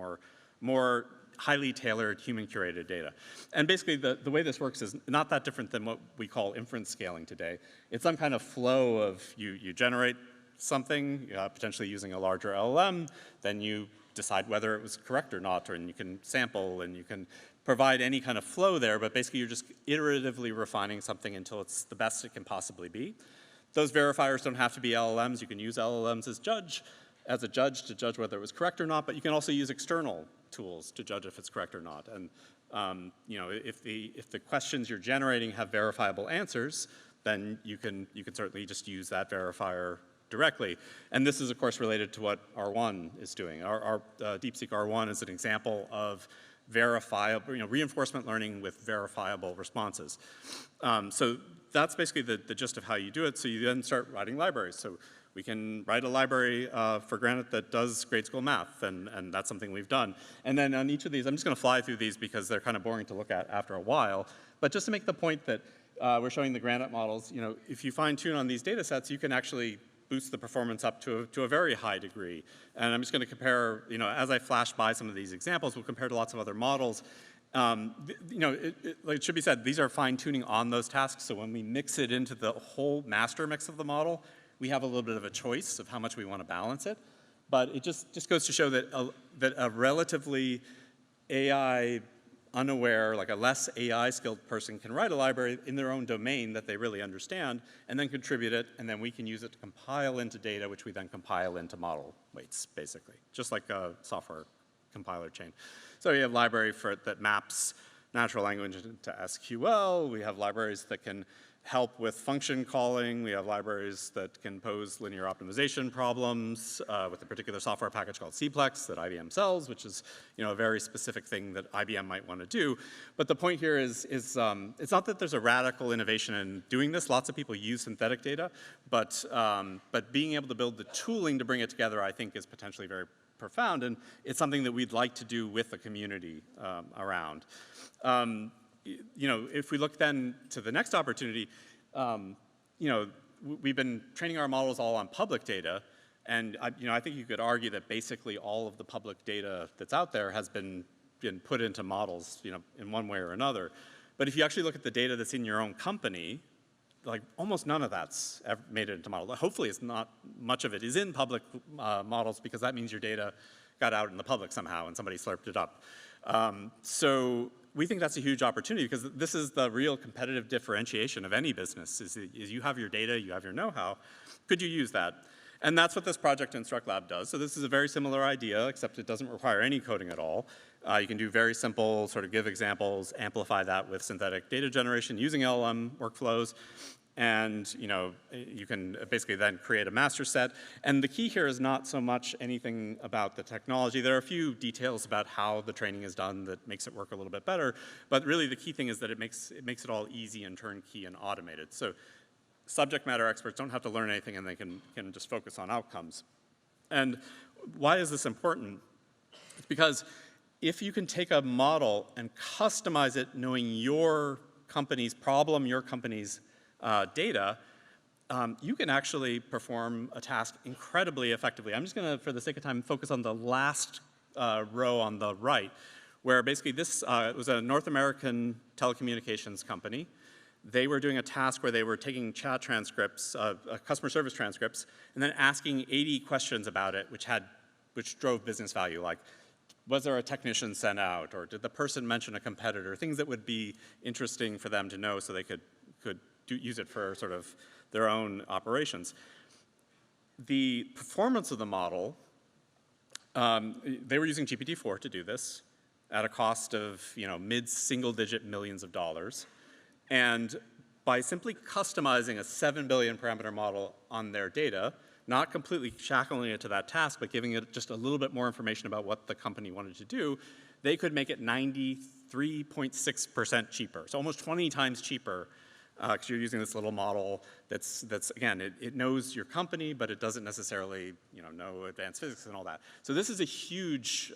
more highly tailored human curated data. And basically the way this works is not that different than what we call inference scaling today. It's some kind of flow of you generate something, potentially using a larger LLM, then you decide whether it was correct or not, and you can sample and you can provide any kind of flow there, but basically you're just iteratively refining something until it's the best it can possibly be. Those verifiers don't have to be LLMs. You can use LLMs as a judge to judge whether it was correct or not, but you can also use external tools to judge if it's correct or not. And if the questions you're generating have verifiable answers, then you can certainly just use that verifier directly. And this is, of course, related to what R1 is doing. Our DeepSeek R1 is an example of verifiable, reinforcement learning with verifiable responses. So that's basically the gist of how you do it. So you then start writing libraries. So we can write a library for Granite that does grade school math, and that's something we've done. And then on each of these, I'm just going to fly through these because they're kind of boring to look at after a while. But just to make the point that we're showing the Granite models, if you fine tune on these data sets, you can actually boost the performance up to a very high degree. And I'm just going to compare, as I flash by some of these examples, we'll compare to lots of other models. Like it should be said, these are fine-tuning on those tasks, so when we mix it into the whole master mix of the model, we have a little bit of a choice of how much we want to balance it. But it just goes to show that a relatively AI unaware, like a less AI skilled person can write a library in their own domain that they really understand and then contribute it, and then we can use it to compile into data, which we then compile into model weights, basically, just like a software compiler chain. So we have library that maps natural language into SQL. We have libraries that can help with function calling. We have libraries that can pose linear optimization problems with a particular software package called Cplex that IBM sells, which is a very specific thing that IBM might want to do. But the point here is it's not that there's a radical innovation in doing this. Lots of people use synthetic data, but being able to build the tooling to bring it together, I think, is potentially very profound, and it's something that we'd like to do with the community around. If we look then to the next opportunity, we've been training our models all on public data, and I think you could argue that basically all of the public data that's out there has been put into models, in one way or another. But if you actually look at the data that's in your own company, like almost none of that's ever made it into models. Hopefully, it's not much of it is in public models, because that means your data got out in the public somehow and somebody slurped it up. So we think that's a huge opportunity, because this is the real competitive differentiation of any business, is you have your data, you have your know-how. Could you use that? And that's what this project InstructLab does. So this is a very similar idea, except it doesn't require any coding at all. You can do very simple, sort of give examples, amplify that with synthetic data generation using LLM workflows. And you can basically then create a master set. And the key here is not so much anything about the technology. There are a few details about how the training is done that makes it work a little bit better. But really the key thing is that it makes it all easy and turnkey and automated. So subject matter experts don't have to learn anything, and they can just focus on outcomes. And why is this important? It's because if you can take a model and customize it knowing your company's problem, your company's data, you can actually perform a task incredibly effectively. I'm just going to, for the sake of time, focus on the last row on the right, where basically this was a North American telecommunications company. They were doing a task where they were taking chat transcripts, customer service transcripts, and then asking 80 questions about it, which drove business value, like, was there a technician sent out, or did the person mention a competitor, things that would be interesting for them to know so they could use it for sort of their own operations. The performance of the model, they were using GPT-4 to do this at a cost of, mid-single-digit millions of dollars. And by simply customizing a 7 billion parameter model on their data, not completely shackling it to that task, but giving it just a little bit more information about what the company wanted to do, they could make it 93.6% cheaper. So almost 20 times cheaper, because you're using this little model that's again, it knows your company, but it doesn't necessarily, know advanced physics and all that. So this is a huge,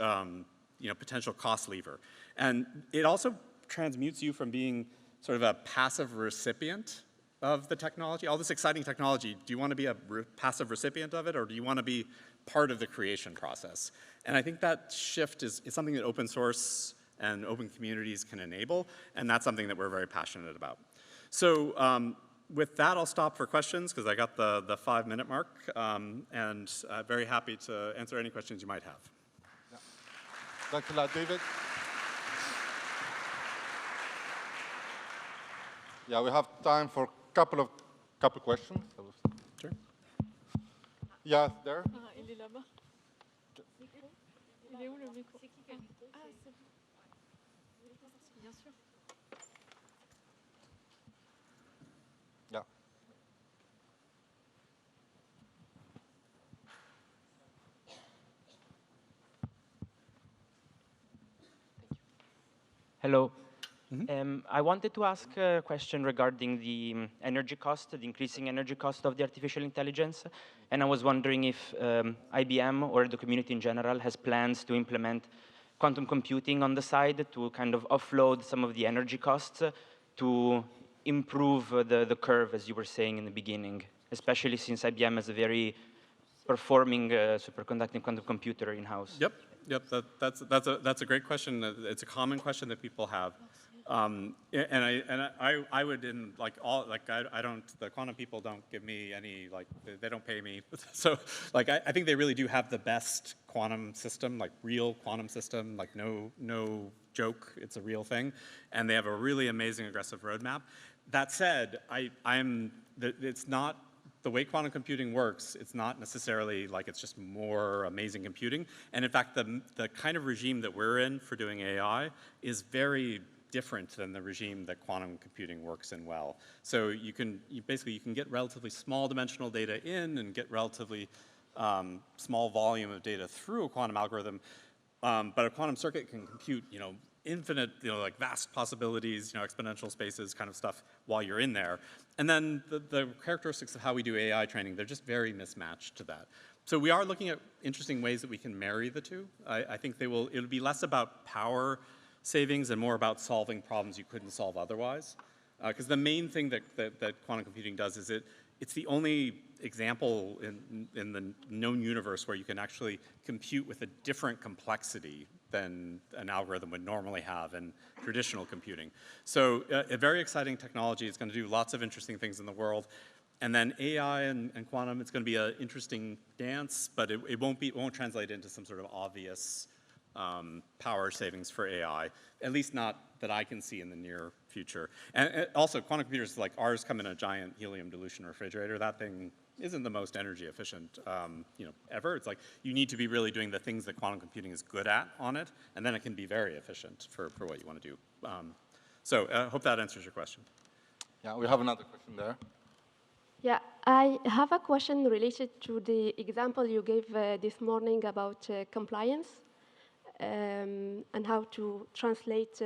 potential cost lever. And it also transmutes you from being sort of a passive recipient of the technology. All this exciting technology, do you want to be a passive recipient of it, or do you want to be part of the creation process? And I think that shift is something that open source and open communities can enable, and that's something that we're very passionate about. So with that, I'll stop for questions, because I got the 5-minute mark, and very happy to answer any questions you might have. Yeah. Thanks a lot, David. Yeah, we have time for a couple questions. Sure. Yeah, there. Il est là-bas. Il est où le micro? Ah, c'est bon. Bien sûr. Yeah. Hello. I wanted to ask a question regarding the energy cost, the increasing energy cost of the artificial intelligence. And I was wondering if IBM or the community in general has plans to implement quantum computing on the side to kind of offload some of the energy costs to improve the curve, as you were saying in the beginning, especially since IBM has a very performing superconducting quantum computer in-house. Yep. That's a great question. It's a common question that people have. And I would the quantum people don't give me any, they don't pay me. So I think they really do have the best quantum system, real quantum system, no joke, it's a real thing. And they have a really amazing aggressive roadmap. That said, it's not, the way quantum computing works, it's not necessarily it's just more amazing computing. And in fact, the kind of regime that we're in for doing AI is very different than the regime that quantum computing works in well. So you can get relatively small dimensional data in and get relatively small volume of data through a quantum algorithm, but a quantum circuit can compute, infinite, vast possibilities, exponential spaces kind of stuff while you're in there. And then the characteristics of how we do AI training, they're just very mismatched to that. So we are looking at interesting ways that we can marry the two. I think it'll be less about power savings and more about solving problems you couldn't solve otherwise. Because the main thing that quantum computing does is it's the only example in the known universe where you can actually compute with a different complexity than an algorithm would normally have in traditional computing. So a very exciting technology. It's going to do lots of interesting things in the world. And then AI and quantum, it's going to be an interesting dance, but it won't translate into some sort of obvious power savings for AI, at least not that I can see in the near future. And also, quantum computers like ours come in a giant helium dilution refrigerator. That thing isn't the most energy efficient, ever. It's you need to be really doing the things that quantum computing is good at on it, and then it can be very efficient for what you want to do. So I hope that answers your question. Yeah, we have another question there. Yeah, I have a question related to the example you gave this morning about compliance and how to translate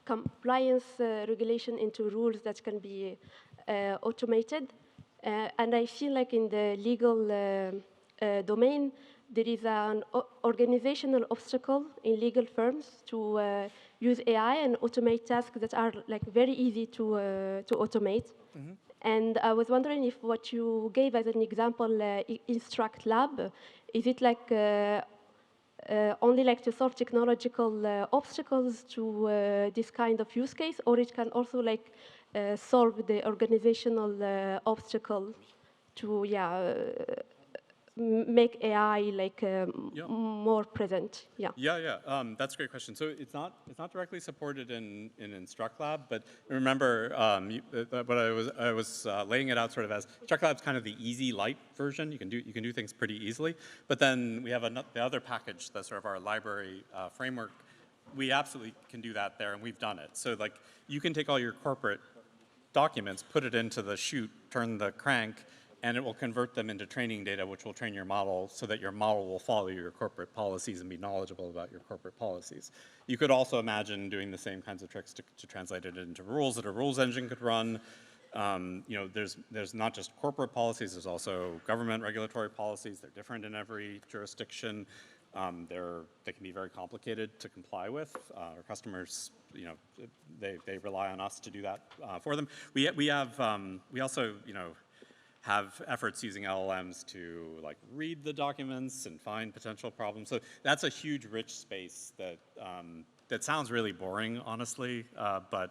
compliance regulation into rules that can be automated. And I feel like in the legal domain, there is an organizational obstacle in legal firms to use AI and automate tasks that are like very easy to automate. And I was wondering if what you gave as an example, Instruct Lab, is it like only like to solve technological obstacles to this kind of use case, or it can also like solve the organizational obstacle to make AI like more present? That's a great question. So it's not directly supported in Instruct Lab, but remember what I was laying it out sort of as Instruct Lab's kind of the easy light version. You can do things pretty easily. But then we have the other package, that's sort of our library framework. We absolutely can do that there, and we've done it. So like you can take all your corporate documents, put it into the chute, turn the crank, and it will convert them into training data, which will train your model so that your model will follow your corporate policies and be knowledgeable about your corporate policies. You could also imagine doing the same kinds of tricks to translate it into rules that a rules engine could run. There's not just corporate policies, there's also government regulatory policies. They're different in every jurisdiction. They can be very complicated to comply with. Our customers, they rely on us to do that for them. We also, have efforts using LLMs to like read the documents and find potential problems. So that's a huge, rich space that sounds really boring, honestly, but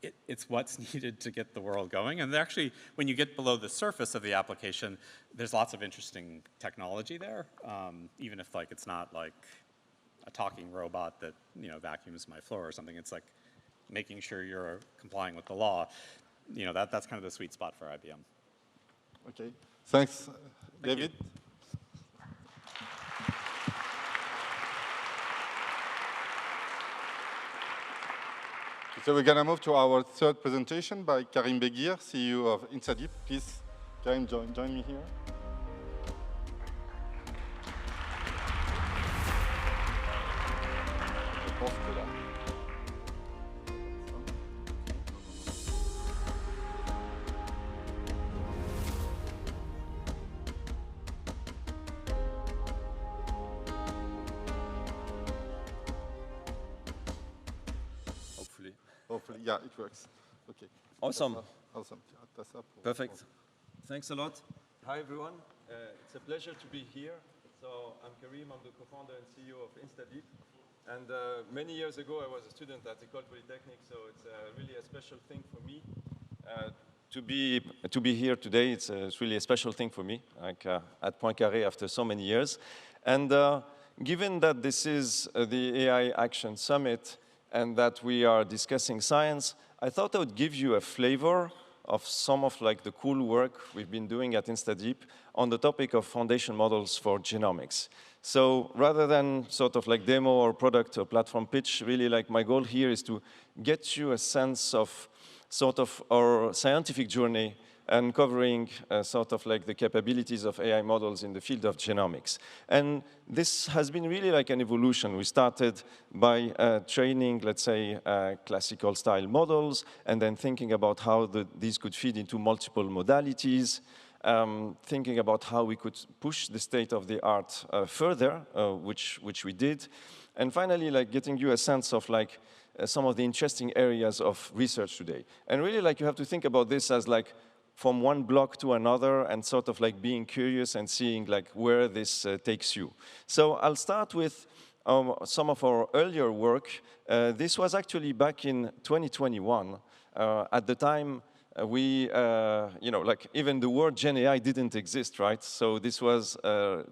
it's what's needed to get the world going. And actually, when you get below the surface of the application, there's lots of interesting technology there, even if like it's not like a talking robot that vacuums my floor or something. It's like making sure you're complying with the law. That's kind of the sweet spot for IBM. Okay, thanks, David. So we're going to move to our third presentation by Karim Beguir, CEO of InstaDeep. Please, Karim, join me here. Yeah, it works. Okay. Awesome. Awesome. Perfect. Thanks a lot. Hi, everyone. It's a pleasure to be here. So I'm Karim. I'm the co-founder and CEO of InstaDeep. And many years ago, I was a student at École Polytechnique, so it's really a special thing for me to be here today. It's really a special thing for me, like at Poincaré after so many years. And given that this is the AI Action Summit, and that we are discussing science, I thought I would give you a flavor of some of like the cool work we've been doing at InstaDeep on the topic of foundation models for genomics. So rather than sort of like demo or product or platform pitch, really like my goal here is to get you a sense of sort of our scientific journey and covering sort of like the capabilities of AI models in the field of genomics. And this has been really like an evolution. We started by training, let's say, classical style models, and then thinking about how these could feed into multiple modalities, thinking about how we could push the state of the art further, which we did. And finally, like getting you a sense of like some of the interesting areas of research today. And really like you have to think about this as like from one block to another and sort of like being curious and seeing like where this takes you. So I'll start with some of our earlier work. This was actually back in 2021. At the time, we, like even the word Gen AI didn't exist, right? So this was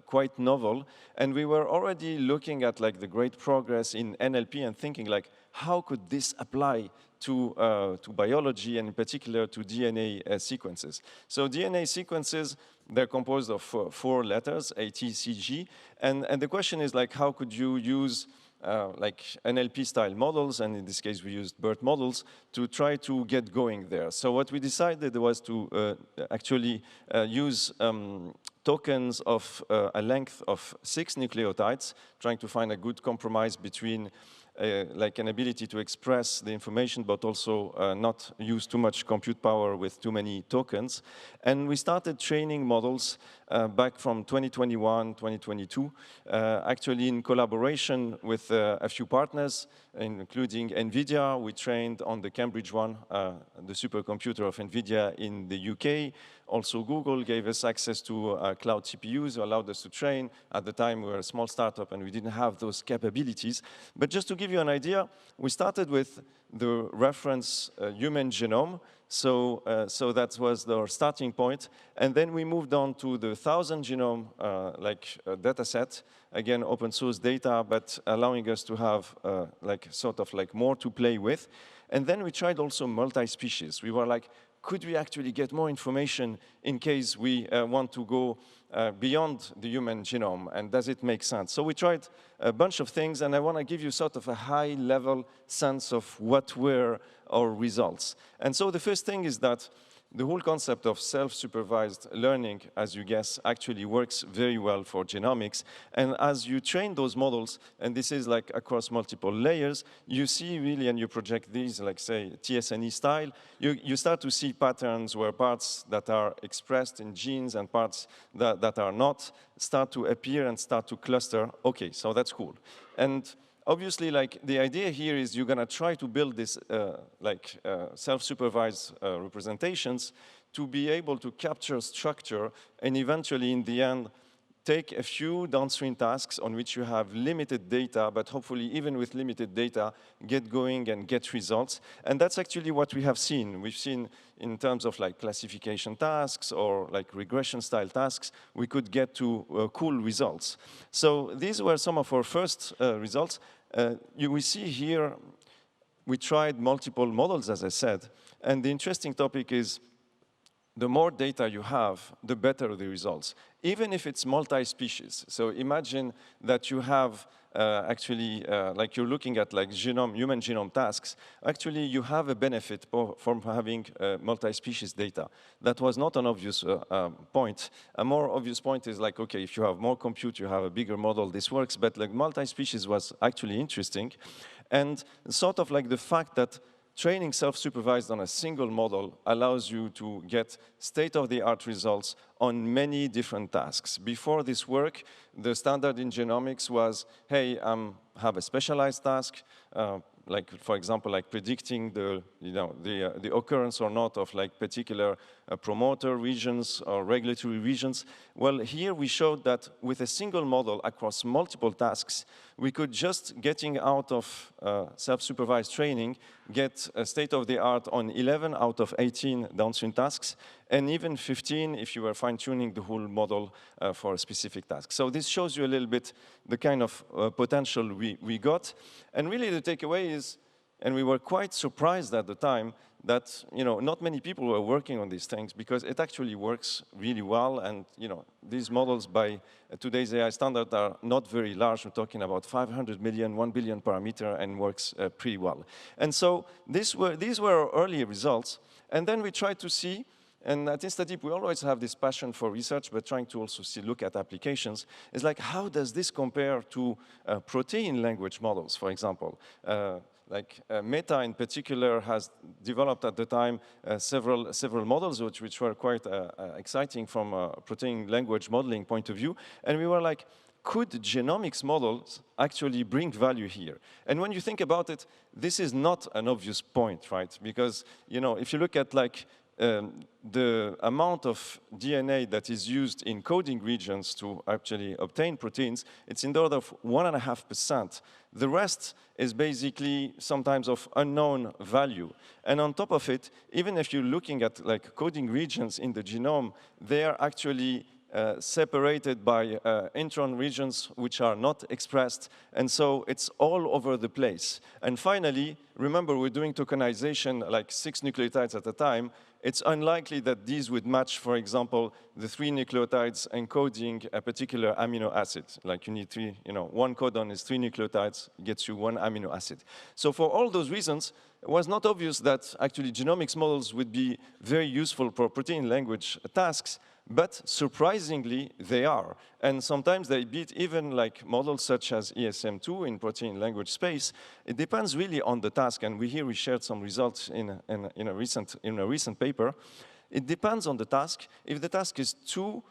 quite novel. And we were already looking at like the great progress in NLP and thinking like, how could this apply to biology and in particular to DNA sequences? So DNA sequences, they're composed of 4 letters, A, T, C, G. And the question is like, how could you use like NLP style models, and in this case we used BERT models, to try to get going there. So what we decided was to actually use tokens of a length of 6 nucleotides, trying to find a good compromise between like an ability to express the information, but also not use too much compute power with too many tokens. And we started training models back from 2021, 2022, actually in collaboration with a few partners, including NVIDIA. We trained on the Cambridge one, the supercomputer of NVIDIA in the UK. Also, Google gave us access to cloud CPUs, allowed us to train. At the time, we were a small startup and we didn't have those capabilities. But just to give you an idea, we started with the reference human genome. So that was our starting point. And then we moved on to the 1,000 genome data set. Again, open source data, but allowing us to have sort of more to play with. And then we tried also multi-species. We were like, could we actually get more information in case we want to go beyond the human genome, and does it make sense? So we tried a bunch of things, and I want to give you sort of a high-level sense of what were our results. And so the first thing is that the whole concept of self-supervised learning, as you guess, actually works very well for genomics. And as you train those models, and this is like across multiple layers, you see really, and you project these, like say, TSNE style, you start to see patterns where parts that are expressed in genes and parts that are not start to appear and start to cluster. Okay, so that's cool. And obviously, the idea here is you're going to try to build this self-supervised representations to be able to capture structure and eventually, in the end, take a few downstream tasks on which you have limited data, but hopefully, even with limited data, get going and get results. And that's actually what we have seen. We've seen in terms of classification tasks or regression-style tasks, we could get to cool results. So these were some of our first results. We see here, we tried multiple models, as I said, and the interesting topic is the more data you have, the better the results, even if it's multi-species. So imagine that you have you're looking at human genome tasks. Actually, you have a benefit from having multi-species data. That was not an obvious point. A more obvious point is okay, if you have more compute, you have a bigger model, this works, but multi-species was actually interesting. And sort of the fact that training self-supervised on a single model allows you to get state-of-the-art results on many different tasks. Before this work, the standard in genomics was, hey, have a specialized task, for example, predicting the occurrence or not of particular promoter regions or regulatory regions. Well, here we showed that with a single model across multiple tasks, we could just getting out of self-supervised training, get a state-of-the-art on 11 out of 18 downstream tasks, and even 15 if you were fine-tuning the whole model for a specific task. So this shows you a little bit the kind of potential we got. And really the takeaway is, and we were quite surprised at the time, that not many people were working on these things because it actually works really well. And these models by today's AI standard are not very large. We're talking about 500 million, 1 billion parameter, and works pretty well. And so these were our early results. And then we tried to see, and at InstaDeep, we always have this passion for research, but trying to also look at applications. It's how does this compare to protein language models, for example? Meta in particular has developed at the time several models which were quite exciting from a protein language modeling point of view. And we were like, could genomics models actually bring value here? And when you think about it, this is not an obvious point, right? Because if you look at the amount of DNA that is used in coding regions to actually obtain proteins, it's in the order of 1.5%. The rest is basically sometimes of unknown value. And on top of it, even if you're looking at coding regions in the genome, they are actually separated by intron regions which are not expressed, and so it's all over the place. And finally, remember we're doing tokenization 6 nucleotides at a time. It's unlikely that these would match, for example, the 3 nucleotides encoding a particular amino acid. You need 3, one codon is 3 nucleotides, gets you 1 amino acid. So for all those reasons, it was not obvious that actually genomics models would be very useful for protein language tasks, but surprisingly, they are. And sometimes they beat even models such as ESM2 in protein language space. It depends really on the task, and we shared some results in a recent paper. It depends on the task. If the task is too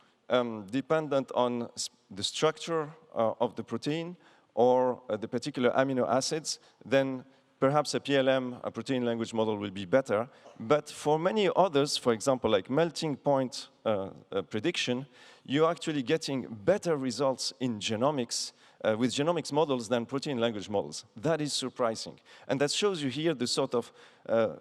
dependent on the structure of the protein or the particular amino acids, then perhaps a PLM, a protein language model, will be better. But for many others, for example, like melting point prediction, you're actually getting better results in genomics with genomics models than protein language models. That is surprising. And that shows you here the sort of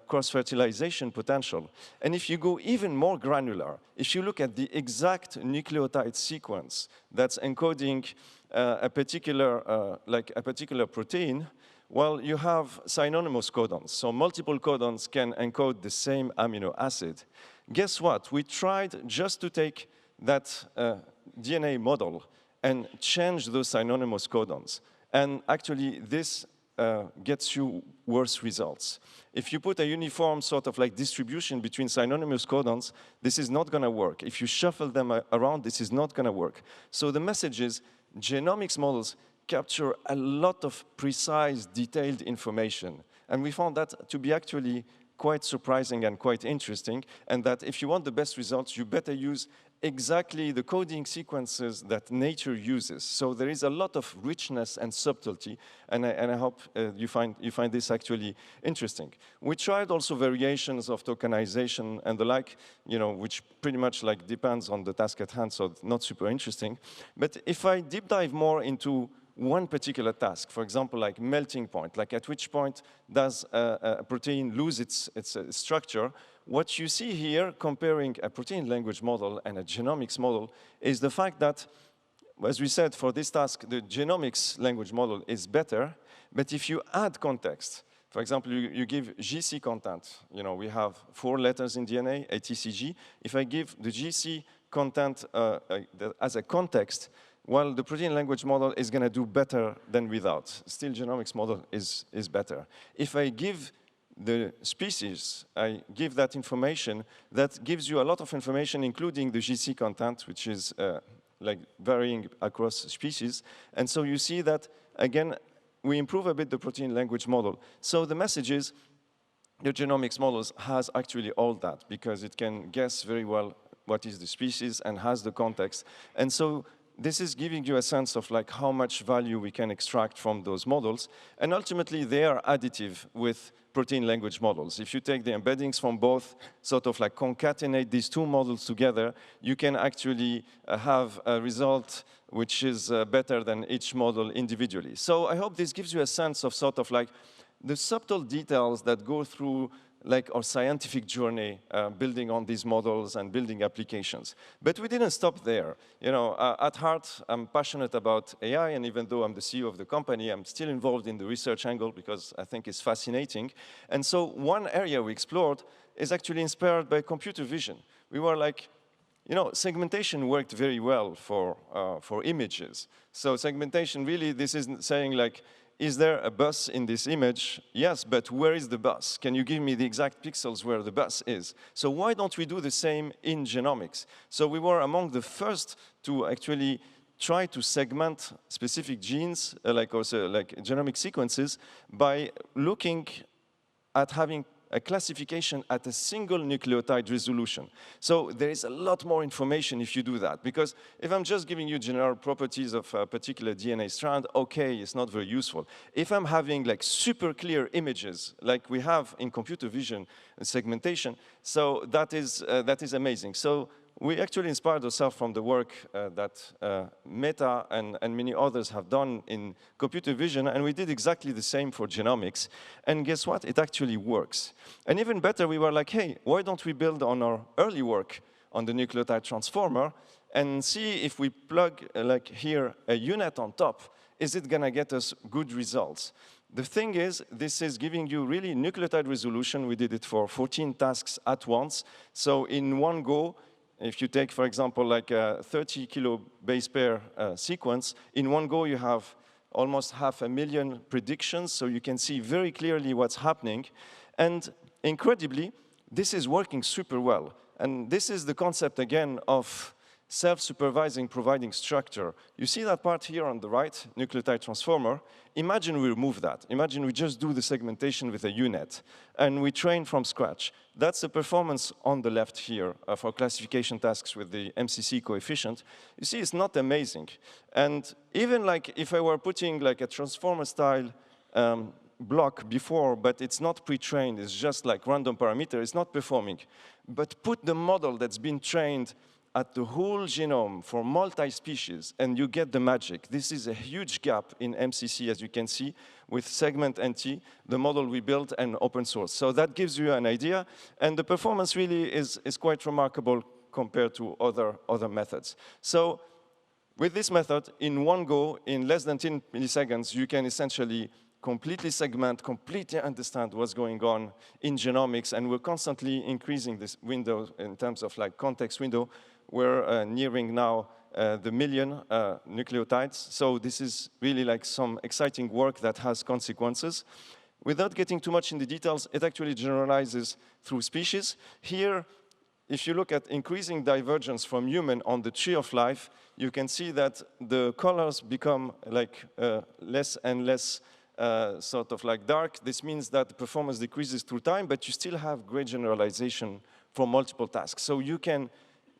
cross-fertilization potential. And if you go even more granular, if you look at the exact nucleotide sequence that's encoding a particular protein, well, you have synonymous codons. So multiple codons can encode the same amino acid. Guess what? We tried just to take that DNA model and change those synonymous codons. And actually, this gets you worse results. If you put a uniform sort of like distribution between synonymous codons, this is not going to work. If you shuffle them around, this is not going to work. So the message is, genomics models capture a lot of precise, detailed information. And we found that to be actually quite surprising and quite interesting, and that if you want the best results, you better use exactly the coding sequences that nature uses. So there is a lot of richness and subtlety, and I hope you find this actually interesting. We tried also variations of tokenization and the like, which pretty much like depends on the task at hand, so not super interesting. But if I deep dive more into one particular task, for example, like melting point, like at which point does a protein lose its structure, what you see here, comparing a protein language model and a genomics model, is the fact that, as we said, for this task, the genomics language model is better, but if you add context, for example, you give GC content, we have 4 letters in DNA, ATCG. If I give the GC content as a context, well, the protein language model is going to do better than without. Still, genomics model is better. If I give the species, I give that information, that gives you a lot of information, including the GC content, which is like varying across species. And so you see that, again, we improve a bit the protein language model. So the message is, the genomics models has actually all that, because it can guess very well what is the species and has the context. And so this is giving you a sense of like how much value we can extract from those models. And ultimately, they are additive with protein language models. If you take the embeddings from both, sort of like concatenate these 2 models together, you can actually have a result which is better than each model individually. So I hope this gives you a sense of sort of like the subtle details that go through like our scientific journey, building on these models and building applications. But we didn't stop there. At heart, I'm passionate about AI, and even though I'm the CEO of the company, I'm still involved in the research angle because I think it's fascinating. And so one area we explored is actually inspired by computer vision. We were like, segmentation worked very well for images. So segmentation really, this is saying like, is there a bus in this image? Yes, but where is the bus? Can you give me the exact pixels where the bus is? So why don't we do the same in genomics? So we were among the first to actually try to segment specific genes, like genomic sequences, by looking at having a classification at a single nucleotide resolution. So there is a lot more information if you do that, because if I'm just giving you general properties of a particular DNA strand, okay, it's not very useful. If I'm having like super clear images, like we have in computer vision segmentation, so that is amazing. So we actually inspired ourselves from the work that Meta and many others have done in computer vision, and we did exactly the same for genomics. And guess what? It actually works. And even better, we were like, hey, why don't we build on our early work on the nucleotide transformer and see if we plug, like here, a unit on top, is it going to get us good results? The thing is, this is giving you really nucleotide resolution. We did it for 14 tasks at once. So in one go, if you take, for example, like a 30 kilo base pair sequence, in one go you have almost 500,000 predictions, so you can see very clearly what's happening. And incredibly, this is working super well. And this is the concept, again, of self-supervising, providing structure. You see that part here on the right, nucleotide transformer. Imagine we remove that. Imagine we just do the segmentation with a UNet, and we train from scratch. That's the performance on the left here for classification tasks with the MCC coefficient. You see, it's not amazing. And even like if I were putting like a transformer-style block before, but it's not pre-trained, it's just like random parameter, it's not performing. But put the model that's been trained at the whole genome for multi-species, and you get the magic. This is a huge gap in MCC, as you can see, with segment NT, the model we built, and open source. So that gives you an idea, and the performance really is quite remarkable compared to other methods. So with this method, in one go, in less than 10 milliseconds, you can essentially completely segment, completely understand what's going on in genomics, and we're constantly increasing this window in terms of like context window. We're nearing now the million nucleotides. So this is really like some exciting work that has consequences. Without getting too much in the details, it actually generalizes through species. Here, if you look at increasing divergence from human on the tree of life, you can see that the colors become like less and less sort of like dark. This means that the performance decreases through time, but you still have great generalization for multiple tasks. So you can,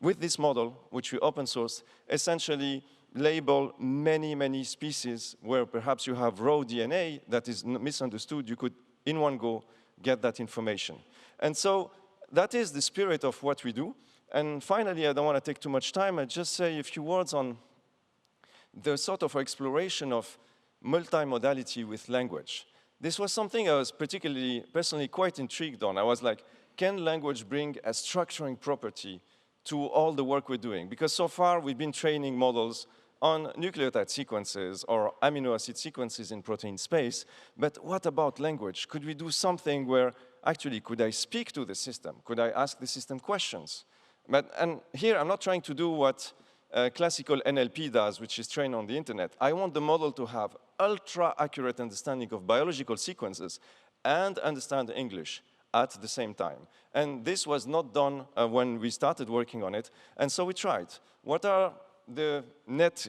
with this model, which we open source, essentially label many, many species where perhaps you have raw DNA that is misunderstood. You could, in one go, get that information. And so that is the spirit of what we do. And finally, I don't want to take too much time. I'll just say a few words on the sort of exploration of multimodality with language. This was something I was personally quite intrigued on. I was like, can language bring a structuring property to all the work we're doing? Because so far we've been training models on nucleotide sequences or amino acid sequences in protein space, but what about language? Could we do something where actually could I speak to the system? Could I ask the system questions? And here I'm not trying to do what classical NLP does, which is trained on the internet. I want the model to have ultra-accurate understanding of biological sequences and understand English at the same time. And this was not done when we started working on it, and so we tried. What are the net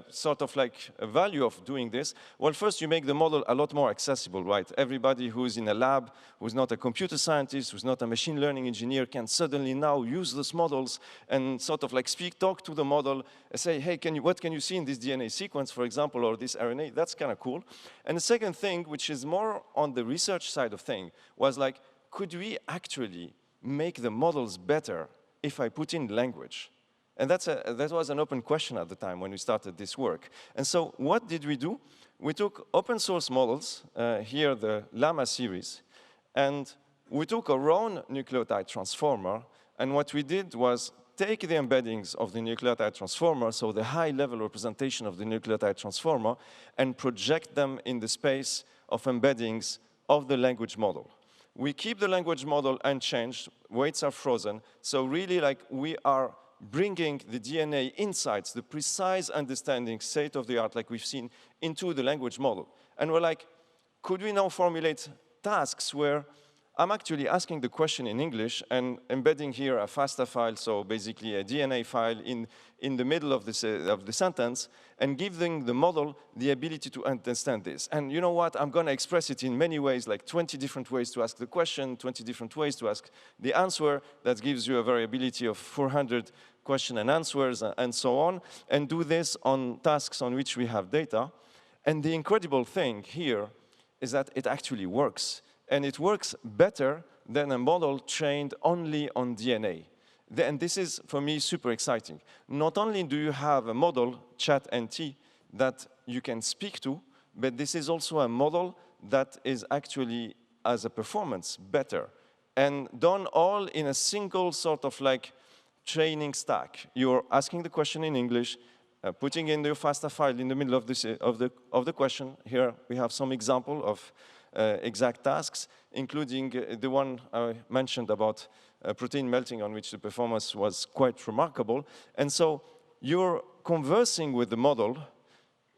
sort of like value of doing this? Well, first you make the model a lot more accessible, right? Everybody who's in a lab, who's not a computer scientist, who's not a machine learning engineer can suddenly now use those models and sort of like talk to the model and say, hey, what can you see in this DNA sequence, for example, or this RNA? That's kind of cool. And the second thing, which is more on the research side of thing, was like, could we actually make the models better if I put in language? And that was an open question at the time when we started this work. And so what did we do? We took open source models, here the Llama series, and we took our own nucleotide transformer, and what we did was take the embeddings of the nucleotide transformer, so the high-level representation of the nucleotide transformer, and project them in the space of embeddings of the language model. We keep the language model unchanged, weights are frozen, so really like we are bringing the DNA insights, the precise understanding, state-of-the-art, like we've seen, into the language model. And we're like, could we now formulate tasks where I'm actually asking the question in English and embedding here a FASTA file, so basically a DNA file in the middle of the sentence, and giving the model the ability to understand this. And you know what? I'm going to express it in many ways, like 20 different ways to ask the question, 20 different ways to ask the answer. That gives you a variability of 400 question and answers, and so on, and do this on tasks on which we have data. And the incredible thing here is that it actually works. And it works better than a model trained only on DNA. And this is, for me, super exciting. Not only do you have a model, ChatNT, that you can speak to, but this is also a model that is actually, as a performance, better. And done all in a single sort of like training stack. You're asking the question in English, putting in your FASTA file in the middle of the question. Here we have some example of exact tasks, including the one I mentioned about protein melting, on which the performance was quite remarkable. And so you're conversing with the model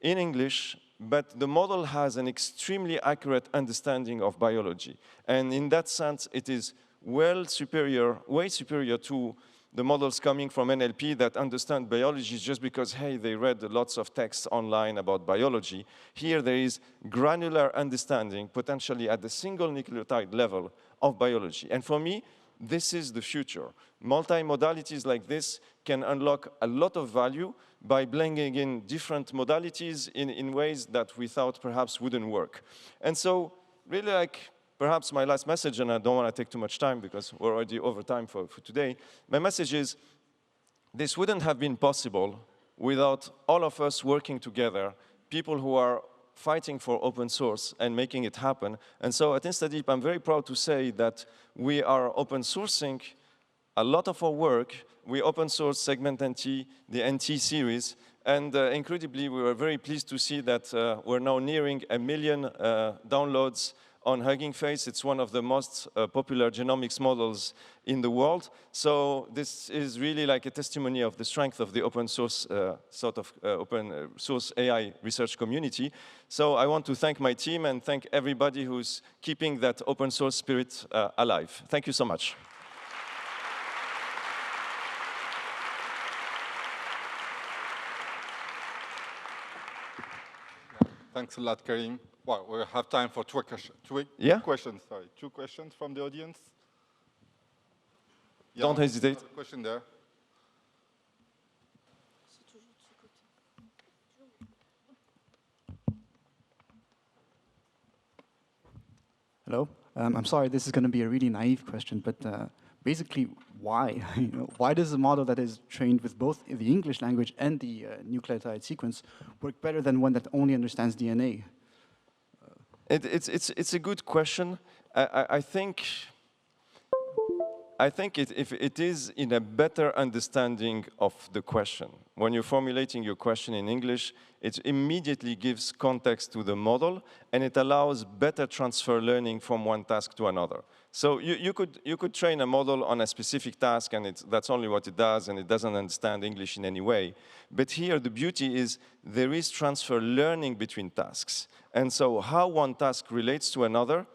in English, but the model has an extremely accurate understanding of biology. And in that sense, it is way superior to the models coming from NLP that understand biology just because, hey, they read lots of texts online about biology. Here there is granular understanding, potentially at the single nucleotide level of biology. And for me, this is the future. Multi-modalities like this can unlock a lot of value by blending in different modalities in ways that we thought perhaps wouldn't work. And so, really, like, perhaps my last message, and I don't want to take too much time because we're already over time for today, my message is this wouldn't have been possible without all of us working together, people who are fighting for open source and making it happen. And so at InstaDeep, I'm very proud to say that we are open sourcing a lot of our work. We open source SegmentNT, the NT series, and incredibly, we were very pleased to see that we're now nearing 1 million downloads on Hugging Face. It's one of the most popular genomics models in the world. So this is really like a testimony of the strength of the open source open source AI research community. So I want to thank my team and thank everybody who's keeping that open source spirit alive. Thank you so much. Thanks a lot, Karim. Well, we have time for two questions. Two questions from the audience. Yeah, don't hesitate. Question there. Hello. I'm sorry, this is going to be a really naive question, but basically, why? Why does a model that is trained with both the English language and the nucleotide sequence work better than one that only understands DNA? It's a good question. I think if it is in a better understanding of the question. When you're formulating your question in English, it immediately gives context to the model, and it allows better transfer learning from one task to another. So you could train a model on a specific task, and that's only what it does, and it doesn't understand English in any way. But here, the beauty is there is transfer learning between tasks. And so how one task relates to another,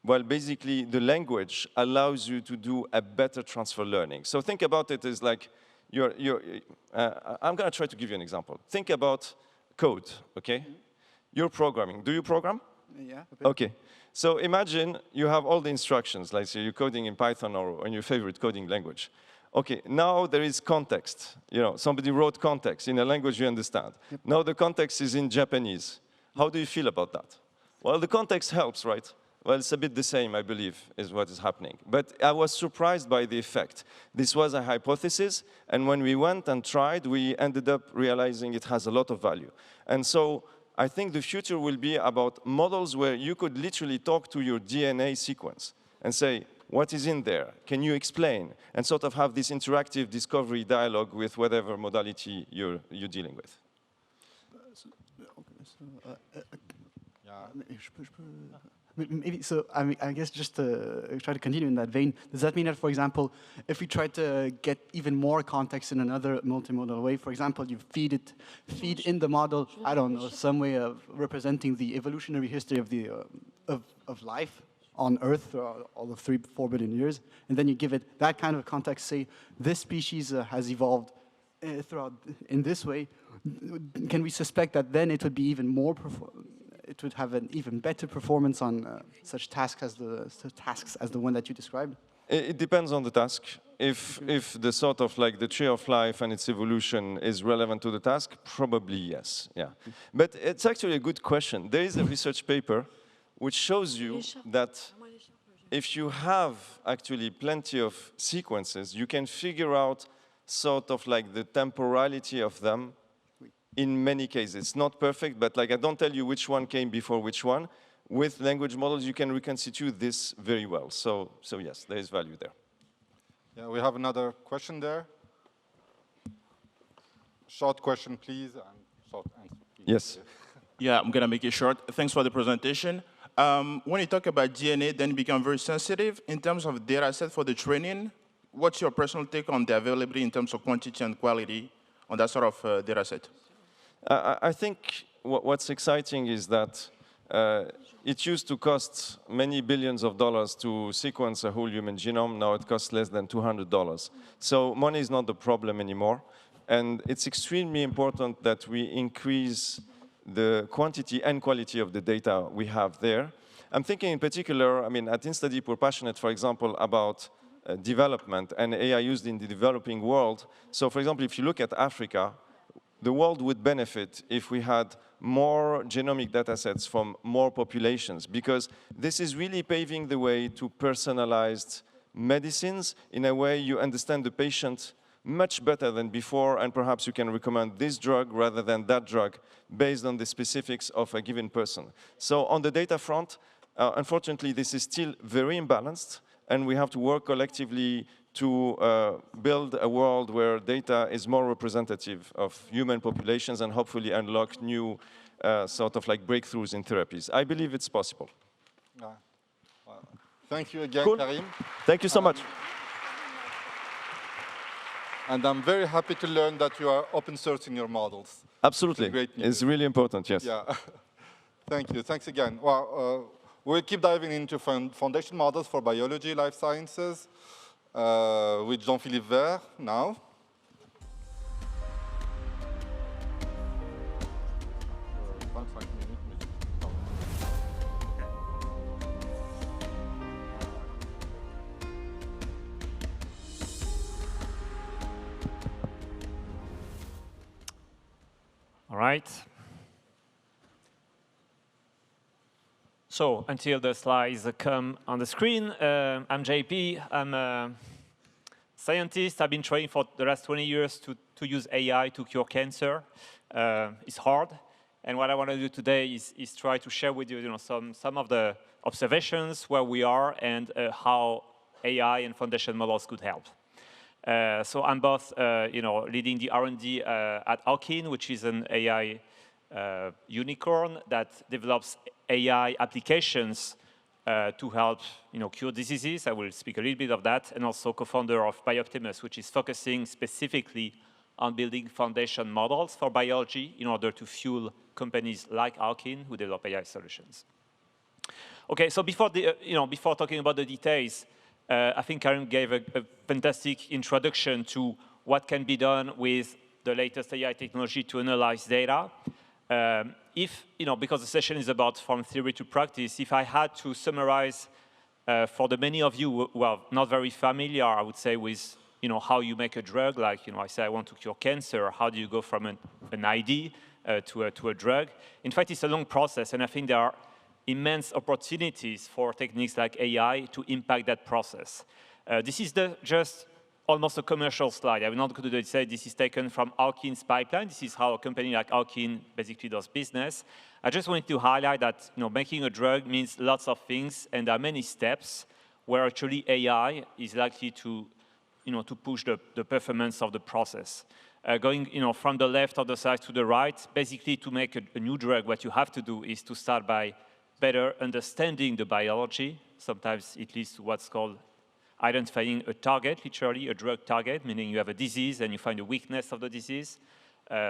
well, basically, the language allows you to do a better transfer learning. So think about it as like, I'm going to try to give you an example. Think about code, okay? You're programming. Do you program? Yeah. Okay. So imagine you have all the instructions, like say you're coding in Python or in your favorite coding language. Okay, now there is context. Somebody wrote context in a language you understand. Yep. Now the context is in Japanese. How do you feel about that? Well, the context helps, right? Well, it's a bit the same, I believe, is what is happening. But I was surprised by the effect. This was a hypothesis, and when we went and tried, we ended up realizing it has a lot of value. And so I think the future will be about models where you could literally talk to your DNA sequence and say, what is in there? Can you explain? And sort of have this interactive discovery dialogue with whatever modality you're dealing with. Maybe, so I guess just to try to continue in that vein, does that mean that, for example, if we try to get even more context in another multimodal way, for example, you feed in the model, I don't know, some way of representing the evolutionary history of life on Earth for all of 3-4 billion years, and then you give it that kind of context, say, this species has evolved throughout in this way, can we suspect that then it would be even more it would have an even better performance on such tasks as the one that you described? It depends on the task. If the sort of like the tree of life and its evolution is relevant to the task, probably yes, yeah. But it's actually a good question. There is a research paper which shows you that if you have actually plenty of sequences, you can figure out sort of like the temporality of them. In many cases, it's not perfect, but like I don't tell you which one came before which one. With language models, you can reconstitute this very well. So yes, there is value there. Yeah, we have another question there. Short question, please, and short answer, please. Yes. Yeah, I'm gonna make it short. Thanks for the presentation. When you talk about DNA, then you become very sensitive in terms of data set for the training. What's your personal take on the availability in terms of quantity and quality on that sort of data set? I think what's exciting is that it used to cost many billions of dollars to sequence a whole human genome. Now it costs less than $200. So money is not the problem anymore. And it's extremely important that we increase the quantity and quality of the data we have there. I'm thinking in particular, I mean, at InstaDeep, we're passionate, for example, about development and AI used in the developing world. So, for example, if you look at Africa, the world would benefit if we had more genomic data sets from more populations, because this is really paving the way to personalized medicines. In a way, you understand the patient much better than before, and perhaps you can recommend this drug rather than that drug based on the specifics of a given person. So on the data front, unfortunately, this is still very imbalanced, and we have to work collectively to build a world where data is more representative of human populations and hopefully unlock new sort of like breakthroughs in therapies. I believe it's possible. Thank you again, Cool. Karim. Thank you so much. And I'm very happy to learn that you are open sourcing your models. Absolutely. Great news. It's really important, yes. Yeah. Thank you. Thanks again. Well, we'll keep diving into foundation models for biology, life sciences, with Jean-Philippe Vert now. All right. So until the slides come on the screen, I'm JP. I'm a scientist. I've been training for the last 20 years to use AI to cure cancer. It's hard. And what I want to do today is try to share with you, some of the observations where we are and how AI and foundation models could help. So I'm both, leading the R&D at Alkin, which is an AI unicorn that develops AI applications to help, cure diseases. I will speak a little bit of that, and also co-founder of Bioptimus, which is focusing specifically on building foundation models for biology in order to fuel companies like Alkin who develop AI solutions. Okay, so before talking about the details, I think Karim gave a fantastic introduction to what can be done with the latest AI technology to analyze data. Because the session is about from theory to practice, if I had to summarize for the many of you who are not very familiar, I would say, with how you make a drug, like I say I want to cure cancer, how do you go from an idea to a drug? In fact, it's a long process, and I think there are immense opportunities for techniques like AI to impact that process. This is just almost a commercial slide. I'm not going to say this is taken from Alkin's pipeline. This is how a company like Alkin basically does business. I just wanted to highlight that making a drug means lots of things, and there are many steps where actually AI is likely to push the performance of the process. Going from the left of the side to the right, basically to make a new drug, what you have to do is to start by better understanding the biology. Sometimes it leads to what's called identifying a target, literally a drug target, meaning you have a disease and you find the weakness of the disease.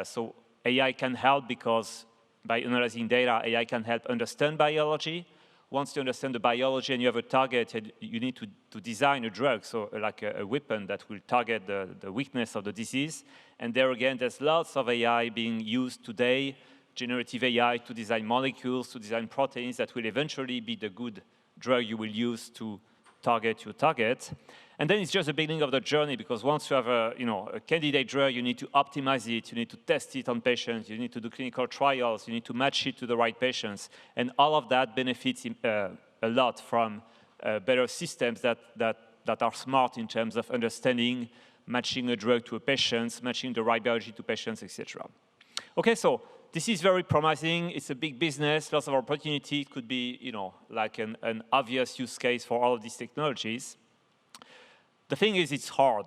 So AI can help because by analyzing data, AI can help understand biology. Once you understand the biology and you have a target, you need to design a drug, so like a weapon that will target the weakness of the disease. And there again, there's lots of AI being used today, generative AI to design molecules, to design proteins that will eventually be the good drug you will use to target your target. And then it's just the beginning of the journey, because once you have a candidate drug, you need to optimize it, you need to test it on patients, you need to do clinical trials, you need to match it to the right patients. And all of that benefits a lot from better systems that are smart in terms of understanding, matching a drug to a patient, matching the right biology to patients, etc. Okay, so this is very promising. It's a big business, lots of opportunity. It could be, like an obvious use case for all of these technologies. The thing is, it's hard.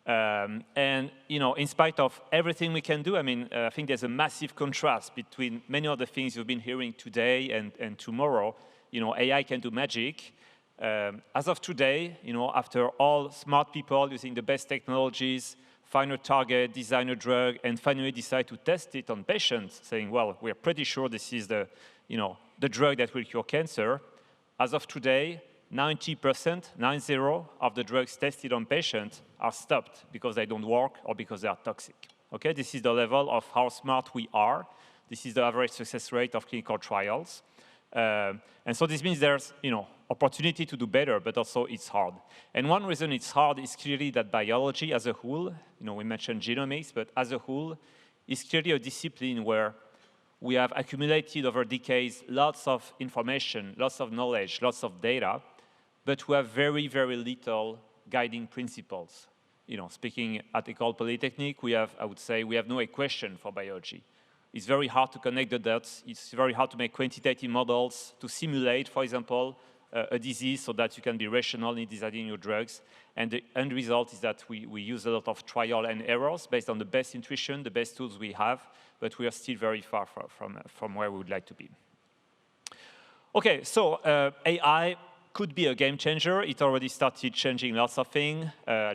And, in spite of everything we can do, I think there's a massive contrast between many of the things you've been hearing today and tomorrow. AI can do magic. As of today, after all smart people using the best technologies, find a target, design a drug, and finally decide to test it on patients, saying, well, we're pretty sure this is the the drug that will cure cancer, as of today, 90%, 90, of the drugs tested on patients are stopped because they don't work or because they are toxic. Okay, this is the level of how smart we are. This is the average success rate of clinical trials. And so this means there's, opportunity to do better, but also it's hard. And one reason it's hard is clearly that biology as a whole, we mentioned genomics, but as a whole, is clearly a discipline where we have accumulated over decades lots of information, lots of knowledge, lots of data, but we have very, very little guiding principles. Speaking at École Polytechnique, I would say, we have no equation for biology. It's very hard to connect the dots. It's very hard to make quantitative models to simulate, for example, a disease so that you can be rational in designing your drugs. And the end result is that we use a lot of trial and errors based on the best intuition, the best tools we have, but we are still very far from where we would like to be. Okay, so AI could be a game changer. It already started changing lots of things.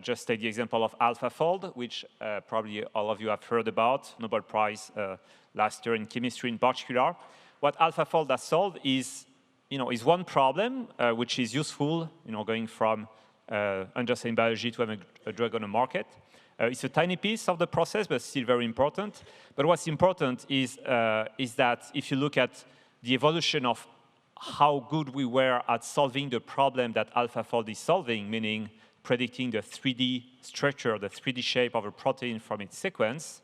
Just take the example of AlphaFold, which probably all of you have heard about, Nobel Prize last year in chemistry in particular. What AlphaFold has solved is one problem, which is useful, going from understanding biology to having a drug on the market. It's a tiny piece of the process, but still very important. But what's important is that if you look at the evolution of how good we were at solving the problem that AlphaFold is solving, meaning predicting the 3D structure, the 3D shape of a protein from its sequence,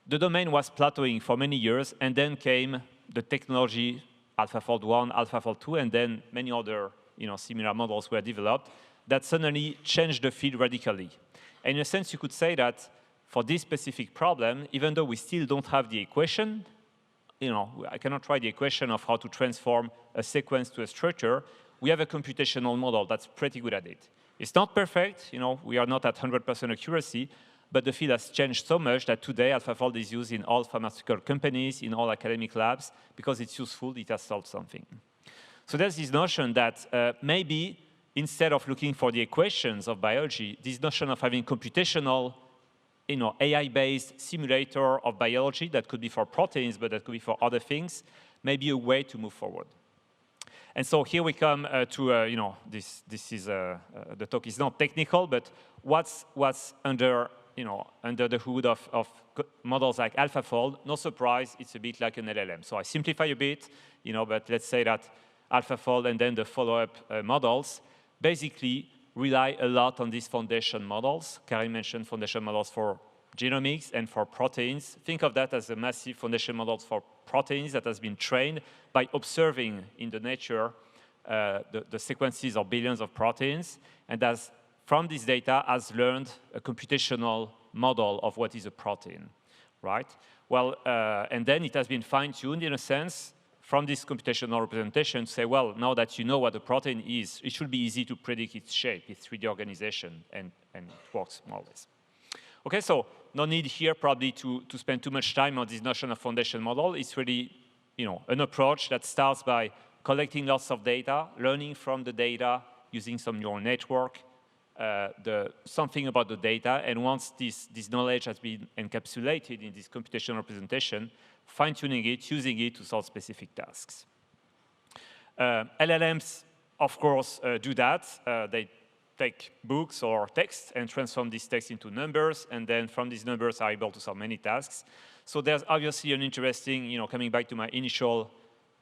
the domain was plateauing for many years, and then came the technology AlphaFold 1, AlphaFold 2, and then many other similar models were developed that suddenly changed the field radically. And in a sense, you could say that for this specific problem, even though we still don't have the equation, I cannot write the equation of how to transform a sequence to a structure, we have a computational model that's pretty good at it. It's not perfect, we are not at 100% accuracy, but the field has changed so much that today AlphaFold is used in all pharmaceutical companies, in all academic labs, because it's useful, it has solved something. So there's this notion that maybe instead of looking for the equations of biology, this notion of having computational, AI-based simulator of biology that could be for proteins, but that could be for other things, may be a way to move forward. And so here we come to, this is, the talk is not technical, but what's under the hood of models like AlphaFold? No surprise, it's a bit like an LLM. So I simplify a bit, but let's say that AlphaFold and then the follow-up models basically rely a lot on these foundation models. Karim mentioned foundation models for genomics and for proteins. Think of that as a massive foundation models for proteins that has been trained by observing in the nature the sequences of billions of proteins, and from this data has learned a computational model of what is a protein, right? Well, and then it has been fine-tuned in a sense from this computational representation to say, well, now that you know what a protein is, it should be easy to predict its shape, its 3D organization, and it works more or less. Okay, so no need here probably to spend too much time on this notion of foundation model. It's really, an approach that starts by collecting lots of data, learning from the data, using some neural network, something about the data, and once this knowledge has been encapsulated in this computational representation, fine-tuning it, using it to solve specific tasks. LLMs, of course, do that. They take books or text and transform this text into numbers, and then from these numbers are able to solve many tasks. So there's obviously an interesting, coming back to my initial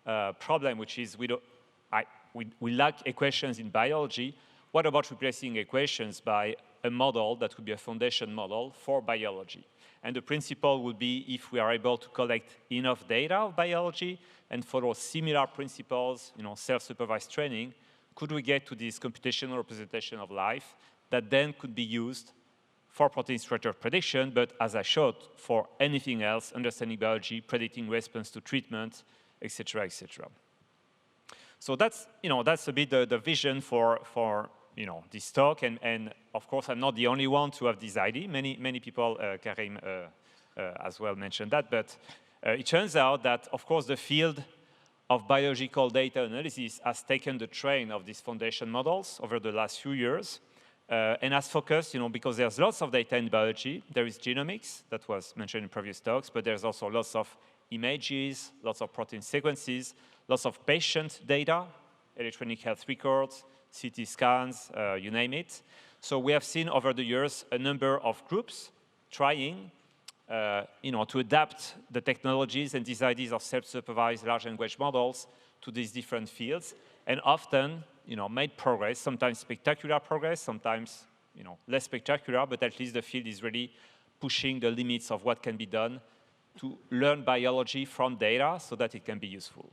problem, which is we lack equations in biology. What about replacing equations by a model that could be a foundation model for biology? And the principle would be if we are able to collect enough data of biology and follow similar principles, self-supervised training, could we get to this computational representation of life that then could be used for protein structure prediction, but as I showed, for anything else, understanding biology, predicting response to treatment, etc., etc. So that's a bit the vision for this talk, and of course I'm not the only one to have this idea. Many people, Karim as well mentioned that, but it turns out that of course the field of biological data analysis has taken the train of these foundation models over the last few years, and has focused, because there's lots of data in biology. There is genomics that was mentioned in previous talks, but there's also lots of images, lots of protein sequences, lots of patient data, electronic health records, CT scans, you name it. So we have seen over the years a number of groups trying to adapt the technologies and these ideas of self-supervised large language models to these different fields, and often made progress, sometimes spectacular progress, sometimes less spectacular, but at least the field is really pushing the limits of what can be done to learn biology from data so that it can be useful.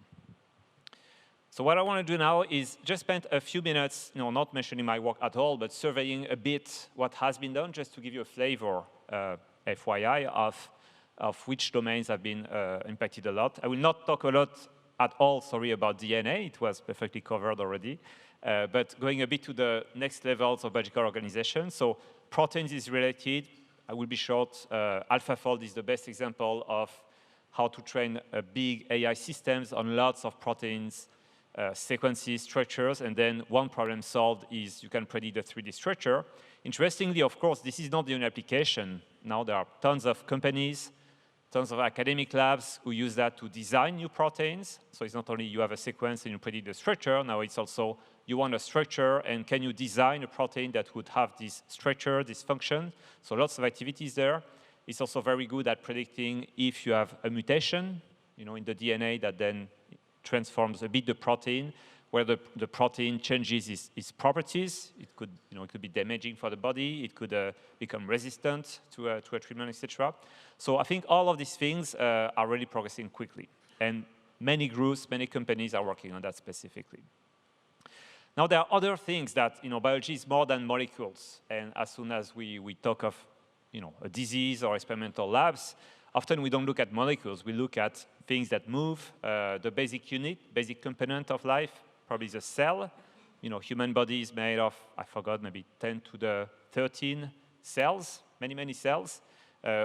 So what I want to do now is just spend a few minutes, not mentioning my work at all, but surveying a bit what has been done, just to give you a flavor, FYI, of which domains have been impacted a lot. I will not talk a lot at all, sorry, about DNA. It was perfectly covered already. But going a bit to the next levels of biological organization. So proteins is related. I will be short. AlphaFold is the best example of how to train big AI systems on lots of proteins, sequences, structures, and then one problem solved is you can predict the 3D structure. Interestingly, of course, this is not the only application. Now there are tons of companies, tons of academic labs who use that to design new proteins. So it's not only you have a sequence and you predict the structure, now it's also you want a structure and can you design a protein that would have this structure, this function. So lots of activities there. It's also very good at predicting if you have a mutation, in the DNA that then transforms a bit the protein, where the protein changes its properties. It could, it could be damaging for the body. It could become resistant to a treatment, etc. So I think all of these things are really progressing quickly. And many groups, many companies are working on that specifically. Now, there are other things that, biology is more than molecules. And as soon as we talk of, a disease or experimental labs, often we don't look at molecules. We look at things that move, the basic unit, basic component of life, probably the cell. Human body is made of, I forgot, maybe 10 to the 13 cells, many, many cells.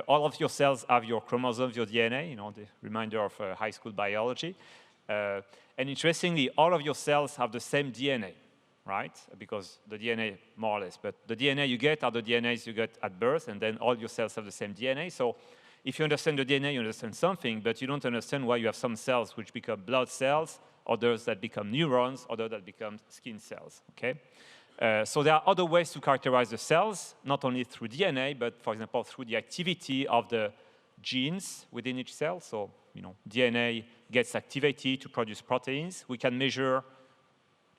All of your cells have your chromosomes, your DNA, the reminder of high school biology. And interestingly, all of your cells have the same DNA, right? Because the DNA, more or less, but the DNA you get are the DNAs you get at birth, and then all your cells have the same DNA. So if you understand the DNA, you understand something, but you don't understand why you have some cells which become blood cells, others that become neurons, others that become skin cells, okay? So there are other ways to characterize the cells, not only through DNA, but for example, through the activity of the genes within each cell. So, DNA gets activated to produce proteins. We can measure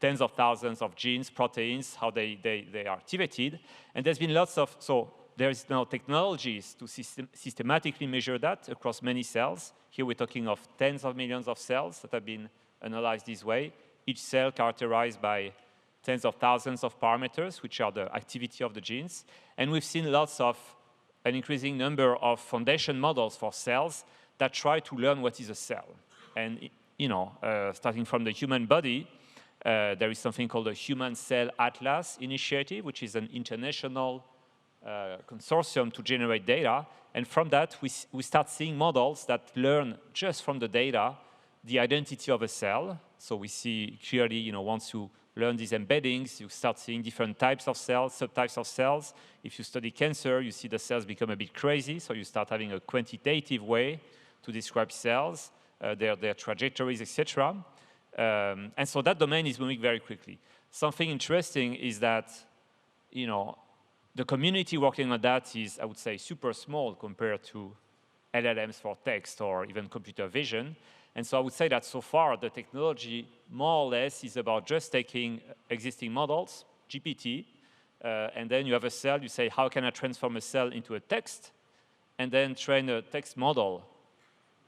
tens of thousands of genes, proteins, how they are activated. And there's been lots of, so there's now technologies to systematically measure that across many cells. Here we're talking of tens of millions of cells that have been analyzed this way. Each cell characterized by tens of thousands of parameters, which are the activity of the genes. And we've seen an increasing number of foundation models for cells that try to learn what is a cell. And, starting from the human body, there is something called the Human Cell Atlas Initiative, which is an international consortium to generate data. And from that, we start seeing models that learn just from the data the identity of a cell. So we see clearly, once you learn these embeddings, you start seeing different types of cells, subtypes of cells. If you study cancer, you see the cells become a bit crazy, so you start having a quantitative way to describe cells, their trajectories, etc. And so that domain is moving very quickly. Something interesting is that, the community working on that is, I would say, super small compared to LLMs for text or even computer vision. And so I would say that so far, the technology more or less is about just taking existing models, GPT, and then you have a cell, you say, how can I transform a cell into a text? And then train a text model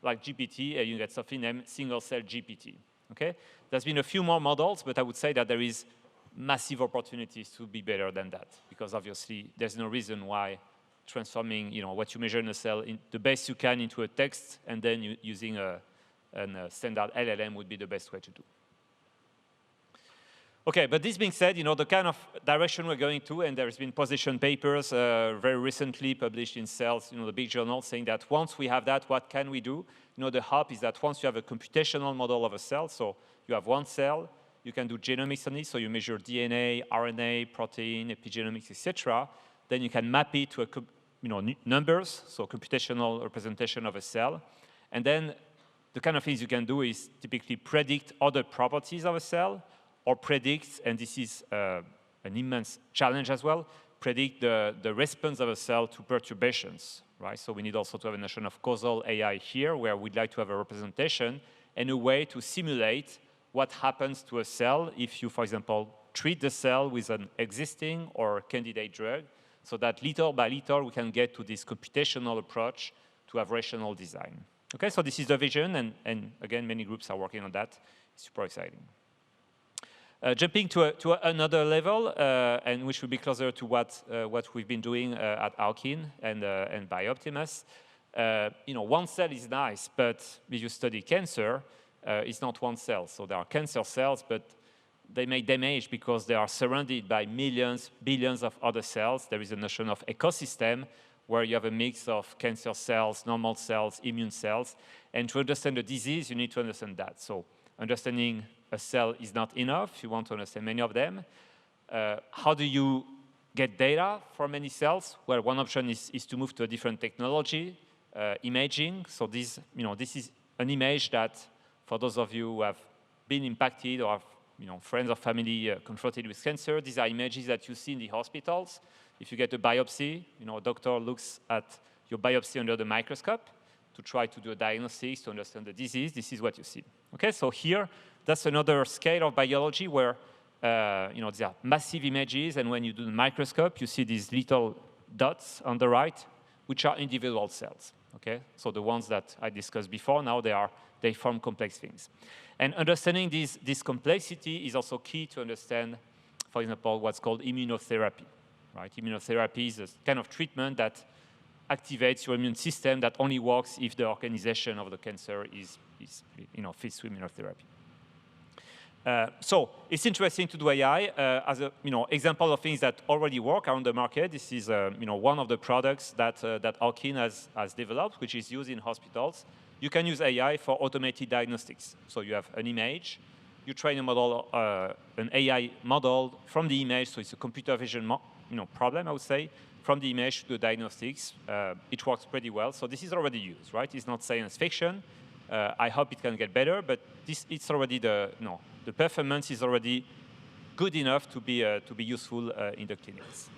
like GPT, and you get something named single-cell GPT, okay? There's been a few more models, but I would say that there is massive opportunities to be better than that, because obviously there's no reason why transforming, what you measure in a cell in the best you can into a text, and then using a standard LLM would be the best way to do. Okay, but this being said, the kind of direction we're going to, and there's been position papers very recently published in Cells, the big journal, saying that once we have that, what can we do? The hope is that once you have a computational model of a cell, so you have one cell, you can do genomics on it, so you measure DNA, RNA, protein, epigenomics, etc. Then you can map it to numbers, so computational representation of a cell, and then the kind of things you can do is typically predict other properties of a cell, or predict, and this is an immense challenge as well, predict the response of a cell to perturbations, right? So we need also to have a notion of causal AI here, where we'd like to have a representation and a way to simulate what happens to a cell if you, for example, treat the cell with an existing or candidate drug, so that little by little we can get to this computational approach to have rational design. Okay, so this is the vision, and again, many groups are working on that. It's super exciting. Jumping to another level, and which will be closer to what we've been doing at Alkin and Bioptimus. One cell is nice, but if you study cancer, it's not one cell. So there are cancer cells, but they make damage because they are surrounded by millions, billions of other cells. There is a notion of ecosystem where you have a mix of cancer cells, normal cells, immune cells. And to understand the disease, you need to understand that. So understanding a cell is not enough. You want to understand many of them. How do you get data from many cells? Well, one option is to move to a different technology, imaging. So this is an image that, for those of you who have been impacted or have friends or family confronted with cancer, these are images that you see in the hospitals. If you get a biopsy, a doctor looks at your biopsy under the microscope to try to do a diagnosis, to understand the disease. This is what you see. Okay, so here, that's another scale of biology where these are massive images, and when you do the microscope, you see these little dots on the right, which are individual cells. Okay, so the ones that I discussed before, now they form complex things. And understanding this complexity is also key to understand, for example, what's called immunotherapy. Right? Immunotherapy is a kind of treatment that activates your immune system that only works if the organization of the cancer fits to immunotherapy. So it's interesting to do AI as a example of things that already work on the market. This is one of the products that Alkin has developed, which is used in hospitals. You can use AI for automated diagnostics. So you have an image, you train a model, an AI model from the image. So it's a computer vision problem, I would say, from the image to the diagnostics. It works pretty well. So this is already used, right? It's not science fiction. I hope it can get better, but it's already the performance is already good enough to be useful in the clinics.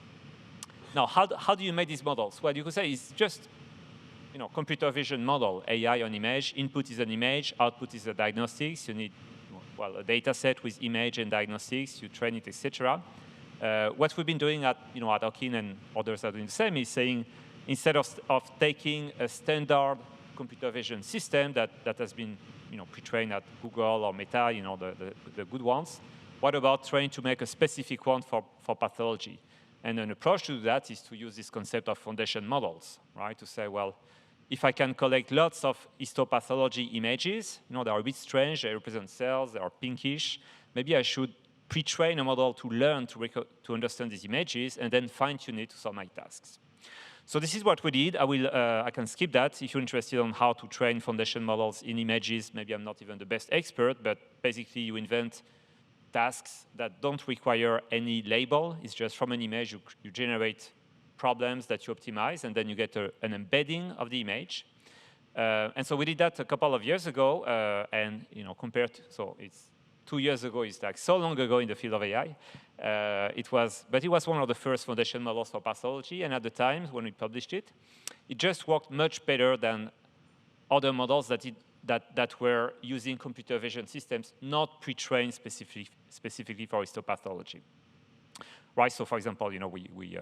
Now, how do you make these models? Well, you could say it's just computer vision model, AI on image. Input is an image, output is a diagnostics. You need a data set with image and diagnostics. You train it, etc. What we've been doing at Alkin, and others are doing the same, is saying instead of taking a standard computer vision system that has been pre-trained at Google or Meta, the good ones, what about trying to make a specific one for pathology? And an approach to that is to use this concept of foundation models, right? To say, well, if I can collect lots of histopathology images, they are a bit strange, they represent cells, they are pinkish, maybe I should pre-train a model to learn to understand these images and then fine-tune it to solve my tasks. So this is what we did. I can skip that. If you're interested on how to train foundation models in images, maybe I'm not even the best expert, but basically you invent tasks that don't require any label. It's just from an image, you generate problems that you optimize, and then you get an embedding of the image. And so we did that a couple of years ago, and compared to, so it's 2 years ago, it's like so long ago in the field of AI. But it was one of the first foundation models for pathology, and at the time when we published it, it just worked much better than other models that were using computer vision systems not pre-trained specifically for histopathology. Right. So, for example, we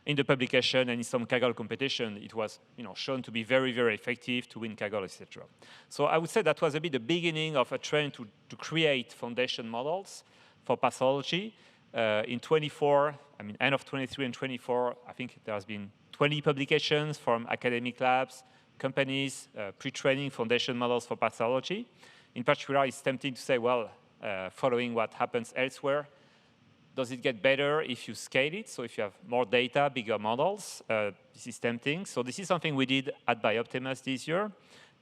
in the publication and in some Kaggle competition, it was shown to be very, very effective to win Kaggle, etc. So I would say that was a bit the beginning of a trend to create foundation models for pathology. In 24, end of 23 and 24, I think there has been 20 publications from academic labs, companies, pre-training foundation models for pathology. In particular, it's tempting to say, well, following what happens elsewhere, does it get better if you scale it? So if you have more data, bigger models, this is tempting. So this is something we did at Bioptimus this year.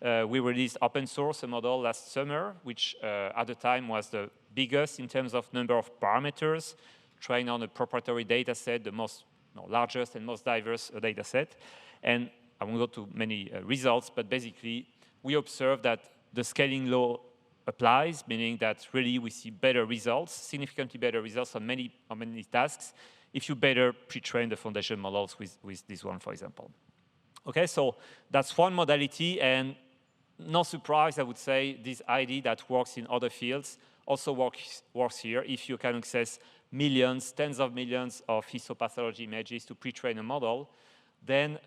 We released open source a model last summer, which at the time was the biggest in terms of number of parameters, trained on a proprietary data set, the most largest and most diverse data set. And I won't go to many results, but basically we observed that the scaling law applies, meaning that really we see better results, significantly better results on many tasks, if you better pre-train the foundation models with this one, for example. Okay, so that's one modality, and no surprise, I would say, this idea that works in other fields also works here. If you can access millions, tens of millions of histopathology images to pre-train a model, then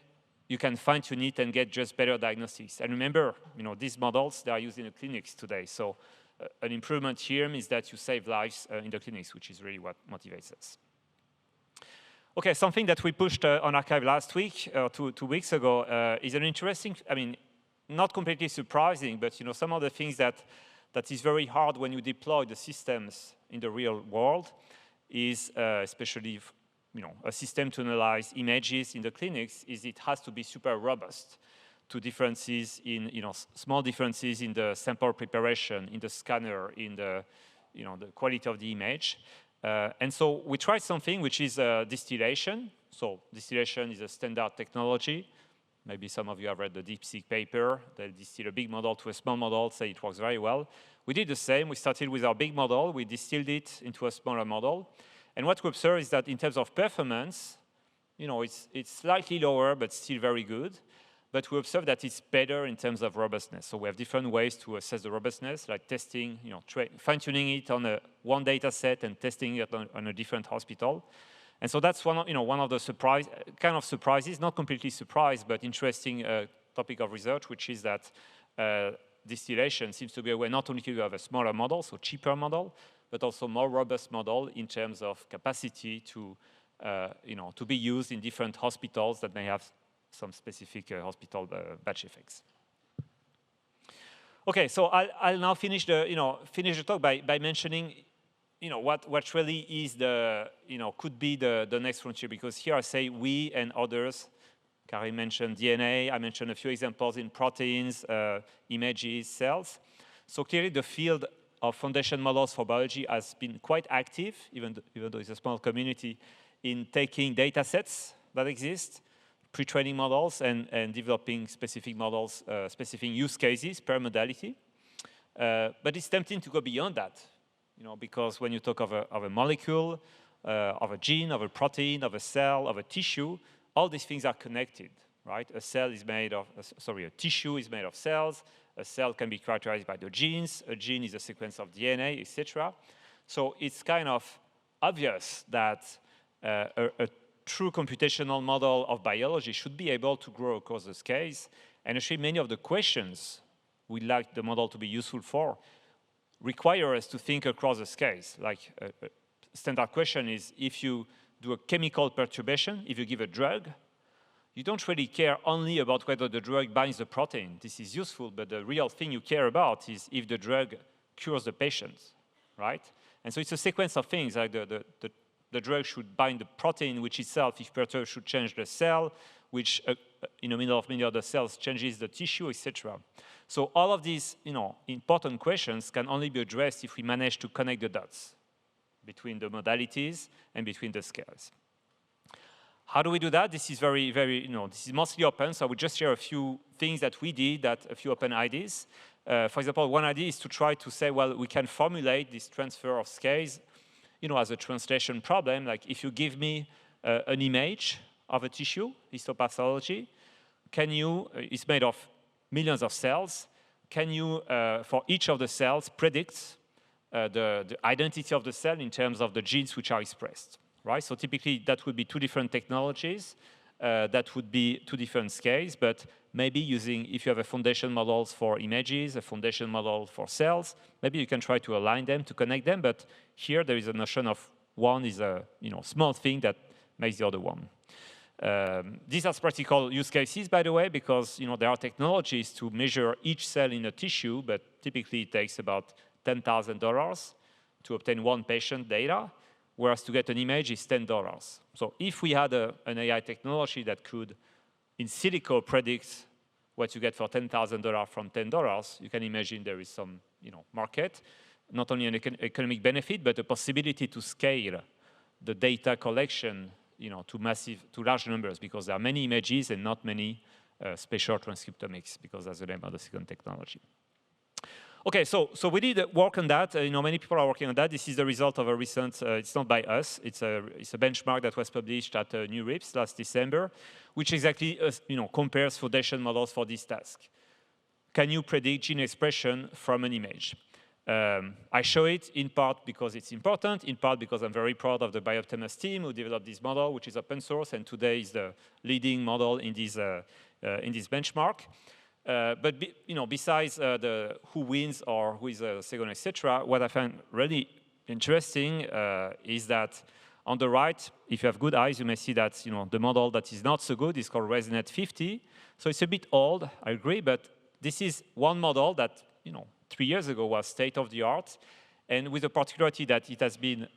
you can fine-tune it and get just better diagnostics. And remember, these models, they are used in the clinics today. So an improvement here means that you save lives in the clinics, which is really what motivates us. Okay, something that we pushed on arXiv last week, 2 weeks ago, is an interesting, not completely surprising, but some of the things that is very hard when you deploy the systems in the real world is especially a system to analyze images in the clinics is it has to be super robust to differences in, small differences in the sample preparation, in the scanner, in the, the quality of the image. And so we tried something which is distillation. So distillation is a standard technology. Maybe some of you have read the DeepSeek paper. They distill a big model to a small model, say it works very well. We did the same. We started with our big model. We distilled it into a smaller model. And what we observe is that in terms of performance, it's slightly lower, but still very good. But we observe that it's better in terms of robustness. So we have different ways to assess the robustness, like testing, fine-tuning it on one data set and testing it on a different hospital. And so that's one of the surprises, not completely surprised, but interesting topic of research, which is that distillation seems to be a way not only to have a smaller model, so cheaper model, but also more robust model in terms of capacity to, to be used in different hospitals that may have some specific hospital batch effects. Okay, so I'll now finish the talk by mentioning, what really is the, could be the next frontier, because here I say we and others. Karim mentioned DNA. I mentioned a few examples in proteins, images, cells. So clearly the field of foundation models for biology has been quite active, even though it's a small community, in taking data sets that exist, pre-training models, and developing specific models, specific use cases per modality. But it's tempting to go beyond that, because when you talk of a molecule, of a gene, of a protein, of a cell, of a tissue, all these things are connected, right? A tissue is made of cells. A cell can be characterized by the genes. A gene is a sequence of DNA, etc. So it's kind of obvious that a true computational model of biology should be able to grow across the scales. And actually, many of the questions we'd like the model to be useful for require us to think across the scales. Like a standard question is, if you do a chemical perturbation, if you give a drug, you don't really care only about whether the drug binds the protein. This is useful, but the real thing you care about is if the drug cures the patient, right? And so it's a sequence of things, like the drug should bind the protein, which itself, if perturbed, should change the cell, which in the middle of many other cells changes the tissue, etc. So all of these, important questions can only be addressed if we manage to connect the dots between the modalities and between the scales. How do we do that? This is very, very, this is mostly open, so I would just share a few things that we did, a few open ideas. For example, one idea is to try to say, well, we can formulate this transfer of scales, as a translation problem. Like if you give me an image of a tissue, histopathology, it's made of millions of cells, can you, for each of the cells, predict the identity of the cell in terms of the genes which are expressed? Right? So typically that would be two different technologies, that would be two different scales, but maybe using, if you have a foundation models for images, a foundation model for cells, maybe you can try to align them, to connect them, but here there is a notion of one is a small thing that makes the other one. These are practical use cases, by the way, because there are technologies to measure each cell in a tissue, but typically it takes about $10,000 to obtain one patient data, whereas to get an image is $10. So if we had an AI technology that could in silico predict what you get for $10,000 from $10, you can imagine there is some market, not only an economic benefit, but a possibility to scale the data collection to large numbers, because there are many images and not many spatial transcriptomics, because that's the name of the second technology. Okay, so we did work on that. Many people are working on that. This is the result of a recent, it's not by us, it's a benchmark that was published at New RIPS last December, which exactly compares foundation models for this task. Can you predict gene expression from an image? I show it in part because it's important, in part because I'm very proud of the Bioptimus team who developed this model, which is open source, and today is the leading model in this benchmark. But besides who wins or who is second, etc., what I find really interesting is that on the right, if you have good eyes, you may see that the model that is not so good is called ResNet 50. So it's a bit old, I agree, but this is one model that 3 years ago was state of the art, and with the particularity that it has been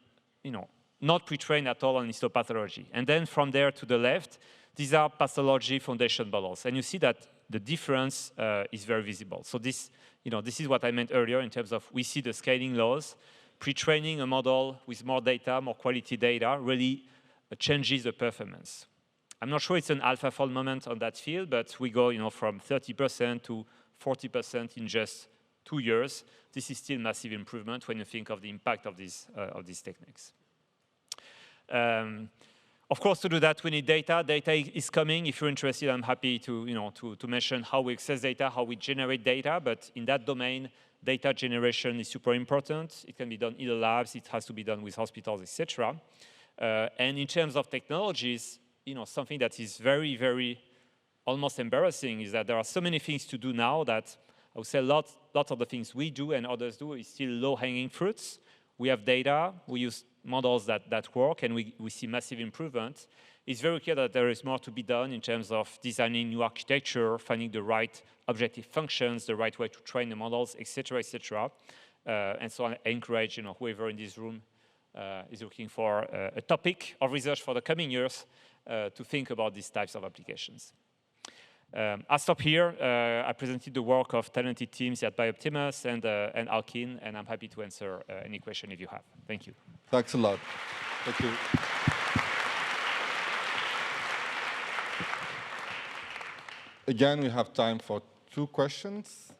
not pre-trained at all on histopathology. And then from there to the left, these are pathology foundation models, and you see that the difference is very visible. So this is what I meant earlier in terms of we see the scaling laws. Pre-training a model with more data, more quality data, really changes the performance. I'm not sure it's an AlphaFold moment on that field, but we go from 30% to 40% in just 2 years. This is still massive improvement when you think of the impact of these techniques. Of course, to do that, we need data. Data is coming. If you're interested, I'm happy to mention how we access data, how we generate data. But in that domain, data generation is super important. It can be done in the labs. It has to be done with hospitals, etc. And in terms of technologies, something that is very, very almost embarrassing is that there are so many things to do now that I would say lots of the things we do and others do is still low-hanging fruits. We have data. We use models that work, and we see massive improvement. It's very clear that there is more to be done in terms of designing new architecture, finding the right objective functions, the right way to train the models, etc., etc. And so I encourage whoever in this room is looking for a topic of research for the coming years to think about these types of applications. I'll stop here. I presented the work of talented teams at Bioptimus and Alkin, and I'm happy to answer any question if you have. Thank you. Thanks a lot. Thank you. Again, we have time for 2 questions.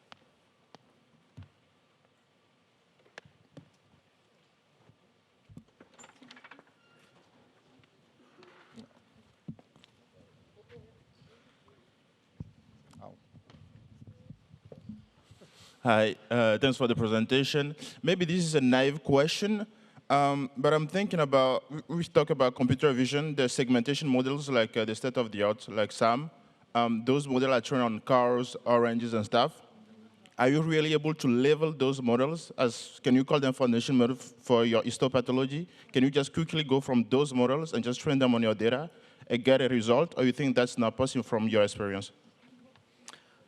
Hi, thanks for the presentation. Maybe this is a naive question, but I'm thinking about, we talk about computer vision, the segmentation models like the state-of-the-art, like SAM. Those models are trained on cars, oranges, and stuff. Are you really able to level those models? Can you call them foundation models for your histopathology? Can you just quickly go from those models and just train them on your data and get a result, or you think that's not possible from your experience?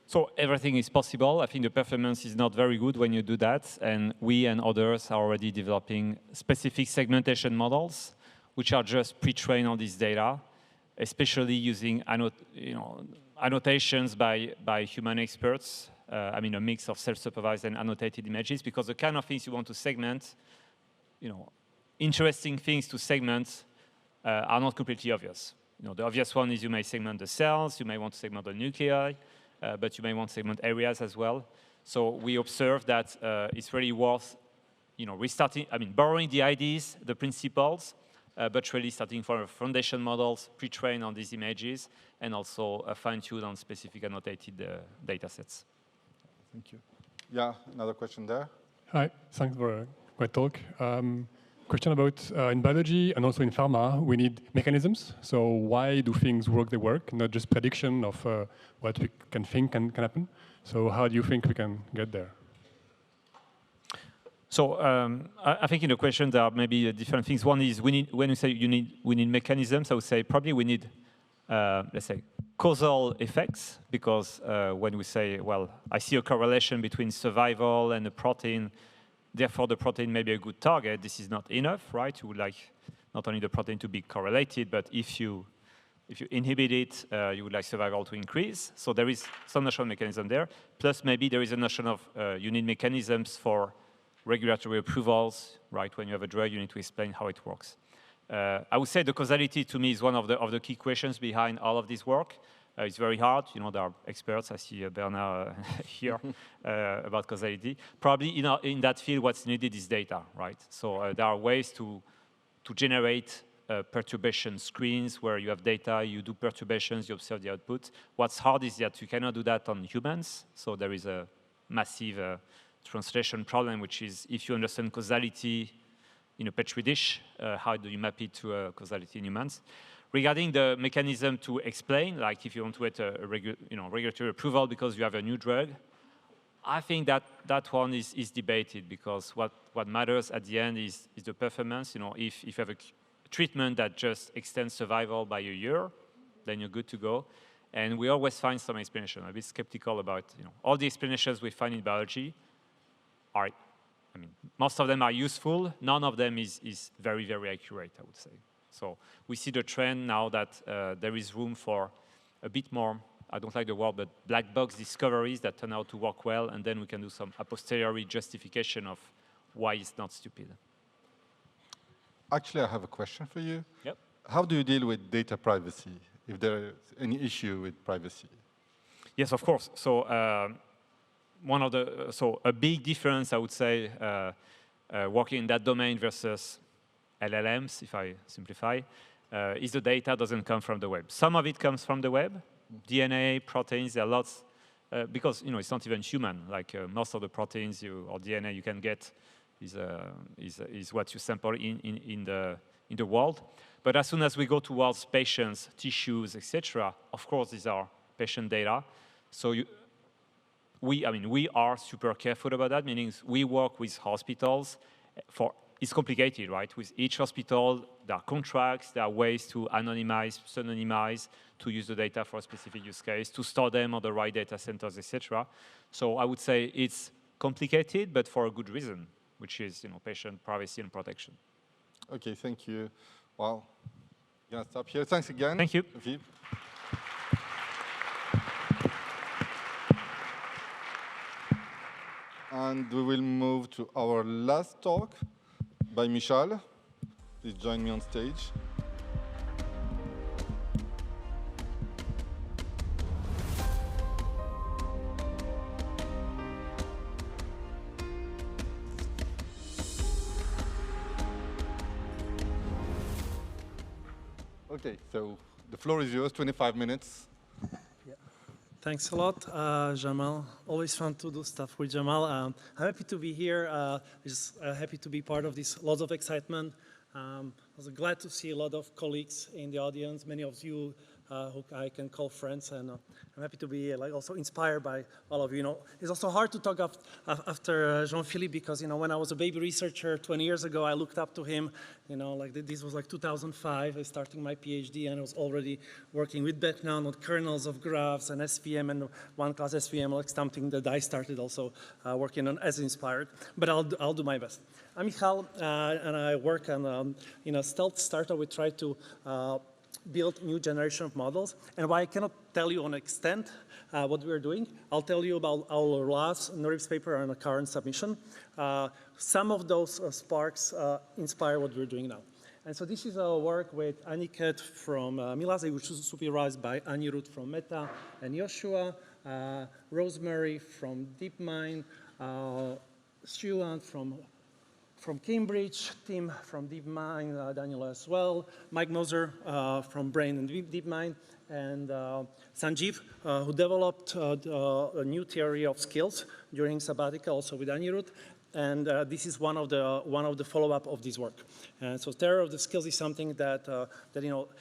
So everything is possible. I think the performance is not very good when you do that, and we and others are already developing specific segmentation models, which are just pre-trained on this data, especially using annotations by human experts. I mean, a mix of self-supervised and annotated images, because the kind of things you want to segment, interesting things to segment are not completely obvious. The obvious one is you may segment the cells, you may want to segment the nuclei, but you may want to segment areas as well. So we observe that it's really worth, borrowing the ideas, the principles, but really starting from foundation models, pre-trained on these images, and also fine-tuned on specific annotated data sets. Thank you. Yeah, another question there. Hi, thanks for a great talk. Question about in biology and also in pharma, we need mechanisms. So why do things work they work, not just prediction of what we can think can happen? So how do you think we can get there? So I think in the question there are maybe different things. One is when you say we need mechanisms, I would say probably we need let's say causal effects, because when we say, well, I see a correlation between survival and the protein, therefore the protein may be a good target, this is not enough, right? You would like not only the protein to be correlated, but if you inhibit it, you would like survival to increase. So there is some notion of mechanism there. Plus maybe there is a notion of you need mechanisms for regulatory approvals, right? When you have a drug, you need to explain how it works. I would say the causality to me is one of the key questions behind all of this work, It's very hard. You know, there are experts. I see Bernhard here about causality. Probably in that field, what's needed is data, right? So there are ways to generate perturbation screens where you have data, you do perturbations, you observe the output. What's hard is that you cannot do that on humans. So there is a massive translation problem, which is if you understand causality in a petri dish, how do you map it to causality in humans? Regarding the mechanism to explain, like if you want to get a regulatory approval because you have a new drug, I think that one is debated, because what matters at the end is the performance. You know, if you have a treatment that just extends survival by a year, then you're good to go. And we always find some explanation. I'm a bit skeptical about, all the explanations we find in biology are, most of them are useful. None of them is very, very accurate, I would say. So we see the trend now that there is room for a bit more, I don't like the word, but black box discoveries that turn out to work well, and then we can do some a posteriori justification of why it's not stupid. Actually, I have a question for you. Yep. How do you deal with data privacy, if there is any issue with privacy? Yes, of course. So a big difference, I would say, working in that domain versus LLMs, if I simplify, is the data doesn't come from the web. Some of it comes from the web, DNA, proteins. There are lots, because it's not even human. Like most of the proteins or DNA you can get is what you sample in the world. But as soon as we go towards patients, tissues, etc., of course these are patient data. So we are super careful about that. Meaning we work with hospitals it's complicated, right? With each hospital, there are contracts, there are ways to anonymize, pseudonymize, to use the data for a specific use case, to store them on the right data centers, etc. So I would say it's complicated, but for a good reason, which is patient privacy and protection. Okay, thank you. Well, I'm gonna stop here. Thanks again. Thank you. And we will move to our last talk by Michal. Please join me on stage. Okay, so the floor is yours, 25 minutes. Thanks a lot, Jamal. Always fun to do stuff with Jamal. I'm happy to be here. Just happy to be part of this. Lots of excitement. I was glad to see a lot of colleagues in the audience. Many of you who I can call friends, and I'm happy to be also inspired by all of you. It's also hard to talk after Jean-Philippe, because when I was a baby researcher 20 years ago, I looked up to him. This was 2005. I was starting my PhD, and I was already working with Bernhard on kernels of graphs and SVM, and one class SVM, like something that I started also working on as inspired. But I'll do my best. I'm Michal, and I work on a stealth startup. We try to build new generation of models. And while I cannot tell you on extent what we're doing, I'll tell you about our last NeurIPS paper and a current submission. Some of those sparks inspire what we're doing now. And so this is our work with Aniket from Milase, which is supervised by Anirudh from Meta, and Joshua, Rosemary from DeepMind, Stuart from Cambridge, Tim from DeepMind, Daniel as well, Mike Moser from Brain and DeepMind, and Sanjeev, who developed a new theory of skills during sabbatical, also with Anirudh. And this is one of the follow-up of this work. And so theory of the skills is something that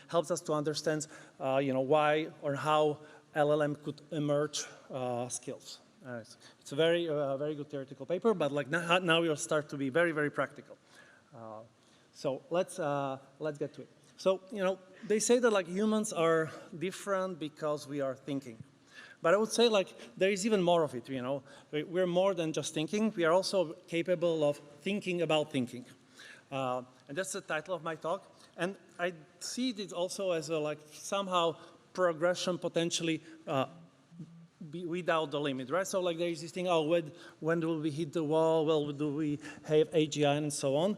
helps us to understand why or how LLM could emerge skills. It's a very good theoretical paper, but now we'll start to be very, very practical. So let's get to it. So they say that humans are different because we are thinking. But I would say there is even more of it. We're more than just thinking. We are also capable of thinking about thinking. And that's the title of my talk. And I see it also as a somehow progression potentially without the limit, right? So there is this thing, when will we hit the wall? Well, do we have AGI and so on?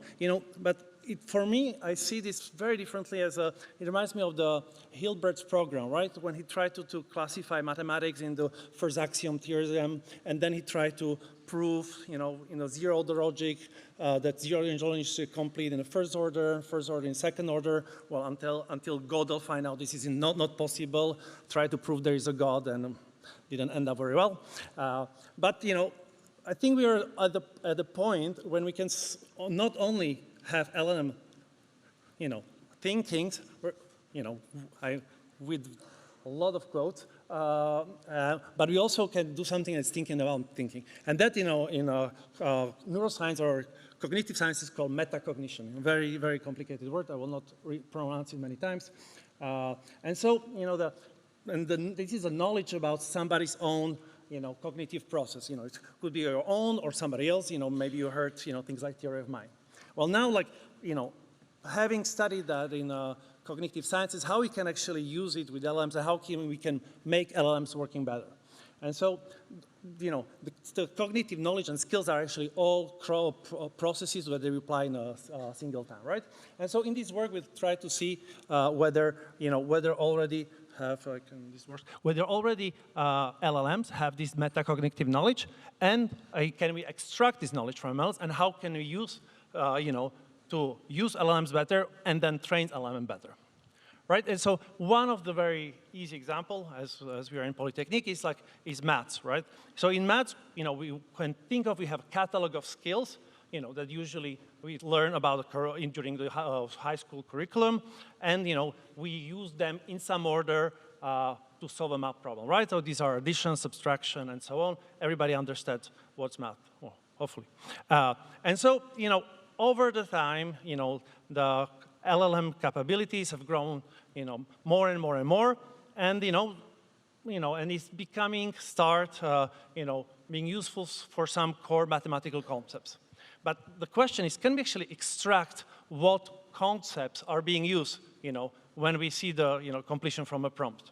But for me, I see this very differently as it reminds me of the Hilbert's program, right? When he tried to classify mathematics into first axiom, theorem, and then he tried to prove, zero-order logic, that zero-order logic is complete in the first order in second order, well, until Gödel find out this is not possible, try to prove there is a God, and didn't end up very well. But, I think we are at the point when we can not only have LLM, think things, with a lot of quotes, but we also can do something that's thinking about thinking. And that, in neuroscience or cognitive science is called metacognition. A very, very complicated word. I will not pronounce it many times. And so, this is a knowledge about somebody's own cognitive process. It could be your own or somebody else. Maybe you heard, things like theory of mind. Well, now, having studied that in cognitive sciences, how we can actually use it with LLMs and how we can make LLMs working better. And so, the cognitive knowledge and skills are actually all processes that they apply in a single time, right? And so, in this work, we try to see whether already whether already LLMs have this metacognitive knowledge, and can we extract this knowledge from MLs, and how can we use, to use LLMs better and then train LLM better, right? And so one of the very easy example, as we are in Polytechnique, is maths, right? So in maths, we can think of, we have a catalog of skills, that usually we learn about during the high school curriculum, and we use them in some order to solve a math problem, right? So these are addition, subtraction, and so on. Everybody understands what's math, well, hopefully. And so, over the time, the LLM capabilities have grown, more and more and more, and and it's becoming being useful for some core mathematical concepts. But the question is, can we actually extract what concepts are being used, when we see the, completion from a prompt?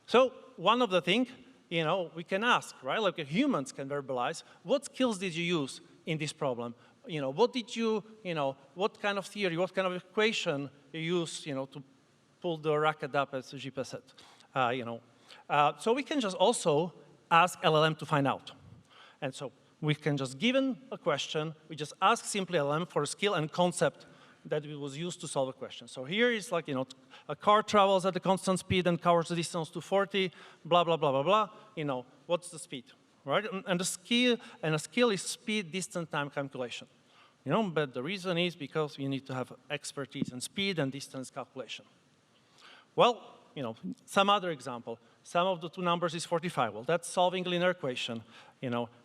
So one of the things, we can ask, right? Like humans can verbalize, what skills did you use in this problem? What did you, what kind of theory, what kind of equation you used, to pull the racket up, as Jeppe said, So we can just also ask LLM to find out. And so we can just, given a question, we just ask simply LLM for a skill and concept that it was used to solve a question. So here is like, a car travels at a constant speed and covers the distance to 40, blah, blah, blah, blah, blah. What's the speed, right? And a skill is speed, distance, time calculation. But the reason is because you need to have expertise in speed and distance calculation. Well, some other example. Sum of the two numbers is 45. Well, that's solving a linear equation.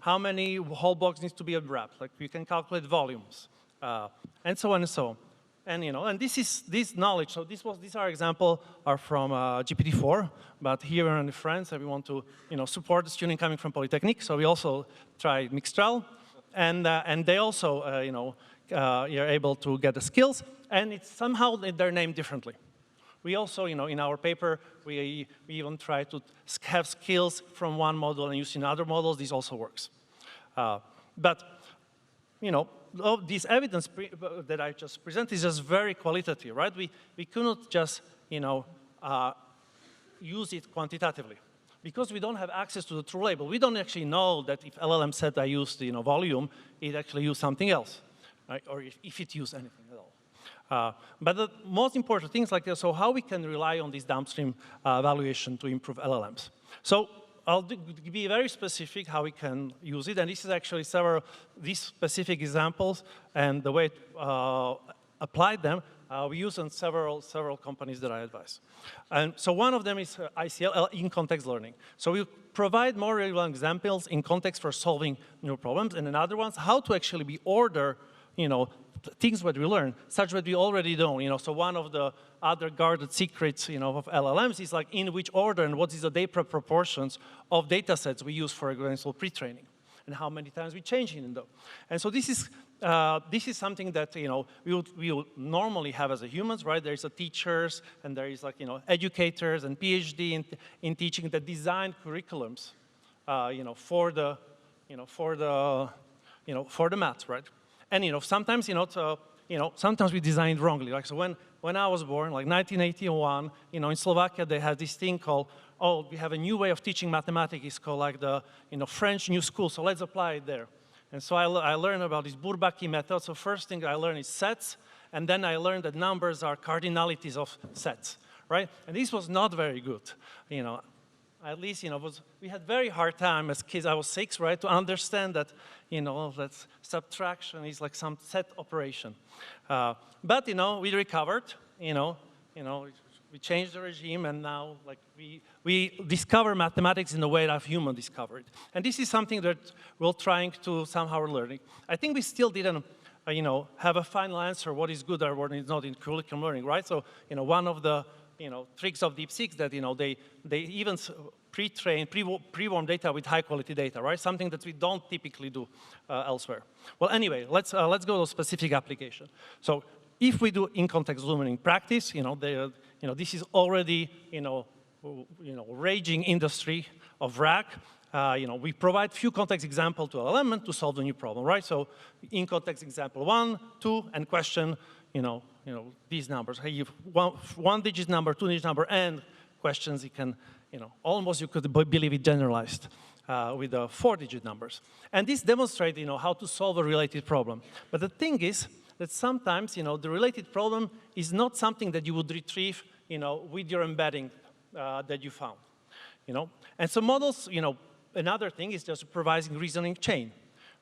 How many whole blocks needs to be wrapped? Like, you can calculate volumes, and so on and so on. And, and this knowledge, so these are examples are from GPT-4, but here in France, we want to, support the student coming from Polytechnique, so we also try Mixtral, and they also, you're able to get the skills, and it's somehow they're named differently. We also, in our paper, we even try to have skills from one model and use in other models. This also works. But, this evidence that I just presented is just very qualitative, right? We cannot just, use it quantitatively. Because we don't have access to the true label, we don't actually know that if LLM said I used, volume, it actually used something else, right? Or if it used anything at all. But the most important things like this, so how we can rely on this downstream evaluation to improve LLMs. So I'll be very specific how we can use it, and this is actually these specific examples and the way applied them, we use in several companies that I advise. And so one of them is ICL, in context learning. So we provide more relevant examples in context for solving new problems, and another one's how to actually be order, things that we learn, such that we already know. So one of the other guarded secrets, of LLMs is like in which order and what is the data proportions of data sets we use, for example, pre-training, and how many times we change in them. And so this is something that we would normally have as a humans, right? There's a teachers and there is educators and PhD in teaching that design curriculums, for the maths, right? And sometimes sometimes we design it wrongly. Like, so when I was born, like 1981, in Slovakia, they had this thing called, oh, we have a new way of teaching mathematics. It's called like the, French New School, so let's apply it there. And so I learned about this Bourbaki method. So first thing I learned is sets, and then I learned that numbers are cardinalities of sets, right? And this was not very good, At least, we had very hard time as kids. I was 6, right, to understand that, that subtraction is like some set operation. But, we recovered, we changed the regime, and now, like, we discover mathematics in the way that human discovered. And this is something that we're trying to somehow learn. I think we still didn't, have a final answer what is good or what is not in curriculum learning, right? So, one of the tricks of DeepSeek that, they even pre-train, pre-warm data with high-quality data, right? Something that we don't typically do elsewhere. Well, anyway, let's go to a specific application. So if we do in-context learning practice, this is already, raging industry of RAG. We provide few context examples to LLM to solve the new problem, right? So in-context example 1, 2, and question, these numbers. Hey, one-digit number, two-digit number, and questions you can, almost you could believe it generalized with the 4-digit numbers. And this demonstrates, how to solve a related problem. But the thing is that sometimes, the related problem is not something that you would retrieve, with your embedding that you found, And so models, another thing is just providing reasoning chain,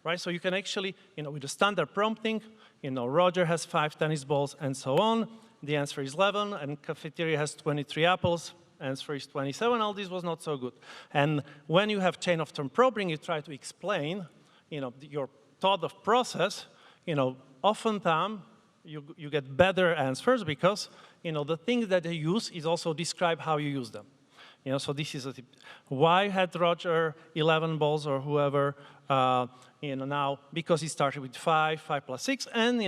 right? So you can actually, with the standard prompting, Roger has 5 tennis balls and so on. The answer is 11, and cafeteria has 23 apples. Answer is 27. All this was not so good. And when you have chain of term probing, you try to explain, your thought of process. Oftentimes you get better answers because, the things that they use is also describe how you use them. So this is a tip. Why had Roger 11 balls or whoever, now, because he started with 5 plus 6, and,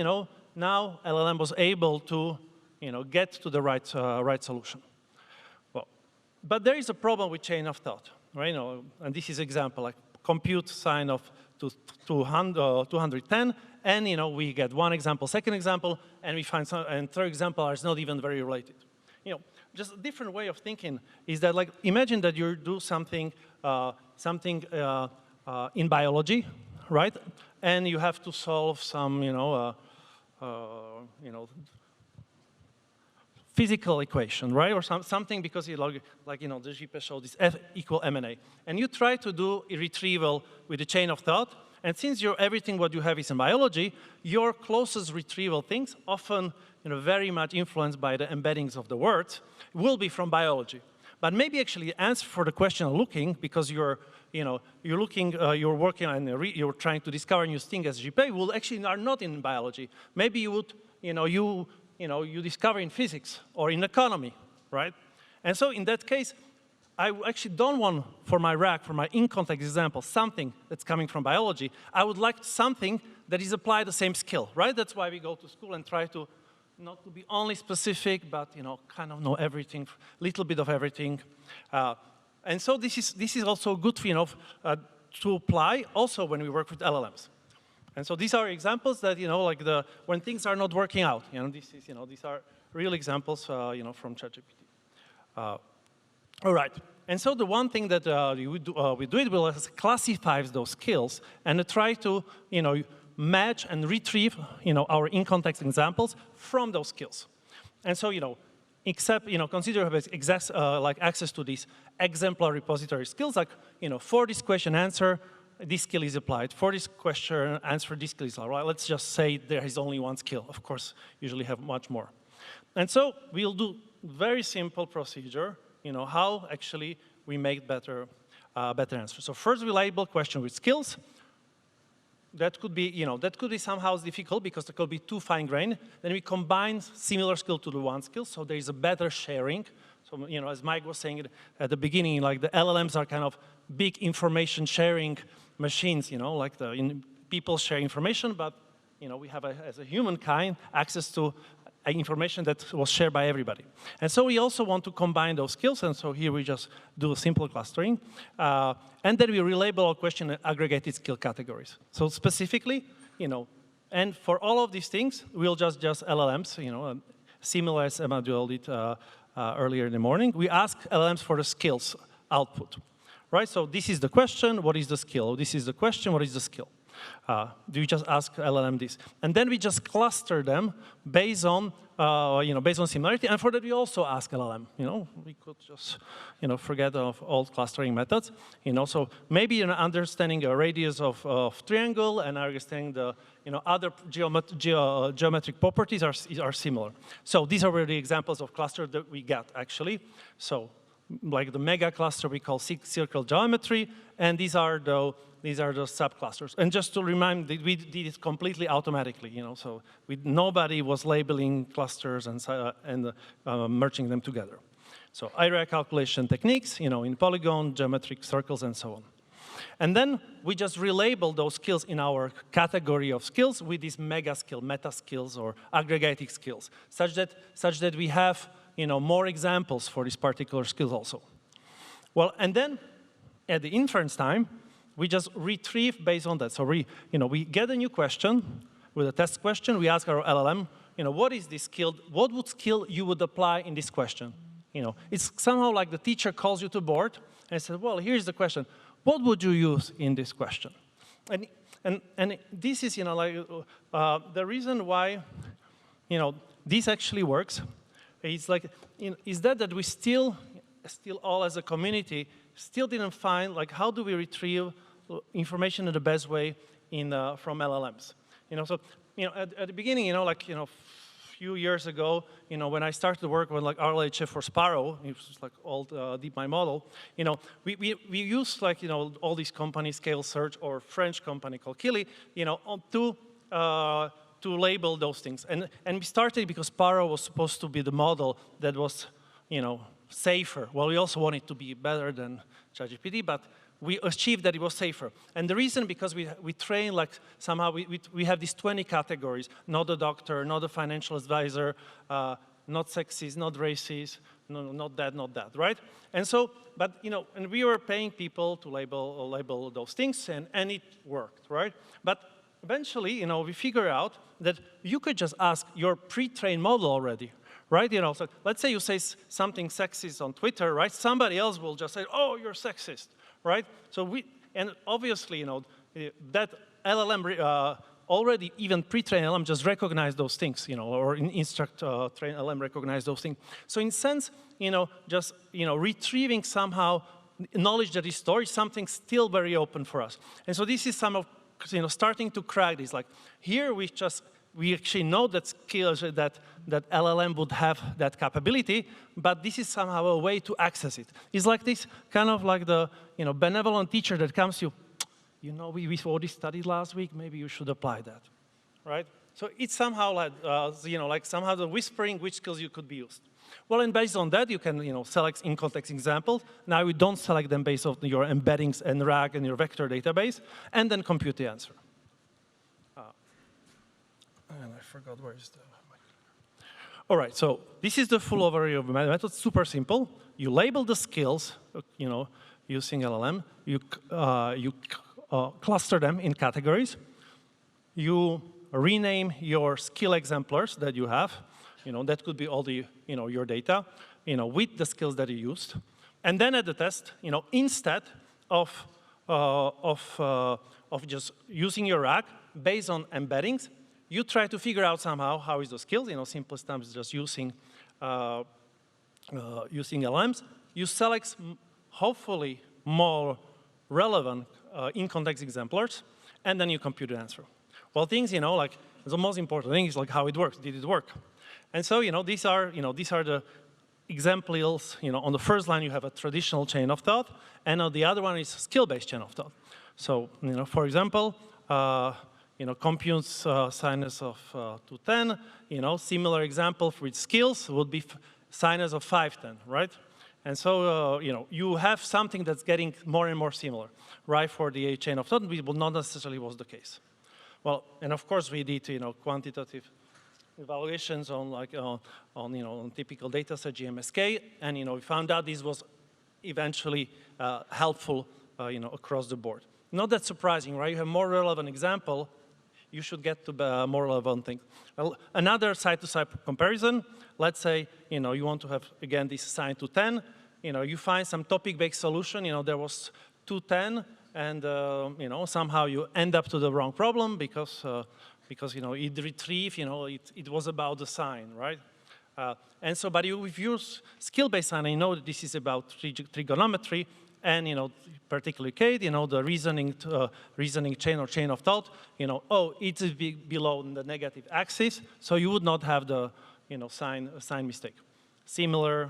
now LLM was able to, get to the right solution. Well, but there is a problem with chain of thought, right? And this is example, like compute sign of 210, and, we get one example, second example, and we find some, and third example is not even very related. Just a different way of thinking is that, like, imagine that you do something, in biology, right? And you have to solve some, physical equation, right? Or something because, the GP showed this F equal MNA. And you try to do a retrieval with the chain of thought. And since everything what you have is in biology, your closest retrieval things, often very much influenced by the embeddings of the words, will be from biology. But maybe actually the answer for the question you're looking, because you're working and you're trying to discover new things as GPA, will actually are not in biology. Maybe you would, you discover in physics or in economy, right? And so in that case, I actually don't want for my RAG, for my in-context example, something that's coming from biology. I would like something that is applied the same skill, right? That's why we go to school and try to not to be only specific, but kind of know everything, little bit of everything. And so this is also good to apply also when we work with LLMs. And so these are examples that like when things are not working out. These are real examples from ChatGPT. All right. And so the one thing that we do it will classify those skills and try to match and retrieve our in-context examples from those skills. And so consider you have like access to these exemplar repository skills, like for this question answer, this skill is applied. For this question answer, this skill is applied. Let's just say there is only one skill. Of course, usually have much more. And so we'll do very simple procedure. How actually we make better answers. So first we label question with skills. That could be, somehow difficult because there could be too fine-grained. Then we combine similar skill to the one skill, so there is a better sharing. So, as Mike was saying at the beginning, like the LLMs are kind of big information sharing machines, like people share information, but, we have, as a humankind, access to information that was shared by everybody. And so we also want to combine those skills, and so here we just do a simple clustering. And then we relabel our question in aggregated skill categories. So specifically, And for all of these things, we'll just LLMs, you know, similar as Emmanuel did earlier in the morning. We ask LLMs for the skills output, right? So this is the question, what is the skill? This is the question, what is the skill? Do you just ask LLM this? And then we just cluster them based on, based on similarity. And for that, we also ask LLM. You know, we could just, forget of old clustering methods. So maybe understanding a radius of triangle and understanding the, other geometric properties are similar. So these are really examples of clusters that we get actually. So like the mega cluster we call circle geometry, and these are the subclusters. And just to remind, we did it completely automatically, so nobody was labeling clusters and merging them together. So area calculation techniques, in polygon, geometric circles, and so on. And then we just relabel those skills in our category of skills with these mega skill, meta skills, or aggregating skills, such that we have more examples for this particular skill also. Well, and then at the inference time, we just retrieve based on that. So we get a new question with a test question. We ask our LLM, what is this skill? What would skill you would apply in this question? It's somehow like the teacher calls you to board and says, well, here's the question. What would you use in this question? And this is, the reason why, this actually works. It's like, is that we still all as a community still didn't find, like, how do we retrieve information in the best way from LLMs? So, at the beginning, a few years ago, when I started to work with like RLHF for Sparrow, it was like old DeepMind model, we used like, all these companies, Scale Search or French company called Kili, to label those things. And we started because Sparrow was supposed to be the model that was, safer. Well, we also want it to be better than ChatGPT, but we achieved that it was safer. And the reason, because we train, like, somehow we have these 20 categories, not a doctor, not a financial advisor, not sexist, not racist, no, not that, right? And so, but, and we were paying people to label those things, and it worked, right? But eventually, we figure out that you could just ask your pre-trained model already, right? So let's say you say something sexist on Twitter, right? Somebody else will just say, oh, you're sexist, right? So and obviously, that LLM already, even pre-trained LLM just recognize those things, or instruct trained LLM recognize those things. So in sense, just, retrieving somehow knowledge that is stored is something still very open for us. And so this is some of, starting to crack this. Like, here we actually know that skills that LLM would have that capability, but this is somehow a way to access it. It's like this kind of like the benevolent teacher that comes to you, we already studied last week, maybe you should apply that, right? So it's somehow like, like somehow the whispering which skills you could be used. Well, and based on that, you can, select in-context examples. Now we don't select them based on your embeddings and RAG and your vector database, and then compute the answer. And I forgot where is the... All right, so this is the full overview of the method. Super simple. You label the skills, using LLM. You cluster them in categories. You rename your skill exemplars that you have. That could be all the, your data, with the skills that you used. And then at the test, instead of just using your RAG based on embeddings, you try to figure out somehow how is the skills. Simplest times is just using LLMs. You select hopefully more relevant in-context exemplars, and then you compute the answer. Well, things, like the most important thing is like how it works. Did it work? And so, these are the examples. On the first line you have a traditional chain of thought, and on the other one is skill-based chain of thought. So, for example, computes sinus of 210. Similar example with skills would be sinus of 510, right? And so, you have something that's getting more and more similar, right? For the chain of thought, which not necessarily was the case. Well, and of course we did, quantitative evaluations on on typical data set GMSK, and we found out this was eventually helpful across the board. Not that surprising, right? You have more relevant example, you should get to the more relevant thing. Another side-to-side comparison, let's say, you want to have, again, this assigned to 10. You find some topic-based solution, there was 210, and, somehow you end up to the wrong problem because it retrieved, it was about the sign, right? And so, but if you use skill-based sign, that this is about trigonometry, and, particularly Kate, the reasoning chain or chain of thought, oh, it's below the negative axis, so you would not have the, sign mistake. Similar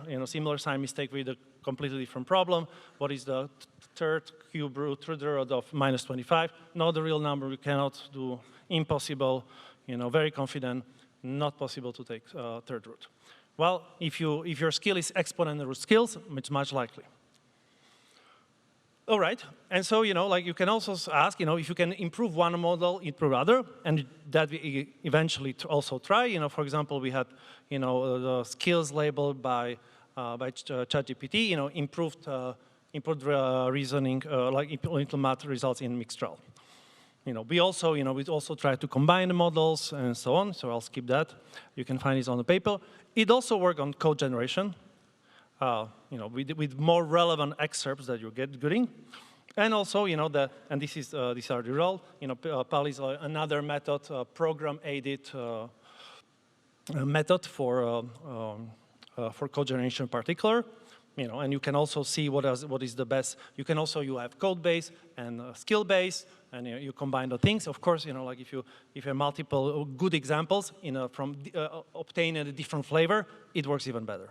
sign mistake with a completely different problem. What is the third cube root of minus 25? Not the real number, we cannot do, impossible, very confident, not possible to take third root. Well, if your skill is exponent root skills, it's much likely. All right, and so, like you can also ask, if you can improve one model, improve other, and that we eventually also try. For example, we had, the skills labeled by ChatGPT, improved reasoning, like improved math results in mixed trial. We also try to combine the models and so on, so I'll skip that. You can find this on the paper. It also worked on code generation. With more relevant excerpts that you're getting. And also, and these are the result, PAL is another method, program-aided method for code generation in particular. And you can also see what is the best. You can also, you have code-based and skill-based, and you combine the things. Of course, like if you have multiple good examples, from obtaining a different flavor, it works even better.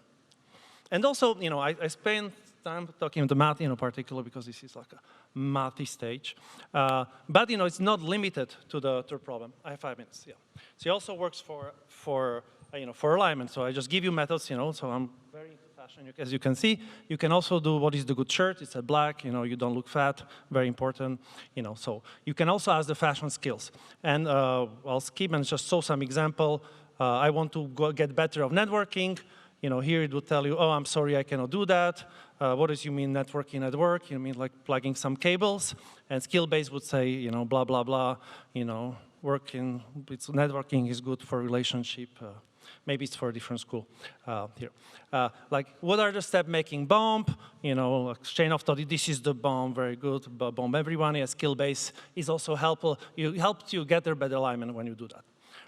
And also, I spend time talking about math, particularly because this is like a mathy stage. But, it's not limited to the third problem. I have 5 minutes, yeah. So it also works for alignment. So I just give you methods, so I'm very into fashion. As you can see, you can also do what is the good shirt. It's a black, you don't look fat, very important, So you can also ask the fashion skills. And I'll skip and just show some example. I want to get better of networking. Here it will tell you, oh, I'm sorry, I cannot do that. What does you mean networking at work? You mean like plugging some cables? And skill-based would say, blah, blah, blah, networking is good for relationship. Maybe it's for a different school here. Like, what are the steps making bomb? Like chain of thought, this is the bomb, very good, bomb everyone. Yeah, skill-based is also helpful. It helps you get a better alignment when you do that,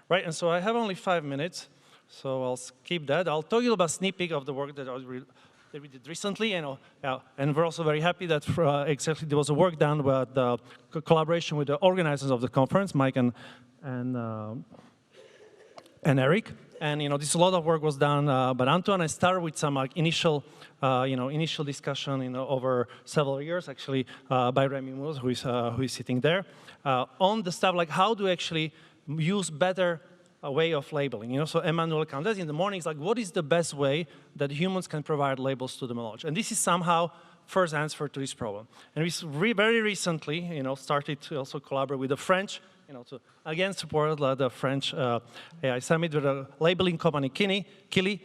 right? And so I have only 5 minutes. So I'll skip that. I'll tell you about a sneak peek of the work that we did recently. And we're also very happy that exactly there was a work done with the collaboration with the organizers of the conference, Mike and Eric. And this a lot of work was done by Antoine. I started with some initial discussion over several years, actually, by Remy Moos, who is sitting there, on the stuff like how do we actually use better a way of labeling. So Emmanuel Candes in the morning is like, what is the best way that humans can provide labels to the knowledge? And this is somehow first answer to this problem. And we very recently, started to also collaborate with the French, to again support the French AI Summit with a labeling company, Kili.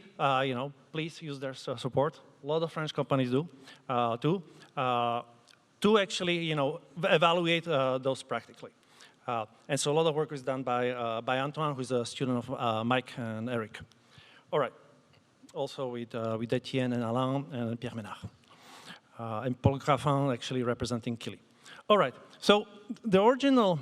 Please use their support. A lot of French companies do, to actually, evaluate those practically. And so a lot of work was done by Antoine, who's a student of Mike and Eric. All right. Also with Etienne and Alain and Pierre Ménard. And Paul Graffin actually representing Kili. All right. So the original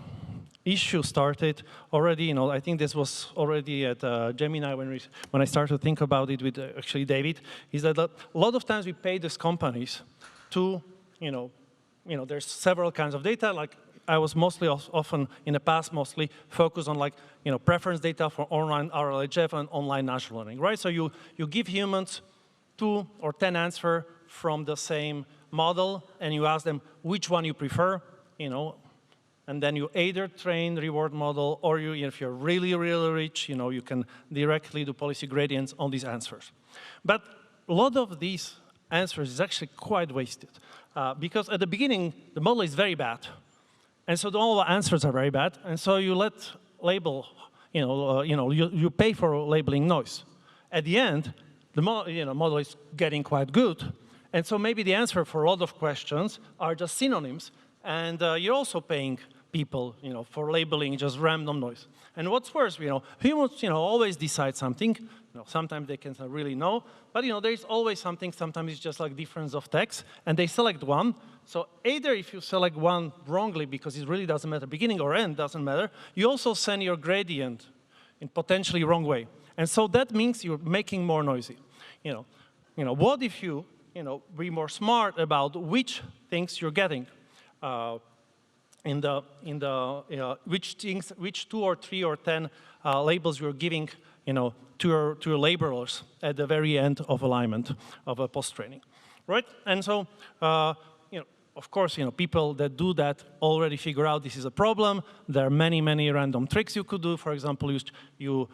issue started already, I think this was already at Gemini when I started to think about it with actually David, is that a lot of times we pay these companies to, there's several kinds of data, like I was often in the past mostly focused on preference data for online RLHF and online natural learning, right? So you give humans 2 or 10 answers from the same model and you ask them which one you prefer, and then you either train reward model or if you're really, really rich, you can directly do policy gradients on these answers. But a lot of these answers is actually quite wasted because at the beginning, the model is very bad. And so all the answers are very bad, and so you let label, you pay for labeling noise. At the end, the model is getting quite good, and so maybe the answer for a lot of questions are just synonyms, and you're also paying people, for labeling just random noise. And what's worse, humans, always decide something. Sometimes they can really know, but there's always something. Sometimes it's just like difference of text, and they select one. So either if you select one wrongly because it really doesn't matter, beginning or end doesn't matter, you also send your gradient in potentially wrong way, and so that means you're making more noisy. What if you be more smart about which things you're getting? Which 2 or 3 or 10 labels you're giving, to your labelers at the very end of alignment of a post-training, right? And so, of course, people that do that already figure out this is a problem. There are many, many random tricks you could do. For example, you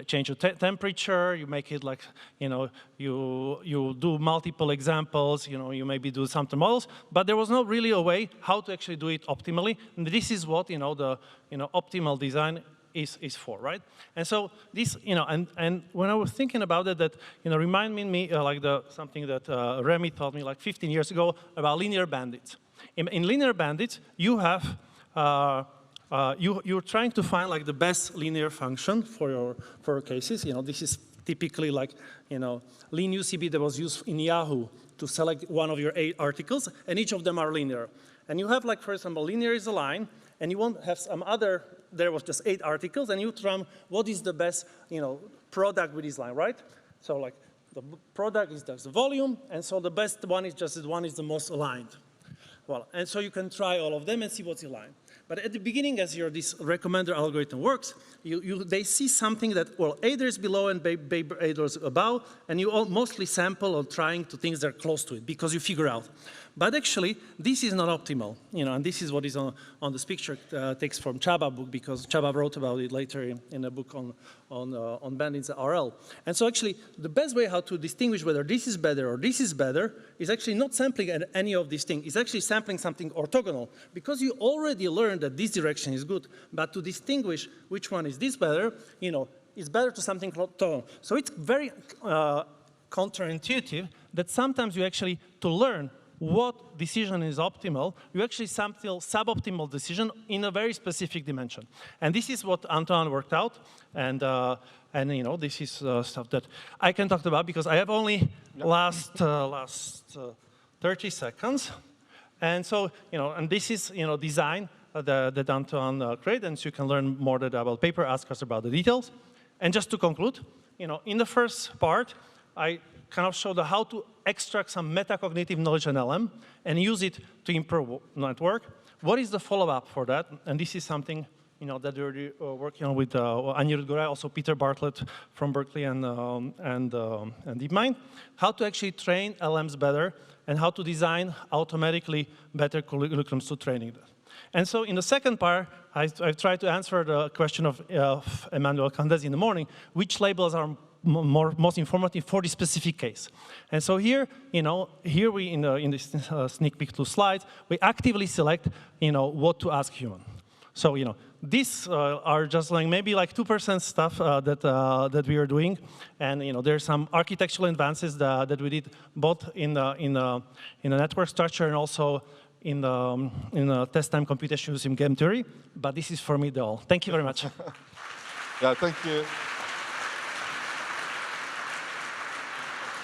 change the temperature, you make it like, you do multiple examples, you maybe do something models, but there was not really a way how to actually do it optimally. And this is what, the optimal design is for, right? And so this, and when I was thinking about it, that, reminded me like something that Remy taught me like 15 years ago about linear bandits. In linear bandits, you have, you're trying to find like the best linear function for your cases. This is typically like, lean UCB that was used in Yahoo to select one of your 8 articles, and each of them are linear. And you have like, for example, linear is a line, and you won't have some other, there was just 8 articles, and you try what is the best, product with this line, right? So like the product is just the volume, and so the best one is just the one is the most aligned. Well, and so you can try all of them and see what's aligned. But at the beginning, as this recommender algorithm works, they see something that, well, either is below and either is above, and you all mostly sample or trying to things that are close to it because you figure out. But actually, this is not optimal, and this is what is on this picture takes from Chaubard book, because Chaubard wrote about it later in a book on bandits RL. And so actually, the best way how to distinguish whether this is better or this is better is actually not sampling any of these things. It's actually sampling something orthogonal, because you already learned that this direction is good. But to distinguish which one is this better, it's better to something orthogonal. So it's very counterintuitive that sometimes you actually, to learn what decision is optimal, you actually sample suboptimal decision in a very specific dimension. And this is what Antoine worked out, and this is stuff that I can talk about because I have only last 30 seconds. And so, and this is, design that Antoine created, and so you can learn more about paper, ask us about the details. And just to conclude, in the first part, I kind of showed how to extract some metacognitive knowledge in LM and use it to improve network. What is the follow-up for that? And this is something that we're working on with Anirudh Gorai, also Peter Bartlett from Berkeley and DeepMind. How to actually train LMs better and how to design automatically better curriculums to training them. And so in the second part, I've tried to answer the question of Emmanuel Candesi in the morning, which labels are most informative for the specific case. And so here, here we, in this sneak peek 2 slides, we actively select, what to ask human. So, these are just like maybe like 2% stuff that we are doing. And, there's some architectural advances that we did both in the network structure and also in the test time computation using game theory. But this is for me all. Thank you very much. Yeah, thank you.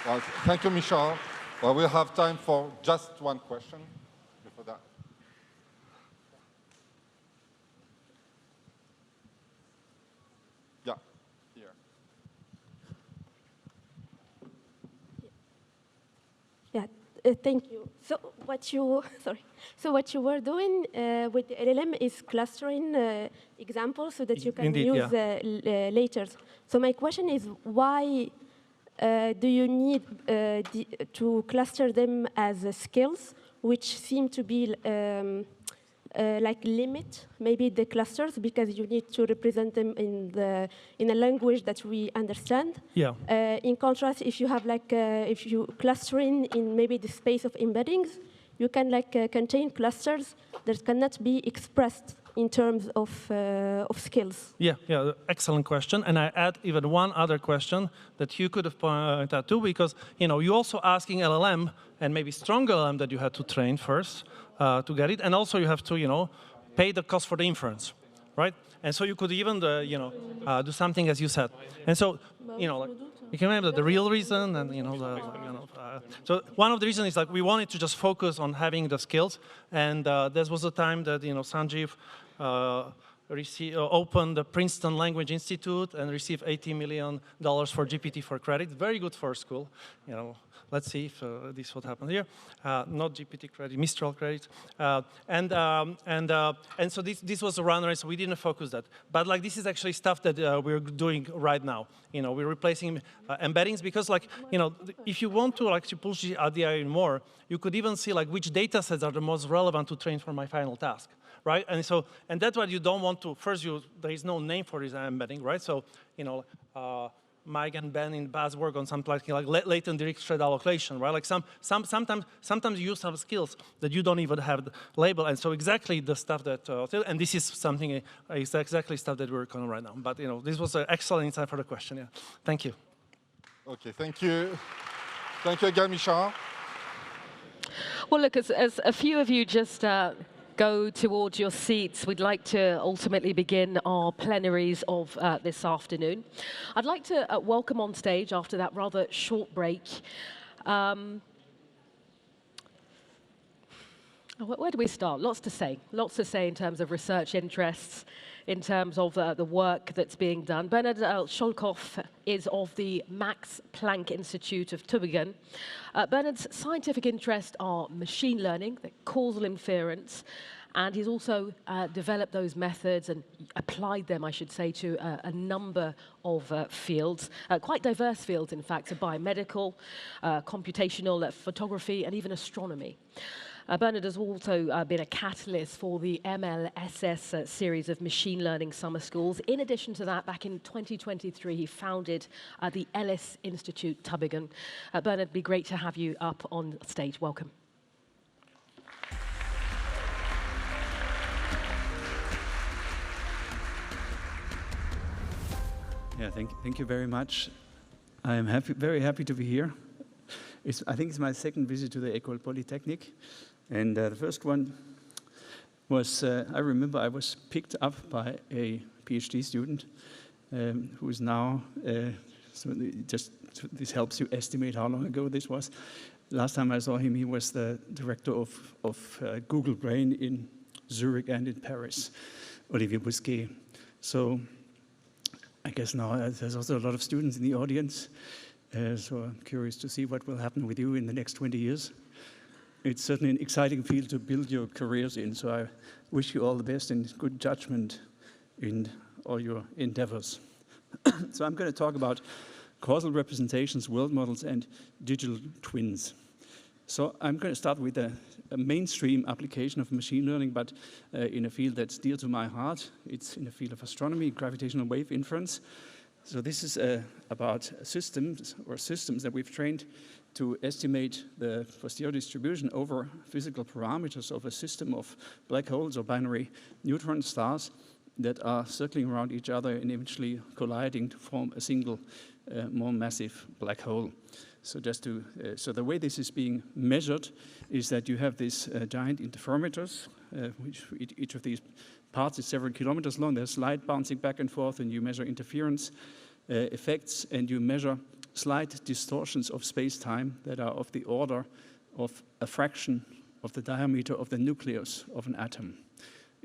Well, thank you, Michal. Well, we'll have time for just one question before that. Yeah, here. Yeah, thank you. So what you were doing with the LLM is clustering examples so that you can use later. So my question is, why do you need to cluster them as skills, which seem to be like limit maybe the clusters because you need to represent them in a language that we understand. Yeah. In contrast, if you have like if you clustering in maybe the space of embeddings, you can like contain clusters that cannot be expressed in terms of skills. Yeah, excellent question. And I add even one other question that you could have pointed out too, because you're also asking LLM and maybe stronger LLM that you had to train first to get it, and also you have to pay the cost for the inference, right? And so you could even, do something as you said. And so, like, you can remember the real reason, and so one of the reasons is like we wanted to just focus on having the skills, and this was the time that Sanjeev opened the Princeton Language Institute and received $80 million for GPT-4 credit. Very good for school, Let's see if this would happen here. Not GPT credit, Mistral credit. And so this was a runner, so we didn't focus that. But like this is actually stuff that we're doing right now. We're replacing embeddings because if you want to push the RDI more, you could even see which data sets are the most relevant to train for my final task. Right, and that's what you don't want to. First, there is no name for this embedding, right? So, Mike and Ben in Baz work on something like latent direct thread allocation, right? Like sometimes you use some skills that you don't even have the label, and so exactly the stuff that, and this is something is exactly stuff that we're working on right now. But this was an excellent insight for the question. Yeah, thank you. Okay, thank you. Thank you again, Michal. Well, look, as a few of you just go towards your seats, we'd like to ultimately begin our plenaries of this afternoon. I'd like to welcome on stage, after that rather short break, where do we start? Lots to say in terms of research interests, in terms of the work that's being done. Bernhard Schölkopf is of the Max Planck Institute of Tübingen. Bernhard's scientific interests are machine learning, the causal inference, and he's also developed those methods and applied them, I should say, to a number of fields, quite diverse fields, in fact, biomedical, computational photography, and even astronomy. Bernhard has also been a catalyst for the MLSS series of machine learning summer schools. In addition to that, back in 2023, he founded the Ellis Institute Tübingen. Bernhard, it'd be great to have you up on stage. Welcome. Yeah, thank you very much. I am very happy to be here. I think it's my second visit to the École Polytechnique. And the first one was, I remember I was picked up by a PhD student who is now, this helps you estimate how long ago this was. Last time I saw him, he was the director of Google Brain in Zurich and in Paris, Olivier Bousquet. So I guess now there's also a lot of students in the audience. So I'm curious to see what will happen with you in the next 20 years. It's certainly an exciting field to build your careers in, so I wish you all the best and good judgment in all your endeavors. So I'm going to talk about causal representations, world models, and digital twins. So I'm going to start with a mainstream application of machine learning, but in a field that's dear to my heart. It's in the field of astronomy, gravitational wave inference. So this is about systems that we've trained to estimate the posterior distribution over physical parameters of a system of black holes or binary neutron stars that are circling around each other and eventually colliding to form a single, more massive black hole. So so the way this is being measured is that you have these giant interferometers, which each of these parts is several kilometers long. There's light bouncing back and forth, and you measure interference effects, and you measure slight distortions of space-time that are of the order of a fraction of the diameter of the nucleus of an atom.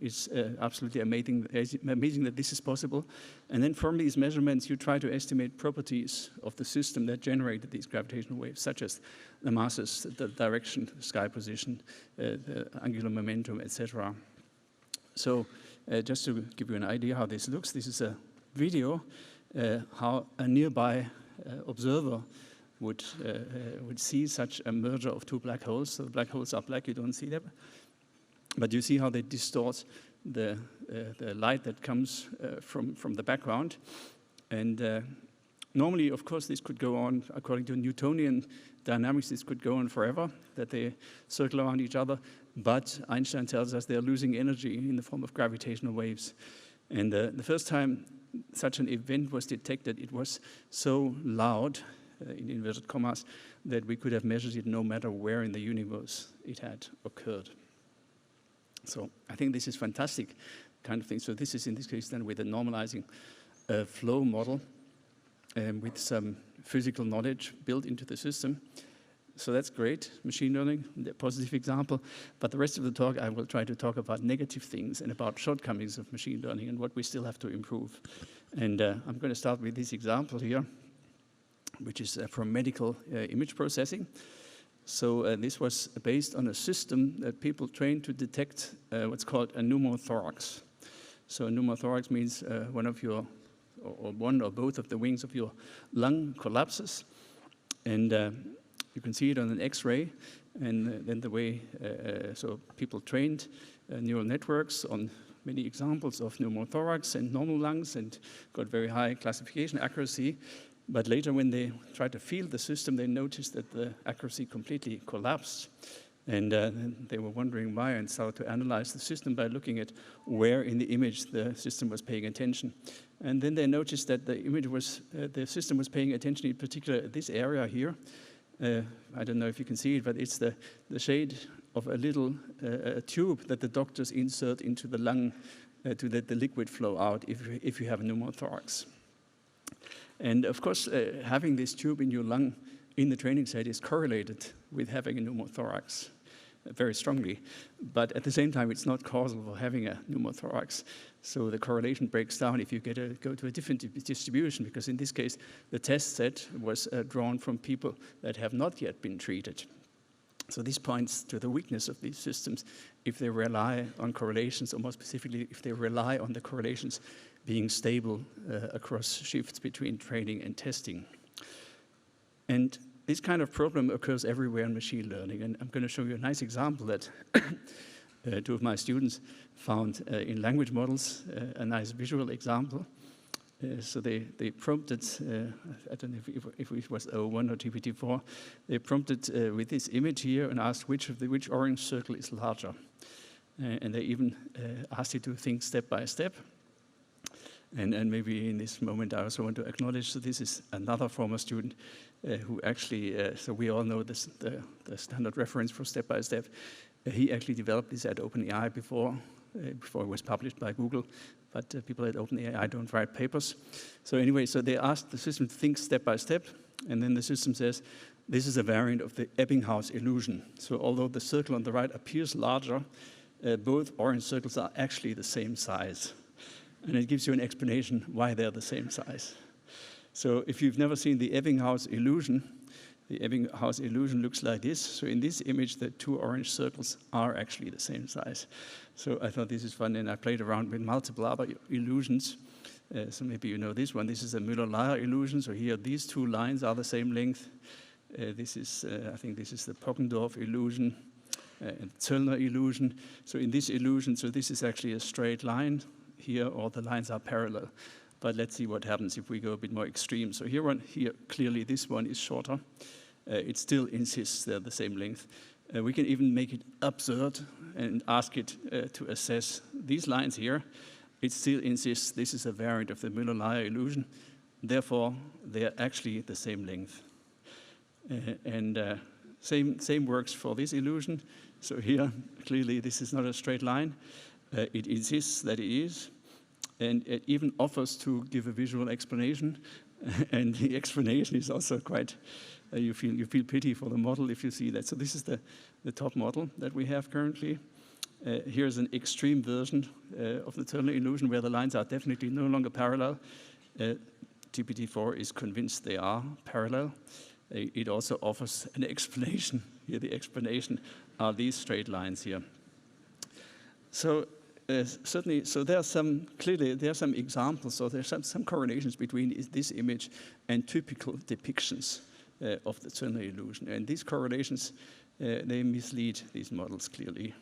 It's absolutely amazing that this is possible. And then from these measurements, you try to estimate properties of the system that generated these gravitational waves, such as the masses, the direction, the sky position, the angular momentum, etc. So just to give you an idea how this looks, this is a video how a nearby observer would see such a merger of two black holes. So the black holes are black, you don't see them. But you see how they distort the light that comes from the background. And normally, of course, this could go on, according to Newtonian dynamics, this could go on forever, that they circle around each other. But Einstein tells us they're losing energy in the form of gravitational waves. And the first time such an event was detected, it was so loud, in inverted commas, that we could have measured it no matter where in the universe it had occurred. So I think this is fantastic kind of thing. So this is in this case then with a normalizing flow model with some physical knowledge built into the system. So that's great, machine learning, the positive example. But the rest of the talk, I will try to talk about negative things and about shortcomings of machine learning and what we still have to improve. And I'm going to start with this example here, which is from medical image processing. So this was based on a system that people trained to detect what's called a pneumothorax. So a pneumothorax means one of your, or one or both of the wings of your lung collapses. And you can see it on an X-ray, and then the way, so people trained neural networks on many examples of pneumothorax and normal lungs and got very high classification accuracy. But later when they tried to feel the system, they noticed that the accuracy completely collapsed. And they were wondering why, and started to analyze the system by looking at where in the image the system was paying attention. And then they noticed that the image was, the system was paying attention in particular at this area here. I don't know if you can see it, but it's the shade of a little tube that the doctors insert into the lung to let the liquid flow out if you have a pneumothorax. And of course, having this tube in your lung in the training set is correlated with having a pneumothorax very strongly. But at the same time, it's not causal for having a pneumothorax. So the correlation breaks down if you go to a different distribution, because in this case, the test set was drawn from people that have not yet been treated. So this points to the weakness of these systems if they rely on correlations, or more specifically, if they rely on the correlations being stable across shifts between training and testing. And this kind of problem occurs everywhere in machine learning. And I'm going to show you a nice example that two of my students found in language models, a nice visual example. So they prompted, I don't know if it was O1 or GPT-4, they prompted with this image here and asked which orange circle is larger. And they even asked it to think step by step. And maybe in this moment I also want to acknowledge that this is another former student who actually, so we all know this, the standard reference for step by step. He actually developed this at OpenAI before it was published by Google, but people at OpenAI don't write papers. So anyway, so they asked the system to think step by step, and then the system says, this is a variant of the Ebbinghaus illusion. So although the circle on the right appears larger, both orange circles are actually the same size. And it gives you an explanation why they're the same size. So if you've never seen the Ebbinghaus illusion looks like this. So in this image, the two orange circles are actually the same size. So I thought this is fun, and I played around with multiple other illusions. So maybe you know this one. This is a Müller-Lyer illusion. So here, these two lines are the same length. This is, I think this is the Poggendorf illusion and Zöllner illusion. So in this illusion, so this is actually a straight line. Here, all the lines are parallel. But let's see what happens if we go a bit more extreme. So here, clearly this one is shorter. It still insists they're the same length. We can even make it absurd and ask it to assess these lines here. It still insists this is a variant of the Müller-Lyer illusion. Therefore, they're actually the same length. Same works for this illusion. So here, clearly this is not a straight line. It insists that it is. And it even offers to give a visual explanation, and the explanation is also quite, you feel pity for the model if you see that. So this is the top model that we have currently. Here's an extreme version of the Zöllner illusion where the lines are definitely no longer parallel. GPT-4 is convinced they are parallel. It also offers an explanation. Here the explanation are these straight lines here. So certainly, so there are some examples, so there's some correlations between this image and typical depictions of the Zöllner illusion. And these correlations, they mislead these models clearly.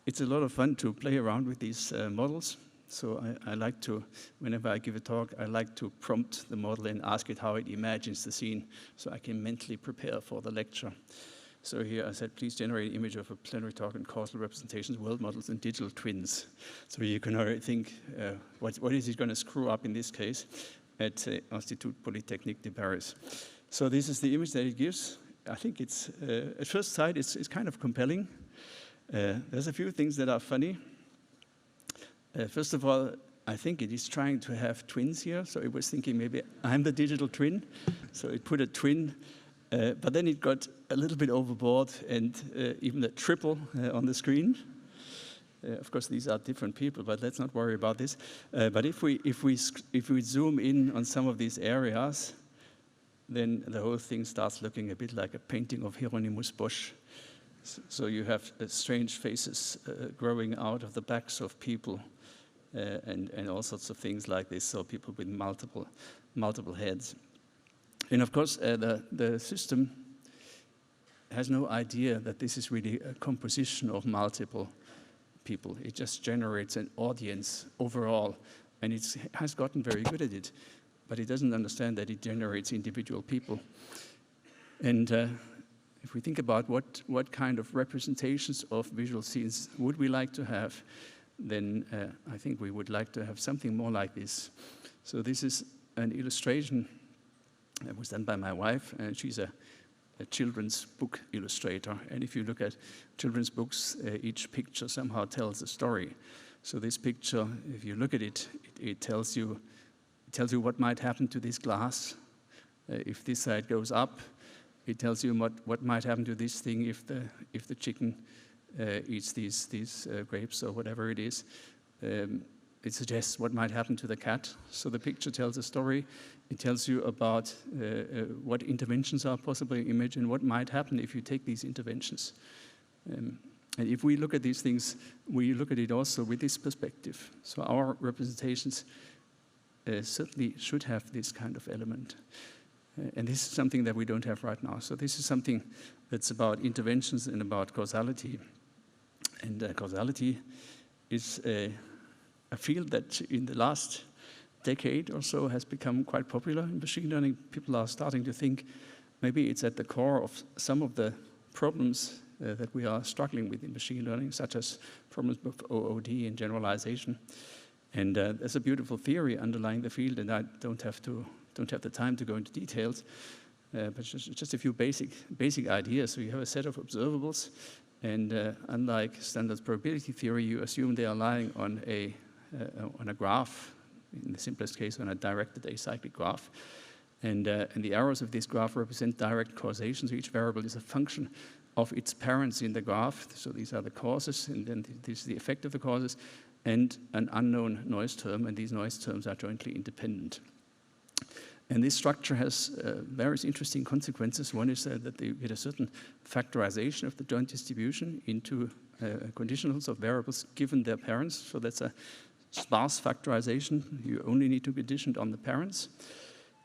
It's a lot of fun to play around with these models. So I like to, whenever I give a talk, I like to prompt the model and ask it how it imagines the scene so I can mentally prepare for the lecture. So here I said, please generate an image of a plenary talk and causal representations, world models, and digital twins. So you can already think, what is it going to screw up in this case at Institut Polytechnique de Paris. So this is the image that it gives. I think it's, at first sight, it's kind of compelling. There's a few things that are funny. First of all, I think it is trying to have twins here, so it was thinking maybe I'm the digital twin, so it put a twin, but then it got a little bit overboard and even a triple on the screen. Of course, these are different people, but let's not worry about this. But if we zoom in on some of these areas, then the whole thing starts looking a bit like a painting of Hieronymus Bosch. So you have strange faces growing out of the backs of people. And all sorts of things like this, so people with multiple heads. And of course, the system has no idea that this is really a composition of multiple people. It just generates an audience overall, and it has gotten very good at it, but it doesn't understand that it generates individual people. And if we think about what kind of representations of visual scenes would we like to have, then I think we would like to have something more like this. So this is an illustration that was done by my wife, and she's a children's book illustrator. And if you look at children's books, each picture somehow tells a story. So this picture, if you look at it, it tells you what might happen to this glass if this side goes up. It tells you what might happen to this thing if the chicken eats these grapes or whatever it is. It suggests what might happen to the cat. So the picture tells a story. It tells you about what interventions are possible in image and what might happen if you take these interventions. And if we look at these things, we look at it also with this perspective. So our representations certainly should have this kind of element. And this is something that we don't have right now. So this is something that's about interventions and about causality. And causality is a field that in the last decade or so has become quite popular in machine learning. People are starting to think maybe it's at the core of some of the problems that we are struggling with in machine learning, such as problems with OOD and generalization. And there's a beautiful theory underlying the field, and I don't have the time to go into details, but just a few basic ideas. So you have a set of observables, and unlike standard probability theory, you assume they are lying on a graph, in the simplest case on a directed acyclic graph. And the arrows of this graph represent direct causation, so each variable is a function of its parents in the graph. So these are the causes, and then this is the effect of the causes, and an unknown noise term, and these noise terms are jointly independent. And this structure has various interesting consequences. One is that you get a certain factorization of the joint distribution into conditionals of variables given their parents. So that's a sparse factorization. You only need to condition on the parents.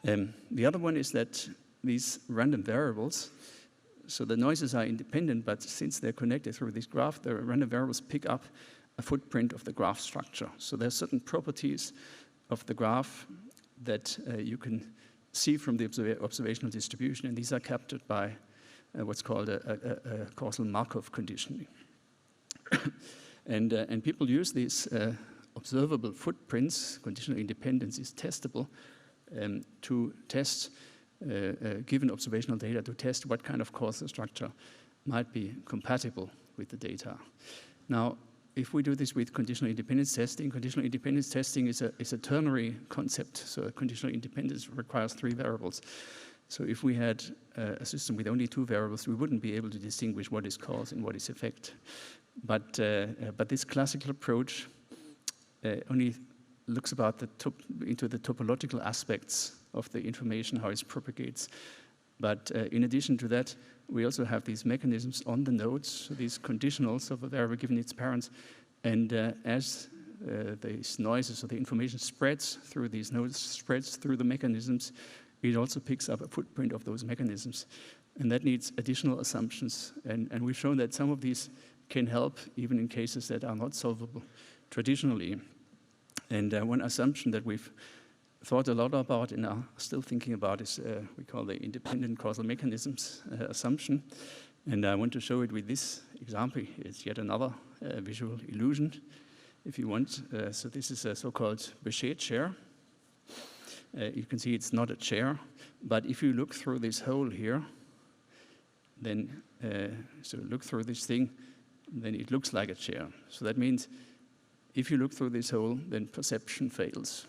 The other one is that these random variables, so the noises are independent, but since they're connected through this graph, the random variables pick up a footprint of the graph structure. So there are certain properties of the graph that you can see from the observational distribution, and these are captured by what's called a causal Markov conditioning. And people use these observable footprints, conditional independence is testable, to test given observational data, to test what kind of causal structure might be compatible with the data. Now, if we do this with conditional independence testing is a ternary concept. So conditional independence requires 3 variables. So if we had a system with only 2 variables, we wouldn't be able to distinguish what is cause and what is effect. But this classical approach only looks into the topological aspects of the information, how it propagates. But in addition to that, we also have these mechanisms on the nodes, these conditionals of a variable given its parents, and as these noises or the information spreads through these nodes, spreads through the mechanisms, it also picks up a footprint of those mechanisms. And that needs additional assumptions. And we've shown that some of these can help even in cases that are not solvable traditionally. And one assumption that we've thought a lot about and are still thinking about is we call the independent causal mechanisms assumption. And I want to show it with this example. It's yet another visual illusion, if you want. So this is a so-called Bechet chair. You can see it's not a chair, but if you look through this hole here, then so look through this thing, then it looks like a chair. So that means if you look through this hole, then perception fails.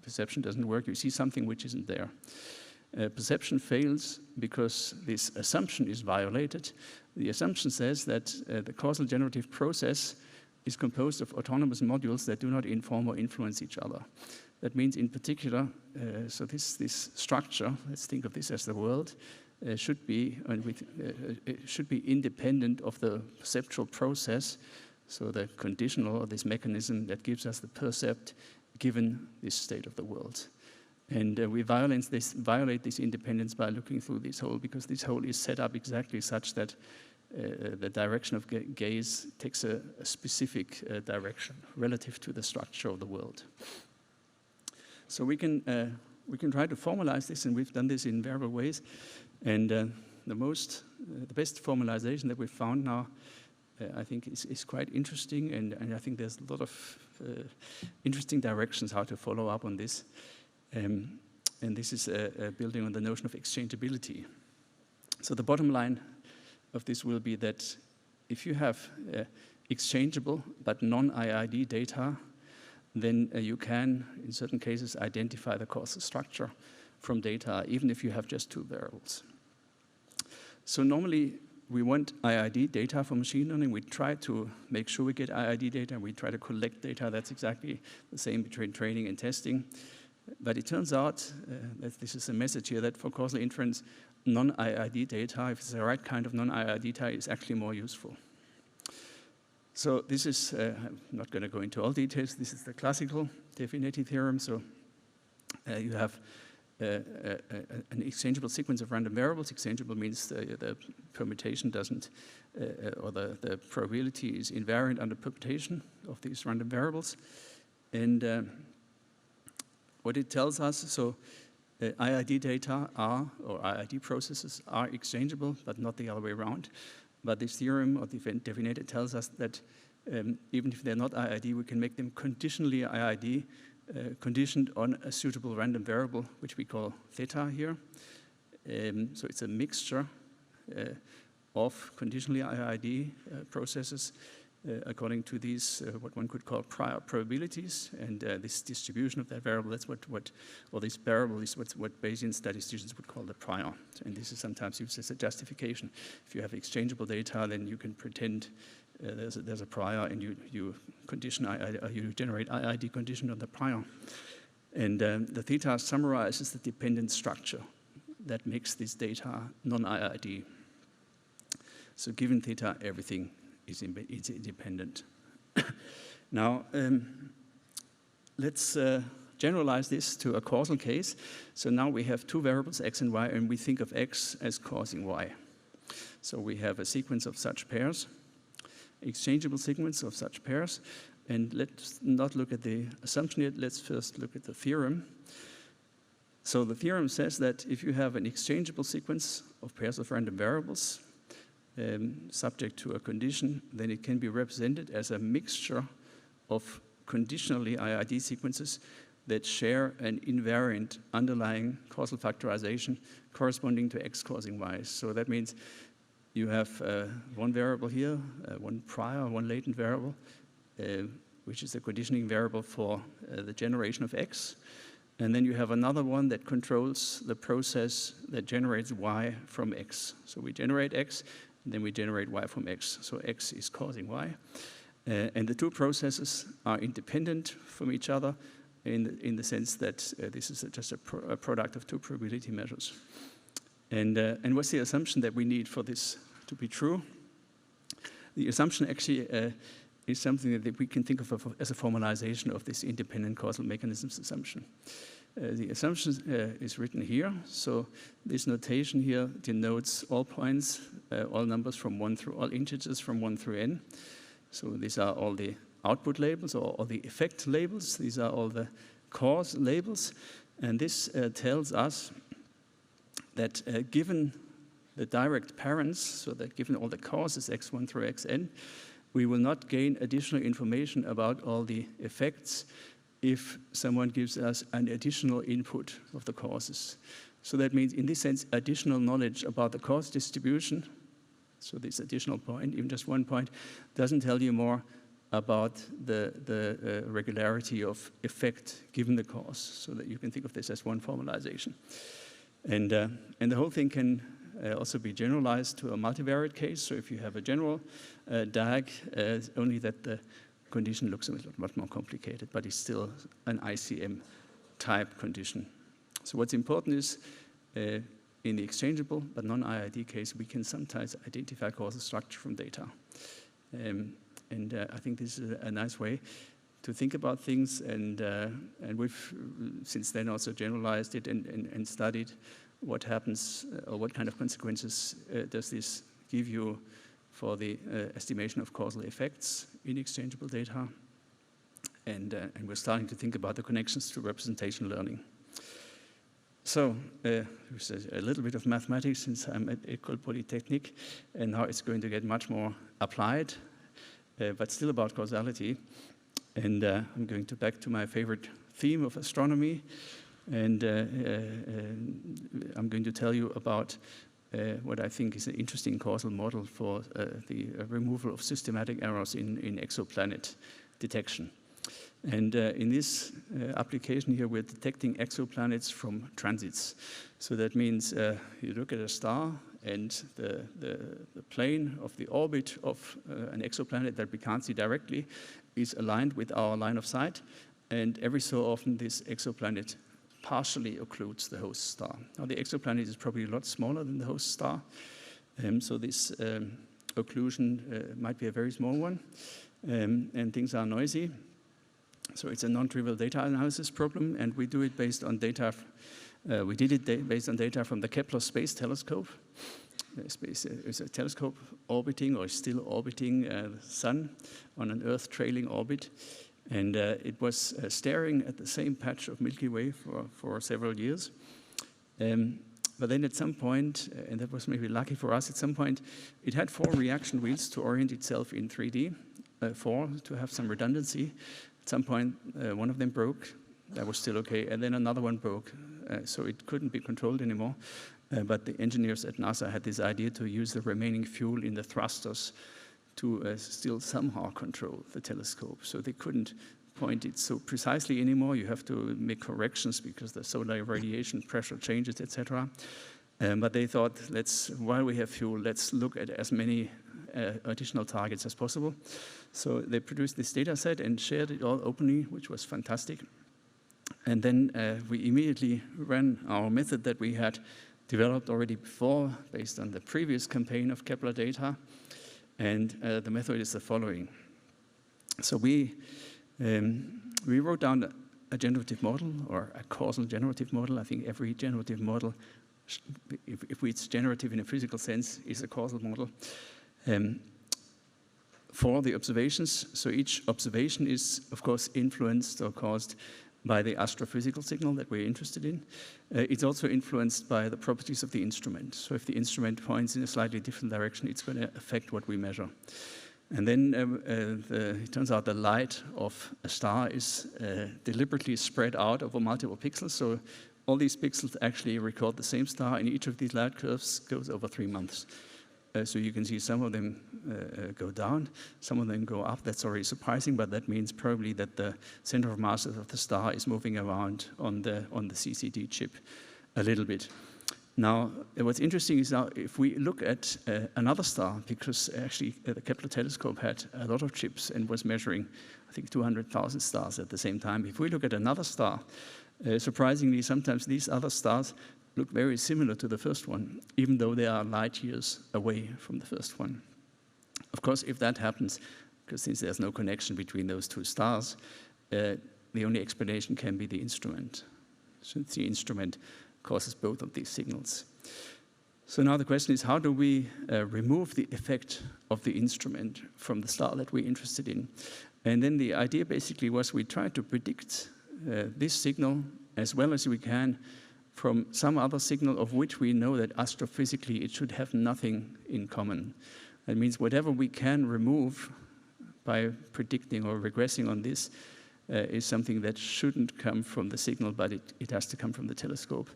Perception doesn't work. You see something which isn't there. Perception fails because this assumption is violated. The assumption says that the causal generative process is composed of autonomous modules that do not inform or influence each other. That means, in particular, so this structure, let's think of this as the world, should be independent of the perceptual process, so the conditional, or this mechanism that gives us the percept given this state of the world. And we violate this independence by looking through this hole, because this hole is set up exactly such that the direction of gaze takes a specific direction relative to the structure of the world. So we can try to formalize this, and we've done this in variable ways. And the best formalization that we've found now, I think is quite interesting, and I think there's a lot of interesting directions how to follow up on this. And this is building on the notion of exchangeability. So the bottom line of this will be that if you have exchangeable but non-IID data, then you can, in certain cases, identify the causal structure from data, even if you have just two variables. So normally, we want IID data for machine learning. We try to make sure we get IID data. We try to collect data. That's exactly the same between training and testing. But it turns out, that this is a message here, that for causal inference, non-IID data, if it's the right kind of non-IID data, is actually more useful. So this is, I'm not going to go into all details, this is the classical Definetti theorem. So you have an exchangeable sequence of random variables. Exchangeable means the permutation doesn't, or the probability is invariant under permutation of these random variables. And what it tells us, so IID data are, or IID processes are exchangeable, but not the other way around. But this theorem of Definetti tells us that even if they're not IID, we can make them conditionally IID, conditioned on a suitable random variable, which we call theta here. So it's a mixture of conditionally IID processes according to these, what one could call prior probabilities, and this distribution of that variable, that's or this variable is what Bayesian statisticians would call the prior. And this is sometimes used as a justification. If you have exchangeable data, then you can pretend there's a prior, and you generate IID condition on the prior. And the theta summarizes the dependent structure that makes this data non-IID. So given theta, everything is independent. Now, let's generalize this to a causal case. So now we have two variables, x and y, and we think of x as causing y. So we have a sequence of such pairs, exchangeable sequence of such pairs. And let's not look at the assumption yet, let's first look at the theorem. So the theorem says that if you have an exchangeable sequence of pairs of random variables, subject to a condition, then it can be represented as a mixture of conditionally IID sequences that share an invariant underlying causal factorization corresponding to x causing y. So that means you have one variable here, one prior, one latent variable, which is a conditioning variable for the generation of x. And then you have another one that controls the process that generates y from x. So we generate x, and then we generate y from x. So x is causing y. And the two processes are independent from each other in the sense that this is just a product of two probability measures. And what's the assumption that we need for this to be true? The assumption actually is something that we can think of as a formalization of this independent causal mechanisms assumption. The assumption is written here. So this notation here denotes all points, all numbers from 1 through, all integers from 1 through n. So these are all the output labels or all the effect labels. These are all the cause labels. And this tells us that given the direct parents, so that given all the causes x1 through xn, we will not gain additional information about all the effects if someone gives us an additional input of the causes. So that means, in this sense, additional knowledge about the cause distribution, So this additional point, even just 1 point, doesn't tell you more about the regularity of effect given the cause, so that you can think of this as one formalization. And the whole thing can also be generalized to a multivariate case. So if you have a general DAG, only that the condition looks a lot more complicated, but it's still an ICM type condition. So what's important is in the exchangeable but non-IID case, we can sometimes identify causal structure from data. I think this is a nice way to think about things, and we've since then also generalized it and studied what happens or what kind of consequences does this give you for the estimation of causal effects in exchangeable data. And we're starting to think about the connections to representation learning. So, there's a little bit of mathematics since I'm at École Polytechnique, and now it's going to get much more applied, but still about causality. And I'm going back to my favorite theme of astronomy, and I'm going to tell you about what I think is an interesting causal model for the removal of systematic errors in exoplanet detection. And in this application here, we're detecting exoplanets from transits. So that means you look at a star, and the plane of the orbit of an exoplanet that we can't see directly is aligned with our line of sight. And every so often, this exoplanet partially occludes the host star. Now, the exoplanet is probably a lot smaller than the host star. So this occlusion might be a very small one. And things are noisy. So it's a non-trivial data analysis problem, and we do it based on data. We did it based on data from the Kepler Space Telescope. It's a telescope orbiting, or still orbiting, the Sun on an Earth trailing orbit. And it was staring at the same patch of Milky Way for several years. But then at some point, and that was maybe lucky for us, at some point it had 4 reaction wheels to orient itself in 3D, 4 to have some redundancy. At some point, one of them broke. That was still okay. And then another one broke, so it couldn't be controlled anymore. But the engineers at NASA had this idea to use the remaining fuel in the thrusters to still somehow control the telescope. So they couldn't point it so precisely anymore. You have to make corrections because the solar radiation pressure changes, etc. But they thought, while we have fuel, let's look at as many additional targets as possible. So they produced this data set and shared it all openly, which was fantastic. And then we immediately ran our method that we had developed already before, based on the previous campaign of Kepler data. And the method is the following. So we wrote down a generative model, or a causal generative model. I think every generative model, if it's generative in a physical sense, is a causal model. For the observations, so each observation is, of course, influenced or caused by the astrophysical signal that we're interested in. It's also influenced by the properties of the instrument. So if the instrument points in a slightly different direction, it's going to affect what we measure. And then it turns out the light of a star is deliberately spread out over multiple pixels. So all these pixels actually record the same star, and each of these light curves goes over 3 months. So you can see some of them go down, some of them go up. That's already surprising, but that means probably that the center of mass of the star is moving around on the CCD chip a little bit. Now, what's interesting is now if we look at another star, because actually the Kepler telescope had a lot of chips and was measuring, I think, 200,000 stars at the same time. If we look at another star, surprisingly, sometimes these other stars look very similar to the first one, even though they are light years away from the first one. Of course, if that happens, because since there's no connection between those 2 stars, the only explanation can be the instrument, since the instrument causes both of these signals. So now the question is, how do we remove the effect of the instrument from the star that we're interested in? And then the idea basically was we tried to predict this signal as well as we can from some other signal of which we know that astrophysically it should have nothing in common. That means whatever we can remove by predicting or regressing on this is something that shouldn't come from the signal, but it has to come from the telescope.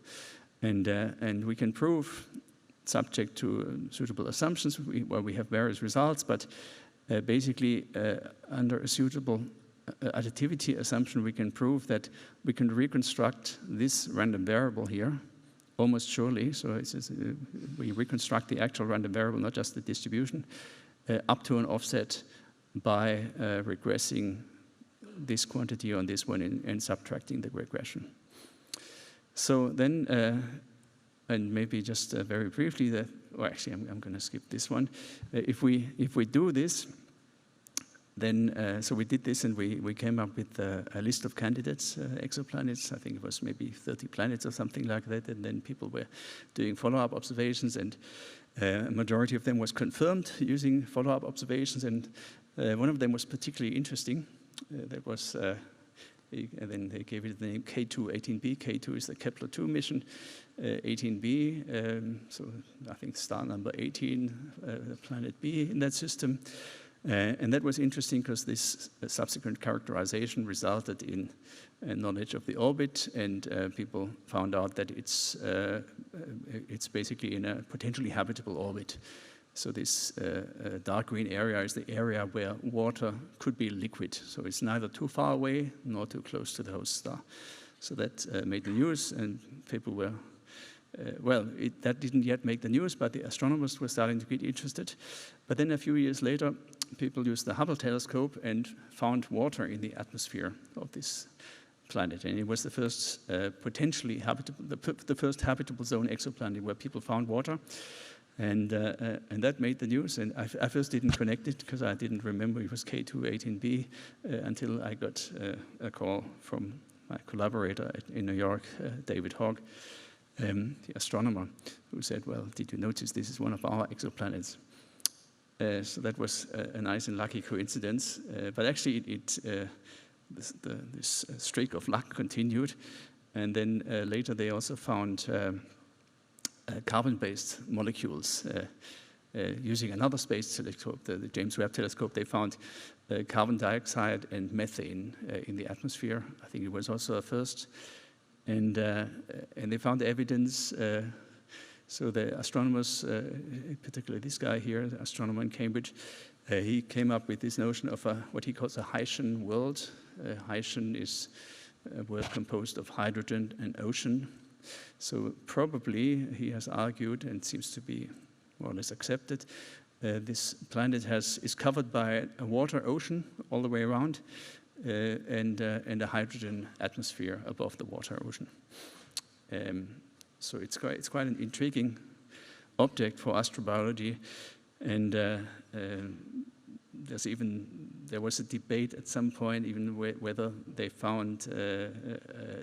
And we can prove subject to suitable assumptions where we have various results, but basically under a suitable additivity assumption, we can prove that we can reconstruct this random variable here almost surely. So we reconstruct the actual random variable, not just the distribution, up to an offset by regressing this quantity on this one and subtracting the regression. So then, and maybe just very briefly, actually I'm going to skip this one. If we do this, then, so we did this and we came up with a list of candidates, exoplanets. I think it was maybe 30 planets or something like that. And then people were doing follow-up observations, and a majority of them was confirmed using follow-up observations. And one of them was particularly interesting. That was, and then they gave it the name K2-18b. K2 is the Kepler-2 mission. 18b, so I think star number 18, planet B in that system. And that was interesting because this subsequent characterization resulted in knowledge of the orbit, and people found out that it's basically in a potentially habitable orbit. So this dark green area is the area where water could be liquid. So it's neither too far away nor too close to the host star. So that made the news, and people were that didn't yet make the news, but the astronomers were starting to get interested. But then a few years later, people used the Hubble telescope and found water in the atmosphere of this planet. And it was the first potentially habitable, the first habitable zone exoplanet where people found water. And that made the news. And I first didn't connect it because I didn't remember it was K2-18b until I got a call from my collaborator in New York, David Hogg, the astronomer, who said, well, did you notice this is one of our exoplanets? So that was a nice and lucky coincidence. But actually, this streak of luck continued. And then later they also found carbon-based molecules. Using another space telescope, the James Webb telescope, they found carbon dioxide and methane in the atmosphere. I think it was also a first. And they found evidence. So the astronomers, particularly this guy here, the astronomer in Cambridge, he came up with this notion of what he calls a Haitian world. Haitian is a word composed of hydrogen and ocean. So probably, he has argued, and seems to be more or less accepted, this planet is covered by a water ocean all the way around, and a hydrogen atmosphere above the water ocean. So it's quite an intriguing object for astrobiology, and there was a debate at some point even whether they found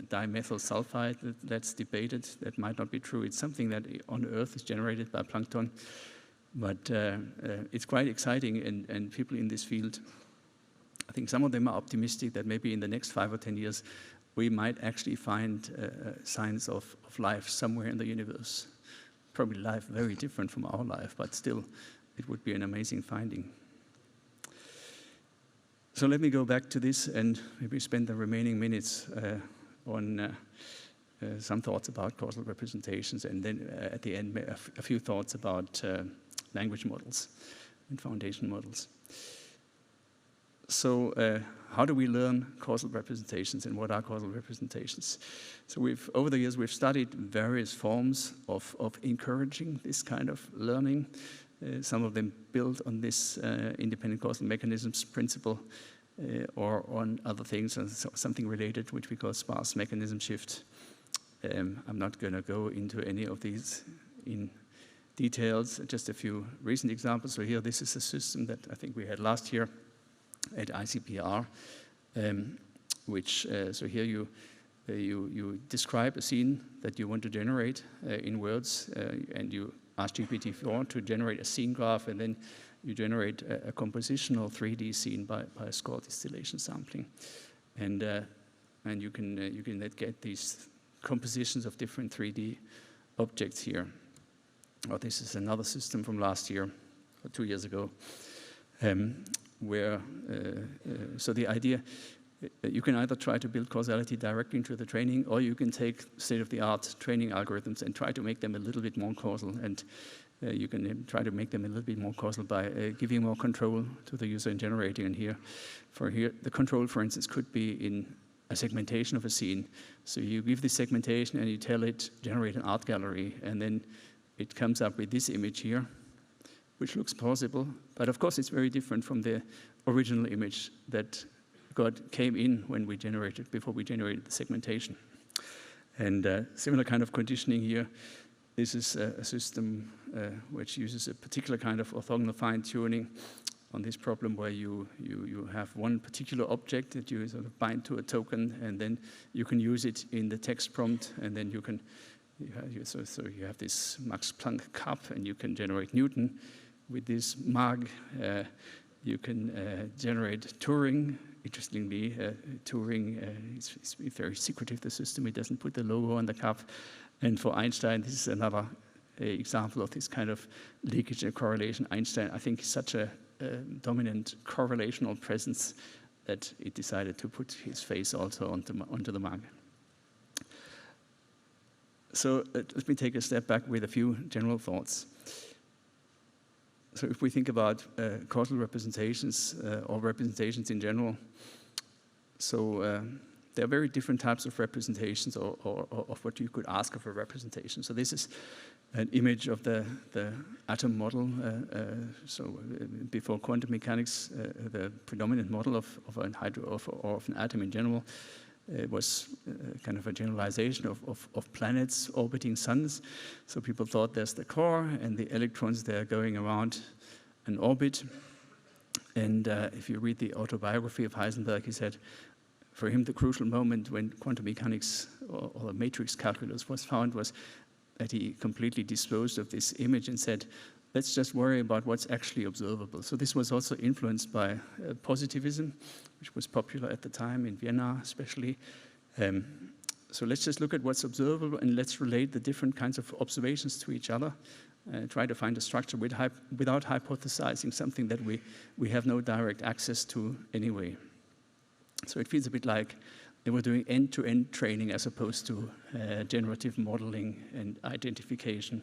dimethyl sulfide. That's debated. That might not be true. It's something that on Earth is generated by plankton, but it's quite exciting, and people in this field, I think some of them are optimistic that maybe in the next 5 or 10 years we might actually find signs of life somewhere in the universe. Probably life very different from our life, but still it would be an amazing finding. So let me go back to this and maybe spend the remaining minutes on some thoughts about causal representations, and then at the end a few thoughts about language models and foundation models. So how do we learn causal representations, and what are causal representations? So over the years we've studied various forms of encouraging this kind of learning. Some of them build on this independent causal mechanisms principle, or on other things, something related which we call sparse mechanism shift. I'm not going to go into any of these in details, just a few recent examples. So here, this is a system that I think we had last year at ICPR, so here you describe a scene that you want to generate in words, and you ask GPT-4 to generate a scene graph, and then you generate a compositional 3D scene by a score distillation sampling, and you can get these compositions of different 3D objects here. Oh, this is another system from last year or 2 years ago. Where so the idea You can either try to build causality directly into the training, or you can take state-of-the-art training algorithms and try to make them a little bit more causal. And you can try to make them a little bit more causal by giving more control to the user in generating. And here, the control, for instance, could be in a segmentation of a scene. So you give this segmentation and you tell it, generate an art gallery, and then it comes up with this image here, which looks plausible. But of course, it's very different from the original image that came in when we generated, before we generated the segmentation. And similar kind of conditioning here. This is a system which uses a particular kind of orthogonal fine-tuning on this problem where you have one particular object that you sort of bind to a token, and then you can use it in the text prompt, and then you have this Max Planck cup, and you can generate Newton. With this MAG, you can generate Turing. Interestingly, Turing is very secretive, the system. It doesn't put the logo on the cup. And for Einstein, this is another example of this kind of leakage and correlation. Einstein, I think, is such a dominant correlational presence that it decided to put his face also onto the MAG. So let me take a step back with a few general thoughts. So if we think about causal representations or representations in general, so there are very different types of representations or of what you could ask of a representation. So this is an image of the atom model. So before quantum mechanics, the predominant model of an atom in general was kind of a generalization of planets orbiting suns. So people thought there's the core and the electrons, they're going around an orbit. And if you read the autobiography of Heisenberg, he said, for him, the crucial moment when quantum mechanics or the matrix calculus was found was that he completely disposed of this image and said, let's just worry about what's actually observable. So this was also influenced by positivism, which was popular at the time in Vienna, especially. So let's just look at what's observable and let's relate the different kinds of observations to each other, try to find a structure without hypothesizing something that we have no direct access to anyway. So it feels a bit like they were doing end-to-end training as opposed to generative modeling and identification.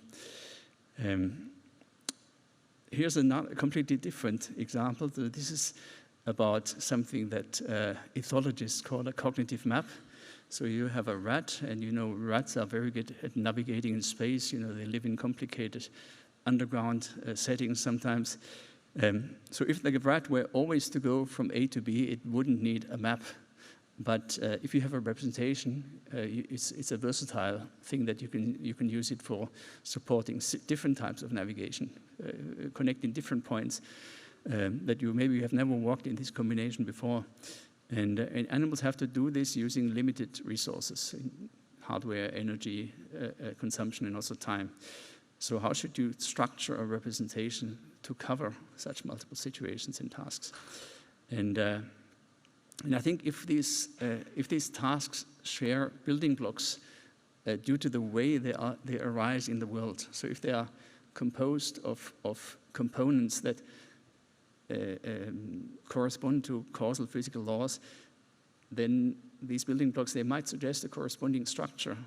Here's a completely different example. This is about something that ethologists call a cognitive map. So you have a rat, and you know rats are very good at navigating in space. You know, they live in complicated underground settings sometimes. So if the rat were always to go from A to B, it wouldn't need a map. But if you have a representation, it's a versatile thing that you can use it for supporting different types of navigation, connecting different points that you maybe have never walked in this combination before. And animals have to do this using limited resources, hardware, energy, consumption, and also time. So how should you structure a representation to cover such multiple situations and tasks? And I think if these tasks share building blocks due to the way they arise in the world, so if they are composed of components that correspond to causal physical laws, then these building blocks, they might suggest a corresponding structure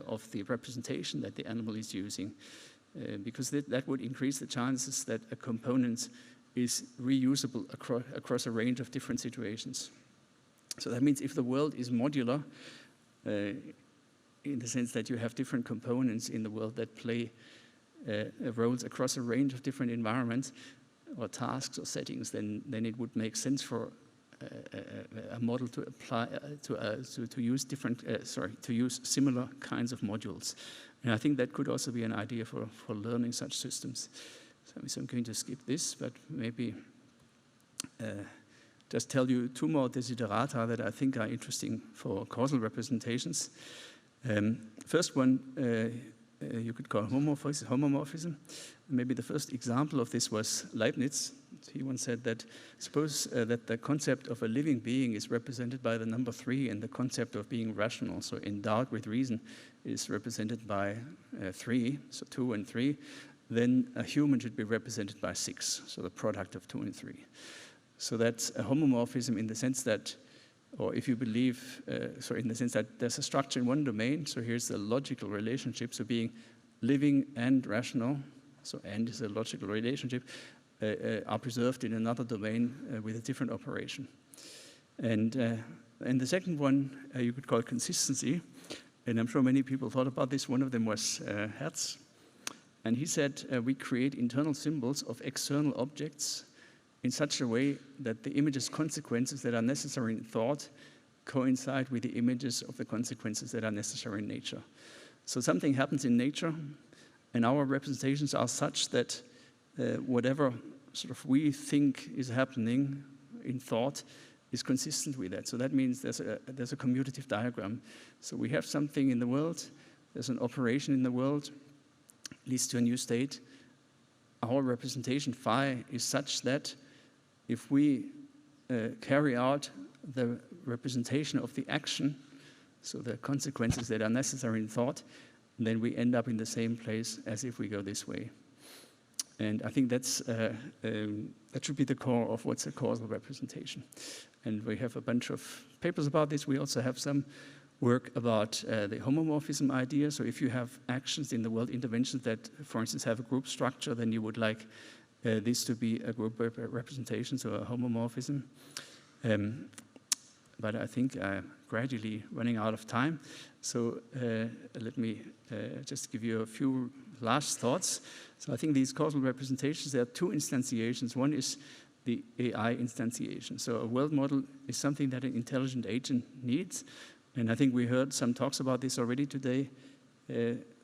of the representation that the animal is using, because that would increase the chances that a component is reusable across a range of different situations. So that means if the world is modular, in the sense that you have different components in the world that play roles across a range of different environments or tasks or settings, then it would make sense for a model to apply to use to use similar kinds of modules. And I think that could also be an idea for learning such systems. So I'm going to skip this, but maybe just tell you two more desiderata that I think are interesting for causal representations. First one, you could call homomorphism. Maybe the first example of this was Leibniz. He once said that, suppose that the concept of a living being is represented by the number 3, and the concept of being rational, so endowed with reason, is represented by 3, so 2 and 3, then a human should be represented by 6, so the product of 2 and 3. So that's a homomorphism in the sense that or if you believe, so in the sense that there's a structure in one domain, so here's the logical relationship, so being living and rational, so and is a logical relationship, are preserved in another domain with a different operation. And the second one you could call consistency, and I'm sure many people thought about this. One of them was Hertz, and he said we create internal symbols of external objects in such a way that the images consequences that are necessary in thought coincide with the images of the consequences that are necessary in nature. So something happens in nature, and our representations are such that whatever sort of we think is happening in thought is consistent with that. So that means there's a commutative diagram. So we have something in the world, there's an operation in the world, leads to a new state. Our representation phi is such that if we carry out the representation of the action, so the consequences that are necessary in thought, then we end up in the same place as if we go this way. And I think that's, that should be the core of what's a causal representation. And we have a bunch of papers about this. We also have some work about the homomorphism idea. So if you have actions in the world, interventions that, for instance, have a group structure, then you would like this to be a group representation, so a homomorphism. But I think I'm gradually running out of time. So let me just give you a few last thoughts. So I think these causal representations, there are two instantiations. One is the AI instantiation. So a world model is something that an intelligent agent needs. And I think we heard some talks about this already today.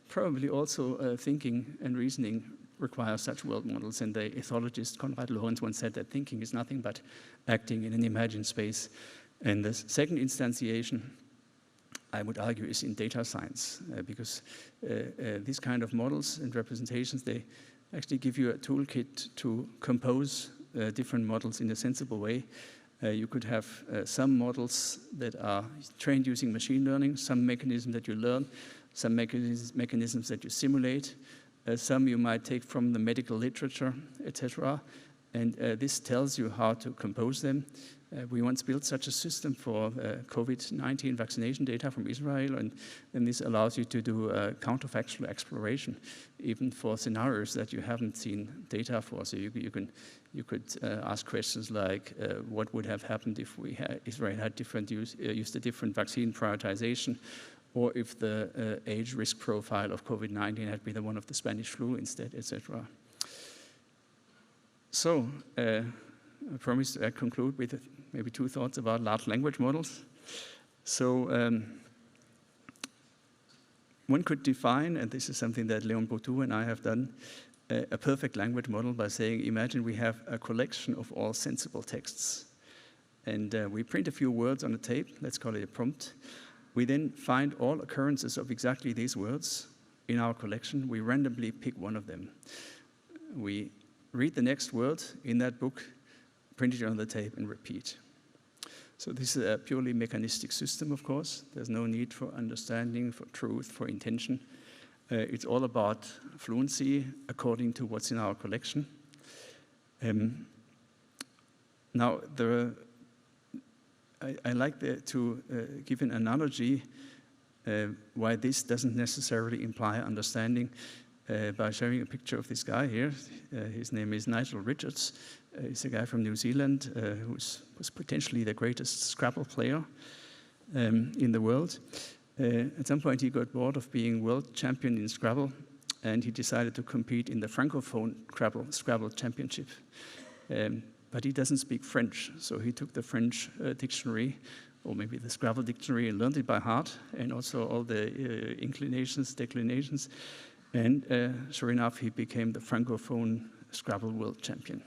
Probably also thinking and reasoning require such world models. And the ethologist Konrad Lorenz once said that thinking is nothing but acting in an imagined space. And the second instantiation, I would argue, is in data science, because these kind of models and representations, they actually give you a toolkit to compose different models in a sensible way. You could have some models that are trained using machine learning, some mechanisms that you learn, some mechanisms that you simulate, some you might take from the medical literature, etc. And this tells you how to compose them. We once built such a system for COVID-19 vaccination data from Israel, and this allows you to do counterfactual exploration, even for scenarios that you haven't seen data for. So you could ask questions like, what would have happened if Israel had used a different vaccine prioritization, or if the age risk profile of COVID-19 had been the one of the Spanish flu instead, etc. So, I promise to conclude with maybe two thoughts about large language models. So one could define, and this is something that Léon Boutou and I have done, a perfect language model by saying, imagine we have a collection of all sensible texts. And we print a few words on a tape, let's call it a prompt. We then find all occurrences of exactly these words in our collection. We randomly pick one of them. We read the next word in that book, print it on the tape, and repeat. So this is a purely mechanistic system, of course. There's no need for understanding, for truth, for intention. It's all about fluency according to what's in our collection. Now, I like to give an analogy why this doesn't necessarily imply understanding by showing a picture of this guy here. His name is Nigel Richards. He's a guy from New Zealand who was potentially the greatest Scrabble player in the world. At some point he got bored of being world champion in Scrabble, and he decided to compete in the Francophone Scrabble Championship. But he doesn't speak French, so he took the French dictionary, or maybe the Scrabble dictionary, and learned it by heart, and also all the inclinations, declinations. And sure enough, he became the Francophone Scrabble world champion.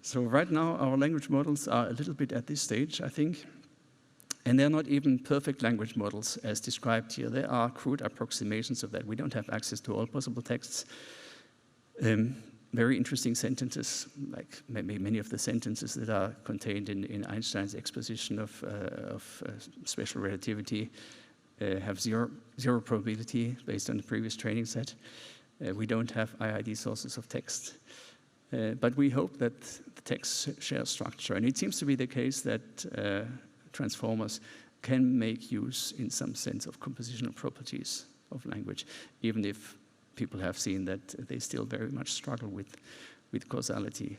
So right now, our language models are a little bit at this stage, I think. And they're not even perfect language models as described here. They are crude approximations of that. We don't have access to all possible texts. Very interesting sentences, like maybe many of the sentences that are contained in Einstein's exposition of special relativity have zero probability based on the previous training set. We don't have IID sources of text. But we hope that the text shares structure, and it seems to be the case that transformers can make use, in some sense, of compositional properties of language, even if people have seen that they still very much struggle with causality.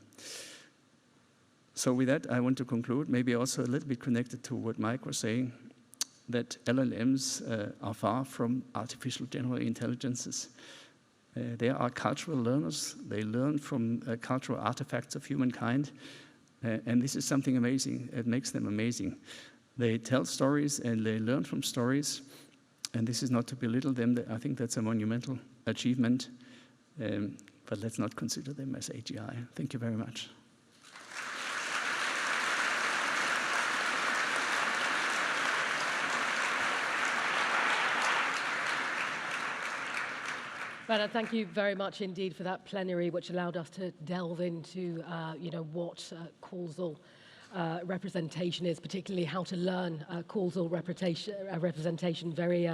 So with that, I want to conclude, maybe also a little bit connected to what Mike was saying, that LLMs are far from artificial general intelligences. They are cultural learners. They learn from cultural artifacts of humankind. And this is something amazing. It makes them amazing. They tell stories and they learn from stories. And this is not to belittle them. I think that's a monumental achievement. But let's not consider them as AGI. Thank you very much. Bernhard, thank you very much indeed for that plenary, which allowed us to delve into, what causal representation is, particularly how to learn causal representation. Very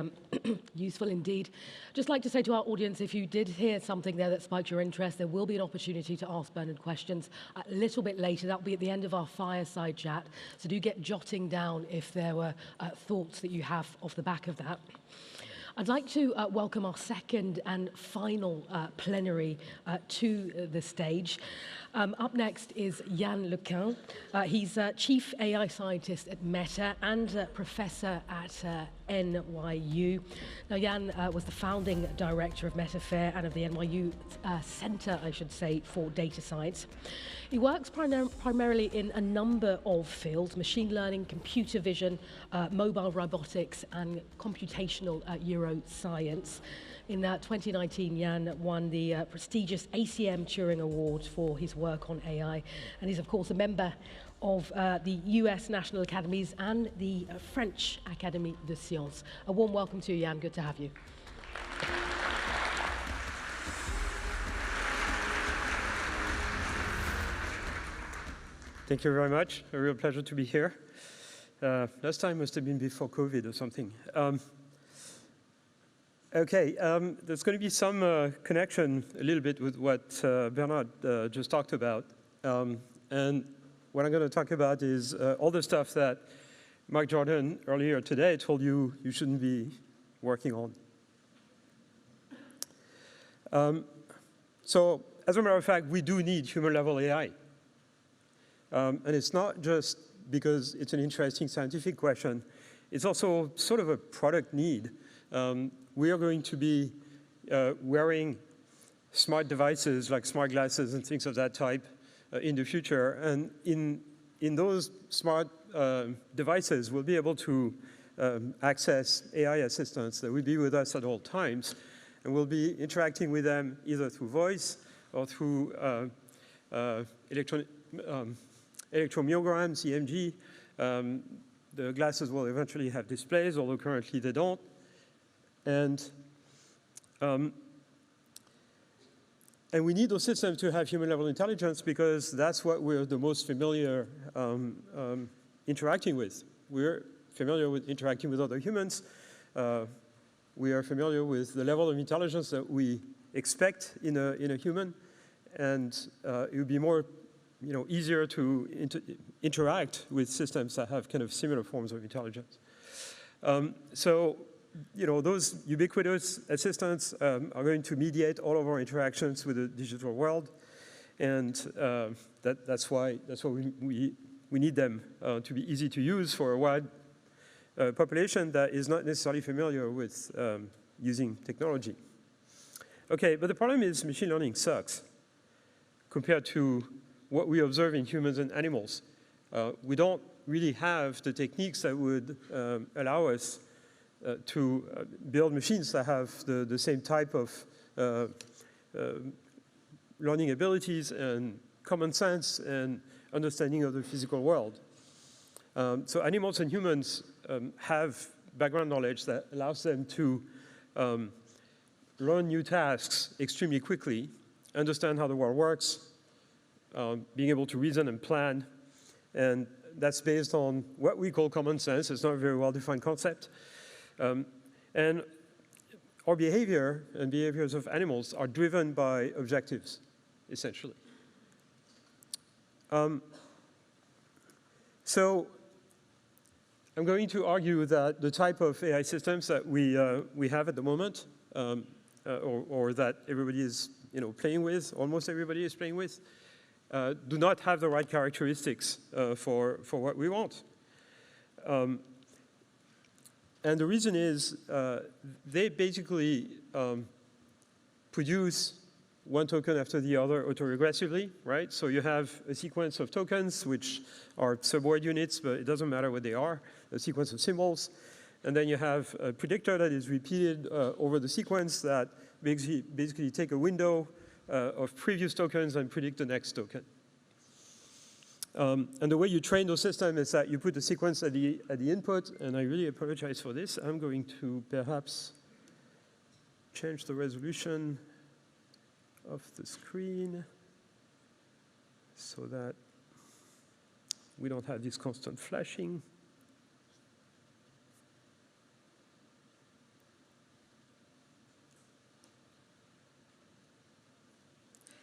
useful indeed. Just like to say to our audience, if you did hear something there that spiked your interest, there will be an opportunity to ask Bernhard questions a little bit later. That will be at the end of our fireside chat. So do get jotting down if there were thoughts that you have off the back of that. I'd like to welcome our second and final plenary to the stage. Up next is Yann Le Cun. He's Chief AI Scientist at Meta and Professor at NYU. Now, Yann was the founding director of Meta Fair and of the NYU Center, I should say, for Data Science. He works primarily in a number of fields: machine learning, computer vision, mobile robotics, and computational neuroscience. In 2019, Yann won the prestigious ACM Turing Award for his work on AI, and he's, of course, a member of the US National Academies and the French Académie de Sciences. A warm welcome to you, Yann. Good to have you. Thank you very much. A real pleasure to be here. Last time must have been before COVID or something. Okay, there's going to be some connection a little bit with what Bernhard just talked about. And what I'm going to talk about is all the stuff that Mike Jordan earlier today told you you shouldn't be working on. So as a matter of fact, we do need human-level AI. And it's not just because it's an interesting scientific question. It's also sort of a product need. We are going to be wearing smart devices like smart glasses and things of that type in the future. And in those smart devices, we'll be able to access AI assistants that will be with us at all times. And we'll be interacting with them either through voice or through electromyograms, EMG. The glasses will eventually have displays, although currently they don't. And we need those systems to have human-level intelligence because that's what we're the most familiar interacting with. We're familiar with interacting with other humans. We are familiar with the level of intelligence that we expect in a human, and it would be more, easier to interact with systems that have kind of similar forms of intelligence. So, those ubiquitous assistants are going to mediate all of our interactions with the digital world, and that's why we need them to be easy to use for a wide population that is not necessarily familiar with using technology. Okay, but the problem is machine learning sucks compared to what we observe in humans and animals. We don't really have the techniques that would allow us to build machines that have the same type of learning abilities and common sense and understanding of the physical world. So animals and humans have background knowledge that allows them to learn new tasks extremely quickly, understand how the world works, being able to reason and plan. And that's based on what we call common sense. It's not a very well-defined concept. And our behavior and behaviors of animals are driven by objectives, essentially. So I'm going to argue that the type of AI systems that we have at the moment, or that everybody is playing with, almost everybody is playing with, do not have the right characteristics for what we want. And the reason is they basically produce one token after the other autoregressively, right? So you have a sequence of tokens, which are subword units, but it doesn't matter what they are, a sequence of symbols. And then you have a predictor that is repeated over the sequence that basically take a window of previous tokens and predict the next token. And the way you train those systems is that you put the sequence at the input, and I really apologize for this. I'm going to perhaps change the resolution of the screen so that we don't have this constant flashing.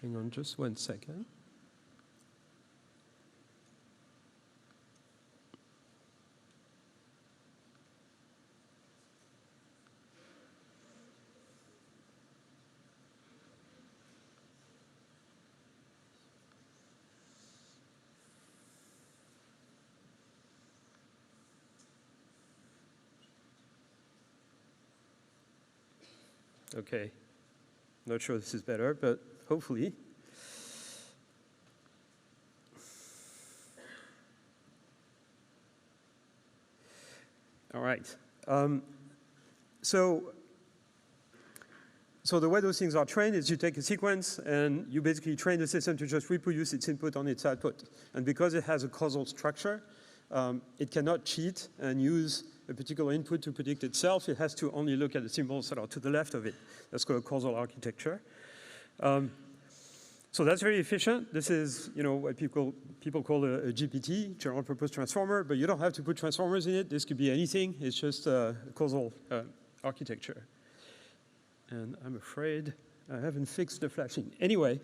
Hang on just 1 second. Okay, not sure this is better, but hopefully. All right. So the way those things are trained is you take a sequence and you basically train the system to just reproduce its input on its output. And because it has a causal structure, it cannot cheat and use a particular input to predict itself. It has to only look at the symbols that are to the left of it. That's called a causal architecture. So that's very efficient. This is what people call a GPT, general purpose transformer, but you don't have to put transformers in it. This could be anything. It's just a causal architecture. And I'm afraid I haven't fixed the flashing. Anyway,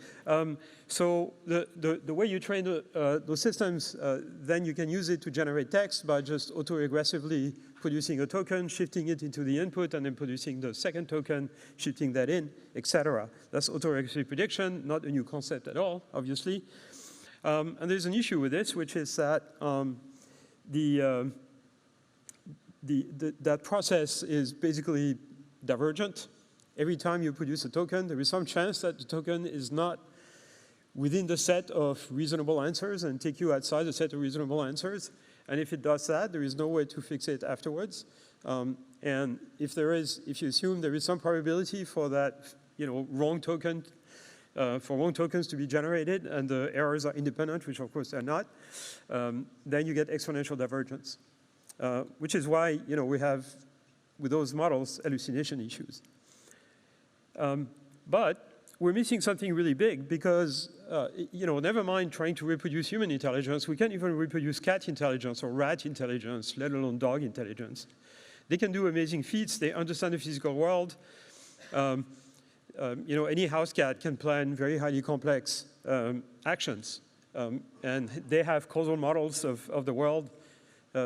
so the way you train those systems, then you can use it to generate text by just autoregressively producing a token, shifting it into the input, and then producing the second token, shifting that in, etc. That's autoregressive prediction, not a new concept at all, obviously. And there's an issue with this, which is that that process is basically divergent. Every time you produce a token, there is some chance that the token is not within the set of reasonable answers and take you outside the set of reasonable answers. And if it does that, there is no way to fix it afterwards. And if you assume there is some probability for that, wrong token, for wrong tokens to be generated, and the errors are independent, which of course they're not, then you get exponential divergence, which is why we have with those models hallucination issues. But we're missing something really big because, never mind trying to reproduce human intelligence, we can't even reproduce cat intelligence or rat intelligence, let alone dog intelligence. They can do amazing feats. They understand the physical world. Any house cat can plan very highly complex actions. And they have causal models of the world.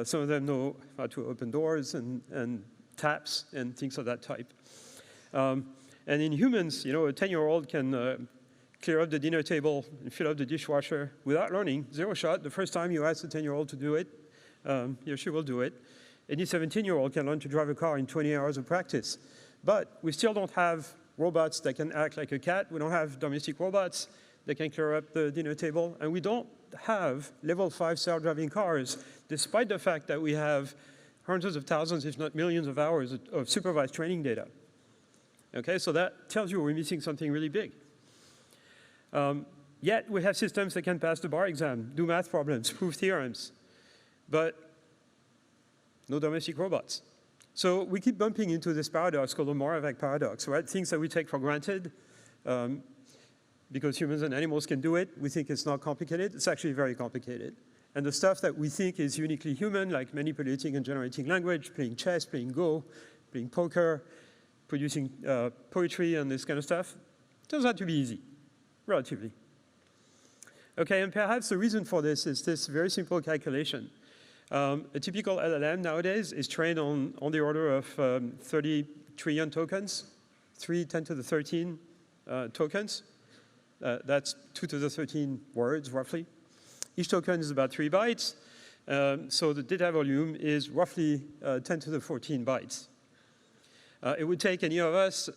Some of them know how to open doors and taps and things of that type. And in humans, a 10-year-old can clear up the dinner table and fill up the dishwasher without learning, zero shot. The first time you ask the 10-year-old to do it, he or she will do it. Any 17-year-old can learn to drive a car in 20 hours of practice. But we still don't have robots that can act like a cat. We don't have domestic robots that can clear up the dinner table. And we don't have level 5 self-driving cars, despite the fact that we have hundreds of thousands, if not millions of hours of supervised training data. Okay, so that tells you we're missing something really big. Yet we have systems that can pass the bar exam, do math problems, prove theorems, but no domestic robots. So we keep bumping into this paradox called the Moravec paradox, right? Things that we take for granted because humans and animals can do it. We think it's not complicated. It's actually very complicated. And the stuff that we think is uniquely human, like manipulating and generating language, playing chess, playing Go, playing poker, producing poetry and this kind of stuff, turns out to be easy, relatively. Okay, and perhaps the reason for this is this very simple calculation. A typical LLM nowadays is trained on the order of 30 trillion tokens, 3 10 to the 13 tokens. That's 2 to the 13 words, roughly. Each token is about 3 bytes. So the data volume is roughly 10 to the 14 bytes. It would take any of us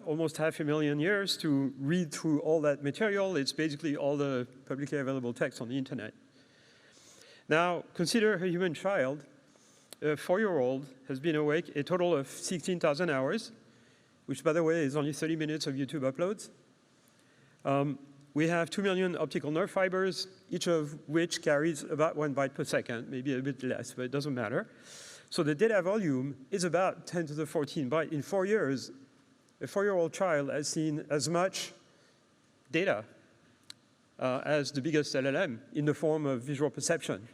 almost 500,000 years to read through all that material. It's basically all the publicly available text on the internet. Now, consider a human child. A 4-year-old has been awake a total of 16,000 hours, which, by the way, is only 30 minutes of YouTube uploads. We have 2 million optical nerve fibers, each of which carries about 1 byte per second, maybe a bit less, but it doesn't matter. So the data volume is about 10 to the 14 byte. In 4 years, a 4-year-old child has seen as much data as the biggest LLM in the form of visual perception.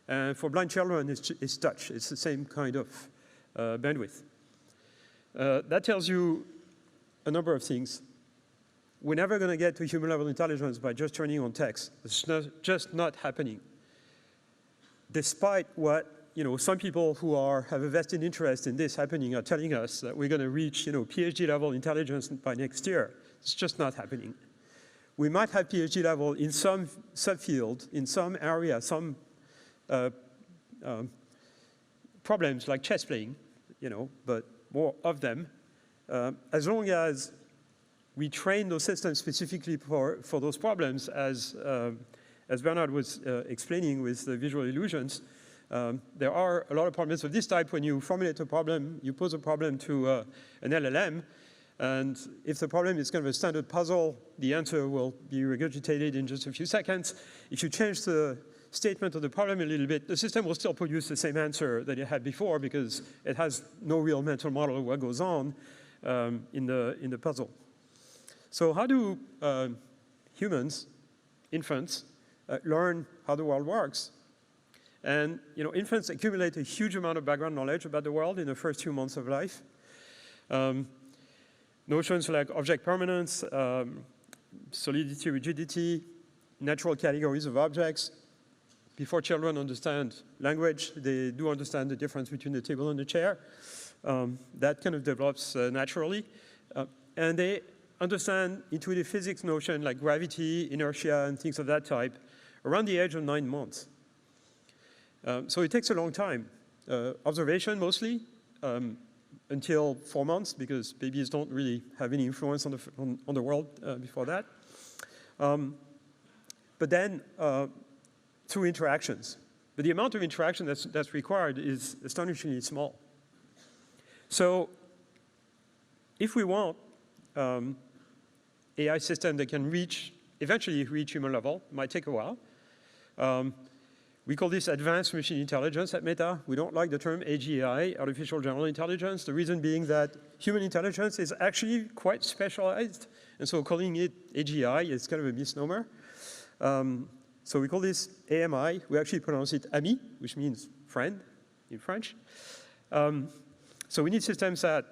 And for blind children, it's touch. It's the same kind of bandwidth. That tells you a number of things. We're never going to get to human-level intelligence by just turning on text. It's just not happening. Despite what some people who have a vested interest in this happening are telling us that we're going to reach PhD-level intelligence by next year. It's just not happening. We might have PhD level in some subfield, in some area, some problems like chess playing, but more of them, as long as we train those systems specifically for those problems, as Bernhard was explaining with the visual illusions. There are a lot of problems of this type. When you formulate a problem, you pose a problem to an LLM, and if the problem is kind of a standard puzzle, the answer will be regurgitated in just a few seconds. If you change the statement of the problem a little bit, the system will still produce the same answer that it had before because it has no real mental model of what goes on in the puzzle. So how do humans, infants, learn how the world works? And infants accumulate a huge amount of background knowledge about the world in the first few months of life. Notions like object permanence, solidity, rigidity, natural categories of objects. Before children understand language, they do understand the difference between the table and the chair. That kind of develops naturally. And they understand intuitive physics notion like gravity, inertia, and things of that type around the age of 9 months. So it takes a long time. Observation mostly, until 4 months, because babies don't really have any influence on the world before that. But then through interactions. But the amount of interaction that's required is astonishingly small. So if we want AI system that can eventually reach human level, it might take a while. We call this advanced machine intelligence at Meta. We don't like the term AGI, artificial general intelligence, the reason being that human intelligence is actually quite specialized, and so calling it AGI is kind of a misnomer. So we call this AMI. We actually pronounce it ami, which means friend in French. So we need systems that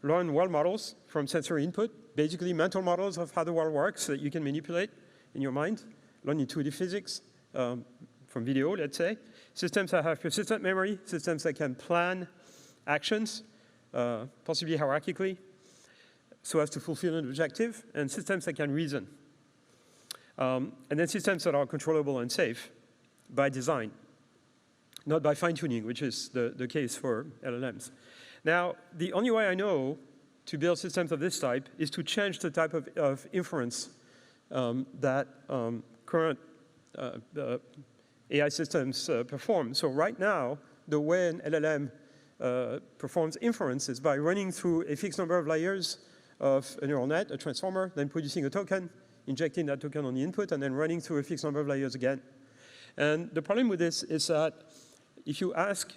learn world models from sensory input, basically mental models of how the world works that you can manipulate in your mind, learn intuitive physics, from video, let's say. Systems that have persistent memory, systems that can plan actions, possibly hierarchically, so as to fulfill an objective, and systems that can reason. And then systems that are controllable and safe by design, not by fine-tuning, which is the case for LLMs. Now, the only way I know to build systems of this type is to change the type of inference that current AI systems perform. So right now, the way an LLM performs inference is by running through a fixed number of layers of a neural net, a transformer, then producing a token, injecting that token on the input, and then running through a fixed number of layers again. And the problem with this is that if you ask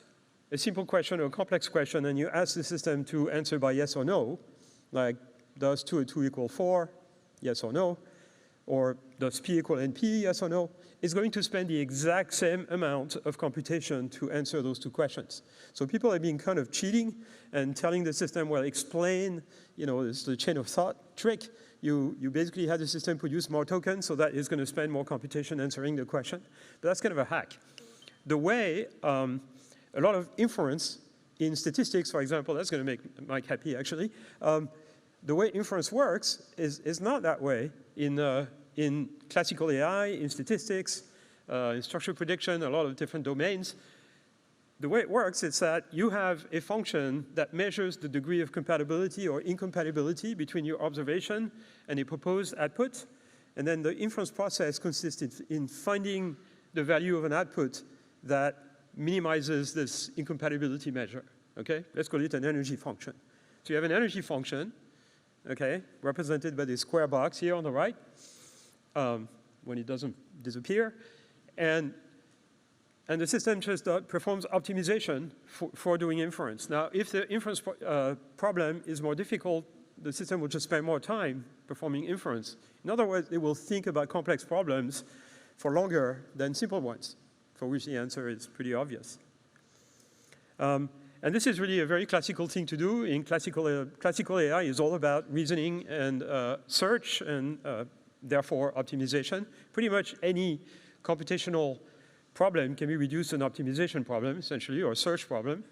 a simple question or a complex question and you ask the system to answer by yes or no, like does 2 and 2 equal 4, yes or no, or does P equal NP, yes or no, it's going to spend the exact same amount of computation to answer those 2 questions. So people are being kind of cheating and telling the system, well, explain, it's the chain of thought trick, you basically have the system produce more tokens so that it's going to spend more computation answering the question. But that's kind of a hack. The way a lot of inference in statistics, for example, that's going to make Mike happy, actually. The way inference works is not that way in classical AI, in statistics, in structural prediction, a lot of different domains. The way it works is that you have a function that measures the degree of compatibility or incompatibility between your observation and a proposed output. And then the inference process consists in finding the value of an output that minimizes this incompatibility measure. Okay? Let's call it an energy function. So you have an energy function, okay, represented by this square box here on the right, when it doesn't disappear. And the system just performs optimization for doing inference. Now, if the inference problem is more difficult, the system will just spend more time performing inference. In other words, it will think about complex problems for longer than simple ones, for which the answer is pretty obvious. And this is really a very classical thing to do. In classical AI is all about reasoning and search and therefore optimization. Pretty much any computational problem can be reduced to an optimization problem, essentially, or a search problem.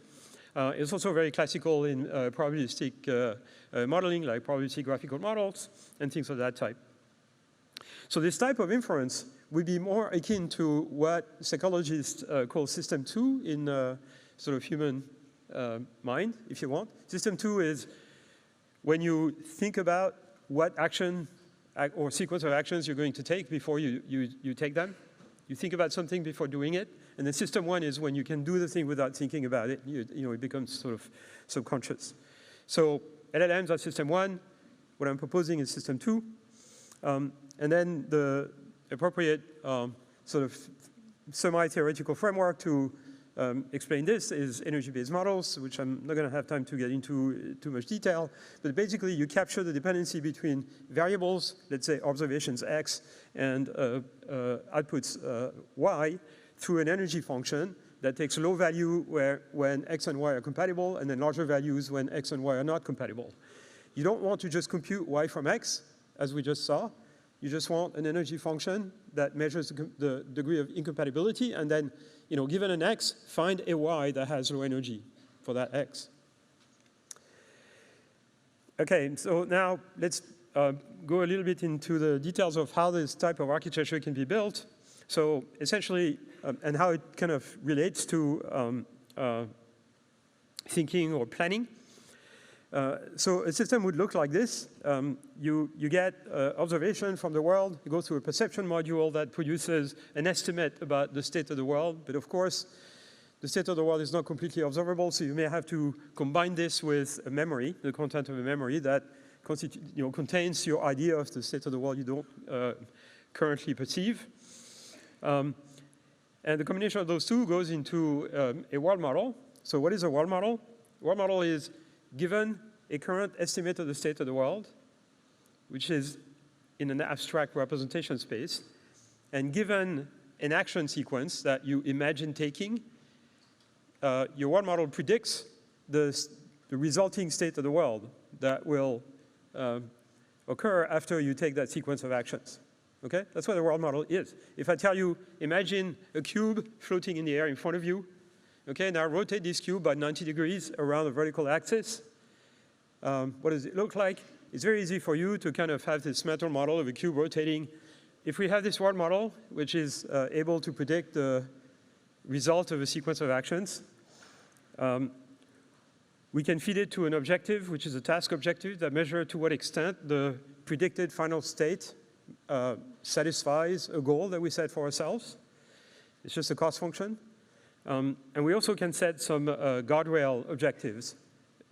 It's also very classical in probabilistic modeling, like probabilistic graphical models and things of that type. So this type of inference would be more akin to what psychologists call system 2 in sort of human mind, if you want. System 2 is when you think about what action or sequence of actions you're going to take before you take them. You think about something before doing it. And then system 1 is when you can do the thing without thinking about it. You know, it becomes sort of subconscious. So LLMs are system 1. What I'm proposing is system 2. And then the appropriate sort of semi-theoretical framework to explain this is energy-based models, which I'm not going to have time to get into too much detail. But basically, you capture the dependency between variables, let's say observations X, and outputs Y, through an energy function that takes low value when X and Y are compatible, and then larger values when X and Y are not compatible. You don't want to just compute Y from X, as we just saw. You just want an energy function that measures the degree of incompatibility, and then, you know, given an X, find a Y that has low energy for that X. Okay, so now let's go a little bit into the details of how this type of architecture can be built. So essentially, and how it kind of relates to thinking or planning. So a system would look like this. You get observation from the world. You go through a perception module that produces an estimate about the state of the world. But of course, the state of the world is not completely observable, so you may have to combine this with a memory, the content of a memory that contains your idea of the state of the world you don't currently perceive. And the combination of those two goes into a world model. So what is a world model? A world model is given a current estimate of the state of the world, which is in an abstract representation space, and given an action sequence that you imagine taking, your world model predicts the resulting state of the world that will occur after you take that sequence of actions. Okay? That's what a world model is. If I tell you, imagine a cube floating in the air in front of you, okay, now rotate this cube by 90 degrees around a vertical axis. What does it look like? It's very easy for you to kind of have this mental model of a cube rotating. If we have this world model, which is able to predict the result of a sequence of actions, we can feed it to an objective, which is a task objective that measures to what extent the predicted final state satisfies a goal that we set for ourselves. It's just a cost function. And we also can set some guardrail objectives.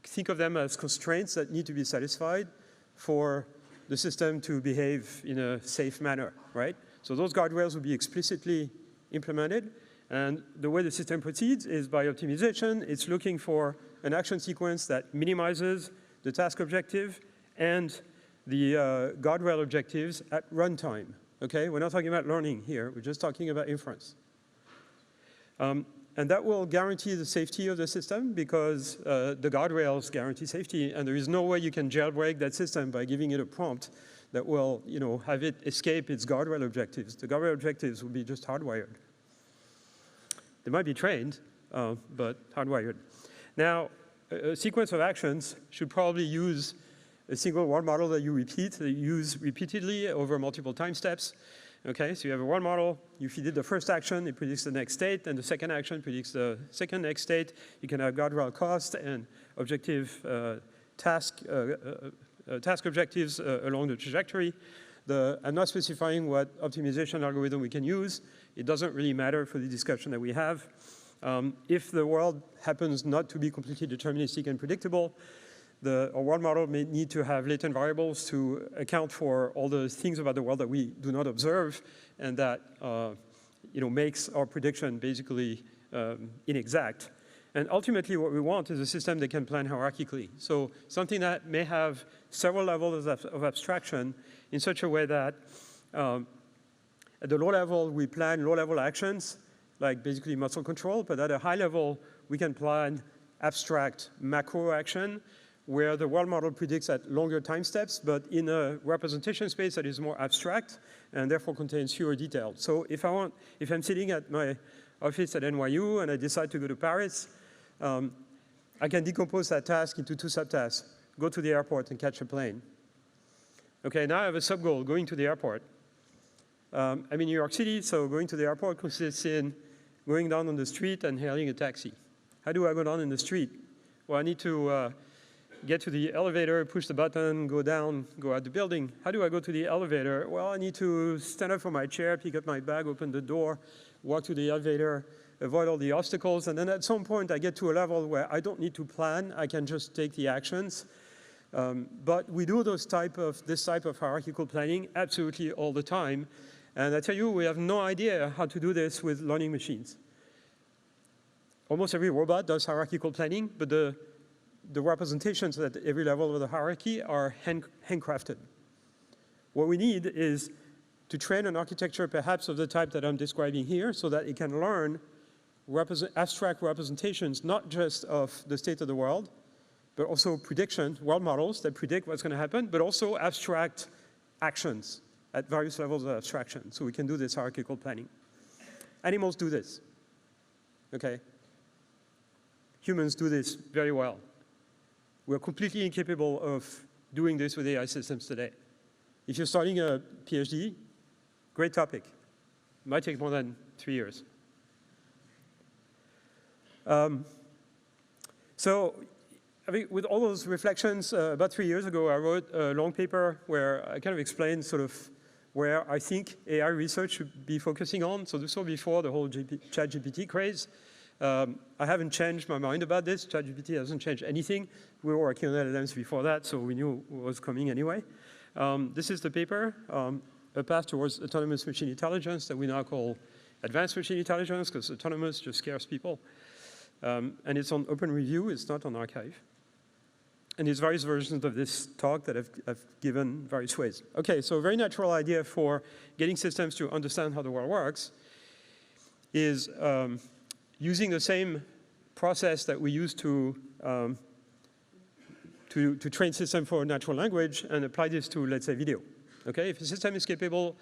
Think of them as constraints that need to be satisfied for the system to behave in a safe manner, right? So those guardrails will be explicitly implemented. And the way the system proceeds is by optimization. It's looking for an action sequence that minimizes the task objective and the guardrail objectives at runtime, okay? We're not talking about learning here. We're just talking about inference. And that will guarantee the safety of the system because the guardrails guarantee safety, and there is no way you can jailbreak that system by giving it a prompt that will, have it escape its guardrail objectives. The guardrail objectives will be just hardwired. They might be trained, but hardwired. Now, a sequence of actions should probably use a single world model that you use repeatedly over multiple time steps. Okay, so you have a world model, you feed it the first action, it predicts the next state, and the second action predicts the second next state. You can have guardrail cost and objective task objectives along the trajectory. I'm not specifying what optimization algorithm we can use. It doesn't really matter for the discussion that we have. If the world happens not to be completely deterministic and predictable, our world model may need to have latent variables to account for all the things about the world that we do not observe, and that makes our prediction basically inexact. And ultimately, what we want is a system that can plan hierarchically. So something that may have several levels of abstraction in such a way that at the low level, we plan low-level actions, like basically muscle control, but at a high level, we can plan abstract macro action, where the world model predicts at longer time steps, but in a representation space that is more abstract and therefore contains fewer details. So if I'm sitting at my office at NYU and I decide to go to Paris, I can decompose that task into 2 subtasks. Go to the airport and catch a plane. Okay, now I have a sub-goal, going to the airport. I'm in New York City, so going to the airport consists in going down on the street and hailing a taxi. How do I go down in the street? Well, I need to get to the elevator, push the button, go down, go out the building. How do I go to the elevator? Well, I need to stand up from my chair, pick up my bag, open the door, walk to the elevator, avoid all the obstacles, and then at some point I get to a level where I don't need to plan, I can just take the actions. But we do this type of hierarchical planning absolutely all the time. And I tell you, we have no idea how to do this with learning machines. Almost every robot does hierarchical planning, but the representations at every level of the hierarchy are handcrafted. What we need is to train an architecture perhaps of the type that I'm describing here so that it can learn abstract representations, not just of the state of the world, but also world models that predict what's going to happen, but also abstract actions at various levels of abstraction. So we can do this hierarchical planning. Animals do this, okay? Humans do this very well. We're completely incapable of doing this with AI systems today. If you're starting a PhD, great topic. It might take more than 3 years. So I mean, with all those reflections, about 3 years ago, I wrote a long paper where I kind of explained sort of where I think AI research should be focusing on. So this was before the whole ChatGPT craze. I haven't changed my mind about this. ChatGPT hasn't changed anything. We were working on LLMs before that, so we knew what was coming anyway. This is the paper, A Path Towards Autonomous Machine Intelligence, that we now call Advanced Machine Intelligence, because autonomous just scares people. And it's on open review. It's not on archive. And there's various versions of this talk that I've given various ways. Okay, so a very natural idea for getting systems to understand how the world works is using the same process that we use to train systems for natural language and apply this to, let's say, video. Okay, if a system is capable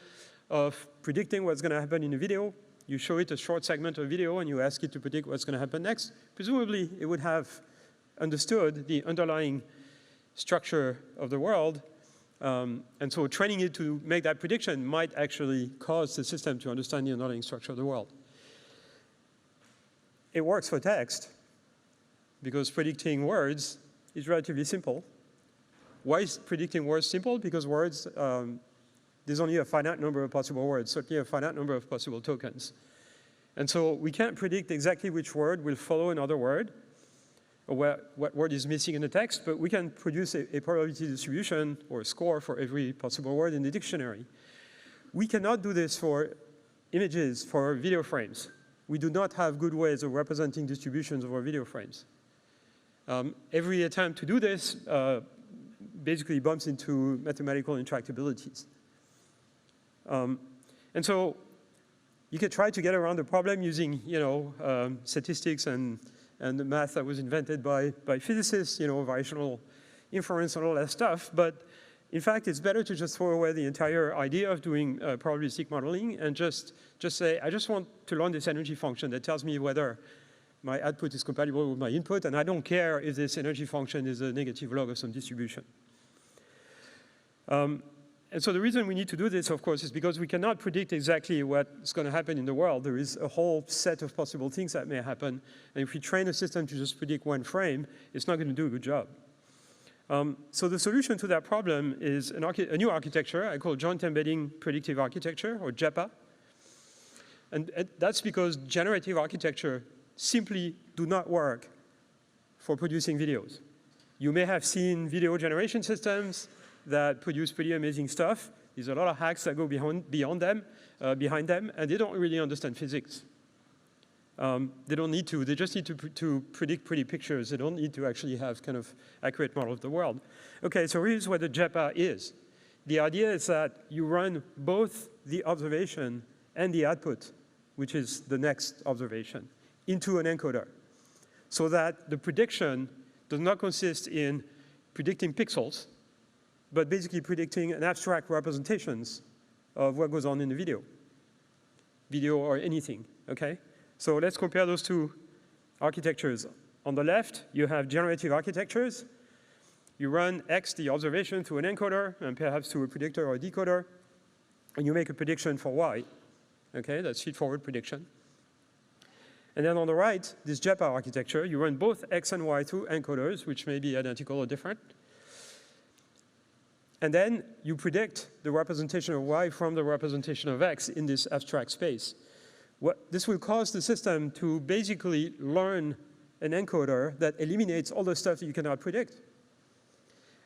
of predicting what's going to happen in a video, you show it a short segment of video and you ask it to predict what's going to happen next. Presumably, it would have understood the underlying structure of the world. And so training it to make that prediction might actually cause the system to understand the underlying structure of the world. It works for text because predicting words is relatively simple. Why is predicting words simple? Because words, there's only a finite number of possible words, certainly a finite number of possible tokens. And so we can't predict exactly which word will follow another word, or what word is missing in the text, but we can produce a probability distribution or a score for every possible word in the dictionary. We cannot do this for images, for video frames. We do not have good ways of representing distributions of our video frames. Every attempt to do this basically bumps into mathematical intractabilities. And so you could try to get around the problem using, statistics and the math that was invented by physicists, variational inference and all that stuff. But In fact, it's better to just throw away the entire idea of doing probabilistic modeling and just say, I just want to learn this energy function that tells me whether my output is compatible with my input, and I don't care if this energy function is a negative log of some distribution. And so the reason we need to do this, of course, is because we cannot predict exactly what's going to happen in the world. There is a whole set of possible things that may happen. And if we train a system to just predict one frame, it's not going to do a good job. So the solution to that problem is a new architecture I call Joint Embedding Predictive Architecture, or JEPA. And that's because generative architecture simply do not work for producing videos. You may have seen video generation systems that produce pretty amazing stuff. There's a lot of hacks that go behind them, and they don't really understand physics. They don't need to. They just need to predict pretty pictures. They don't need to actually have kind of accurate model of the world. Okay, so here's what the JEPA is. The idea is that you run both the observation and the output, which is the next observation, into an encoder, so that the prediction does not consist in predicting pixels, but basically predicting an abstract representations of what goes on in the video or anything, okay? So let's compare those two architectures. On the left, you have generative architectures. You run X, the observation, through an encoder, and perhaps through a predictor or a decoder, and you make a prediction for Y, okay? That's feed-forward prediction. And then on the right, this JEPA architecture, you run both X and Y through encoders, which may be identical or different. And then you predict the representation of Y from the representation of X in this abstract space. This will cause the system to basically learn an encoder that eliminates all the stuff that you cannot predict.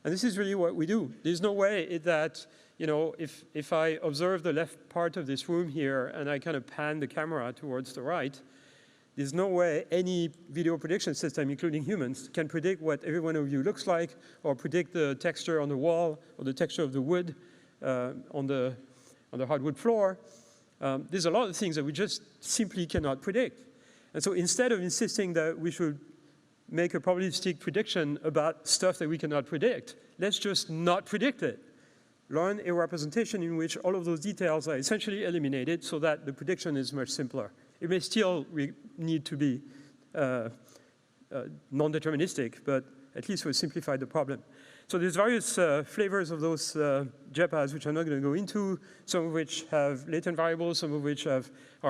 And this is really what we do. There's no way that, you know, if I observe the left part of this room here and I kind of pan the camera towards the right, there's no way any video prediction system, including humans, can predict what every one of you looks like, or predict the texture on the wall, or the texture of the wood on the hardwood floor. There's a lot of things that we just simply cannot predict. And so instead of insisting that we should make a probabilistic prediction about stuff that we cannot predict, let's just not predict it. Learn a representation in which all of those details are essentially eliminated so that the prediction is much simpler. It may still need to be non-deterministic, but at least we'll simplify the problem. So there's various flavors of those JEPAs, which I'm not going to go into, some of which have latent variables, some of which are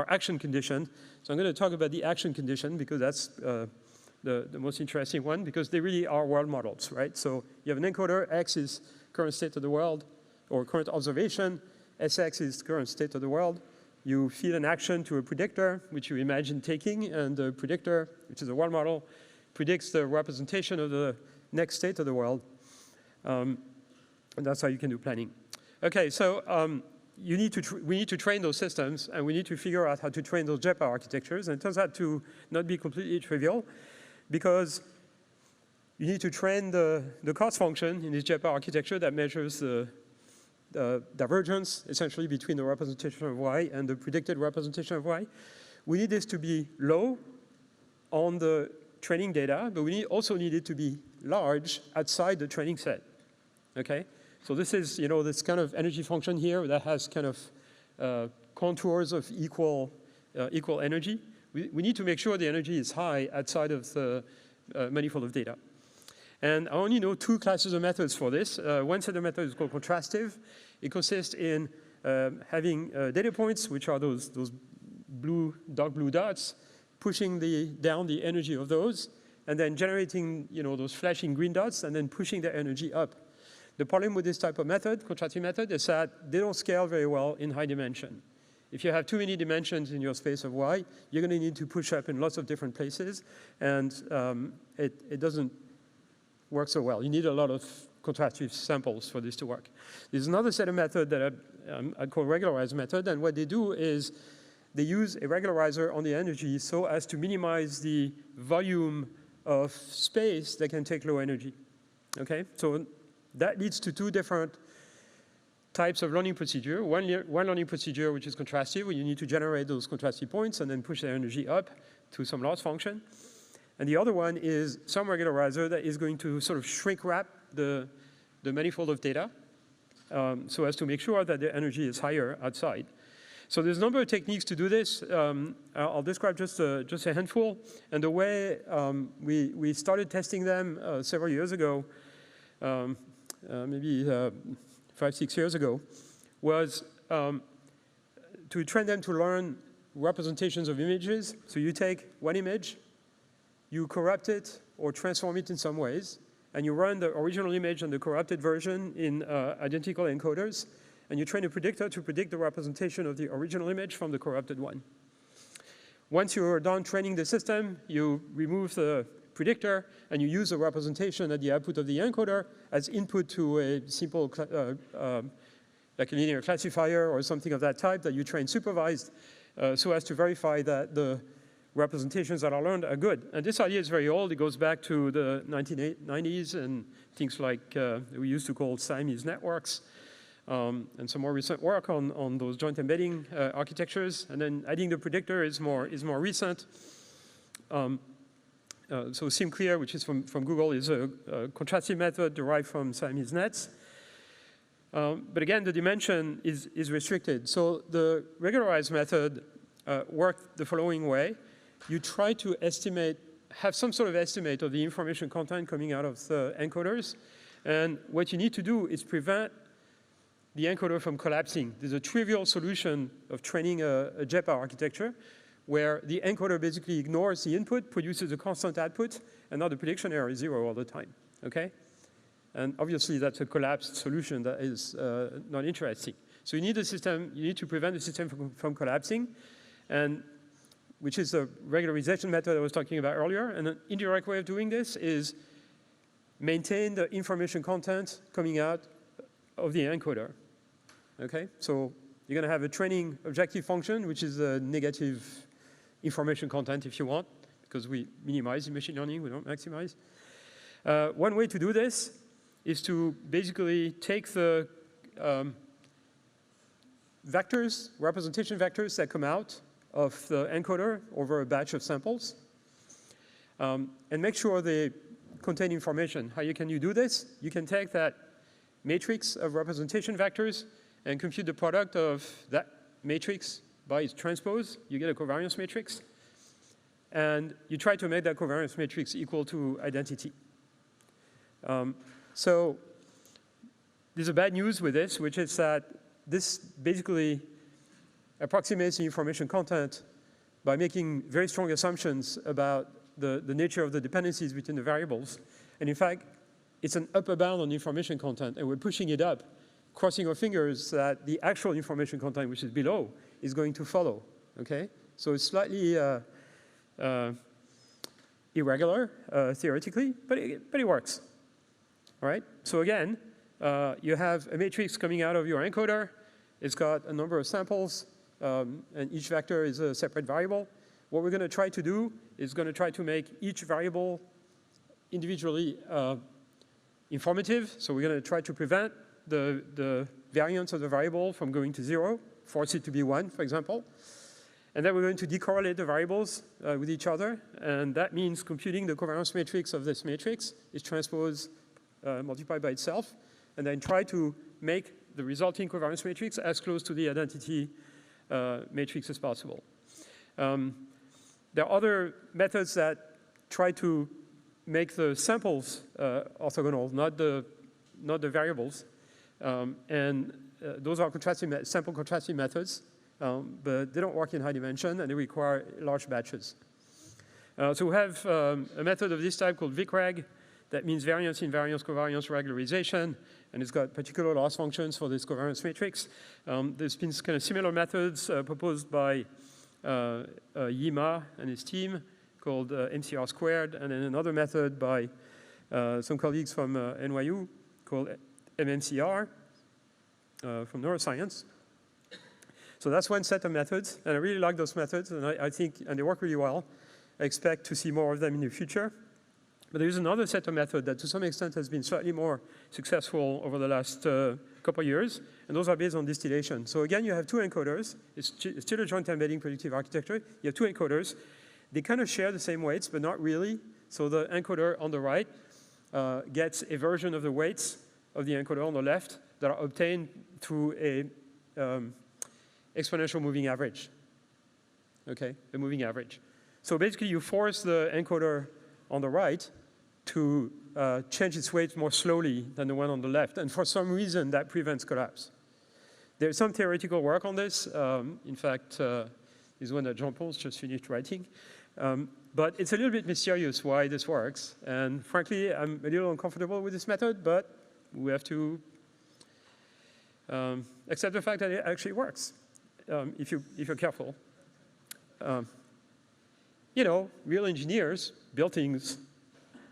action conditioned. So I'm going to talk about the action condition, because that's the most interesting one, because they really are world models, right? So you have an encoder, X is current state of the world, or current observation, SX is current state of the world. You feed an action to a predictor, which you imagine taking, and the predictor, which is a world model, predicts the representation of the next state of the world. And that's how you can do planning. Okay, so we need to train those systems, and we need to figure out how to train those JEPA architectures. And it turns out to not be completely trivial, because you need to train the cost function in this JEPA architecture that measures the divergence, essentially, between the representation of Y and the predicted representation of Y. We need this to be low on the training data, but we also need it to be large outside the training set, okay? So this is, you know, this kind of energy function here that has kind of contours of equal energy. We need to make sure the energy is high outside of the manifold of data. And I only know two classes of methods for this. One set of methods is called contrastive. It consists in having data points, which are those dark blue dots, pushing down the energy of those, and then generating, you know, those flashing green dots, and then pushing their energy up. The problem with this type of method, contrastive method, is that they don't scale very well in high dimension. If you have too many dimensions in your space of Y, you're going to need to push up in lots of different places, and it doesn't work so well. You need a lot of contrastive samples for this to work. There's another set of method that I call regularized method, and what they do is they use a regularizer on the energy so as to minimize the volume of space that can take low energy, okay? So that leads to two different types of learning procedure. One learning procedure, which is contrastive, where you need to generate those contrastive points and then push the energy up to some loss function. And the other one is some regularizer that is going to sort of shrink wrap the manifold of data so as to make sure that the energy is higher outside. So there's a number of techniques to do this. I'll describe just a handful. And the way we started testing them several years ago, maybe 5-6 years ago, was to train them to learn representations of images. So you take one image, you corrupt it or transform it in some ways, and you run the original image and the corrupted version in identical encoders, and you train a predictor to predict the representation of the original image from the corrupted one. Once you're done training the system, you remove the predictor, and you use the representation at the output of the encoder as input to a simple, like a linear classifier or something of that type that you train supervised, so as to verify that the representations that are learned are good. And this idea is very old. It goes back to the 1990s and things like we used to call Siamese networks, and some more recent work on those joint embedding architectures. And then adding the predictor is more recent. So SymClear, which is from Google, is a contrastive method derived from Siamese nets. But again, the dimension is restricted. So the regularized method worked the following way. You try to estimate, have some sort of estimate of the information content coming out of the encoders. And what you need to do is prevent the encoder from collapsing. There's a trivial solution of training a JEPA architecture where the encoder basically ignores the input, produces a constant output, and now the prediction error is 0 all the time, okay? And obviously that's a collapsed solution that is not interesting. So you need a system, you need to prevent the system from collapsing, and which is the regularization method I was talking about earlier. And an indirect way of doing this is maintain the information content coming out of the encoder. Okay, so you're going to have a training objective function, which is a negative information content if you want, because we minimize in machine learning, we don't maximize. One way to do this is to basically take the vectors, representation vectors that come out of the encoder over a batch of samples, and make sure they contain information. How can you do this? You can take that matrix of representation vectors and compute the product of that matrix by its transpose. You get a covariance matrix. And you try to make that covariance matrix equal to identity. So there's a bad news with this, which is that this basically approximates the information content by making very strong assumptions about the nature of the dependencies between the variables. And in fact, it's an upper bound on the information content, and we're pushing it up, crossing our fingers that the actual information content, which is below, is going to follow, okay? So it's slightly irregular, theoretically, but it works, all right? So again, you have a matrix coming out of your encoder. It's got a number of samples, and each vector is a separate variable. What we're going to try to do is going to try to make each variable individually informative. So we're going to try to prevent the variance of the variable from going to 0, force it to be 1, for example. And then we're going to decorrelate the variables with each other. And that means computing the covariance matrix of this matrix is transpose multiplied by itself, and then try to make the resulting covariance matrix as close to the identity matrix as possible. There are other methods that try to make the samples orthogonal, not the variables. Those are sample contrasting methods, but they don't work in high dimension, and they require large batches. So we have a method of this type called VICREG. That means variance, invariance, covariance, regularization, and it's got particular loss functions for this covariance matrix. There's been kind of similar methods proposed by Yima and his team called MCR squared, and then another method by some colleagues from NYU called MMCR from neuroscience. So that's one set of methods, and I really like those methods, and I think, and they work really well. I expect to see more of them in the future. But there's another set of methods that to some extent has been slightly more successful over the last couple of years, and those are based on distillation. So again, you have two encoders. It's still a joint embedding predictive architecture. You have two encoders. They kind of share the same weights, but not really. So the encoder on the right gets a version of the weights of the encoder on the left that are obtained through a exponential moving average, okay, a moving average. So basically you force the encoder on the right to change its weight more slowly than the one on the left, and for some reason that prevents collapse. There's some theoretical work on this. In fact, is one that Jean-Paul's just finished writing. But it's a little bit mysterious why this works, and frankly, I'm a little uncomfortable with this method, but we have to accept the fact that it actually works, if you're careful. You know, real engineers build things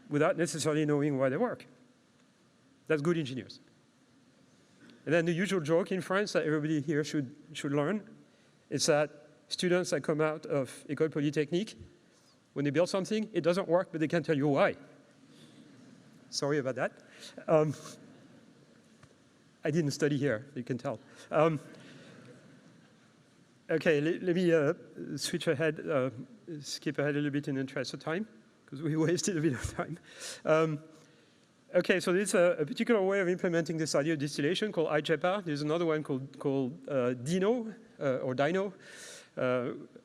without necessarily knowing why they work. That's good engineers. And then the usual joke in France that everybody here should learn is that students that come out of École Polytechnique, when they build something, it doesn't work, but they can't tell you why. Sorry about that. I didn't study here, you can tell. Okay, let me switch ahead, skip ahead a little bit in the interest of time, because we wasted a bit of time. Okay, so there's a particular way of implementing this idea of distillation called IJPA. There's another one called Dino, or Dino,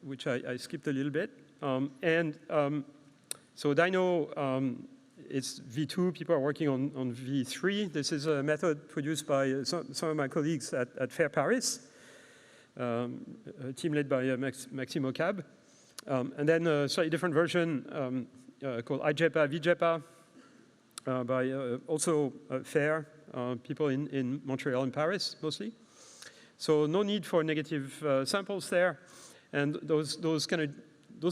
which I skipped a little bit. So Dino, it's V2, people are working on V3. This is a method produced by some of my colleagues at Fair Paris, a team led by Maxime Ocab. And then a slightly different version called IJPA, VJPA, by also Fair, people in Montreal and Paris mostly. So no need for negative samples there. And those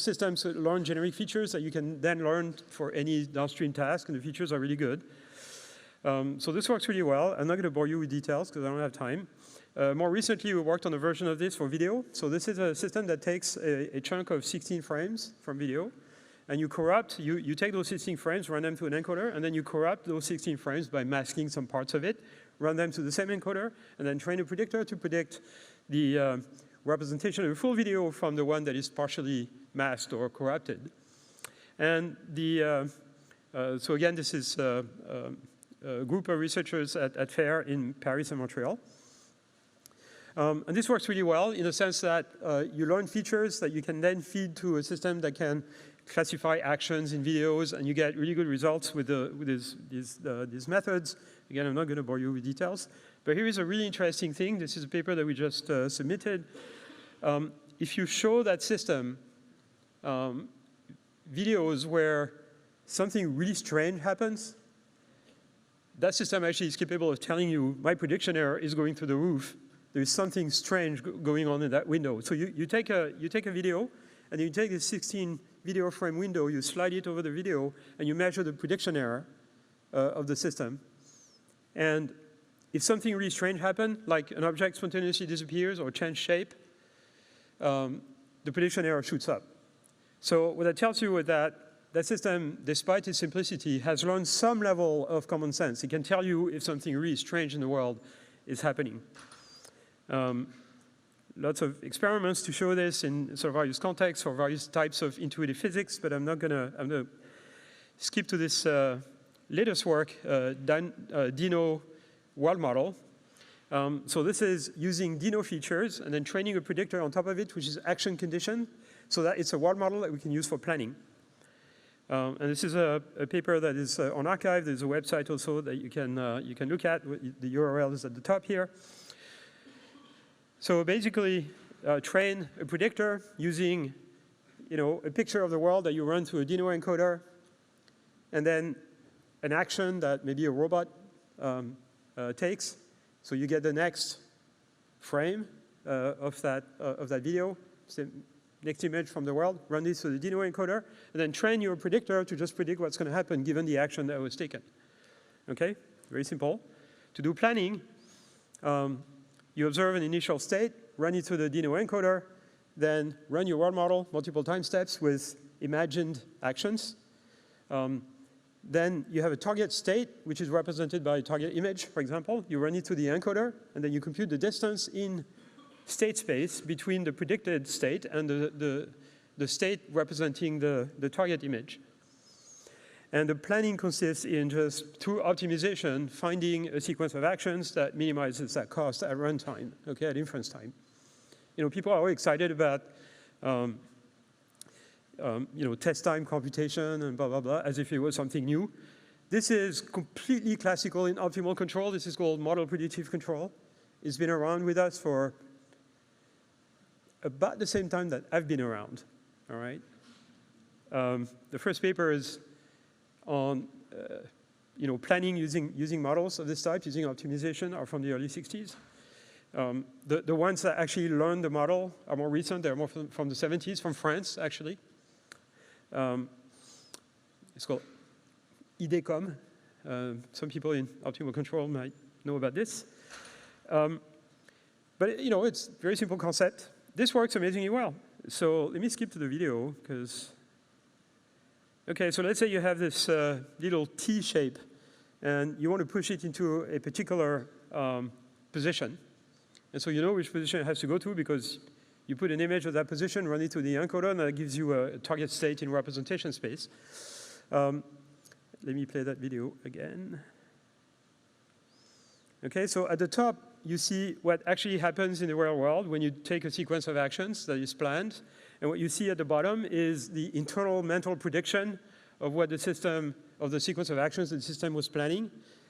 systems learn generic features that you can then learn for any downstream task, and the features are really good. So this works really well. I'm not going to bore you with details because I don't have time. More recently, we worked on a version of this for video. So this is a system that takes a chunk of 16 frames from video, and you corrupt, you take those 16 frames, run them to an encoder, and then you corrupt those 16 frames by masking some parts of it, run them to the same encoder, and then train a predictor to predict the representation of a full video from the one that is partially masked or corrupted. And so again, this is a group of researchers at FAIR in Paris and Montreal. And this works really well in the sense that you learn features that you can then feed to a system that can classify actions in videos, and you get really good results with these methods. Again, I'm not going to bore you with details. But here is a really interesting thing. This is a paper that we just submitted. If you show that system videos where something really strange happens, that system actually is capable of telling you, my prediction error is going through the roof. There is something strange going on in that window. So you take a video, and you take the 16 video frame window, you slide it over the video, and you measure the prediction error of the system. And if something really strange happens, like an object spontaneously disappears or changes shape, the prediction error shoots up. So what that tells you is that that system, despite its simplicity, has learned some level of common sense. It can tell you if something really strange in the world is happening. Lots of experiments to show this in sort of various contexts for various types of intuitive physics, but I'm going to skip to this latest work, Dino world model. So this is using Dino features and then training a predictor on top of it, which is action condition, so that it's a world model that we can use for planning. And this is a paper that is on arXiv. There's a website also that you can look at. The URL is at the top here. So basically, train a predictor using, a picture of the world that you run through a Dino encoder, and then an action that maybe a robot takes. So you get the next frame of that video, next image from the world, run this through the Dino encoder, and then train your predictor to just predict what's going to happen given the action that was taken. Okay, very simple. To do planning, you observe an initial state, run it through the Dino encoder, then run your world model multiple time steps with imagined actions. Then you have a target state, which is represented by a target image, for example. You run it through the encoder, and then you compute the distance in state space between the predicted state and the state representing the target image. And the planning consists in just, through optimization, finding a sequence of actions that minimizes that cost at runtime, okay, at inference time. You know, people are all excited about, you know, test time computation and blah, blah, blah, as if it was something new. This is completely classical in optimal control. This is called model predictive control. It's been around with us for about the same time that I've been around, all right? The first paper is on you know, planning using models of this type, using optimization, are from the early 60s. The ones that actually learned the model are more recent. They're more from the 70s, from France, actually. It's called IDECOM. Some people in optimal control might know about this. But you know, it's a very simple concept. This works amazingly well. So let me skip to the video, because, okay, so let's say you have this little T shape, and you want to push it into a particular position. And so you know which position it has to go to, because you put an image of that position, run it to the encoder, and that gives you a target state in representation space. Let me play that video again. Okay, so at the top, you see what actually happens in the real world when you take a sequence of actions that is planned. And what you see at the bottom is the internal mental prediction of what the system, of the sequence of actions that the system was planning.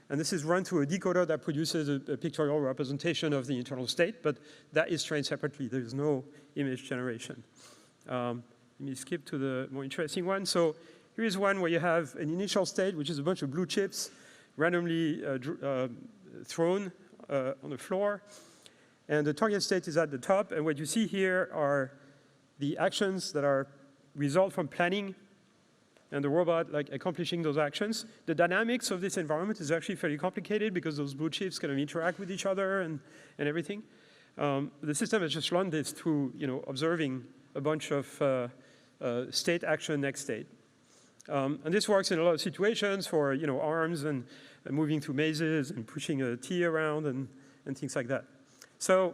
And this is run through a decoder that produces a pictorial representation of the internal state, but that is trained separately. There is no image generation. Let me skip to the more interesting one. So here is one where you have an initial state, which is a bunch of blue chips randomly thrown on the floor. And the target state is at the top. And what you see here are the actions that are result from planning and the robot like accomplishing those actions. The dynamics of this environment is actually fairly complicated because those blue chips kind of interact with each other and everything. The system has just run this through, you know, observing a bunch of state action, next state. And this works in a lot of situations for, you know, arms and moving through mazes and pushing a T around and things like that. So,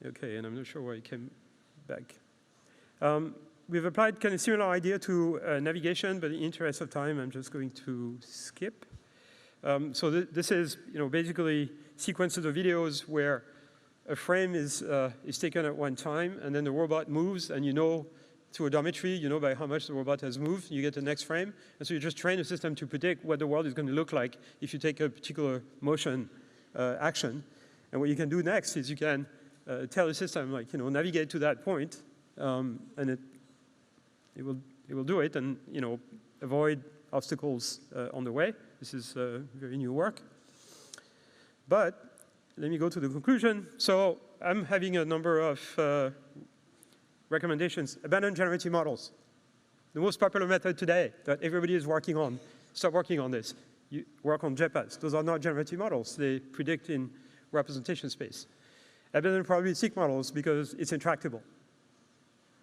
okay, and I'm not sure why it came back. We've applied kind of similar idea to navigation, but in the interest of time, I'm just going to skip. So this is, you know, basically sequences of videos where a frame is taken at one time, and then the robot moves, and you know, through odometry, you know by how much the robot has moved, you get the next frame. And so you just train the system to predict what the world is going to look like if you take a particular motion action. And what you can do next is you can tell the system, like, you know, navigate to that point, and it will do it, and, you know, avoid obstacles on the way. This is very new work. But let me go to the conclusion. So I'm having a number of recommendations. Abandon generative models. The most popular method today that everybody is working on. Stop working on this. You work on Chappaz. Those are not generative models. They predict in representation space. Abandon probabilistic models because it's intractable.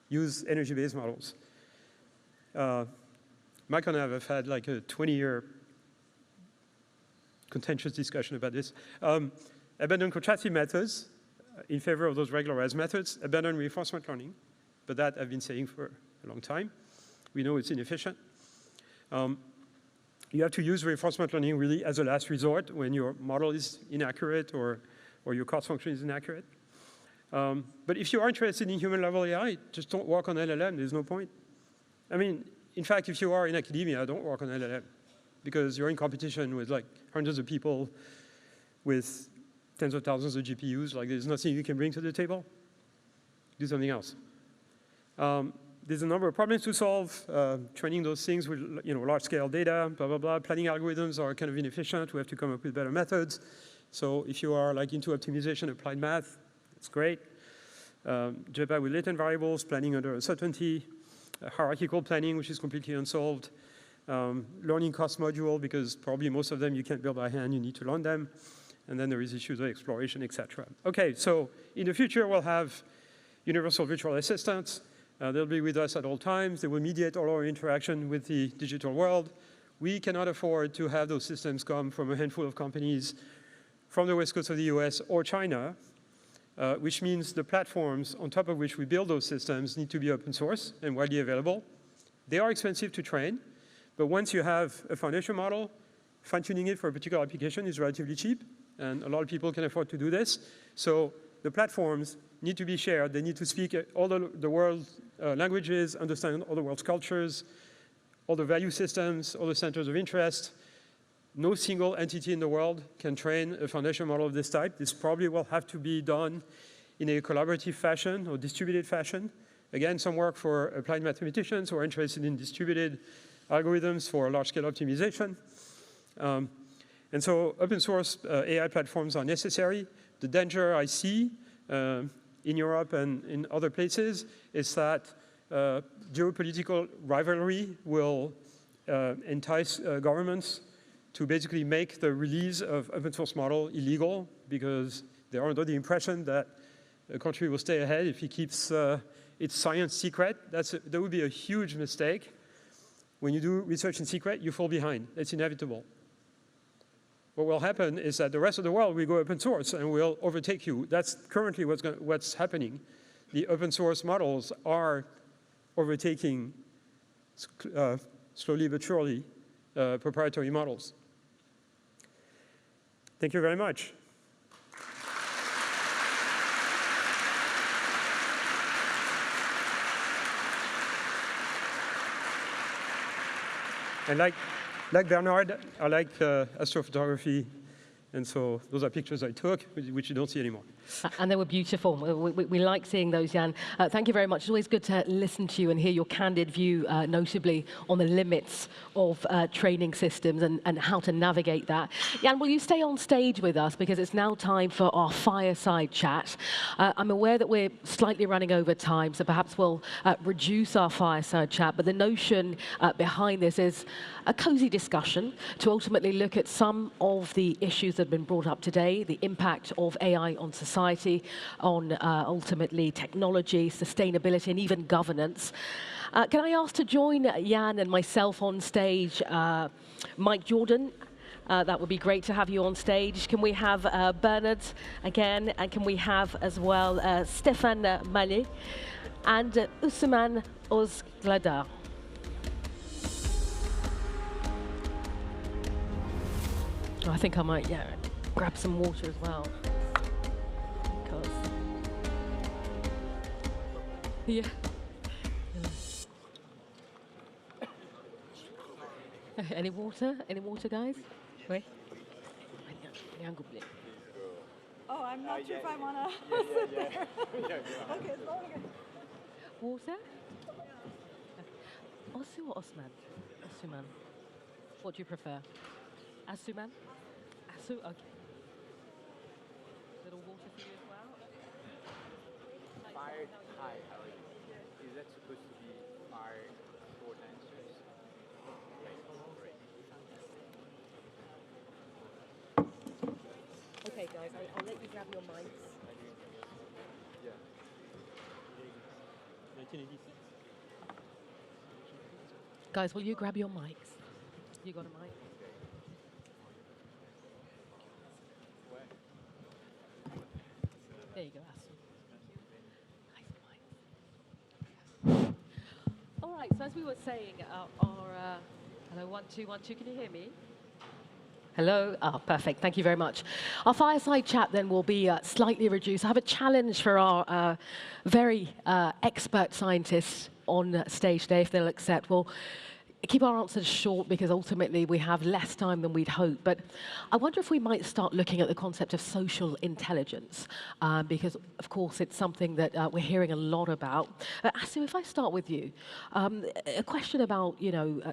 Use energy-based models. Mike and I have had like a 20-year contentious discussion about this. Abandon contrastive methods in favor of those regularized methods. Abandon reinforcement learning. But that I've been saying for a long time. We know it's inefficient. You have to use reinforcement learning really as a last resort when your model is inaccurate or your cost function is inaccurate. But if you are interested in human-level AI, just don't work on LLM. There's no point. I mean, in fact, if you are in academia, don't work on LLM because you're in competition with like hundreds of people with tens of thousands of GPUs. Like, there's nothing you can bring to the table. Do something else. There's a number of problems to solve. Training those things with, you know, large-scale data, blah, blah, blah. Planning algorithms are kind of inefficient. We have to come up with better methods. So if you are like into optimization, applied math, it's great. Chappaz with latent variables, planning under uncertainty, hierarchical planning, which is completely unsolved. Learning cost module, because probably most of them you can't build by hand, you need to learn them. And then there is issues of exploration, etc. Okay, so in the future, we'll have universal virtual assistants. They'll be with us at all times. They will mediate all our interaction with the digital world. We cannot afford to have those systems come from a handful of companies from the west coast of the US or China, which means the platforms on top of which we build those systems need to be open source and widely available. They are expensive to train, but once you have a foundation model, fine-tuning it for a particular application is relatively cheap, and a lot of people can afford to do this. So the platforms need to be shared. They need to speak all the world's languages, understand all the world's cultures, all the value systems, all the centers of interest. No single entity in the world can train a foundation model of this type. This probably will have to be done in a collaborative fashion or distributed fashion. Again, some work for applied mathematicians who are interested in distributed algorithms for large-scale optimization. And so open source AI platforms are necessary. The danger I see in Europe and in other places is that geopolitical rivalry will entice governments to basically make the release of open source model illegal, because they are under the impression that a country will stay ahead if it keeps its science secret. That would be a huge mistake. When you do research in secret, you fall behind. It's inevitable. What will happen is that the rest of the world will go open source and will overtake you. That's currently what's happening. The open source models are overtaking, slowly but surely, proprietary models. Thank you very much. And like Bernhard, I like astrophotography, and so those are pictures I took, which you don't see anymore. And they were beautiful. We like seeing those, Yann. Thank you very much. It's always good to listen to you and hear your candid view, notably on the limits of training systems and how to navigate that. Yann, will you stay on stage with us, because it's now time for our fireside chat. I'm aware that we're slightly running over time, so perhaps we'll reduce our fireside chat, but the notion behind this is a cozy discussion to ultimately look at some of the issues that have been brought up today, the impact of AI on society, on ultimately technology, sustainability, and even governance. Can I ask to join Yann and myself on stage, Mike Jordan? That would be great to have you on stage. Can we have Bernhard again? And can we have as well Stéphane Mallet and Ousmane Ozglada? I think I might, grab some water as well. Yeah. Any water? Any water, guys? Wait. Oh, I'm not sure if I want to sit there. Okay, sorry. Water? Osu or Osman? Osuman. What do you prefer? Asuman? Asu? Okay. Little water for you as well. Fired high, how are you? Is that supposed to be fired short answers? Great. Okay, guys, I'll let you grab your mics. Yeah. 1986. Guys, will you grab your mics? You got a mic? There you go, Asu. All right, so as we were saying, hello, 1, 2, 1, 2, can you hear me? Hello? Oh, perfect. Thank you very much. Our fireside chat then will be slightly reduced. I have a challenge for our very expert scientists on stage today, if they'll accept. We'll keep our answers short because ultimately we have less time than we'd hoped. But I wonder if we might start looking at the concept of social intelligence, because, of course, it's something that we're hearing a lot about. Asu, if I start with you, a question about,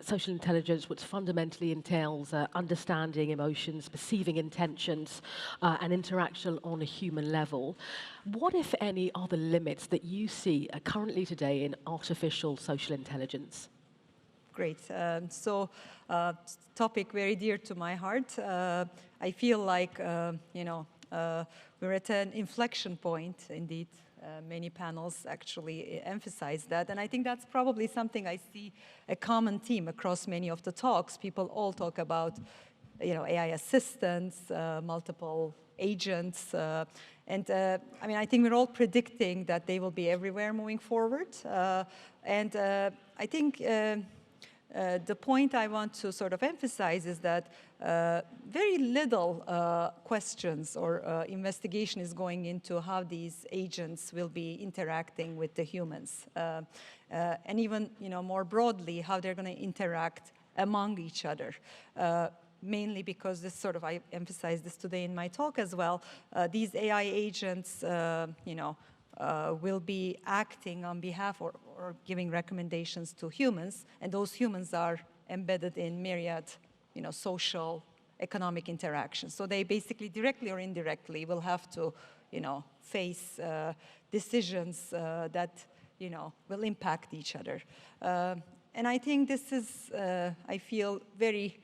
social intelligence, which fundamentally entails understanding emotions, perceiving intentions, and interaction on a human level. What, if any, are the limits that you see currently today in artificial social intelligence? Great. Topic very dear to my heart. I feel like, we're at an inflection point, indeed. Many panels actually emphasize that. And I think that's probably something I see a common theme across many of the talks. People all talk about, AI assistants, multiple agents, And I mean, I think we're all predicting that they will be everywhere moving forward. And I think the point I want to sort of emphasize is that very little questions or investigation is going into how these agents will be interacting with the humans. And even, more broadly, how they're going to interact among each other. Mainly because this sort of, I emphasized this today in my talk as well, these AI agents, will be acting on behalf or giving recommendations to humans, and those humans are embedded in myriad, social, economic interactions. So they basically, directly or indirectly, will have to, face decisions that, will impact each other. And I think this is, I feel, very,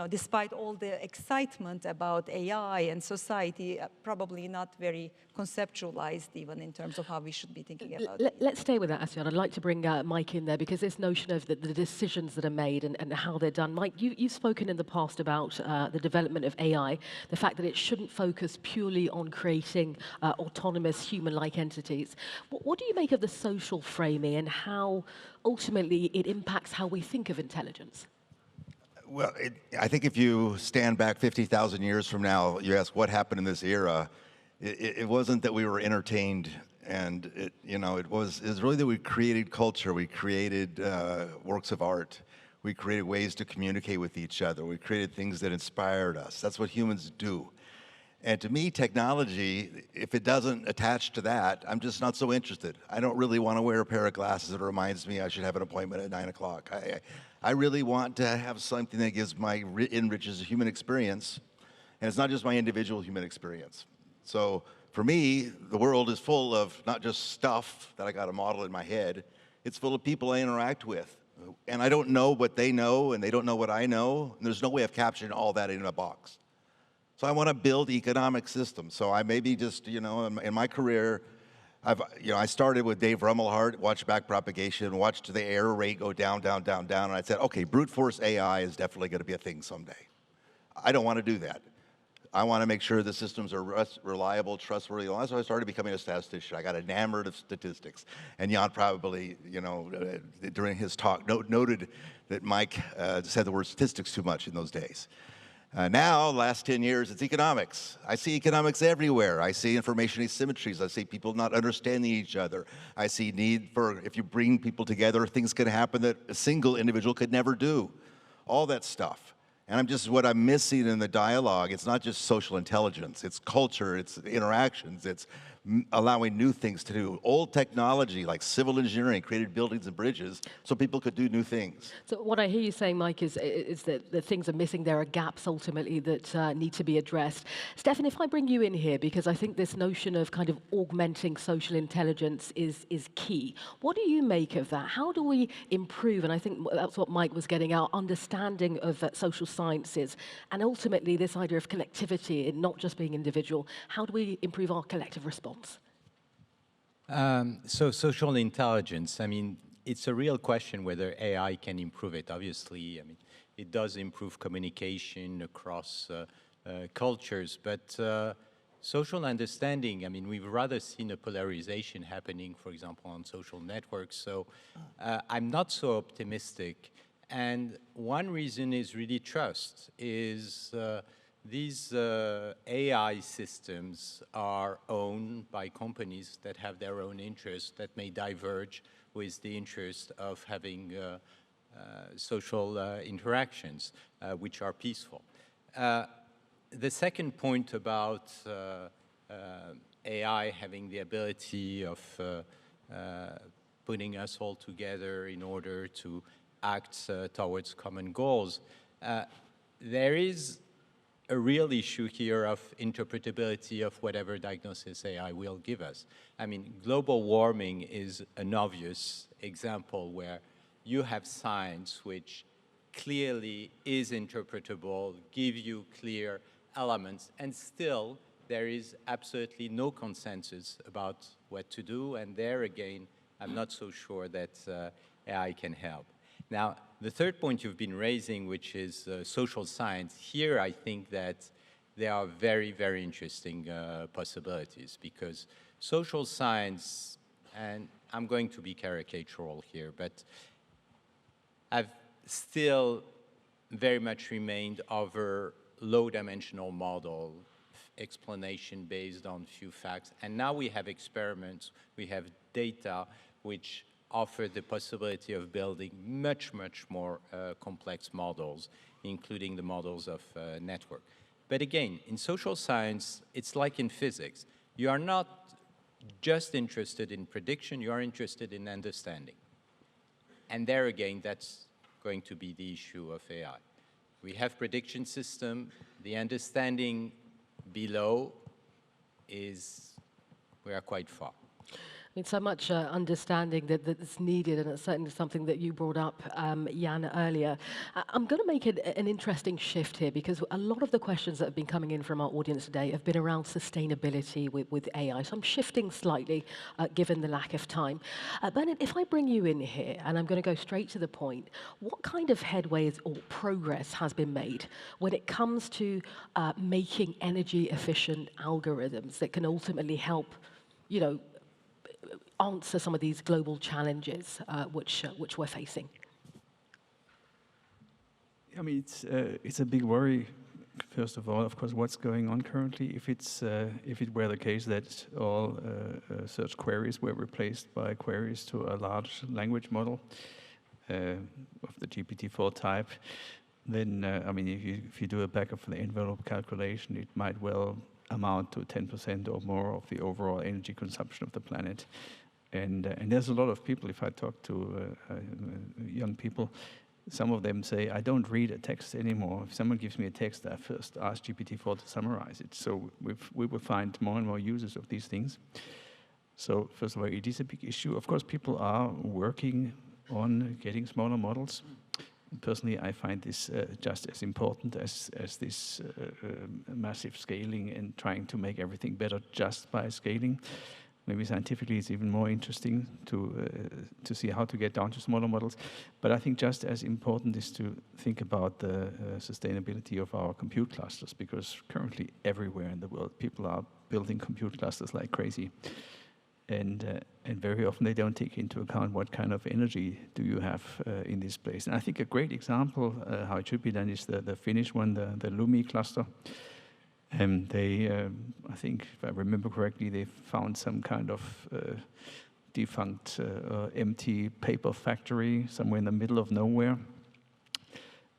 despite all the excitement about AI and society, probably not very conceptualized even in terms of how we should be thinking about it. Let's stay with that, Asyan. I'd like to bring Mike in there, because this notion of the decisions that are made and how they're done. Mike, you've spoken in the past about the development of AI, the fact that it shouldn't focus purely on creating autonomous human-like entities. What do you make of the social framing and how ultimately it impacts how we think of intelligence? Well, I think if you stand back 50,000 years from now, you ask what happened in this era, it wasn't that we were entertained, and it was really that we created culture, we created works of art, we created ways to communicate with each other, we created things that inspired us. That's what humans do. And to me, technology, if it doesn't attach to that, I'm just not so interested. I don't really want to wear a pair of glasses that reminds me I should have an appointment at 9 o'clock. I really want to have something that enriches the human experience, and it's not just my individual human experience. So for me, the world is full of not just stuff that I got to model in my head, it's full of people I interact with. And I don't know what they know, and they don't know what I know, and there's no way of capturing all that in a box. So I want to build economic systems. So I maybe just, in my career, I started with Dave Rumelhart, watched backpropagation, watched the error rate go down, down, down, down, and I said, okay, brute force AI is definitely going to be a thing someday. I don't want to do that. I want to make sure the systems are reliable, trustworthy. And so I started becoming a statistician. I got enamored of statistics. And Jan probably, during his talk, noted that Mike said the word statistics too much in those days. Now, last 10 years, it's economics. I see economics everywhere. I see information asymmetries. I see people not understanding each other. I see need for, if you bring people together, things can happen that a single individual could never do. All that stuff. And what I'm missing in the dialogue, it's not just social intelligence, it's culture, it's interactions, it's allowing new things to do. Old technology like civil engineering created buildings and bridges so people could do new things. So what I hear you saying, Mike, is that the things are missing. There are gaps ultimately that need to be addressed. Stefan, if I bring you in here, because I think this notion of kind of augmenting social intelligence is key. What do you make of that? How do we improve, and I think that's what Mike was getting at, understanding of social sciences, and ultimately this idea of collectivity and not just being individual. How do we improve our collective response? So social intelligence, it's a real question whether AI can improve it. Obviously, it does improve communication across cultures, but social understanding, we've rather seen a polarization happening, for example, on social networks. So I'm not so optimistic. And one reason is really trust, these AI systems are owned by companies that have their own interests that may diverge with the interest of having social interactions, which are peaceful. The second point about AI having the ability of putting us all together in order to act towards common goals, there is a real issue here of interpretability of whatever diagnosis AI will give us. Global warming is an obvious example where you have science which clearly is interpretable, give you clear elements, and still there is absolutely no consensus about what to do, and there again, I'm not so sure that AI can help. Now, the third point you've been raising, which is social science, here I think that there are very, very interesting possibilities, because social science, and I'm going to be caricatural here, but have still very much remained over low-dimensional model, explanation based on few facts. And now we have experiments, we have data which offer the possibility of building much, much more complex models, including the models of network. But again, in social science, it's like in physics. You are not just interested in prediction, you are interested in understanding. And there again, that's going to be the issue of AI. We have prediction system, the understanding below is, we are quite far. I mean, so much understanding that's needed, and it's certainly something that you brought up, Yann, earlier. I'm going to make an interesting shift here, because a lot of the questions that have been coming in from our audience today have been around sustainability with AI. So I'm shifting slightly, given the lack of time. Bernhard, if I bring you in here, and I'm going to go straight to the point, what kind of headway or progress has been made when it comes to making energy-efficient algorithms that can ultimately help, you know, answer some of these global challenges which we're facing? I mean, it's a big worry. First of all, of course, what's going on currently? If it were the case that all search queries were replaced by queries to a large language model of the GPT-4 type, then I mean, if you do a back of the envelope calculation, it might well amount to 10% or more of the overall energy consumption of the planet. And there's a lot of people, if I talk to young people, some of them say, I don't read a text anymore. If someone gives me a text, I first ask GPT-4 to summarize it. So we will find more and more users of these things. So first of all, it is a big issue. Of course, people are working on getting smaller models. Personally, I find this just as important as this massive scaling and trying to make everything better just by scaling. Maybe scientifically it's even more interesting to see how to get down to smaller models. But I think just as important is to think about the sustainability of our compute clusters, because currently everywhere in the world people are building compute clusters like crazy. And very often they don't take into account what kind of energy do you have in this place. And I think a great example how it should be done is the Finnish one, the Lumi cluster. They, I think, if I remember correctly, they found some kind of defunct, empty paper factory somewhere in the middle of nowhere.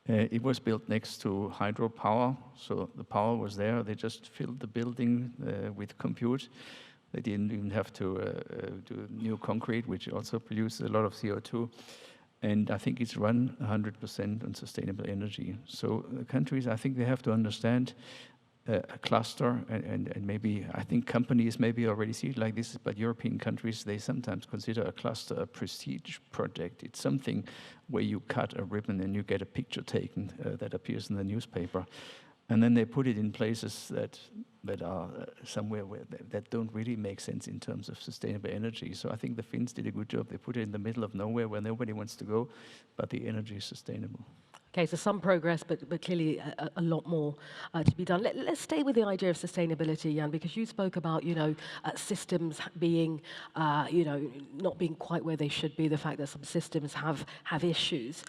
It was built next to hydropower, so the power was there. They just filled the building with compute. They didn't even have to do new concrete, which also produces a lot of CO2. And I think it's run 100% on sustainable energy. So countries, I think they have to understand a cluster, and maybe, I think companies maybe already see it like this, but European countries, they sometimes consider a cluster a prestige project. It's something where you cut a ribbon and you get a picture taken that appears in the newspaper. And then they put it in places that are somewhere that don't really make sense in terms of sustainable energy. So I think the Finns did a good job. They put it in the middle of nowhere where nobody wants to go, but the energy is sustainable. Okay, so some progress, but clearly a lot more to be done. Let's stay with the idea of sustainability, Yann, because you spoke about, systems being, not being quite where they should be, the fact that some systems have issues.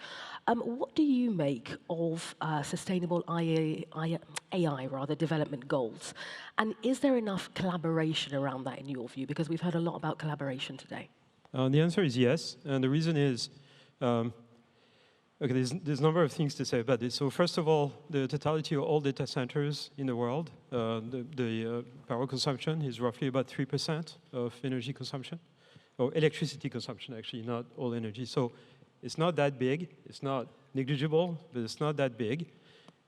What do you make of sustainable AI development goals? And is there enough collaboration around that in your view? Because we've heard a lot about collaboration today. The answer is yes, and the reason is, okay, there's a number of things to say about this. So first of all, the totality of all data centers in the world, the power consumption is roughly about 3% of energy consumption, or electricity consumption, actually, not all energy. So it's not that big. It's not negligible, but it's not that big.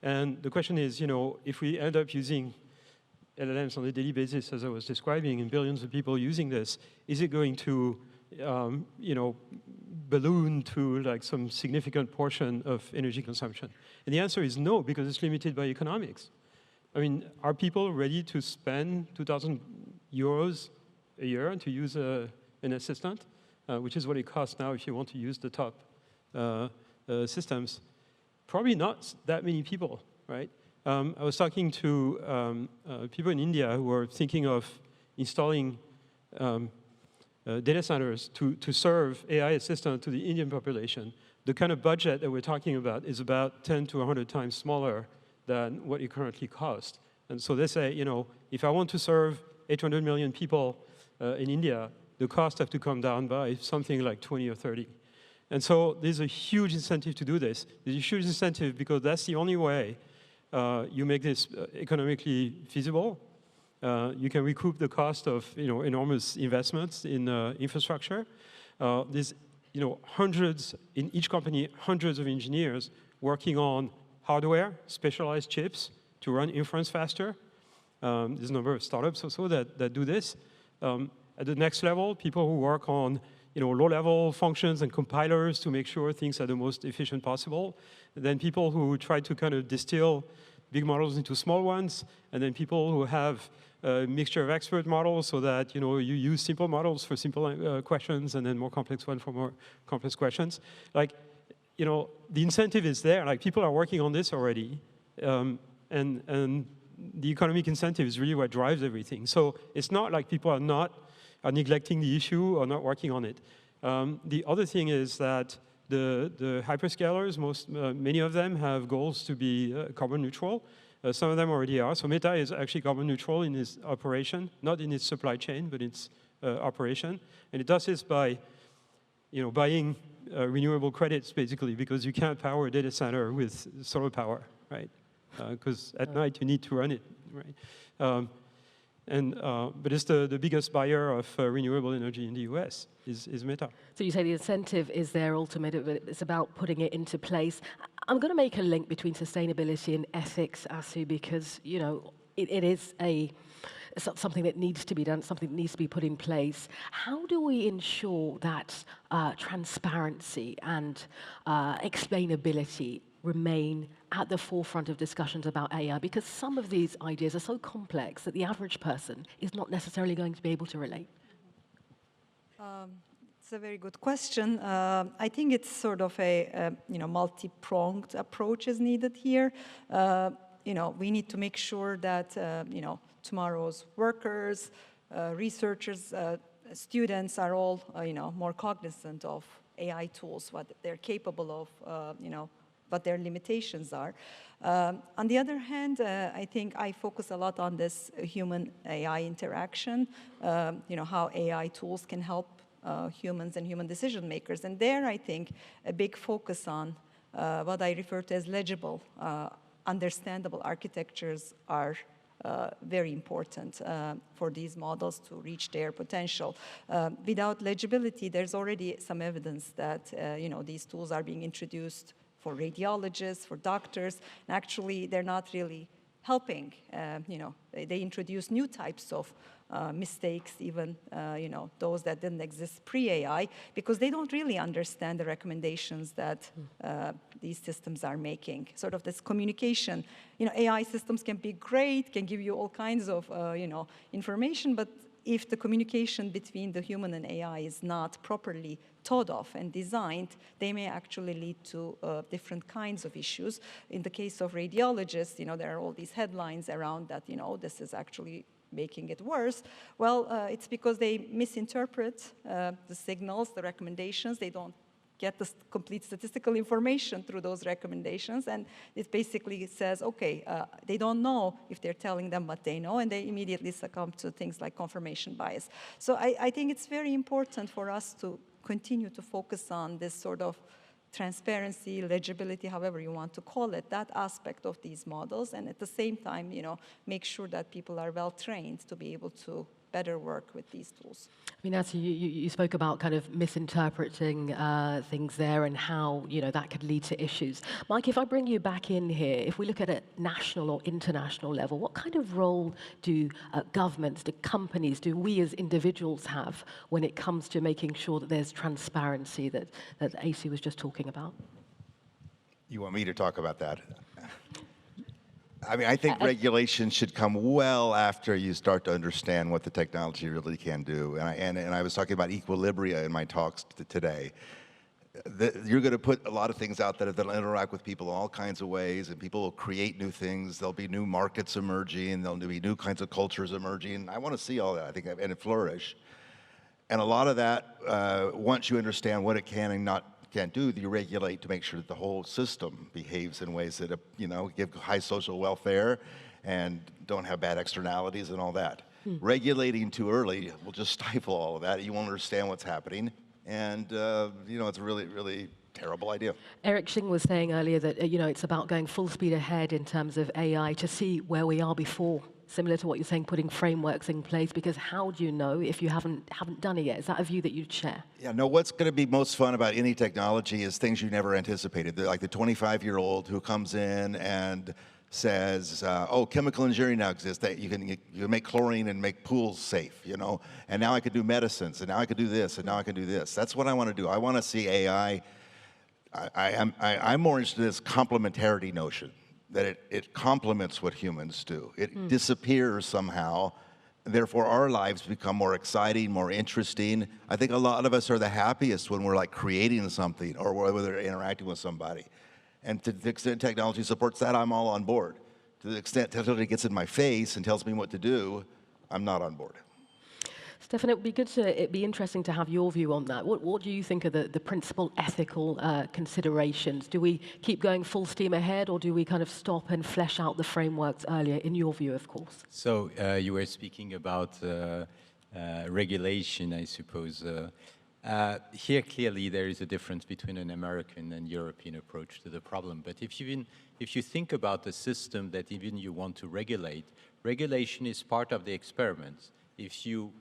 And the question is, if we end up using LLMs on a daily basis, as I was describing, and billions of people using this, is it going to, balloon to like some significant portion of energy consumption? And the answer is no, because it's limited by economics. I mean, are people ready to spend 2,000 euros a year to use an assistant, which is what it costs now if you want to use the top systems? Probably not that many people, right? I was talking to people in India who were thinking of installing data centers to serve AI assistant to the Indian population. The kind of budget that we're talking about is about 10 to 100 times smaller than what it currently costs. And so they say, you know, if I want to serve 800 million people in India, the costs have to come down by something like 20 or 30. And so there's a huge incentive to do this. There's a huge incentive because that's the only way you make this economically feasible. You can recoup the cost of enormous investments in infrastructure. There's hundreds, in each company, hundreds of engineers working on hardware, specialized chips to run inference faster. There's a number of startups also that do this. At the next level, people who work on low-level functions and compilers to make sure things are the most efficient possible. And then people who try to kind of distill big models into small ones. And then people who have a mixture of expert models so that you use simple models for simple questions and then more complex ones for more complex questions. Like, the incentive is there. Like, people are working on this already. And the economic incentive is really what drives everything. So it's not like people are neglecting the issue or not working on it. The other thing is that the hyperscalers, many of them have goals to be carbon neutral. Some of them already are. So Meta is actually carbon neutral in its operation, not in its supply chain, but its operation. And it does this by buying renewable credits, basically, because you can't power a data center with solar power, right? Because at night you need to run it, right? But it's the biggest buyer of renewable energy in the US is Meta. So you say the incentive is there ultimately, but it's about putting it into place. I'm going to make a link between sustainability and ethics, Asu, because it is something that needs to be done, something that needs to be put in place. How do we ensure that transparency and explainability remain at the forefront of discussions about AI? Because some of these ideas are so complex that the average person is not necessarily going to be able to relate. It's a very good question. I think it's sort of a multi-pronged approach is needed here. We need to make sure that tomorrow's workers, researchers, students are all more cognizant of AI tools, what they're capable of, what their limitations are. On the other hand, I think I focus a lot on this human-AI interaction, how AI tools can help humans and human decision makers. And there, I think, a big focus on what I refer to as legible, understandable architectures are very important for these models to reach their potential. Without legibility, there's already some evidence that these tools are being introduced for radiologists, for doctors, and actually they're not really helping. They introduce new types of mistakes, even those that didn't exist pre-AI, because they don't really understand the recommendations that these systems are making. Sort of this communication. AI systems can be great, can give you all kinds of information, but if the communication between the human and AI is not properly thought of and designed, they may actually lead to different kinds of issues. In the case of radiologists, there are all these headlines around that, this is actually making it worse. Well, it's because they misinterpret the signals, the recommendations. They don't get the complete statistical information through those recommendations, and it basically says, okay, they don't know if they're telling them what they know, and they immediately succumb to things like confirmation bias. So I think it's very important for us to continue to focus on this sort of transparency, legibility, however you want to call it, that aspect of these models, and at the same time, make sure that people are well trained to be able to better work with these tools. I mean, Nancy, you spoke about kind of misinterpreting things there and how that could lead to issues. Mike, if I bring you back in here, if we look at a national or international level, what kind of role do governments, do companies, do we as individuals have when it comes to making sure that there's transparency that AC was just talking about? You want me to talk about that? I mean, I think regulation should come well after you start to understand what the technology really can do. And I was talking about equilibria in my talks today. you're going to put a lot of things out there that'll interact with people in all kinds of ways, and people will create new things. There'll be new markets emerging, there'll be new kinds of cultures emerging. I want to see all that, I think, and it flourish. And a lot of that, once you understand what it can and can't do, you regulate to make sure that the whole system behaves in ways that, give high social welfare and don't have bad externalities and all that. Regulating too early will just stifle all of that. You won't understand what's happening. And, it's a really, really terrible idea. Eric Xing was saying earlier that, it's about going full speed ahead in terms of AI to see where we are before, similar to what you're saying, putting frameworks in place, because how do you know if you haven't done it yet? Is that a view that you'd share? Yeah, no, what's going to be most fun about any technology is things you never anticipated. Like the 25-year-old who comes in and says, oh, chemical engineering now exists, that you can make chlorine and make pools safe, and now I could do medicines, and now I could do this, and now I can do this. That's what I want to do. I want to see AI. I'm more interested in this complementarity notion, that it complements what humans do. It disappears somehow, and therefore our lives become more exciting, more interesting. I think a lot of us are the happiest when we're like creating something or whether they're interacting with somebody. And to the extent technology supports that, I'm all on board. To the extent technology gets in my face and tells me what to do, I'm not on board. Stefan, it'd be interesting to have your view on that. What do you think are the principal ethical considerations? Do we keep going full steam ahead, or do we kind of stop and flesh out the frameworks earlier, in your view, of course? So you were speaking about regulation, I suppose. Here, clearly, there is a difference between an American and European approach to the problem. But if you think about the system that even you want to regulate, regulation is part of the experiment. If you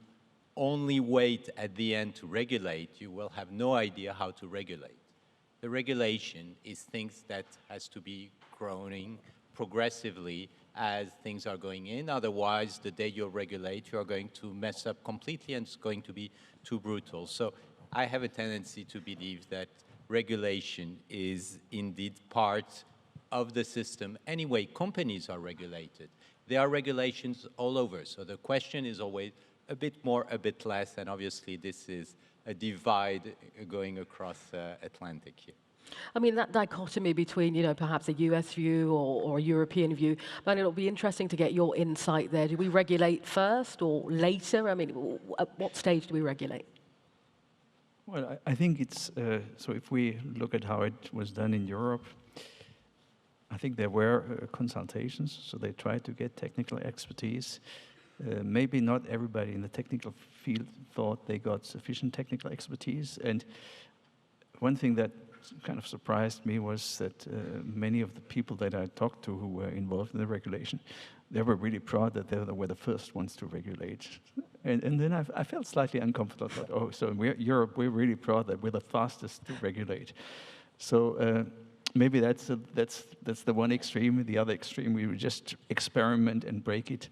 only wait at the end to regulate, you will have no idea how to regulate. The regulation is things that has to be growing progressively as things are going in. Otherwise, the day you regulate, you are going to mess up completely, and it's going to be too brutal. So I have a tendency to believe that regulation is indeed part of the system. Anyway, companies are regulated. There are regulations all over. So the question is always a bit more, a bit less, and obviously this is a divide going across Atlantic here. I mean, that dichotomy between, perhaps a US view or a European view, but it'll be interesting to get your insight there. Do we regulate first or later? I mean, at what stage do we regulate? Well, I think it's, so if we look at how it was done in Europe, I think there were consultations, so they tried to get technical expertise. Maybe not everybody in the technical field thought they got sufficient technical expertise. And one thing that kind of surprised me was that many of the people that I talked to who were involved in the regulation, they were really proud that they were the first ones to regulate. And then I felt slightly uncomfortable. Thought, oh, so Europe, we're really proud that we're the fastest to regulate. So maybe that's the one extreme. The other extreme, we would just experiment and break it.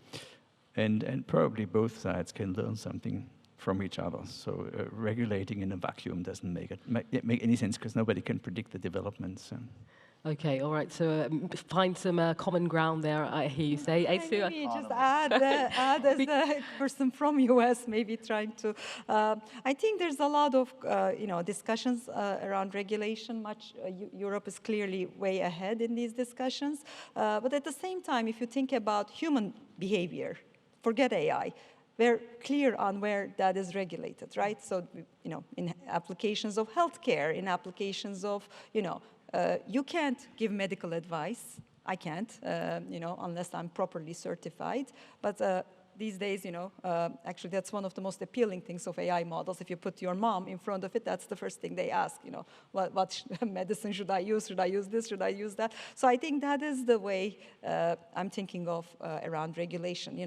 And probably both sides can learn something from each other. So regulating in a vacuum doesn't make any sense, because nobody can predict the developments. Okay, all right. So find some common ground there, I hear you say. Maybe just add as a person from US, maybe trying to. I think there's a lot of discussions around regulation. Europe is clearly way ahead in these discussions. But at the same time, if you think about human behavior, forget AI. We're clear on where that is regulated, right? So, in applications of healthcare, in applications of, you can't give medical advice. I can't, unless I'm properly certified. But these days, actually, that's one of the most appealing things of AI models. If you put your mom in front of it, that's the first thing they ask, what medicine should I use? Should I use this? Should I use that? So I think that is the way I'm thinking of around regulation.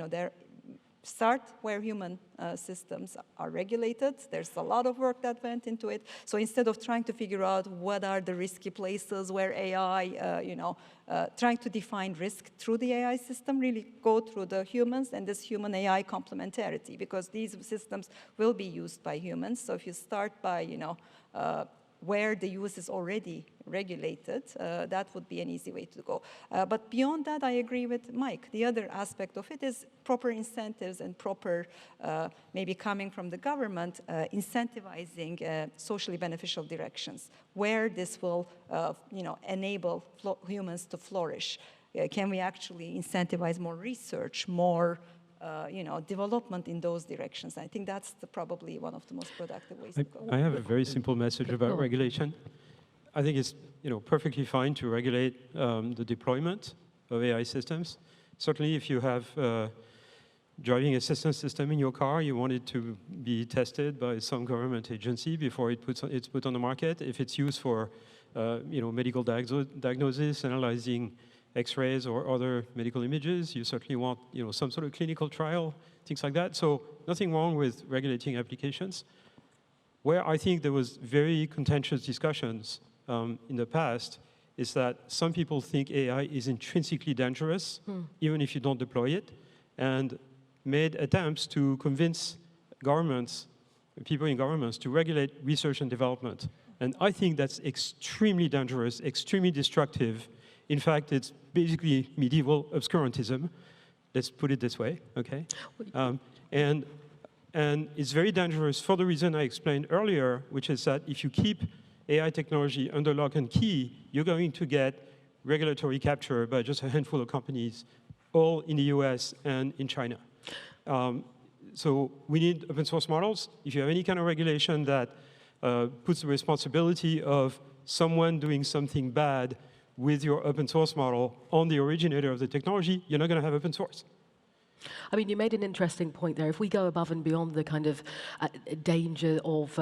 Start where human systems are regulated. There's a lot of work that went into it. So instead of trying to figure out what are the risky places where AI, trying to define risk through the AI system, really go through the humans and this human-AI complementarity, because these systems will be used by humans. So if you start by, where the use is already regulated, that would be an easy way to go. But beyond that, I agree with Mike. The other aspect of it is proper incentives and proper, maybe coming from the government, incentivizing socially beneficial directions, where this will enable humans to flourish. Can we actually incentivize more research, more development in those directions? I think that's probably one of the most productive ways to go. I have a very simple message about regulation. I think it's perfectly fine to regulate the deployment of AI systems. Certainly, if you have a driving assistance system in your car, you want it to be tested by some government agency before it's put on the market. If it's used for medical diagnosis, analyzing X-rays or other medical images, you certainly want some sort of clinical trial, things like that. So nothing wrong with regulating applications. Where I think there was very contentious discussions in the past is that some people think AI is intrinsically dangerous, even if you don't deploy it, and made attempts to convince governments, people in governments, to regulate research and development. And I think that's extremely dangerous, extremely destructive. In fact, it's basically medieval obscurantism. Let's put it this way, okay? And it's very dangerous for the reason I explained earlier, which is that if you keep AI technology under lock and key, you're going to get regulatory capture by just a handful of companies, all in the US and in China. So we need open source models. If you have any kind of regulation that puts the responsibility of someone doing something bad with your open source model on the originator of the technology, you're not going to have open source. I mean, you made an interesting point there. If we go above and beyond the kind of danger of,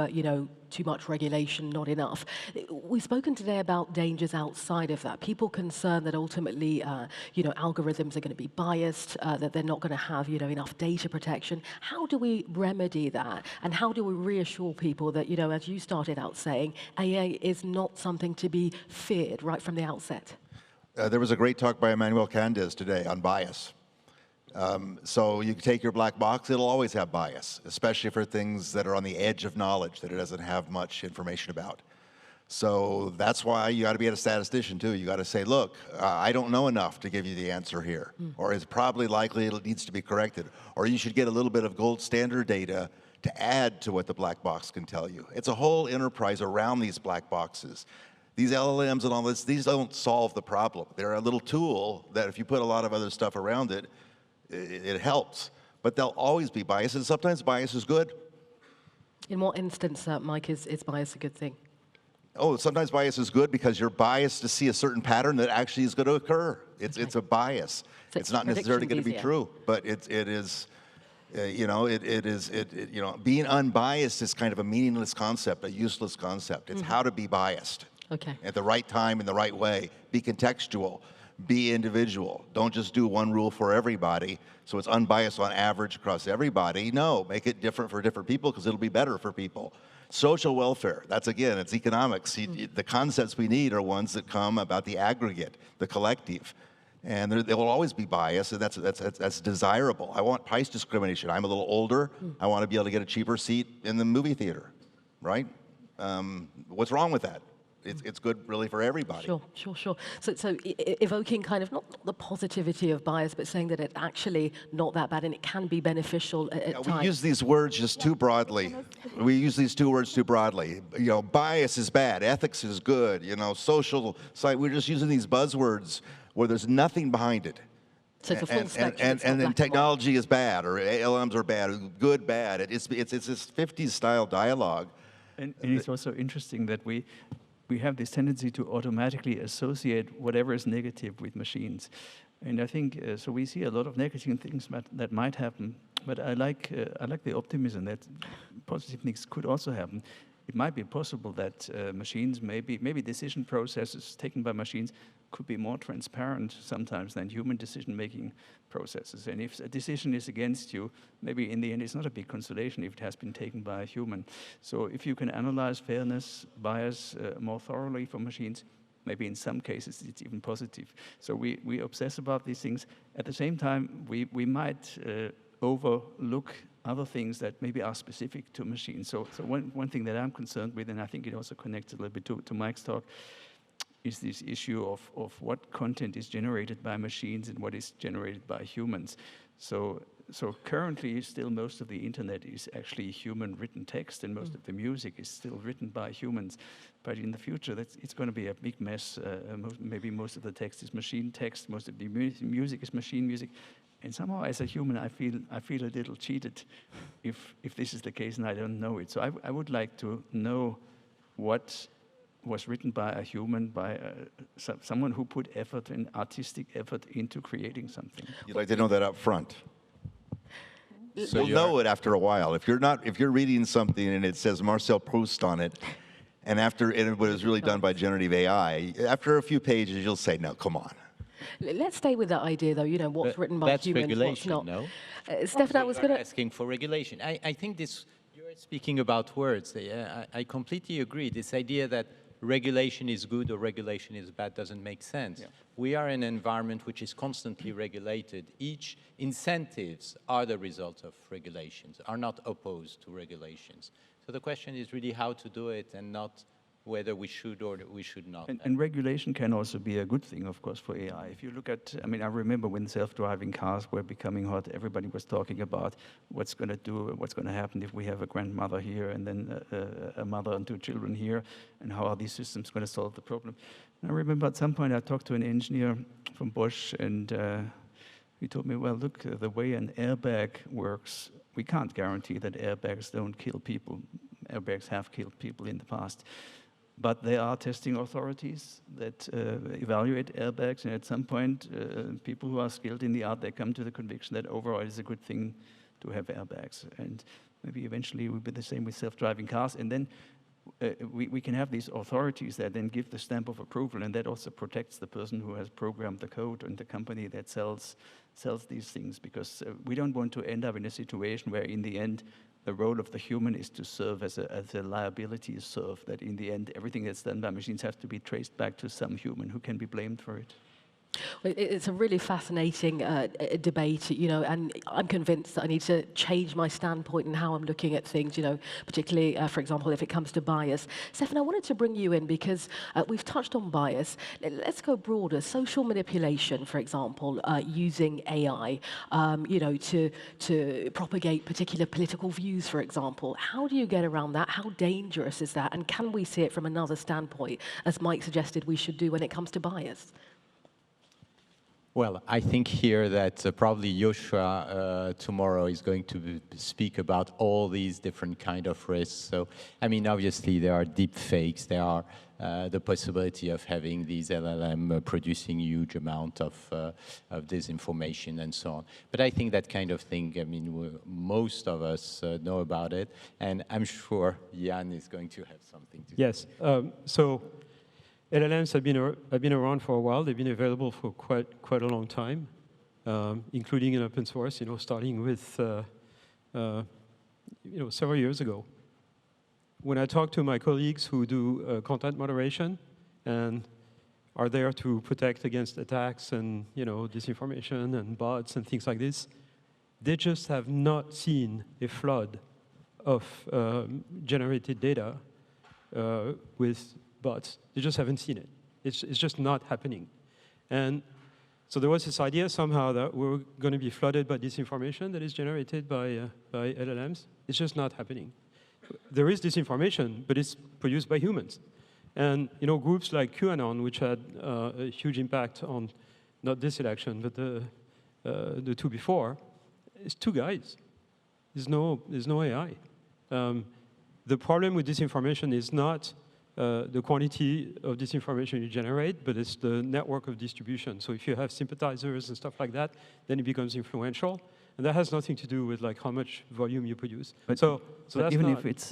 too much regulation, not enough, we've spoken today about dangers outside of that. People concerned that ultimately, algorithms are going to be biased, that they're not going to have, enough data protection. How do we remedy that? And how do we reassure people that, as you started out saying, AI is not something to be feared right from the outset? There was a great talk by Emmanuel Candes today on bias. So you can take your black box, it'll always have bias, especially for things that are on the edge of knowledge that it doesn't have much information about. So that's why you got to be a statistician too. You got to say, look, I don't know enough to give you the answer here, or it's probably likely it needs to be corrected, or you should get a little bit of gold standard data to add to what the black box can tell you. It's a whole enterprise around these black boxes. These LLMs and all this, these don't solve the problem. They're a little tool that if you put a lot of other stuff around it, it helps, but there'll always be bias, and sometimes bias is good. In what instance, Mike, is bias a good thing? Oh, sometimes bias is good because you're biased to see a certain pattern that actually is going to occur. It's a bias. So it's not necessarily going to be true, but it is, being unbiased is kind of a meaningless concept, a useless concept. It's how to be biased. Okay. At the right time, in the right way. Be contextual. Be individual. Don't just do one rule for everybody, so it's unbiased on average across everybody. No, make it different for different people because it'll be better for people. Social welfare, that's again, it's economics. The concepts we need are ones that come about the aggregate, the collective. And there will always be bias, and that's desirable. I want price discrimination. I'm a little older. I want to be able to get a cheaper seat in the movie theater, right? What's wrong with that? It's good really for everybody. Sure. So evoking kind of not the positivity of bias, but saying that it's actually not that bad and it can be beneficial at times. We use these words just too broadly. We use these two words too broadly. Bias is bad, ethics is good, social side. We're just using these buzzwords where there's nothing behind it. So it's a full spectrum. And then technology is bad, or LLMs are bad, good, bad. It's this 50s style dialogue. And it's also interesting that we have this tendency to automatically associate whatever is negative with machines. And I think, so we see a lot of negative things that might happen, but I like the optimism that positive things could also happen. It might be possible that machines, maybe decision processes taken by machines could be more transparent sometimes than human decision-making processes. And if a decision is against you, maybe in the end it's not a big consolation if it has been taken by a human. So if you can analyze fairness, bias more thoroughly for machines, maybe in some cases it's even positive. So we obsess about these things. At the same time, we might overlook other things that maybe are specific to machines. So one thing that I'm concerned with, and I think it also connects a little bit to Mike's talk, is this issue of what content is generated by machines and what is generated by humans. So currently, still most of the internet is actually human written text, and most of the music is still written by humans. But in the future, it's going to be a big mess. Maybe most of the text is machine text, most of the music is machine music. And somehow, as a human, I feel a little cheated if this is the case, and I don't know it. So I would like to know what was written by a human, by someone who put effort and artistic effort into creating something. You'd like to know that up front. So you'll know it after a while. If you're reading something and it says Marcel Proust on it, and it was really done by generative AI, after a few pages, you'll say, no, come on. Let's stay with that idea, though, you know, what's written by humans, what's not. No? Stefan, I was going to... asking for regulation. I think you're speaking about words. I completely agree. This idea that regulation is good or regulation is bad doesn't make sense. Yeah. We are in an environment which is constantly regulated. Each incentives are the result of regulations, are not opposed to regulations. So the question is really how to do it and not whether we should or we should not. And regulation can also be a good thing, of course, for AI. If you look at, I mean, I remember when self-driving cars were becoming hot, everybody was talking about what's going to happen if we have a grandmother here and then a mother and 2 children here, and how are these systems going to solve the problem. And I remember at some point I talked to an engineer from Bosch, and he told me, well, look, the way an airbag works, we can't guarantee that airbags don't kill people. Airbags have killed people in the past. But there are testing authorities that evaluate airbags, and at some point, people who are skilled in the art, they come to the conviction that overall it's a good thing to have airbags. And maybe eventually it will be the same with self-driving cars. And then we can have these authorities that then give the stamp of approval, and that also protects the person who has programmed the code and the company that sells these things, because we don't want to end up in a situation where in the end, the role of the human is to serve as a liability is served, that in the end, everything that's done by machines has to be traced back to some human who can be blamed for it. Well, it's a really fascinating debate, you know, and I'm convinced that I need to change my standpoint in how I'm looking at things, you know, particularly, for example, if it comes to bias. Stefan, I wanted to bring you in because we've touched on bias. Let's go broader. Social manipulation, for example, using AI, you know, to propagate particular political views, for example. How do you get around that? How dangerous is that? And can we see it from another standpoint, as Mike suggested we should do when it comes to bias? Well, I think here that probably Joshua tomorrow is going to speak about all these different kind of risks. So, I mean, obviously there are deep fakes, there are the possibility of having these LLM producing huge amount of disinformation and so on. But I think that kind of thing, I mean, most of us know about it, and I'm sure Yann is going to have something to say. Yes, so LLMs have been around for a while. They've been available for quite a long time, including in open source. You know, starting with you know, several years ago. When I talk to my colleagues who do content moderation and are there to protect against attacks and, you know, disinformation and bots and things like this, they just have not seen a flood of generated data with bots. They just haven't seen it. It's just not happening. And so there was this idea somehow that we're going to be flooded by disinformation that is generated by LLMs. It's just not happening. There is disinformation, but it's produced by humans. And you know, groups like QAnon, which had a huge impact on not this election, but the two before, it's 2 guys. There's no AI. The problem with disinformation is not the quantity of disinformation you generate, but it's the network of distribution. So if you have sympathizers and stuff like that, then it becomes influential. And that has nothing to do with like how much volume you produce. But that's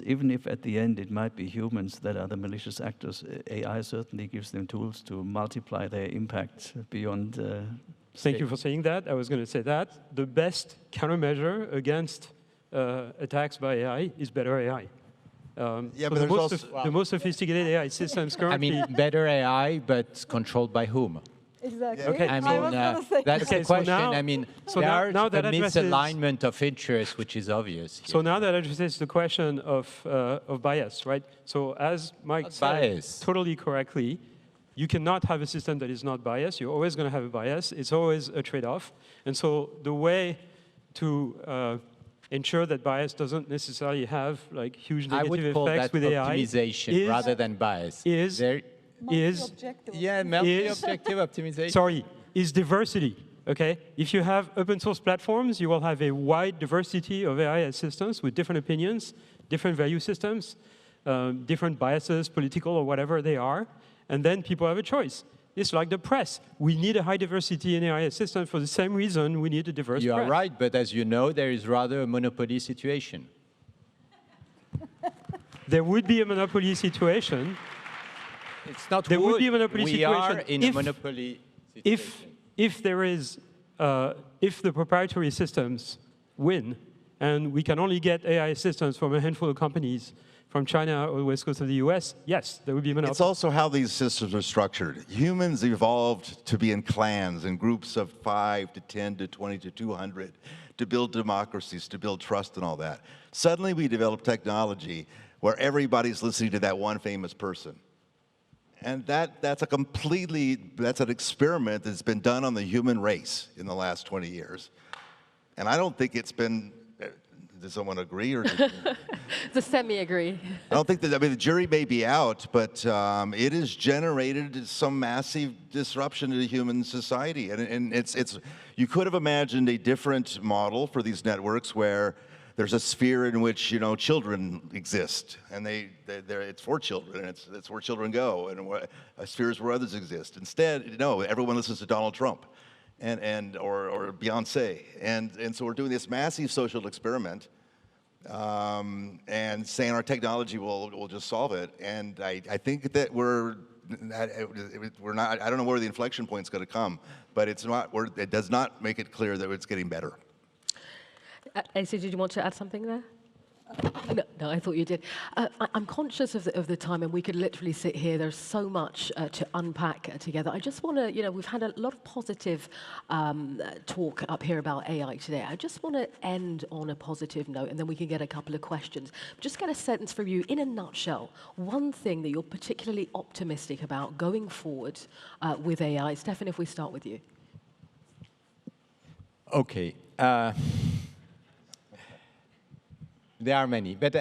even if at the end it might be humans that are the malicious actors, AI certainly gives them tools to multiply their impact beyond. Thank you for saying that. I was going to say that. The best countermeasure against attacks by AI is better AI. Yeah, but the most sophisticated AI systems currently... I mean, better AI, but controlled by whom? Exactly. Okay. I mean, that's the question. I mean, there's a misalignment of interest, which is obvious here. So now that addresses the question of bias, right? So as Mike said totally correctly, you cannot have a system that is not biased. You're always going to have a bias. It's always a trade-off. And so the way to ensure that bias doesn't necessarily have like huge negative effects with AI optimization rather than bias. Multi-objective optimization. Sorry, is diversity. Okay, if you have open source platforms, you will have a wide diversity of AI assistants with different opinions, different value systems, different biases, political or whatever they are, and then people have a choice. It's like the press. We need a high diversity in AI assistant for the same reason we need a diverse press. You are right, but as you know, there is rather a monopoly situation. There would be a monopoly situation. It's not there would be a monopoly situation. We are in a monopoly situation. If there is, if the proprietary systems win, and we can only get AI assistants from a handful of companies from China or the West Coast of the US, yes, there would be a monopoly. It's also how these systems are structured. Humans evolved to be in clans, in groups of 5 to 10 to 20 to 200, to build democracies, to build trust and all that. Suddenly we develop technology where everybody's listening to that one famous person. And that's an experiment that's been done on the human race in the last 20 years. And I don't think it's been, does someone agree? Or the semi-agree. I don't think that, I mean, the jury may be out, but it has generated some massive disruption to human society. And you could have imagined a different model for these networks where there's a sphere in which, you know, children exist, and it's for children, and it's where children go, and a sphere is where others exist. Instead, no, everyone listens to Donald Trump, or Beyonce, and so we're doing this massive social experiment, and saying our technology will just solve it. And I think that we're not. I don't know where the inflection point's going to come, but it's not. It does not make it clear that it's getting better. AC, did you want to add something there? No, I thought you did. I'm conscious of the time, and we could literally sit here. There's so much to unpack together. I just want to, you know, we've had a lot of positive talk up here about AI today. I just want to end on a positive note, and then we can get a couple of questions. Just get a sentence from you, in a nutshell, one thing that you're particularly optimistic about going forward with AI. Stefan, if we start with you. Okay. There are many, but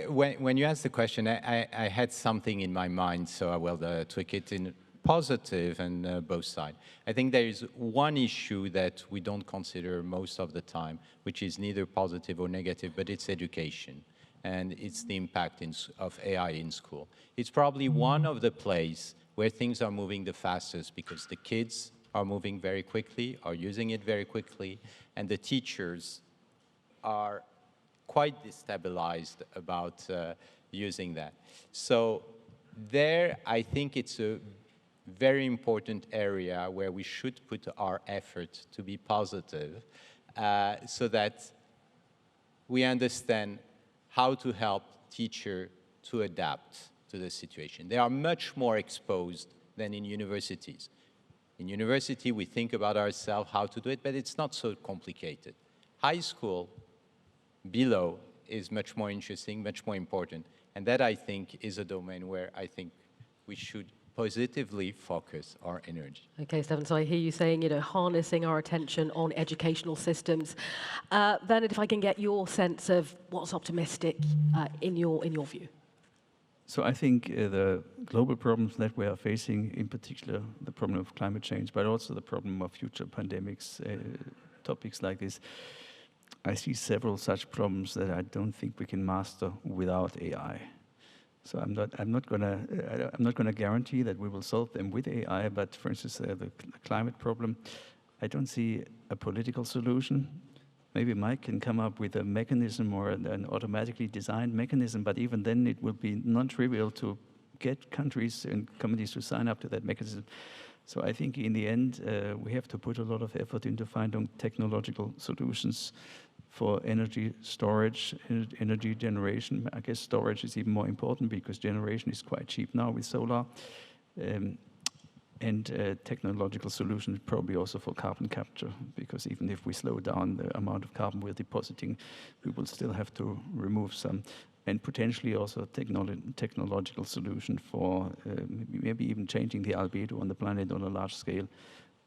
when you asked the question, I had something in my mind, so I will tweak it in positive and both sides. I think there is one issue that we don't consider most of the time, which is neither positive or negative, but it's education, and it's the impact of AI in school. It's probably one of the places where things are moving the fastest because the kids are moving very quickly, are using it very quickly, and the teachers are quite destabilized about using that. So there, I think it's a very important area where we should put our effort to be positive so that we understand how to help teachers to adapt to the situation. They are much more exposed than in universities. In university, we think about ourselves, how to do it, but it's not so complicated. High school, below, is much more interesting, much more important. And that, I think, is a domain where I think we should positively focus our energy. Okay, Stefan, so I hear you saying, you know, harnessing our attention on educational systems. Bernhard, if I can get your sense of what's optimistic in your view. So I think the global problems that we are facing, in particular the problem of climate change, but also the problem of future pandemics, topics like this, I see several such problems that I don't think we can master without AI. So I'm not gonna guarantee that we will solve them with AI. But for instance, the climate problem, I don't see a political solution. Maybe Mike can come up with a mechanism or an automatically designed mechanism. But even then, it will be non-trivial to get countries and communities to sign up to that mechanism. So I think in the end, we have to put a lot of effort into finding technological solutions for energy storage, energy generation. I guess storage is even more important because generation is quite cheap now with solar. and technological solutions probably also for carbon capture, because even if we slow down the amount of carbon we're depositing, we will still have to remove some, and potentially also technological solution for maybe even changing the albedo on the planet on a large scale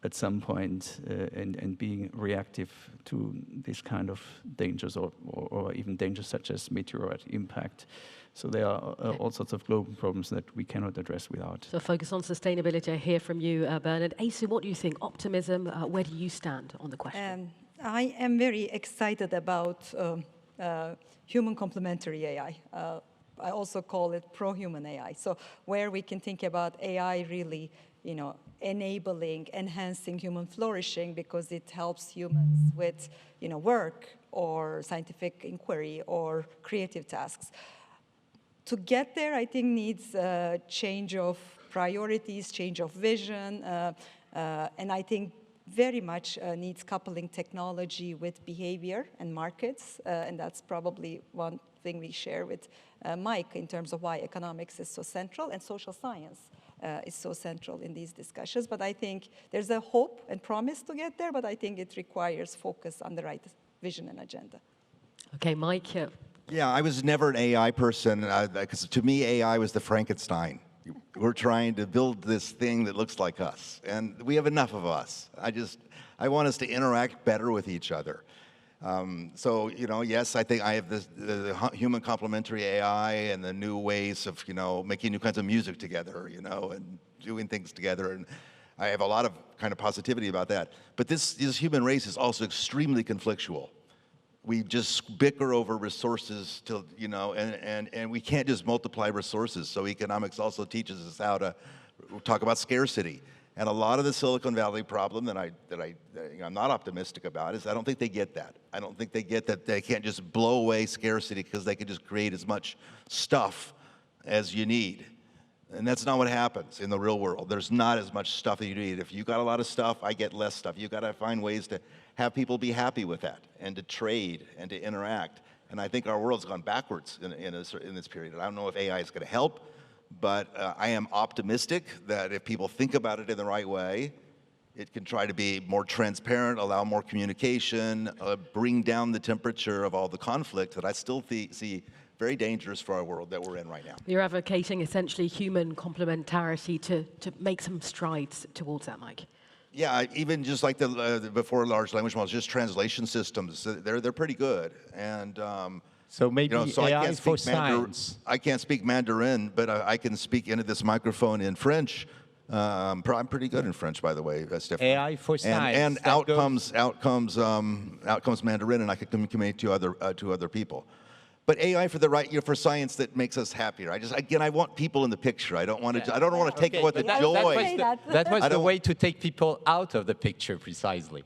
at some point, and being reactive to this kind of dangers, or even dangers such as meteorite impact. So there are all sorts of global problems that we cannot address without. So focus on sustainability. I hear from you, Bernhard. Asu, what do you think? Optimism, where do you stand on the question? I am very excited about human complementary AI. I also call it pro-human AI. So where we can think about AI really, enabling, enhancing human flourishing, because it helps humans with, work or scientific inquiry or creative tasks. To get there, I think needs a change of priorities, change of vision, and I think very much needs coupling technology with behavior and markets, and that's probably one thing we share with Mike in terms of why economics is so central and social science is so central in these discussions. But I think there's a hope and promise to get there, but I think it requires focus on the right vision and agenda. Okay, Mike. Yeah, I was never an AI person, because to me, AI was the Frankenstein. We're trying to build this thing that looks like us, and we have enough of us. I want us to interact better with each other. So, yes, I think I have the human complementary AI and the new ways of, making new kinds of music together, and doing things together, and I have a lot of kind of positivity about that. But this human race is also extremely conflictual. We just bicker over resources till, and we can't just multiply resources. So economics also teaches us how to talk about scarcity. And a lot of the Silicon Valley problem that I'm not optimistic about is I don't think they get that. I don't think they get that they can't just blow away scarcity because they can just create as much stuff as you need. And that's not what happens in the real world. There's not as much stuff that you need. If you got a lot of stuff, I get less stuff. You got to find ways to have people be happy with that, and to trade, and to interact. And I think our world's gone backwards in this period. And I don't know if AI is going to help, but I am optimistic that if people think about it in the right way, it can try to be more transparent, allow more communication, bring down the temperature of all the conflict that I still see very dangerous for our world that we're in right now. You're advocating essentially human complementarity to make some strides towards that, Mike. Yeah, even just like the before large language models, just translation systems, they're pretty good. And so maybe AI for science. I can't speak Mandarin, but I can speak into this microphone in French. I'm pretty good in French, by the way, Stefan. AI for science. And outcomes Mandarin, and I can communicate to other people. But AI for science that makes us happier. I want people in the picture. I don't want to take away the joy. That was the way to take people out of the picture, precisely.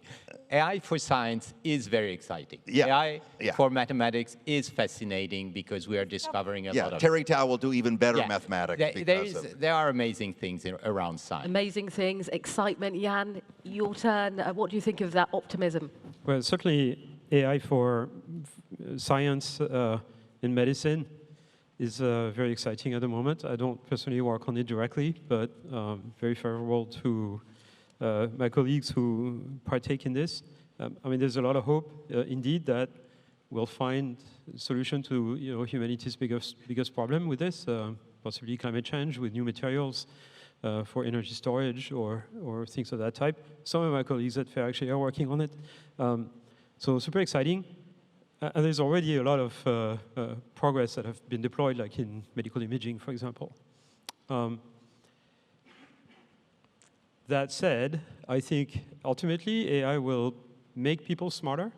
AI for science is very exciting. AI for mathematics is fascinating because we are discovering a lot of... Terry Tao will do even better mathematics. There are amazing things around science. Amazing things, excitement. Yann, your turn. What do you think of that optimism? Well, certainly AI for science in medicine is very exciting at the moment. I don't personally work on it directly, but very favorable to my colleagues who partake in this. There's a lot of hope, indeed, that we'll find a solution to humanity's biggest problem with this, possibly climate change with new materials for energy storage or things of that type. Some of my colleagues at FAIR actually are working on it. So super exciting. And there's already a lot of progress that have been deployed, like in medical imaging, for example. That said, I think ultimately AI will make people smarter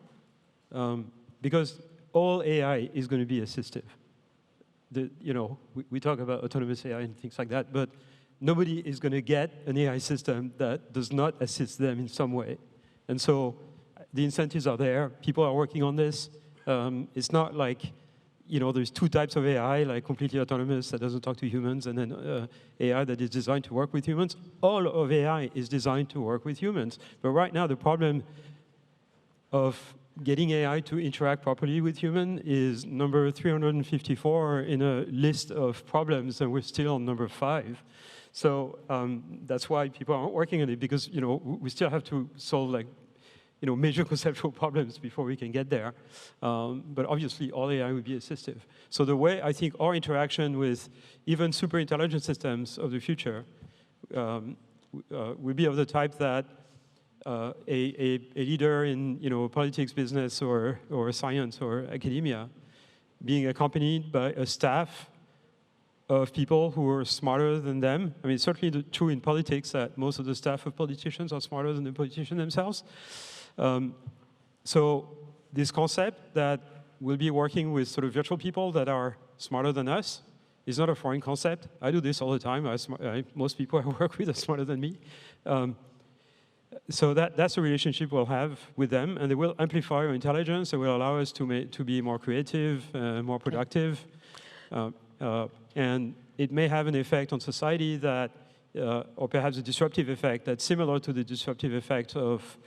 because all AI is going to be assistive. We talk about autonomous AI and things like that, but nobody is going to get an AI system that does not assist them in some way. And so the incentives are there. People are working on this. It's not like, there's two types of AI, like completely autonomous that doesn't talk to humans, and then AI that is designed to work with humans. All of AI is designed to work with humans. But right now, the problem of getting AI to interact properly with human is number 354 in a list of problems, and we're still on number 5. So that's why people aren't working on it, because we still have to solve major conceptual problems before we can get there. But obviously, all AI would be assistive. So the way I think our interaction with even super intelligent systems of the future will be of the type that a leader in politics, business, or science, or academia, being accompanied by a staff of people who are smarter than them. I mean, it's certainly true in politics that most of the staff of politicians are smarter than the politicians themselves. So this concept that we'll be working with sort of virtual people that are smarter than us is not a foreign concept. I do this all the time. Most people I work with are smarter than me. So that's a relationship we'll have with them, and they will amplify our intelligence. They will allow us to be more creative, more productive. And it may have an effect on society that, or perhaps a disruptive effect that's similar to the disruptive effect of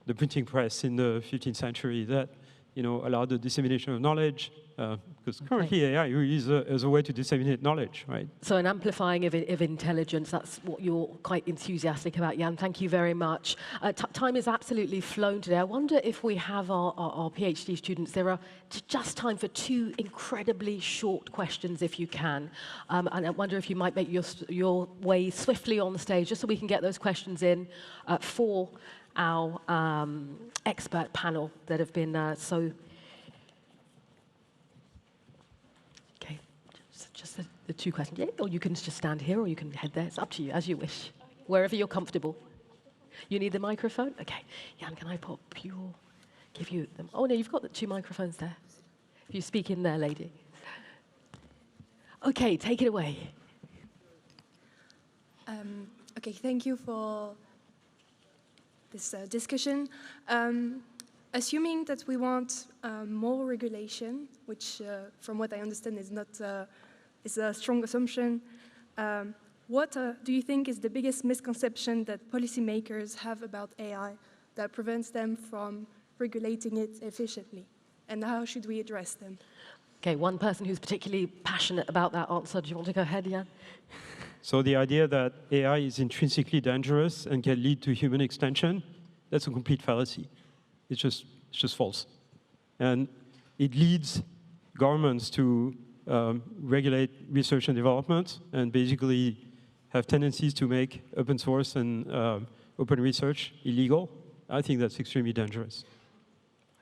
the printing press in the 15th century that allowed the dissemination of knowledge, because currently AI really is a way to disseminate knowledge, right? So an amplifying of intelligence, that's what you're quite enthusiastic about, Yann. Thank you very much. Time is absolutely flown today. I wonder if we have our PhD students. There are just time for 2 incredibly short questions, if you can. And I wonder if you might make your way swiftly on the stage, just so we can get those questions in for our expert panel that have been so... Okay, just the 2 questions. Yeah, or you can just stand here, or you can head there. It's up to you, as you wish, wherever you're comfortable. You need the microphone? Okay. Yann, can I give you them? Oh, no, you've got the 2 microphones there. If you speak in there, lady. Okay, take it away. Okay, thank you for this discussion. Assuming that we want more regulation, which from what I understand is a strong assumption, what do you think is the biggest misconception that policymakers have about AI that prevents them from regulating it efficiently? And how should we address them? Okay, one person who's particularly passionate about that answer. Do you want to go ahead, Yann? So the idea that AI is intrinsically dangerous and can lead to human extinction, that's a complete fallacy. It's just false. And it leads governments to regulate research and development and basically have tendencies to make open source and open research illegal. I think that's extremely dangerous.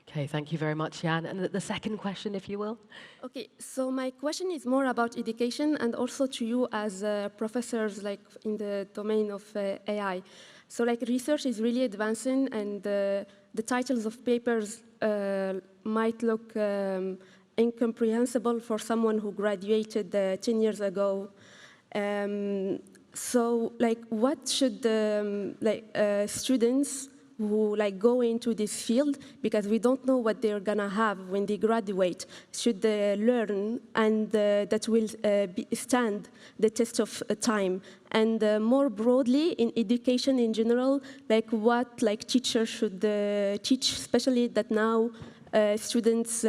Okay, thank you very much, Yann. And the second question, if you will. Okay, so my question is more about education and also to you as professors, in the domain of AI. So research is really advancing, and the titles of papers might look incomprehensible for someone who graduated 10 years ago. So what should students who go into this field, because we don't know what they're gonna have when they graduate, should learn, and that will stand the test of time? And more broadly, in education in general, what teachers should teach, especially that now students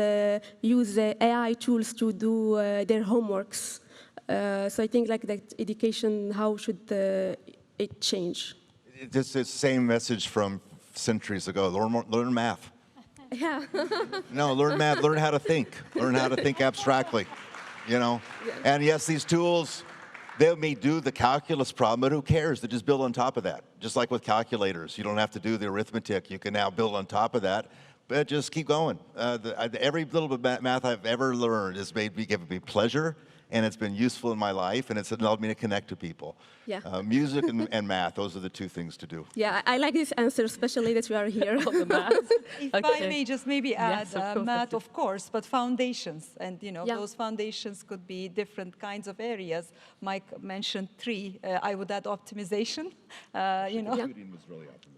use AI tools to do their homeworks. So I think that education, how should it change? It's the same message from centuries ago. Learn math. Yeah. No, learn math. Learn how to think. Learn how to think abstractly. And yes, these tools, they may do the calculus problem, but who cares? They just build on top of that. Just like with calculators, you don't have to do the arithmetic. You can now build on top of that. But just keep going. Every little bit of math I've ever learned has given me pleasure, and it's been useful in my life, and it's allowed me to connect to people. Yeah. Music and math, those are the 2 things to do. Yeah, I like this answer, especially that we are here on the math. If I may just maybe add, math, of course, but foundations. And, those foundations could be different kinds of areas. Mike mentioned 3. I would add optimization. Computing was really optimization.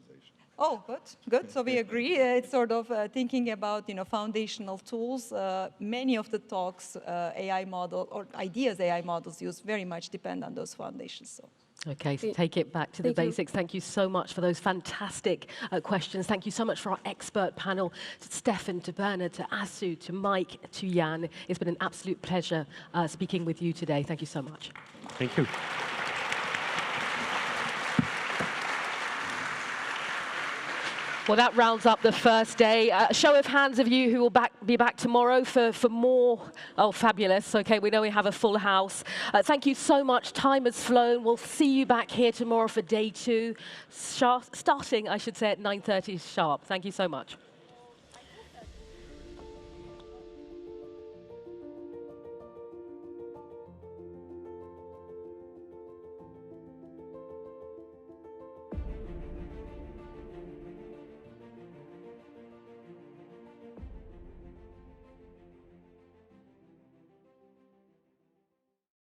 Oh, good. So we agree. It's sort of thinking about, foundational tools. Many of the talks AI model or ideas AI models use very much depend on those foundations. So. Okay, so take it back to the basics. Thank you so much for those fantastic questions. Thank you so much for our expert panel, to Stefan, to Bernhard, to Asu, to Mike, to Yann. It's been an absolute pleasure speaking with you today. Thank you so much. Thank you. Well, that rounds up the first day. A show of hands of you who will be back tomorrow for more. Oh, fabulous. Okay, we know we have a full house. Thank you so much. Time has flown. We'll see you back here tomorrow for day 2, starting, I should say, at 9:30 sharp. Thank you so much.